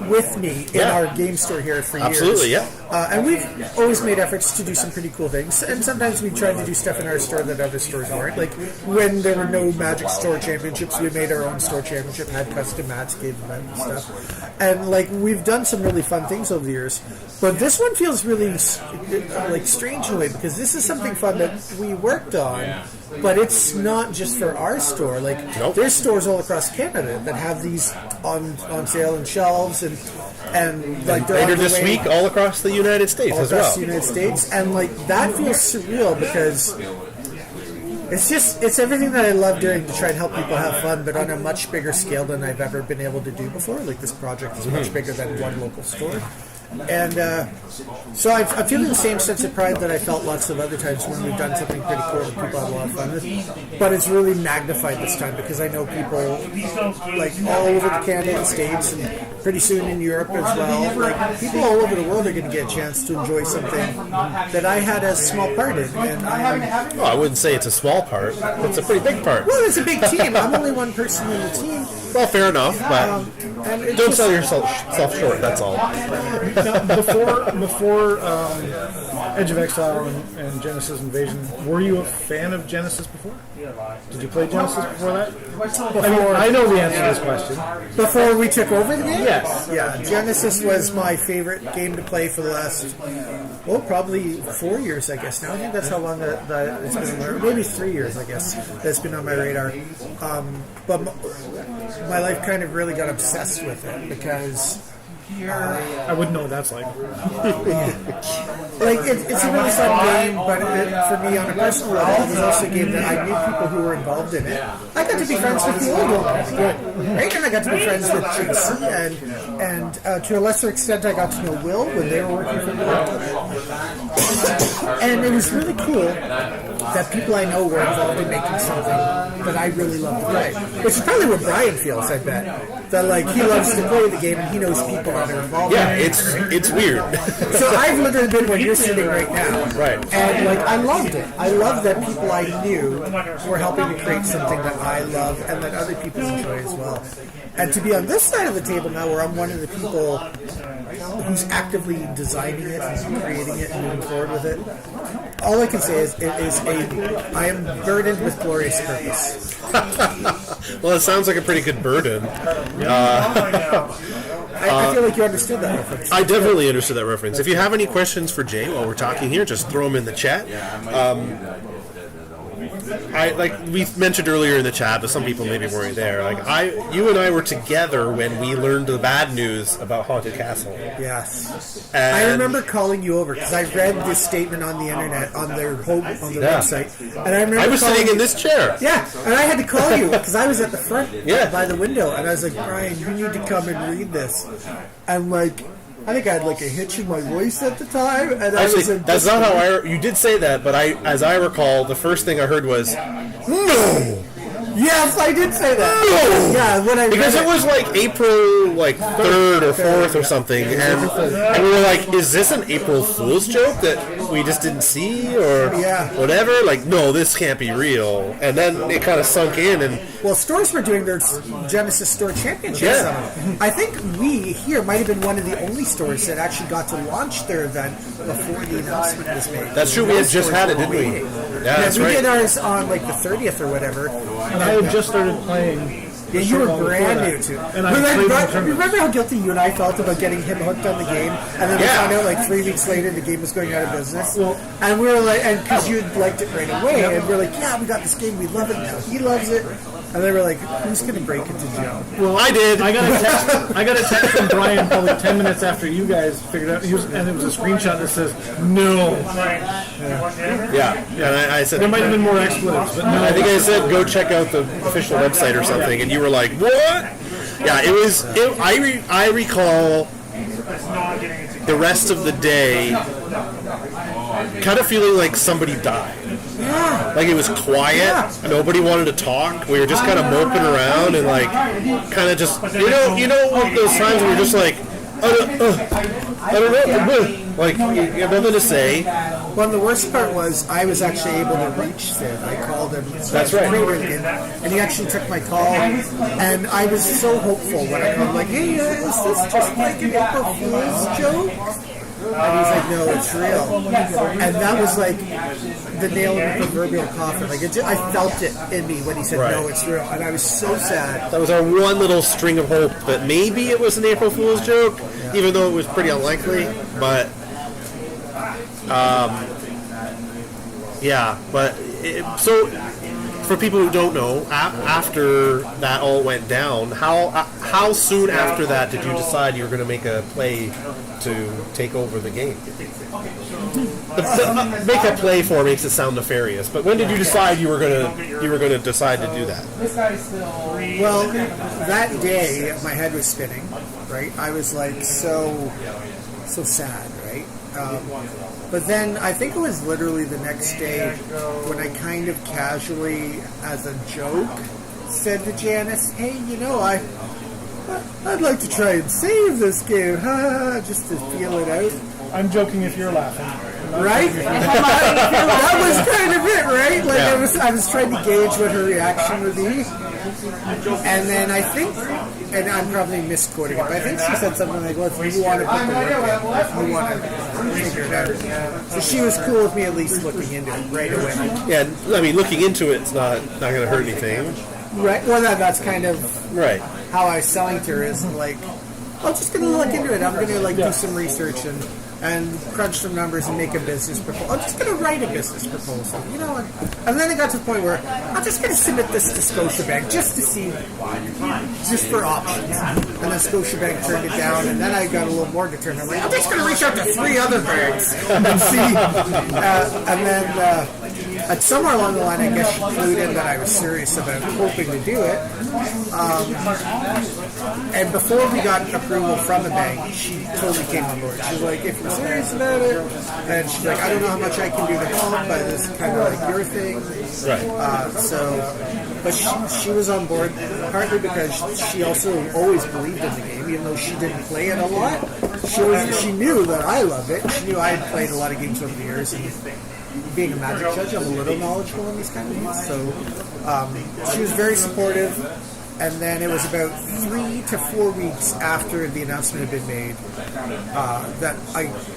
with me in our game store here for years. Absolutely, yeah. And we've always made efforts to do some pretty cool things. And sometimes we tried to do stuff in our store that other stores weren't. Like when there were no Magic Store Championships, we made our own store championship, had custom mats, gave event and stuff. And we've done some really fun things over the years. But this one feels really strange in a way because this is something fun that we worked on. But it's not just for our store. There's stores all across Canada that have these on sale and shelves and later this week all across the United States as well. Across the United States, and that feels surreal because it's everything that I love doing to try and help people have fun, but on a much bigger scale than I've ever been able to do before. This project is much bigger than one local store. And so I'm feeling the same sense of pride that I felt lots of other times when we've done something pretty cool and people have a lot of fun with. But it's really magnified this time because I know people all over the Canada and States and pretty soon in Europe as well. People all over the world are going to get a chance to enjoy something that I had a small part in. And I wouldn't say it's a small part. It's a pretty big part. Well, it's a big team. I'm only one person in the team. Well, fair enough, but don't sell yourself short, that's all. Now, before Edge of Exile and Genesis Invasion, were you a fan of Genesis before? Did you play Genesis before that? I know the answer to this question. Before we took over the game? Yes. Yeah, Genesis was my favorite game to play for the last, probably 4 years, I guess now. I think that's how long that it's been, maybe 3 years, I guess, that's been on my radar. But my life kind of really got obsessed with it because... I wouldn't know what that's like. It's a really fun game, but for me, on a personal level, it was also a game that I knew people who were involved in it. I got to be friends with the old ones, right? And I got to be friends with Jason, and to a lesser extent, I got to know Will when they were working for me. And it was really cool that people I know were involved in making something that I really love to play. Which is probably what Brian feels, I bet. That he loves to play the game and he knows people that are involved in it. It's weird. So I've literally been where you're sitting right now. Right. And I loved it. I loved that people I knew were helping to create something that I love and that other people enjoy as well. And to be on this side of the table now where I'm one of the people who's actively designing it and creating it and moving forward with it, all I can say is I am burdened with glorious purpose. Well, it sounds like a pretty good burden. I feel like you understood that reference. I definitely understood that reference. If you have any questions for Jay while we're talking here, just throw them in the chat. We mentioned earlier in the chat, but some people maybe weren't there. You and I were together when we learned the bad news about Haunted Castle. Yes, and I remember calling you over because I read this statement on the internet on their website, and I remember I was sitting in this chair. Yeah, and I had to call you because I was at the front by the window, and I was like, Brian, you need to come and read this. I'm like, I think I had a hitch in my voice at the time. And actually, that's not how you did say that, but as I recall, the first thing I heard was, no! Yes, I did say that. Yeah, when I because it was April 3rd or 4th or something, and we were like, is this an April Fool's joke that we just didn't see or whatever? No, this can't be real. And then it kind of sunk in. And stores were doing their Genesis Store Championships. I think we here might have been one of the only stores that actually got to launch their event before the announcement was made. That's true. We had just had it, didn't we? Yeah, that's right. We did ours on the 30th or whatever. And I had just started playing. Yeah, you were brand new to it. And remember how guilty you and I felt about getting him hooked on the game, and then we found out 3 weeks later the game was going out of business. And we were and because you liked it right away, and we're like, yeah, we got this game, we love it now. He loves it. And they were like, who's going to break it to Joe? Well, I did. I got a text from Brian probably 10 minutes after you guys figured it out. And it was a screenshot that says, no. Yeah. And I said... There might have been more expletives, but no. I think I said, go check out the official website or something. And you were like, what? Yeah, it was. I recall the rest of the day kind of feeling like somebody died. Yeah. Like it was quiet. Yeah. Nobody wanted to talk. We were just kind of moping around and like kind of just you know those times where you're just like I don't know. Like you have nothing to say. Well, the worst part was I was actually able to reach Sid. I called him. That's right. And he actually took my call. And I was so hopeful when I called, like, hey, is this just like an April Fool's joke? And he's like, no, it's real. And that was like the nail in the proverbial coffin. Like I felt it in me when he said, no, it's real. And I was so sad. That was our one little string of hope that maybe it was an April Fool's joke, even though it was pretty unlikely. But so for people who don't know, after that all went down, how soon after that did you decide you were going to make a play to take over the game? Make a play for makes it sound nefarious, but when did you decide you were going to decide to do that? Well, that day my head was spinning. Right, I was like so sad. Right. But then I think it was literally the next day when I kind of casually, as a joke, said to Janice, hey, I'd like to try and save this game, just to feel it out. I'm joking if you're laughing. Right? That was kind of it, right? Like I was trying to gauge what her reaction would be. And then I think, and I'm probably misquoting it, but I think she said something like, well, if you want to put the work in, you want to figure it out. So she was cool with me at least looking into it right away. Yeah, I mean, looking into it's not going to hurt anything. Right. Well, that's kind of how I was selling to her is like, I'm just going to look into it. I'm going to do some research and crunch some numbers and make a business proposal. I'm just going to write a business proposal, And then it got to the point where I'm just going to submit this to Scotiabank just to see, just for options. And then Scotiabank turned it down, and then I got a little more determined. I'm like, I'm just going to reach out to 3 other banks and see. And then somewhere along the line, I guess she clued in that I was serious about hoping to do it. And before we got approval from the bank, she totally came on board. She was like, if you're serious about it, and she's like, I don't know how much I can do to help, but it's kind of like your thing. Right. But she was on board partly because she also always believed in the game, even though she didn't play it a lot. She knew that I loved it. She knew I had played a lot of games over the years, and being a Magic judge, I'm a little knowledgeable in these kind of games. So she was very supportive. And then it was about 3 to 4 weeks after the announcement had been made that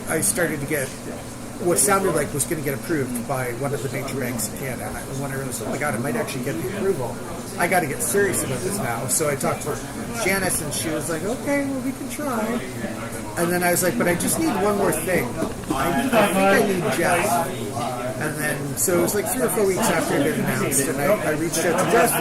I started to get what sounded like was going to get approved by one of the major banks in Canada. And when I realized, oh my God, I might actually get the approval. I got to get serious about this now. So I talked to Janice, and she was like, okay, well, we can try. And then I was like, but I just need one more thing. I think I need Jeff. And then, so it was like 3 or 4 weeks after it had been announced, and I reached out to Jeff.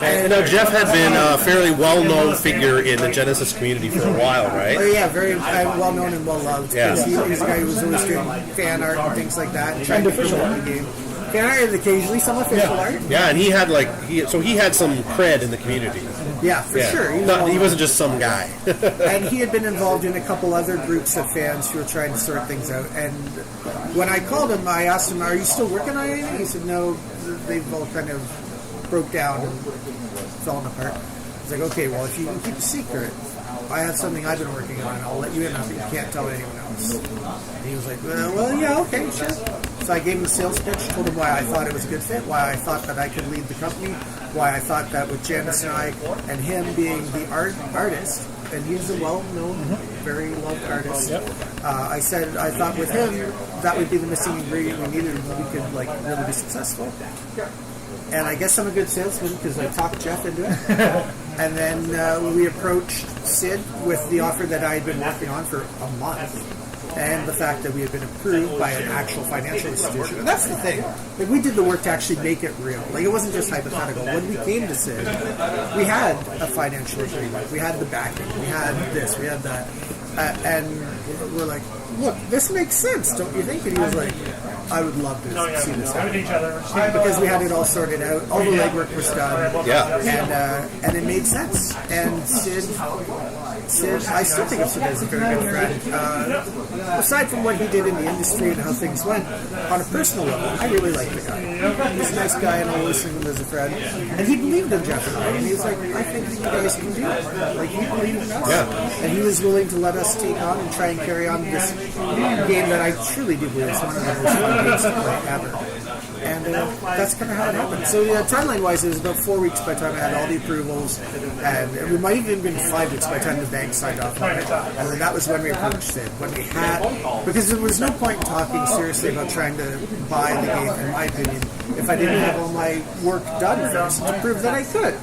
And Jeff had been a fairly well-known figure in the Genesis community for a while, right? Oh, yeah, very well-known and well-loved. Yeah. He's a guy who was always doing fan art and things like that, and trying to promote the game. Fan art and occasionally some official art. Yeah, and he had he had some cred in the community. Yeah, for sure. He wasn't just some guy. And he had been involved in a couple other groups of fans who were trying to sort things out. And when I called him, I asked him, are you still working on anything? He said, no, they've all kind of broke down and fallen apart. I was like, okay, well, if you can keep a secret, I have something I've been working on, I'll let you in on it. You can't tell anyone else. And he was like, well, yeah, okay, sure. So I gave him the sales pitch, told him why I thought it was a good fit, why I thought that I could lead the company, why I thought that with Janice and I, and him being the artist, and he's a well-known, very loved artist. I said I thought with him that would be the missing ingredient we needed, and we could really be successful. And I guess I'm a good salesman because I talked Jeff into it. And then we approached Sid with the offer that I had been working on for a month. And the fact that we had been approved by an actual financial institution. And that's the thing. We did the work to actually make it real. It wasn't just hypothetical. When we came to Sid, we had a financial agreement. We had the backing. We had this. We had that. And we're like, look, this makes sense, don't you think? And he was like, I would love to see this happen. Because we had it all sorted out, all the legwork was done. Yeah. And it made sense. And Sid, I still think of Sid as a very good friend. Aside from what he did in the industry and how things went, on a personal level, I really like the guy. He's a nice guy, and I'll listen to him as a friend. And he believed in Jeff and I, and he was like, I think you guys can do it. Like, he believed in us. Yeah. And he was willing to let us take on and try and carry on this game that I truly do believe is one of the most fun games to play ever. And that's kind of how it happened. So timeline-wise, it was about 4 weeks by the time I had all the approvals, and it might have even been 5 weeks by the time the bank signed off on it. And then that was when we approached Sid, when we had, because there was no point in talking seriously about trying to buy the game, in my opinion, if I didn't have all my work done first to prove that I could.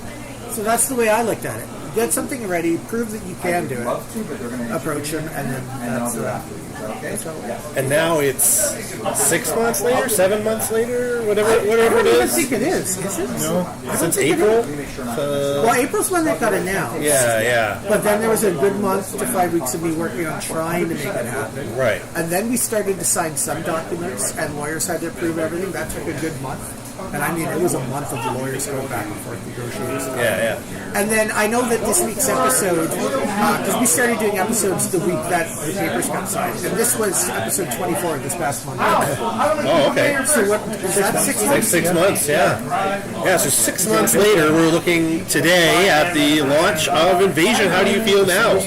So that's the way I looked at it. Get something ready, prove that you can do it, approach him, and then that's And now it's 6 months later, 7 months later, whatever it I don't even is. think it is it? No, I don't since think it April. is. Well, April's when they got announced. Yeah. But then there was a good month to 5 weeks of me working on trying to make it happen. Right. And then we started to sign some documents, and lawyers had to approve everything. That took a good month. And I mean, it was a month of the lawyers going back and forth negotiating stuff. Yeah. And then I know that this week's episode, because we started doing episodes the week that the papers got signed, and this was episode 24 this past month. Oh, okay. So what, is that 6 months? 6 months, yeah. Yeah, so 6 months later, we're looking today at the launch of Invasion. How do you feel now?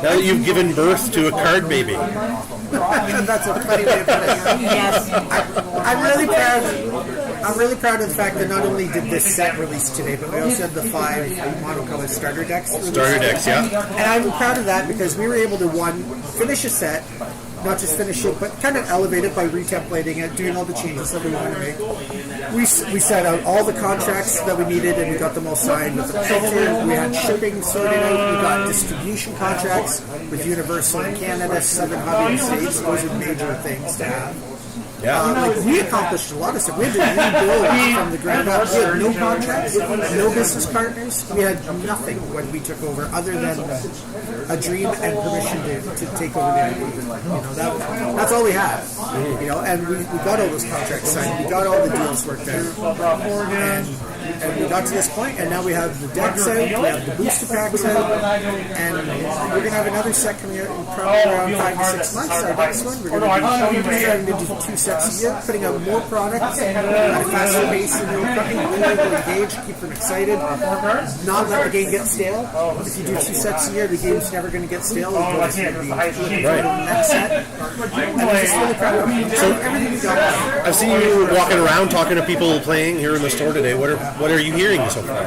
Now that you've given birth to a card baby. That's a funny way to put it. Yes. I'm really proud of the fact that not only did this set release today, but we also had the 5 monocolor starter decks. Starter decks, yeah. And I'm proud of that because we were able to, one, finish a set, not just finish it, but kind of elevate it by retemplating it, doing all the changes that we wanted to make. We set out all the contracts that we needed, and we got them all signed with the printer. We had shipping sorted out. We got distribution contracts with Universal in Canada, 7 Hobby in the States. Those are major things to have. Yeah. We accomplished a lot of stuff. We had to rebuild from the ground up. We had no contracts, no business partners. We had nothing when we took over other than a dream and permission to take over the idea. That's all we had. And we got all those contracts signed. We got all the deals worked out. And we got to this point, and now we have the decks out, we have the booster packs out, and we're going to have another set coming out in probably around 5 to 6 months. Our next one, we're going to be trying to do 2 sets a year, putting out more products at a faster pace than we're coming, really able to engage, keep them excited, not let the game get stale. If you do 2 sets a year, the game's never going to get stale. It's going to be the next set. And we're just really proud of it. So everything we got. I've seen you walking around talking to people playing here in the store today. What are you hearing so far?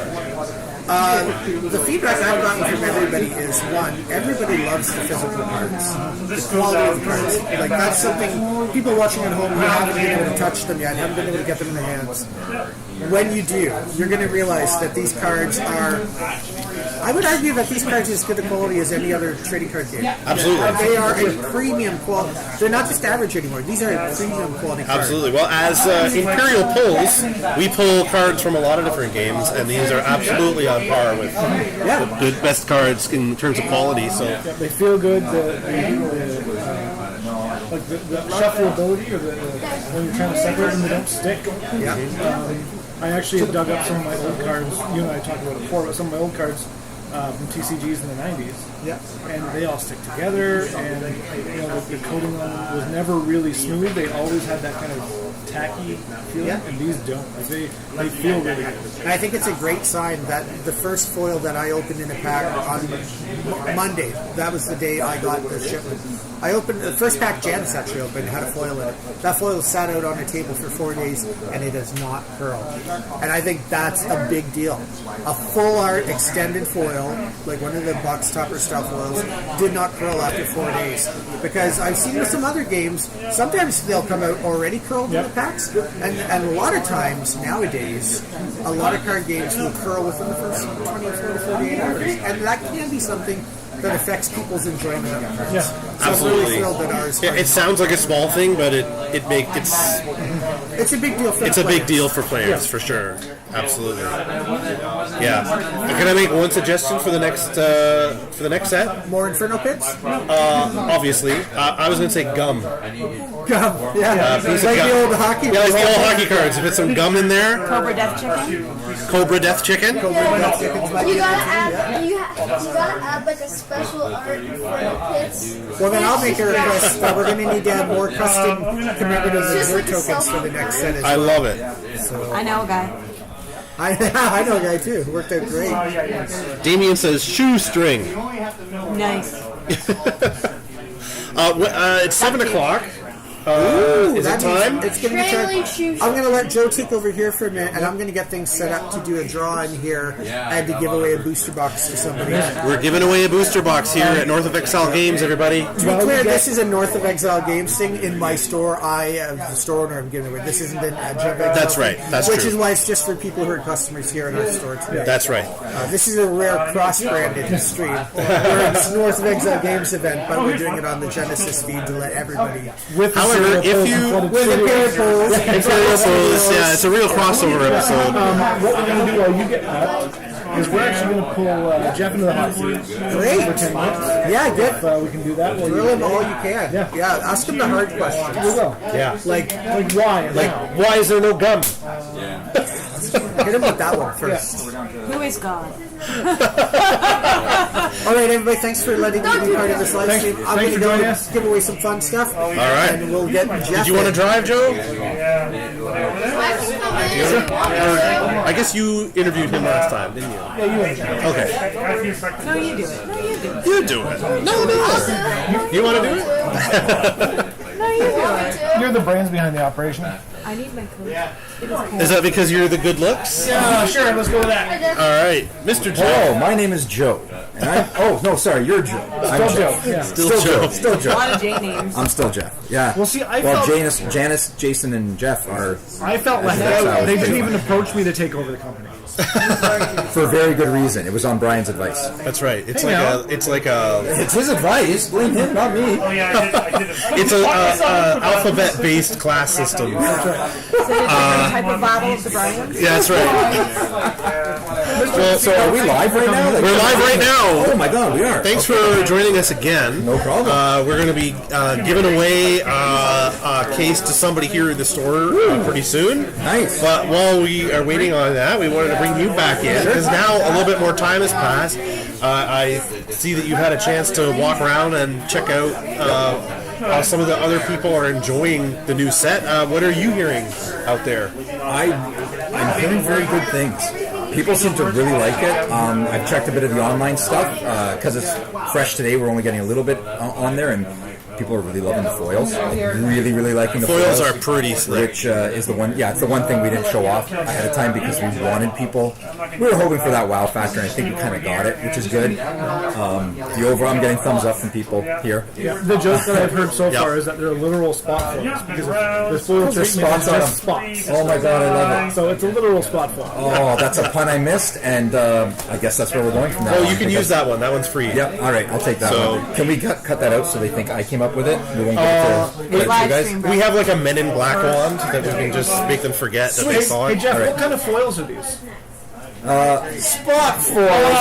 The feedback I've gotten from everybody is, one, everybody loves the physical cards. The quality of the cards. Like, that's something people watching at home who haven't been able to touch them yet, haven't been able to get them in their hands. When you do, you're going to realize that these cards are... I would argue that these cards are as good a quality as any other trading card game. Absolutely. They are a premium quality. They're not just average anymore. These are a premium quality cards. Absolutely. Well, as Imperial pulls, we pull cards from a lot of different games, and these are absolutely on par with the best cards in terms of quality. So they feel good. Like the shuffleability, or when you're trying to separate them, they don't stick. I actually have dug up some of my old cards. You and I talked about it before, but some of my old cards from TCGs in the 90s. And they all stick together, and the coating on them was never really smooth. They always had that kind of tacky feeling, and these don't. Like they feel really good. And I think it's a great sign that the first foil that I opened in a pack on Monday, that was the day I got the shipment. I opened the first pack Janice actually opened, had a foil in it. That foil sat out on the table for 4 days, and it has not curled. And I think that's a big deal. A full art extended foil, like one of the box topper style foils, did not curl after 4 days. Because I've seen with some other games, sometimes they'll come out already curled in the packs, and a lot of times nowadays, a lot of card games will curl within the first 24 to 48 hours. And that can be something that affects people's enjoyment of cards. Yeah. So Absolutely. I'm really thrilled that ours. It sounds like a small thing, but it's It's a big deal for it's a big players. deal for players for sure. Absolutely. Yeah. Can I make one suggestion for the next set? More Inferno Pits? Obviously, I was going to say gum. Gum, yeah. Piece of Like gum. the old hockey. Yeah, like the old hockey cards. If it's some gum in there, Cobra Death Chicken. Cobra Death Chicken. You gotta add, you gotta add like a special art Inferno Pits. Well, then I'll make a request. We're going to need to add more custom commemorative Just reward like a tokens for the next set as I well. love it. I know a guy. I know a guy too. Worked out great. Damien says shoestring. Nice. It's 7 o'clock. Ooh, Is it that means time? It's going to be Trailing time. shoes. I'm going to let Joe take over here for a minute, and I'm going to get things set up to do a draw in here and to give away a booster box to somebody. We're giving away a booster box here at North of Exile Games, everybody. To be clear, this is a North of Exile Games thing in my store. I am the store owner. I'm giving away. This isn't an Exile That's thing, right. That's which true. is why it's just for people who are customers here in our store today. That's right. This is a rare cross-branded stream. Where it's North of Exile Games event, but we're doing it on the Genesis feed to let everybody. However, if you With Imperial Pools. Imperial Pools, yeah, it's a real crossover episode. What we're going to do while you get that is we're actually going to pull Jeff into the hot seat. Great. For 10 minutes. Yeah, good. We can do that. while Drill you him all you can. Yeah, ask him the hard questions. We will. Yeah. Like why? Like, why is there no gum? Hit him with that one first. Who is God? All right, everybody, thanks for letting me be part of this live stream. I'm going to go and give away some fun stuff. All right. And we'll get Jeff. Did you want to drive, Joe? I guess you interviewed him last time, didn't you? Yeah, you interviewed. Okay. No, you do it. No, you do it. You do it. No. You want to do it? No, you do it. You're the brains behind the operation. I need my coat. Is that because you're the good looks? Yeah, sure. Let's go with that. All right, Mr. Joe. Hello, my name is Joe. And sorry, you're Joe. I'm Joe. Yeah. Still Joe. Still A Joe. lot of J names. I'm still Jeff. Yeah. Well, see, I felt- Janice, Jason, and Jeff are I felt left That's how out. it They is. didn't even approach me to take over the company. for very good reason. It was on Brian's advice. That's right. It's Hey, now. it's like It's his advice. Blame him, not me. it's a alphabet-based class system. So it's a different type of bottle of the Brian. Yeah, that's right. So are we live right now? We're live right now. Oh my God, we are. Thanks for joining us again. No problem. We're going to be giving away a case to somebody here in the store pretty soon. Nice. But while we are waiting on that, we wanted to bring you back in because now a little bit more time has passed. I see that you've had a chance to walk around and check out how some of the other people are enjoying the new set. What are you hearing out there? I'm hearing very good things. People seem to really like it. I've checked a bit of the online stuff because it's fresh today. We're only getting a little bit on there, and people are really loving the foils. Really, really liking the Foils are pretty slick. Which is the one. Yeah, it's the one thing we didn't show off ahead of time because we wanted people. We were hoping for that wow factor, and I think we kind of got it, which is good. The overall, I'm getting thumbs up from people here. The joke that I've heard so far is that they're literal spot foils because the foil There's treatment spots is on just them. spots. Oh my God, I love it. So it's a literal spot foil. Oh, that's a pun I missed, and I guess that's where we're going from now Oh, on, you can because- use that one. That one's free. Yep. All right, I'll take that So- one. Can we cut that out so they think I came up with it? We won't get it to you guys. We have like a Men in Black wand that we can just make them forget that they saw Hey it. Jeff, All right. what kind of foils are these? Spot foils.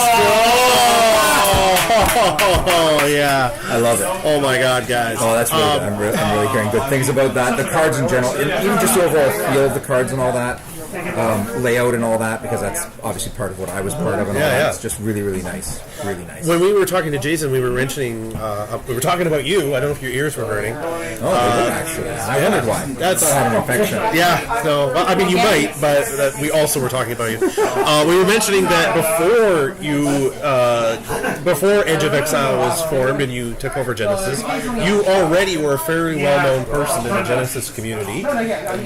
Oh yeah, I love it. Oh my God, guys. Oh, that's really good. I'm really hearing good things about that. The cards in general, and even just the overall feel of the cards and all that, layout and all that, because that's obviously part of what I was part of and all Yeah, that. yeah. It's just really, really nice. Really nice. When we were talking to Jason, we were mentioning, we were talking about you. I don't know if your ears were hurting. Oh, they did actually. I wondered why. That's I had an infection. Yeah, no, well, I mean you might, but we also were talking about you. We were mentioning that before Edge of Exile was formed and you took over Genesis, you already were a fairly well-known person in the Genesis community.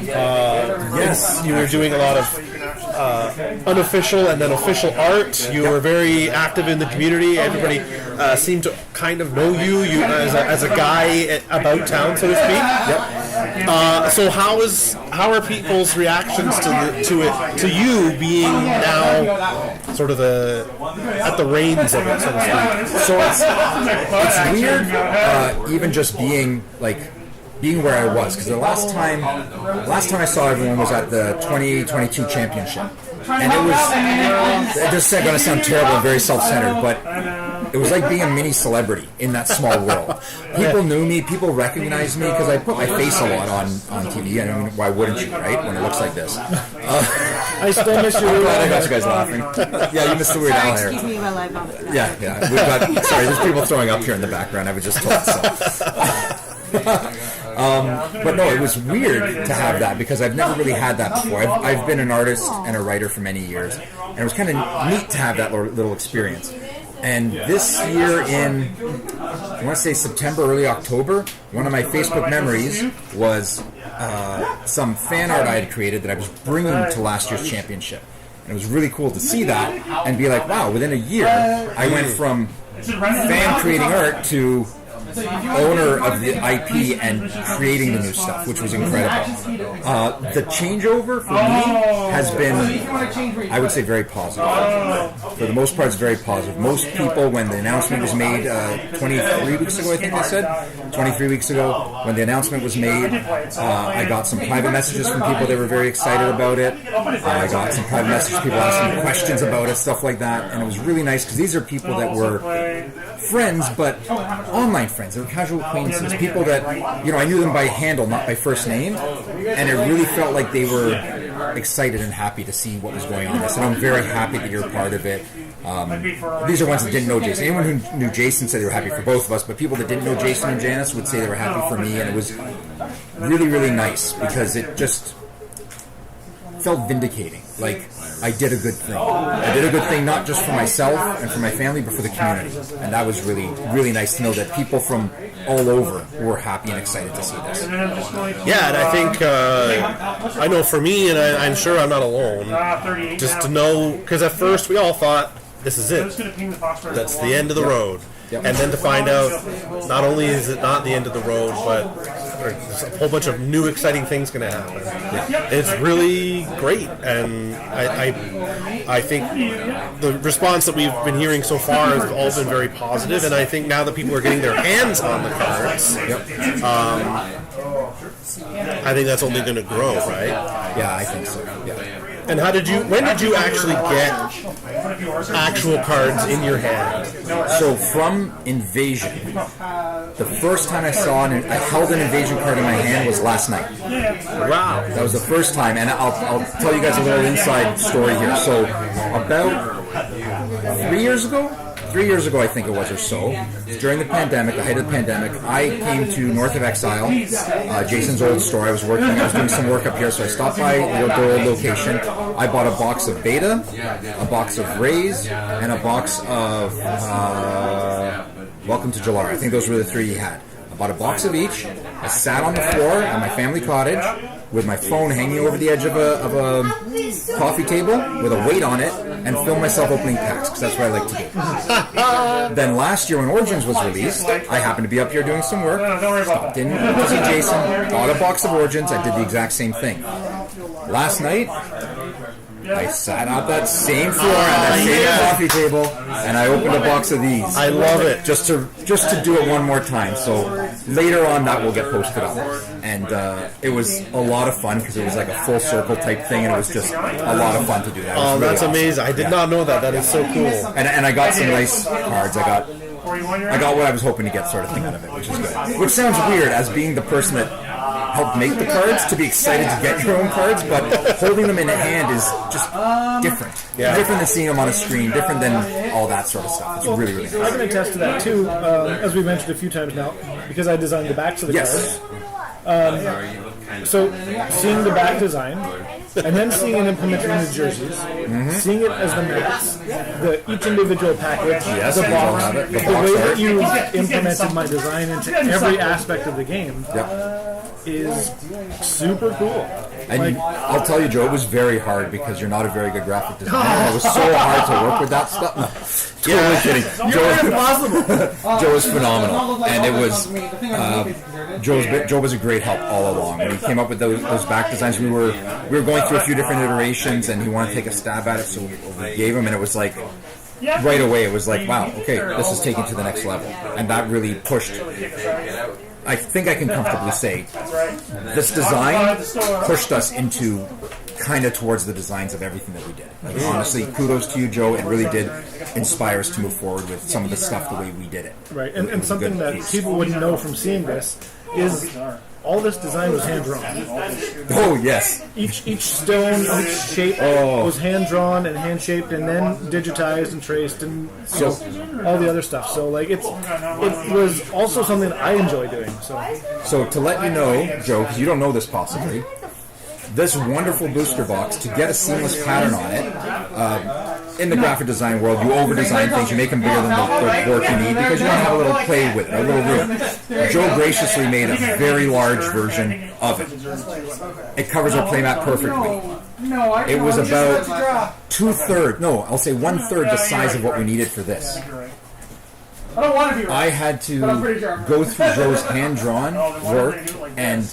Yes, you were doing a lot of unofficial and then official art. You were very active in the community. Everybody seemed to kind of know you as a guy about town, so to speak. Yep. So how are people's reactions to you being now sort of at the reins of it, so to speak? So it's weird, even just being where I was, because the last time I saw everyone was at the 2022 championship, and this is going to sound terrible and very self-centered, but it was like being a mini celebrity in that small world. People knew me, people recognized me, because I put my face a lot on TV. I mean, why wouldn't you, right, when it looks like this? I still miss you. I'm glad I got you guys laughing. Yeah, you missed the Weird Al hair. Excuse me while I vomit. Yeah. We've got, sorry, there's people throwing up here in the background. I was just told so. But no, it was weird to have that, because I've never really had that before. I've been an artist and a writer for many years, and it was kind of neat to have that little experience. And this year in, I want to say September, early October, one of my Facebook memories was some fan art I had created that I was bringing to last year's championship. And it was really cool to see that and be like, wow, within a year, I went from fan creating art to owner of the IP and creating the new stuff, which was incredible. The changeover for me has been, I would say, very positive. For the most part, it's very positive. Most people, when the announcement was made 23 weeks ago, I think they said, 23 weeks ago, when the announcement was made, I got some private messages from people that were very excited about it. I got some private messages, people asking me questions about it, stuff like that, and it was really nice, because these are people that were friends, but online friends. They were casual acquaintances, people that, I knew them by handle, not by first name, and it really felt like they were excited and happy to see what was going on. So I'm very happy that you're a part of it. These are ones that didn't know Jason. Anyone who knew Jason said they were happy for both of us, but people that didn't know Jason and Janice would say they were happy for me, and it was really, really nice, because it just felt vindicating. Like, I did a good thing. I did a good thing not just for myself and for my family, but for the community. And that was really, really nice to know that people from all over were happy and excited to see this. Yeah, and I think, I know for me, and I'm sure I'm not alone, just to know, because at first we all thought, this is it. That's the end of the road. Yep. And then to find out, not only is it not the end of the road, but there's a whole bunch of new exciting things going to happen. Yeah. It's really great, and I think the response that we've been hearing so far has all been very positive, and I think now that people are getting their hands on the cards, I think that's only going to grow, right? Yeah, I think so. Yeah. And when did you actually get actual cards in your hand? So from Invasion, the first time I held an Invasion card in my hand was last night. Wow. That was the first time, and I'll tell you guys a little inside story here. So about 3 years ago, I think it was, or so, during the pandemic, the height of the pandemic, I came to North of Exile, Jason's old store. I was doing some work up here, so I stopped by the old location. I bought a box of Beta, a box of Rays, and a box of Welcome to Jalar. I think those were the three he had. I bought a box of each. I sat on the floor at my family cottage with my phone hanging over the edge of a coffee table with a weight on it, and filmed myself opening packs, because that's what I like to do. Then last year when Origins was released, I happened to be up here doing some work, stopped in to see Jason, bought a box of Origins. I did the exact same thing. Last night, I sat on that same floor at that same coffee table, and I opened a box of these. I love it. Just to do it one more time. So later on, that will get posted up. And it was a lot of fun, because it was like a full circle type thing, and it was just a lot of fun to do that. Oh, really that's amazing. I did not know that. That is so cool. And I got some nice cards. I got what I was hoping to get, sort of thing, out of it, which is good. Which sounds weird, as being the person that helped make the cards, to be excited to get your own cards, but holding them in a hand is just different. Yeah. Different than seeing them on a screen, different than all that sort of stuff. It's really, really nice. I can attest to that too, as we mentioned a few times now, because I designed the backs of the cards. So seeing the back design, and then seeing it implemented in the jerseys, seeing it as the mats, each individual package, the box, the way that you implemented my design into every aspect of the game. is super cool. And I'll tell you, Joe, it was very hard because you're not a very good graphic designer. It was so hard to work with that stuff. No, totally kidding. Joe was phenomenal, and it was Joe was a great help all along. When he came up with those back designs, we were going through a few different iterations, and he wanted to take a stab at it, so we gave him, and it was like right away, it was like, wow, okay, this is taken to the next level, and that really pushed. I think I can comfortably say this design pushed us into kind of towards the designs of everything that we did. Like, honestly, kudos to you, Joe. It really did inspire us to move forward with some of the stuff the way we did it. Right, and something that people wouldn't know from seeing this is all this design was hand drawn. Oh yes. Each stone, each shape was hand drawn and hand shaped, and then digitized and traced, and all the other stuff. So like it was also something that I enjoy doing. So to let you know, Joe, because you don't know this possibly, this wonderful booster box, to get a seamless pattern on it. In the graphic design world, you over-design things, you make them bigger than the work you need because you want to have a little play with it, a little room. Joe graciously made a very large version of it. It covers our playmat perfectly. It was about 1/3 the size of what we needed for this. I had to go through Joe's hand-drawn work and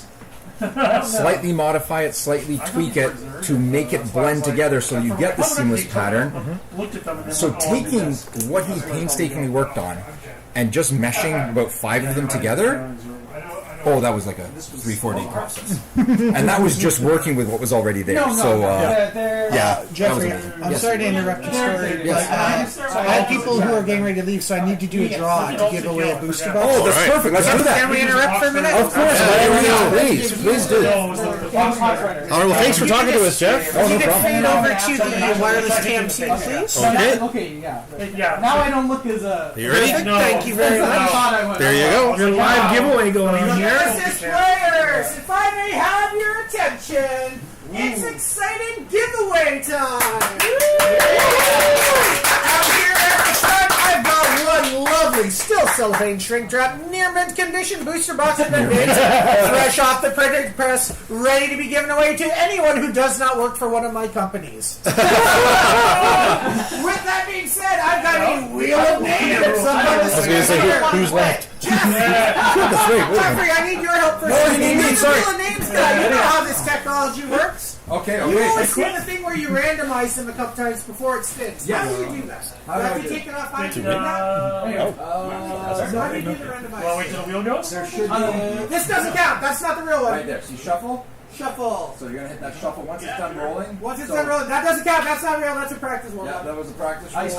slightly modify it, slightly tweak it to make it blend together so you get the seamless pattern. So taking what he painstakingly worked on and just meshing about 5 of them together, that was like a 3-4 day process. And that was just working with what was already there. Jeffrey, I'm sorry to interrupt your story, but I have people who are getting ready to leave, so I need to do a draw to give away a booster box. Oh, that's perfect. Let's do that. Can we interrupt for a minute? Of course. Please do. All right, well, thanks for talking to us, Jeff. You can fade over to the wireless cam scene, please. Okay, yeah. Now I don't look as a... You ready? Thank you very much. There you go. Your live giveaway going on here. Genesis players, if I may have your attention, it's exciting giveaway time! Out here every time, I've got one lovely, still cellophane shrink wrap, near mint condition booster box has been made, fresh off the printing press, ready to be given away to anyone who does not work for one of my companies. With that being said, I've got a wheel of names. I was going to say, who's left? Jeffrey, I need your help for you need me, sorry. Wheel of names guy. You know how this technology works. Okay. You've only seen the thing where you randomize them a couple times before it spins. How do you do that? Have you taken off how to do that? How do you do the randomize? Well, wait till the wheel goes? This doesn't count. That's not the real one. Right there. So you shuffle. Shuffle. So you're going to hit that shuffle once it's done rolling. Once it's done rolling. That doesn't count. That's not real. That's a practice one. Yeah, that was a practice roll. Ice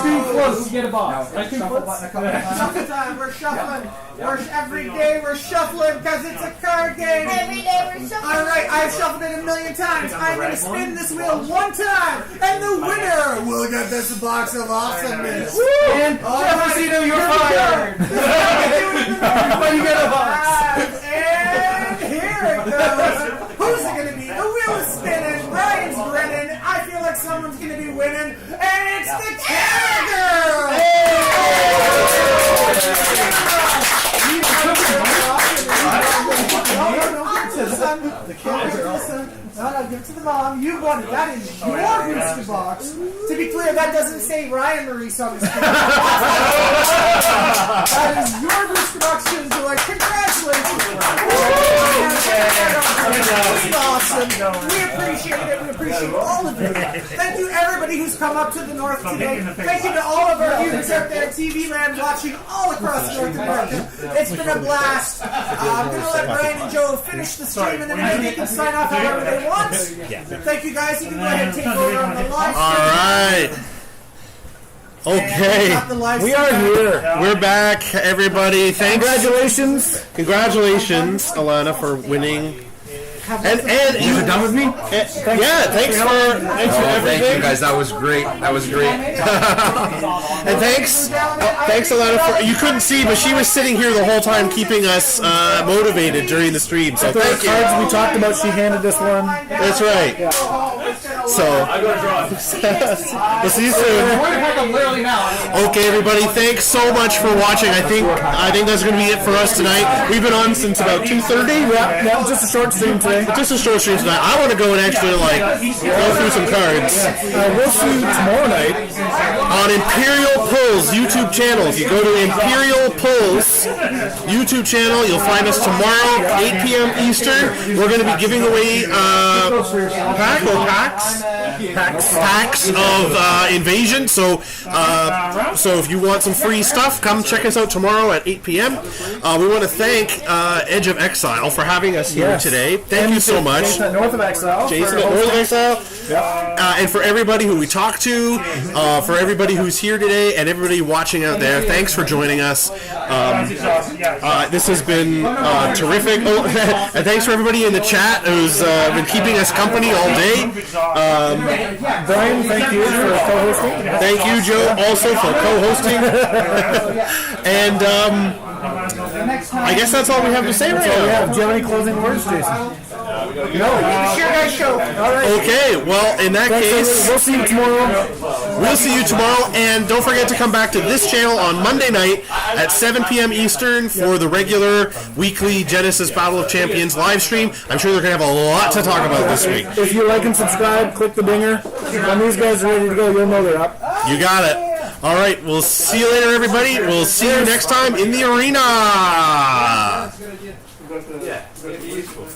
cream floats. You get a box. Ice cream floats. Shuffle time. We're shuffling. Every day we're shuffling because it's a card game. Every day we're shuffling. All right, I've shuffled it 1,000,000 times. I'm going to spin this wheel one time, and the winner will get this box of awesomeness. And Jefferson, you're fired. But you get a box. And here it goes. Who's it going to be? The wheel is spinning. Ryan's grinning. I feel like someone's going to be winning, and it's the Camera Girl. The camera's awesome. No, give it to the mom. You won it. That is your booster box. To be clear, that doesn't say Ryan Maurice on the screen. That is your booster box. She was like, congratulations. This is awesome. We appreciate it. We appreciate all of you. Thank you, everybody who's come up to the north today. Thank you to all of our viewers out there at TV Land watching all across North America. It's been a blast. I'm going to let Ryan and Joe finish the stream, and then maybe they can sign off however they want. Thank you, guys. You can go ahead and take over on the live stream. All right. Okay. We are here. We're back, everybody. Thanks. Congratulations. Congratulations, Alana, for winning And you are done with me? Thanks for everything. Thank you guys. That was great. And thanks a lot for you couldn't see, but she was sitting here the whole time keeping us motivated during the stream. So thank you. Cards we talked about, she handed us one. That's right. Yeah. So we'll see you soon. Okay, everybody. Thanks so much for watching. I think that's going to be it for us tonight. We've been on since about 2:30. Yeah, just a short stream today. Just a short stream tonight. I want to go and actually go through some cards. We'll see you tomorrow night on Imperial Pulls YouTube channel. If you go to Imperial Pulls YouTube channel, you'll find us tomorrow, 8 p.m. Eastern. We're going to be giving away packs of Invasion. So if you want some free stuff, come check us out tomorrow at 8 p.m. We want to thank Edge of Exile for having us here today. Thank you so much. Jason at North of Exile. And for everybody who we talked to, for everybody who's here today, and everybody watching out there, thanks for joining us. This has been terrific. Oh, and thanks for everybody in the chat who's been keeping us company all day. Brian, thank you for co-hosting. Thank you, Joe, also for co-hosting. And I guess that's all we have to say right now. Do you have any closing words, Jason? No. Sure, guys, show. All right. Okay, well, in that case, we'll see you tomorrow. We'll see you tomorrow, and don't forget to come back to this channel on Monday night at 7 p.m. Eastern for the regular weekly Genesis Battle of Champions live stream. I'm sure they're going to have a lot to talk about this week. If you like and subscribe, click the dinger. When these guys are ready to go, you'll know they're up. You got it. All right, we'll see you later, everybody. We'll see you next time in the arena.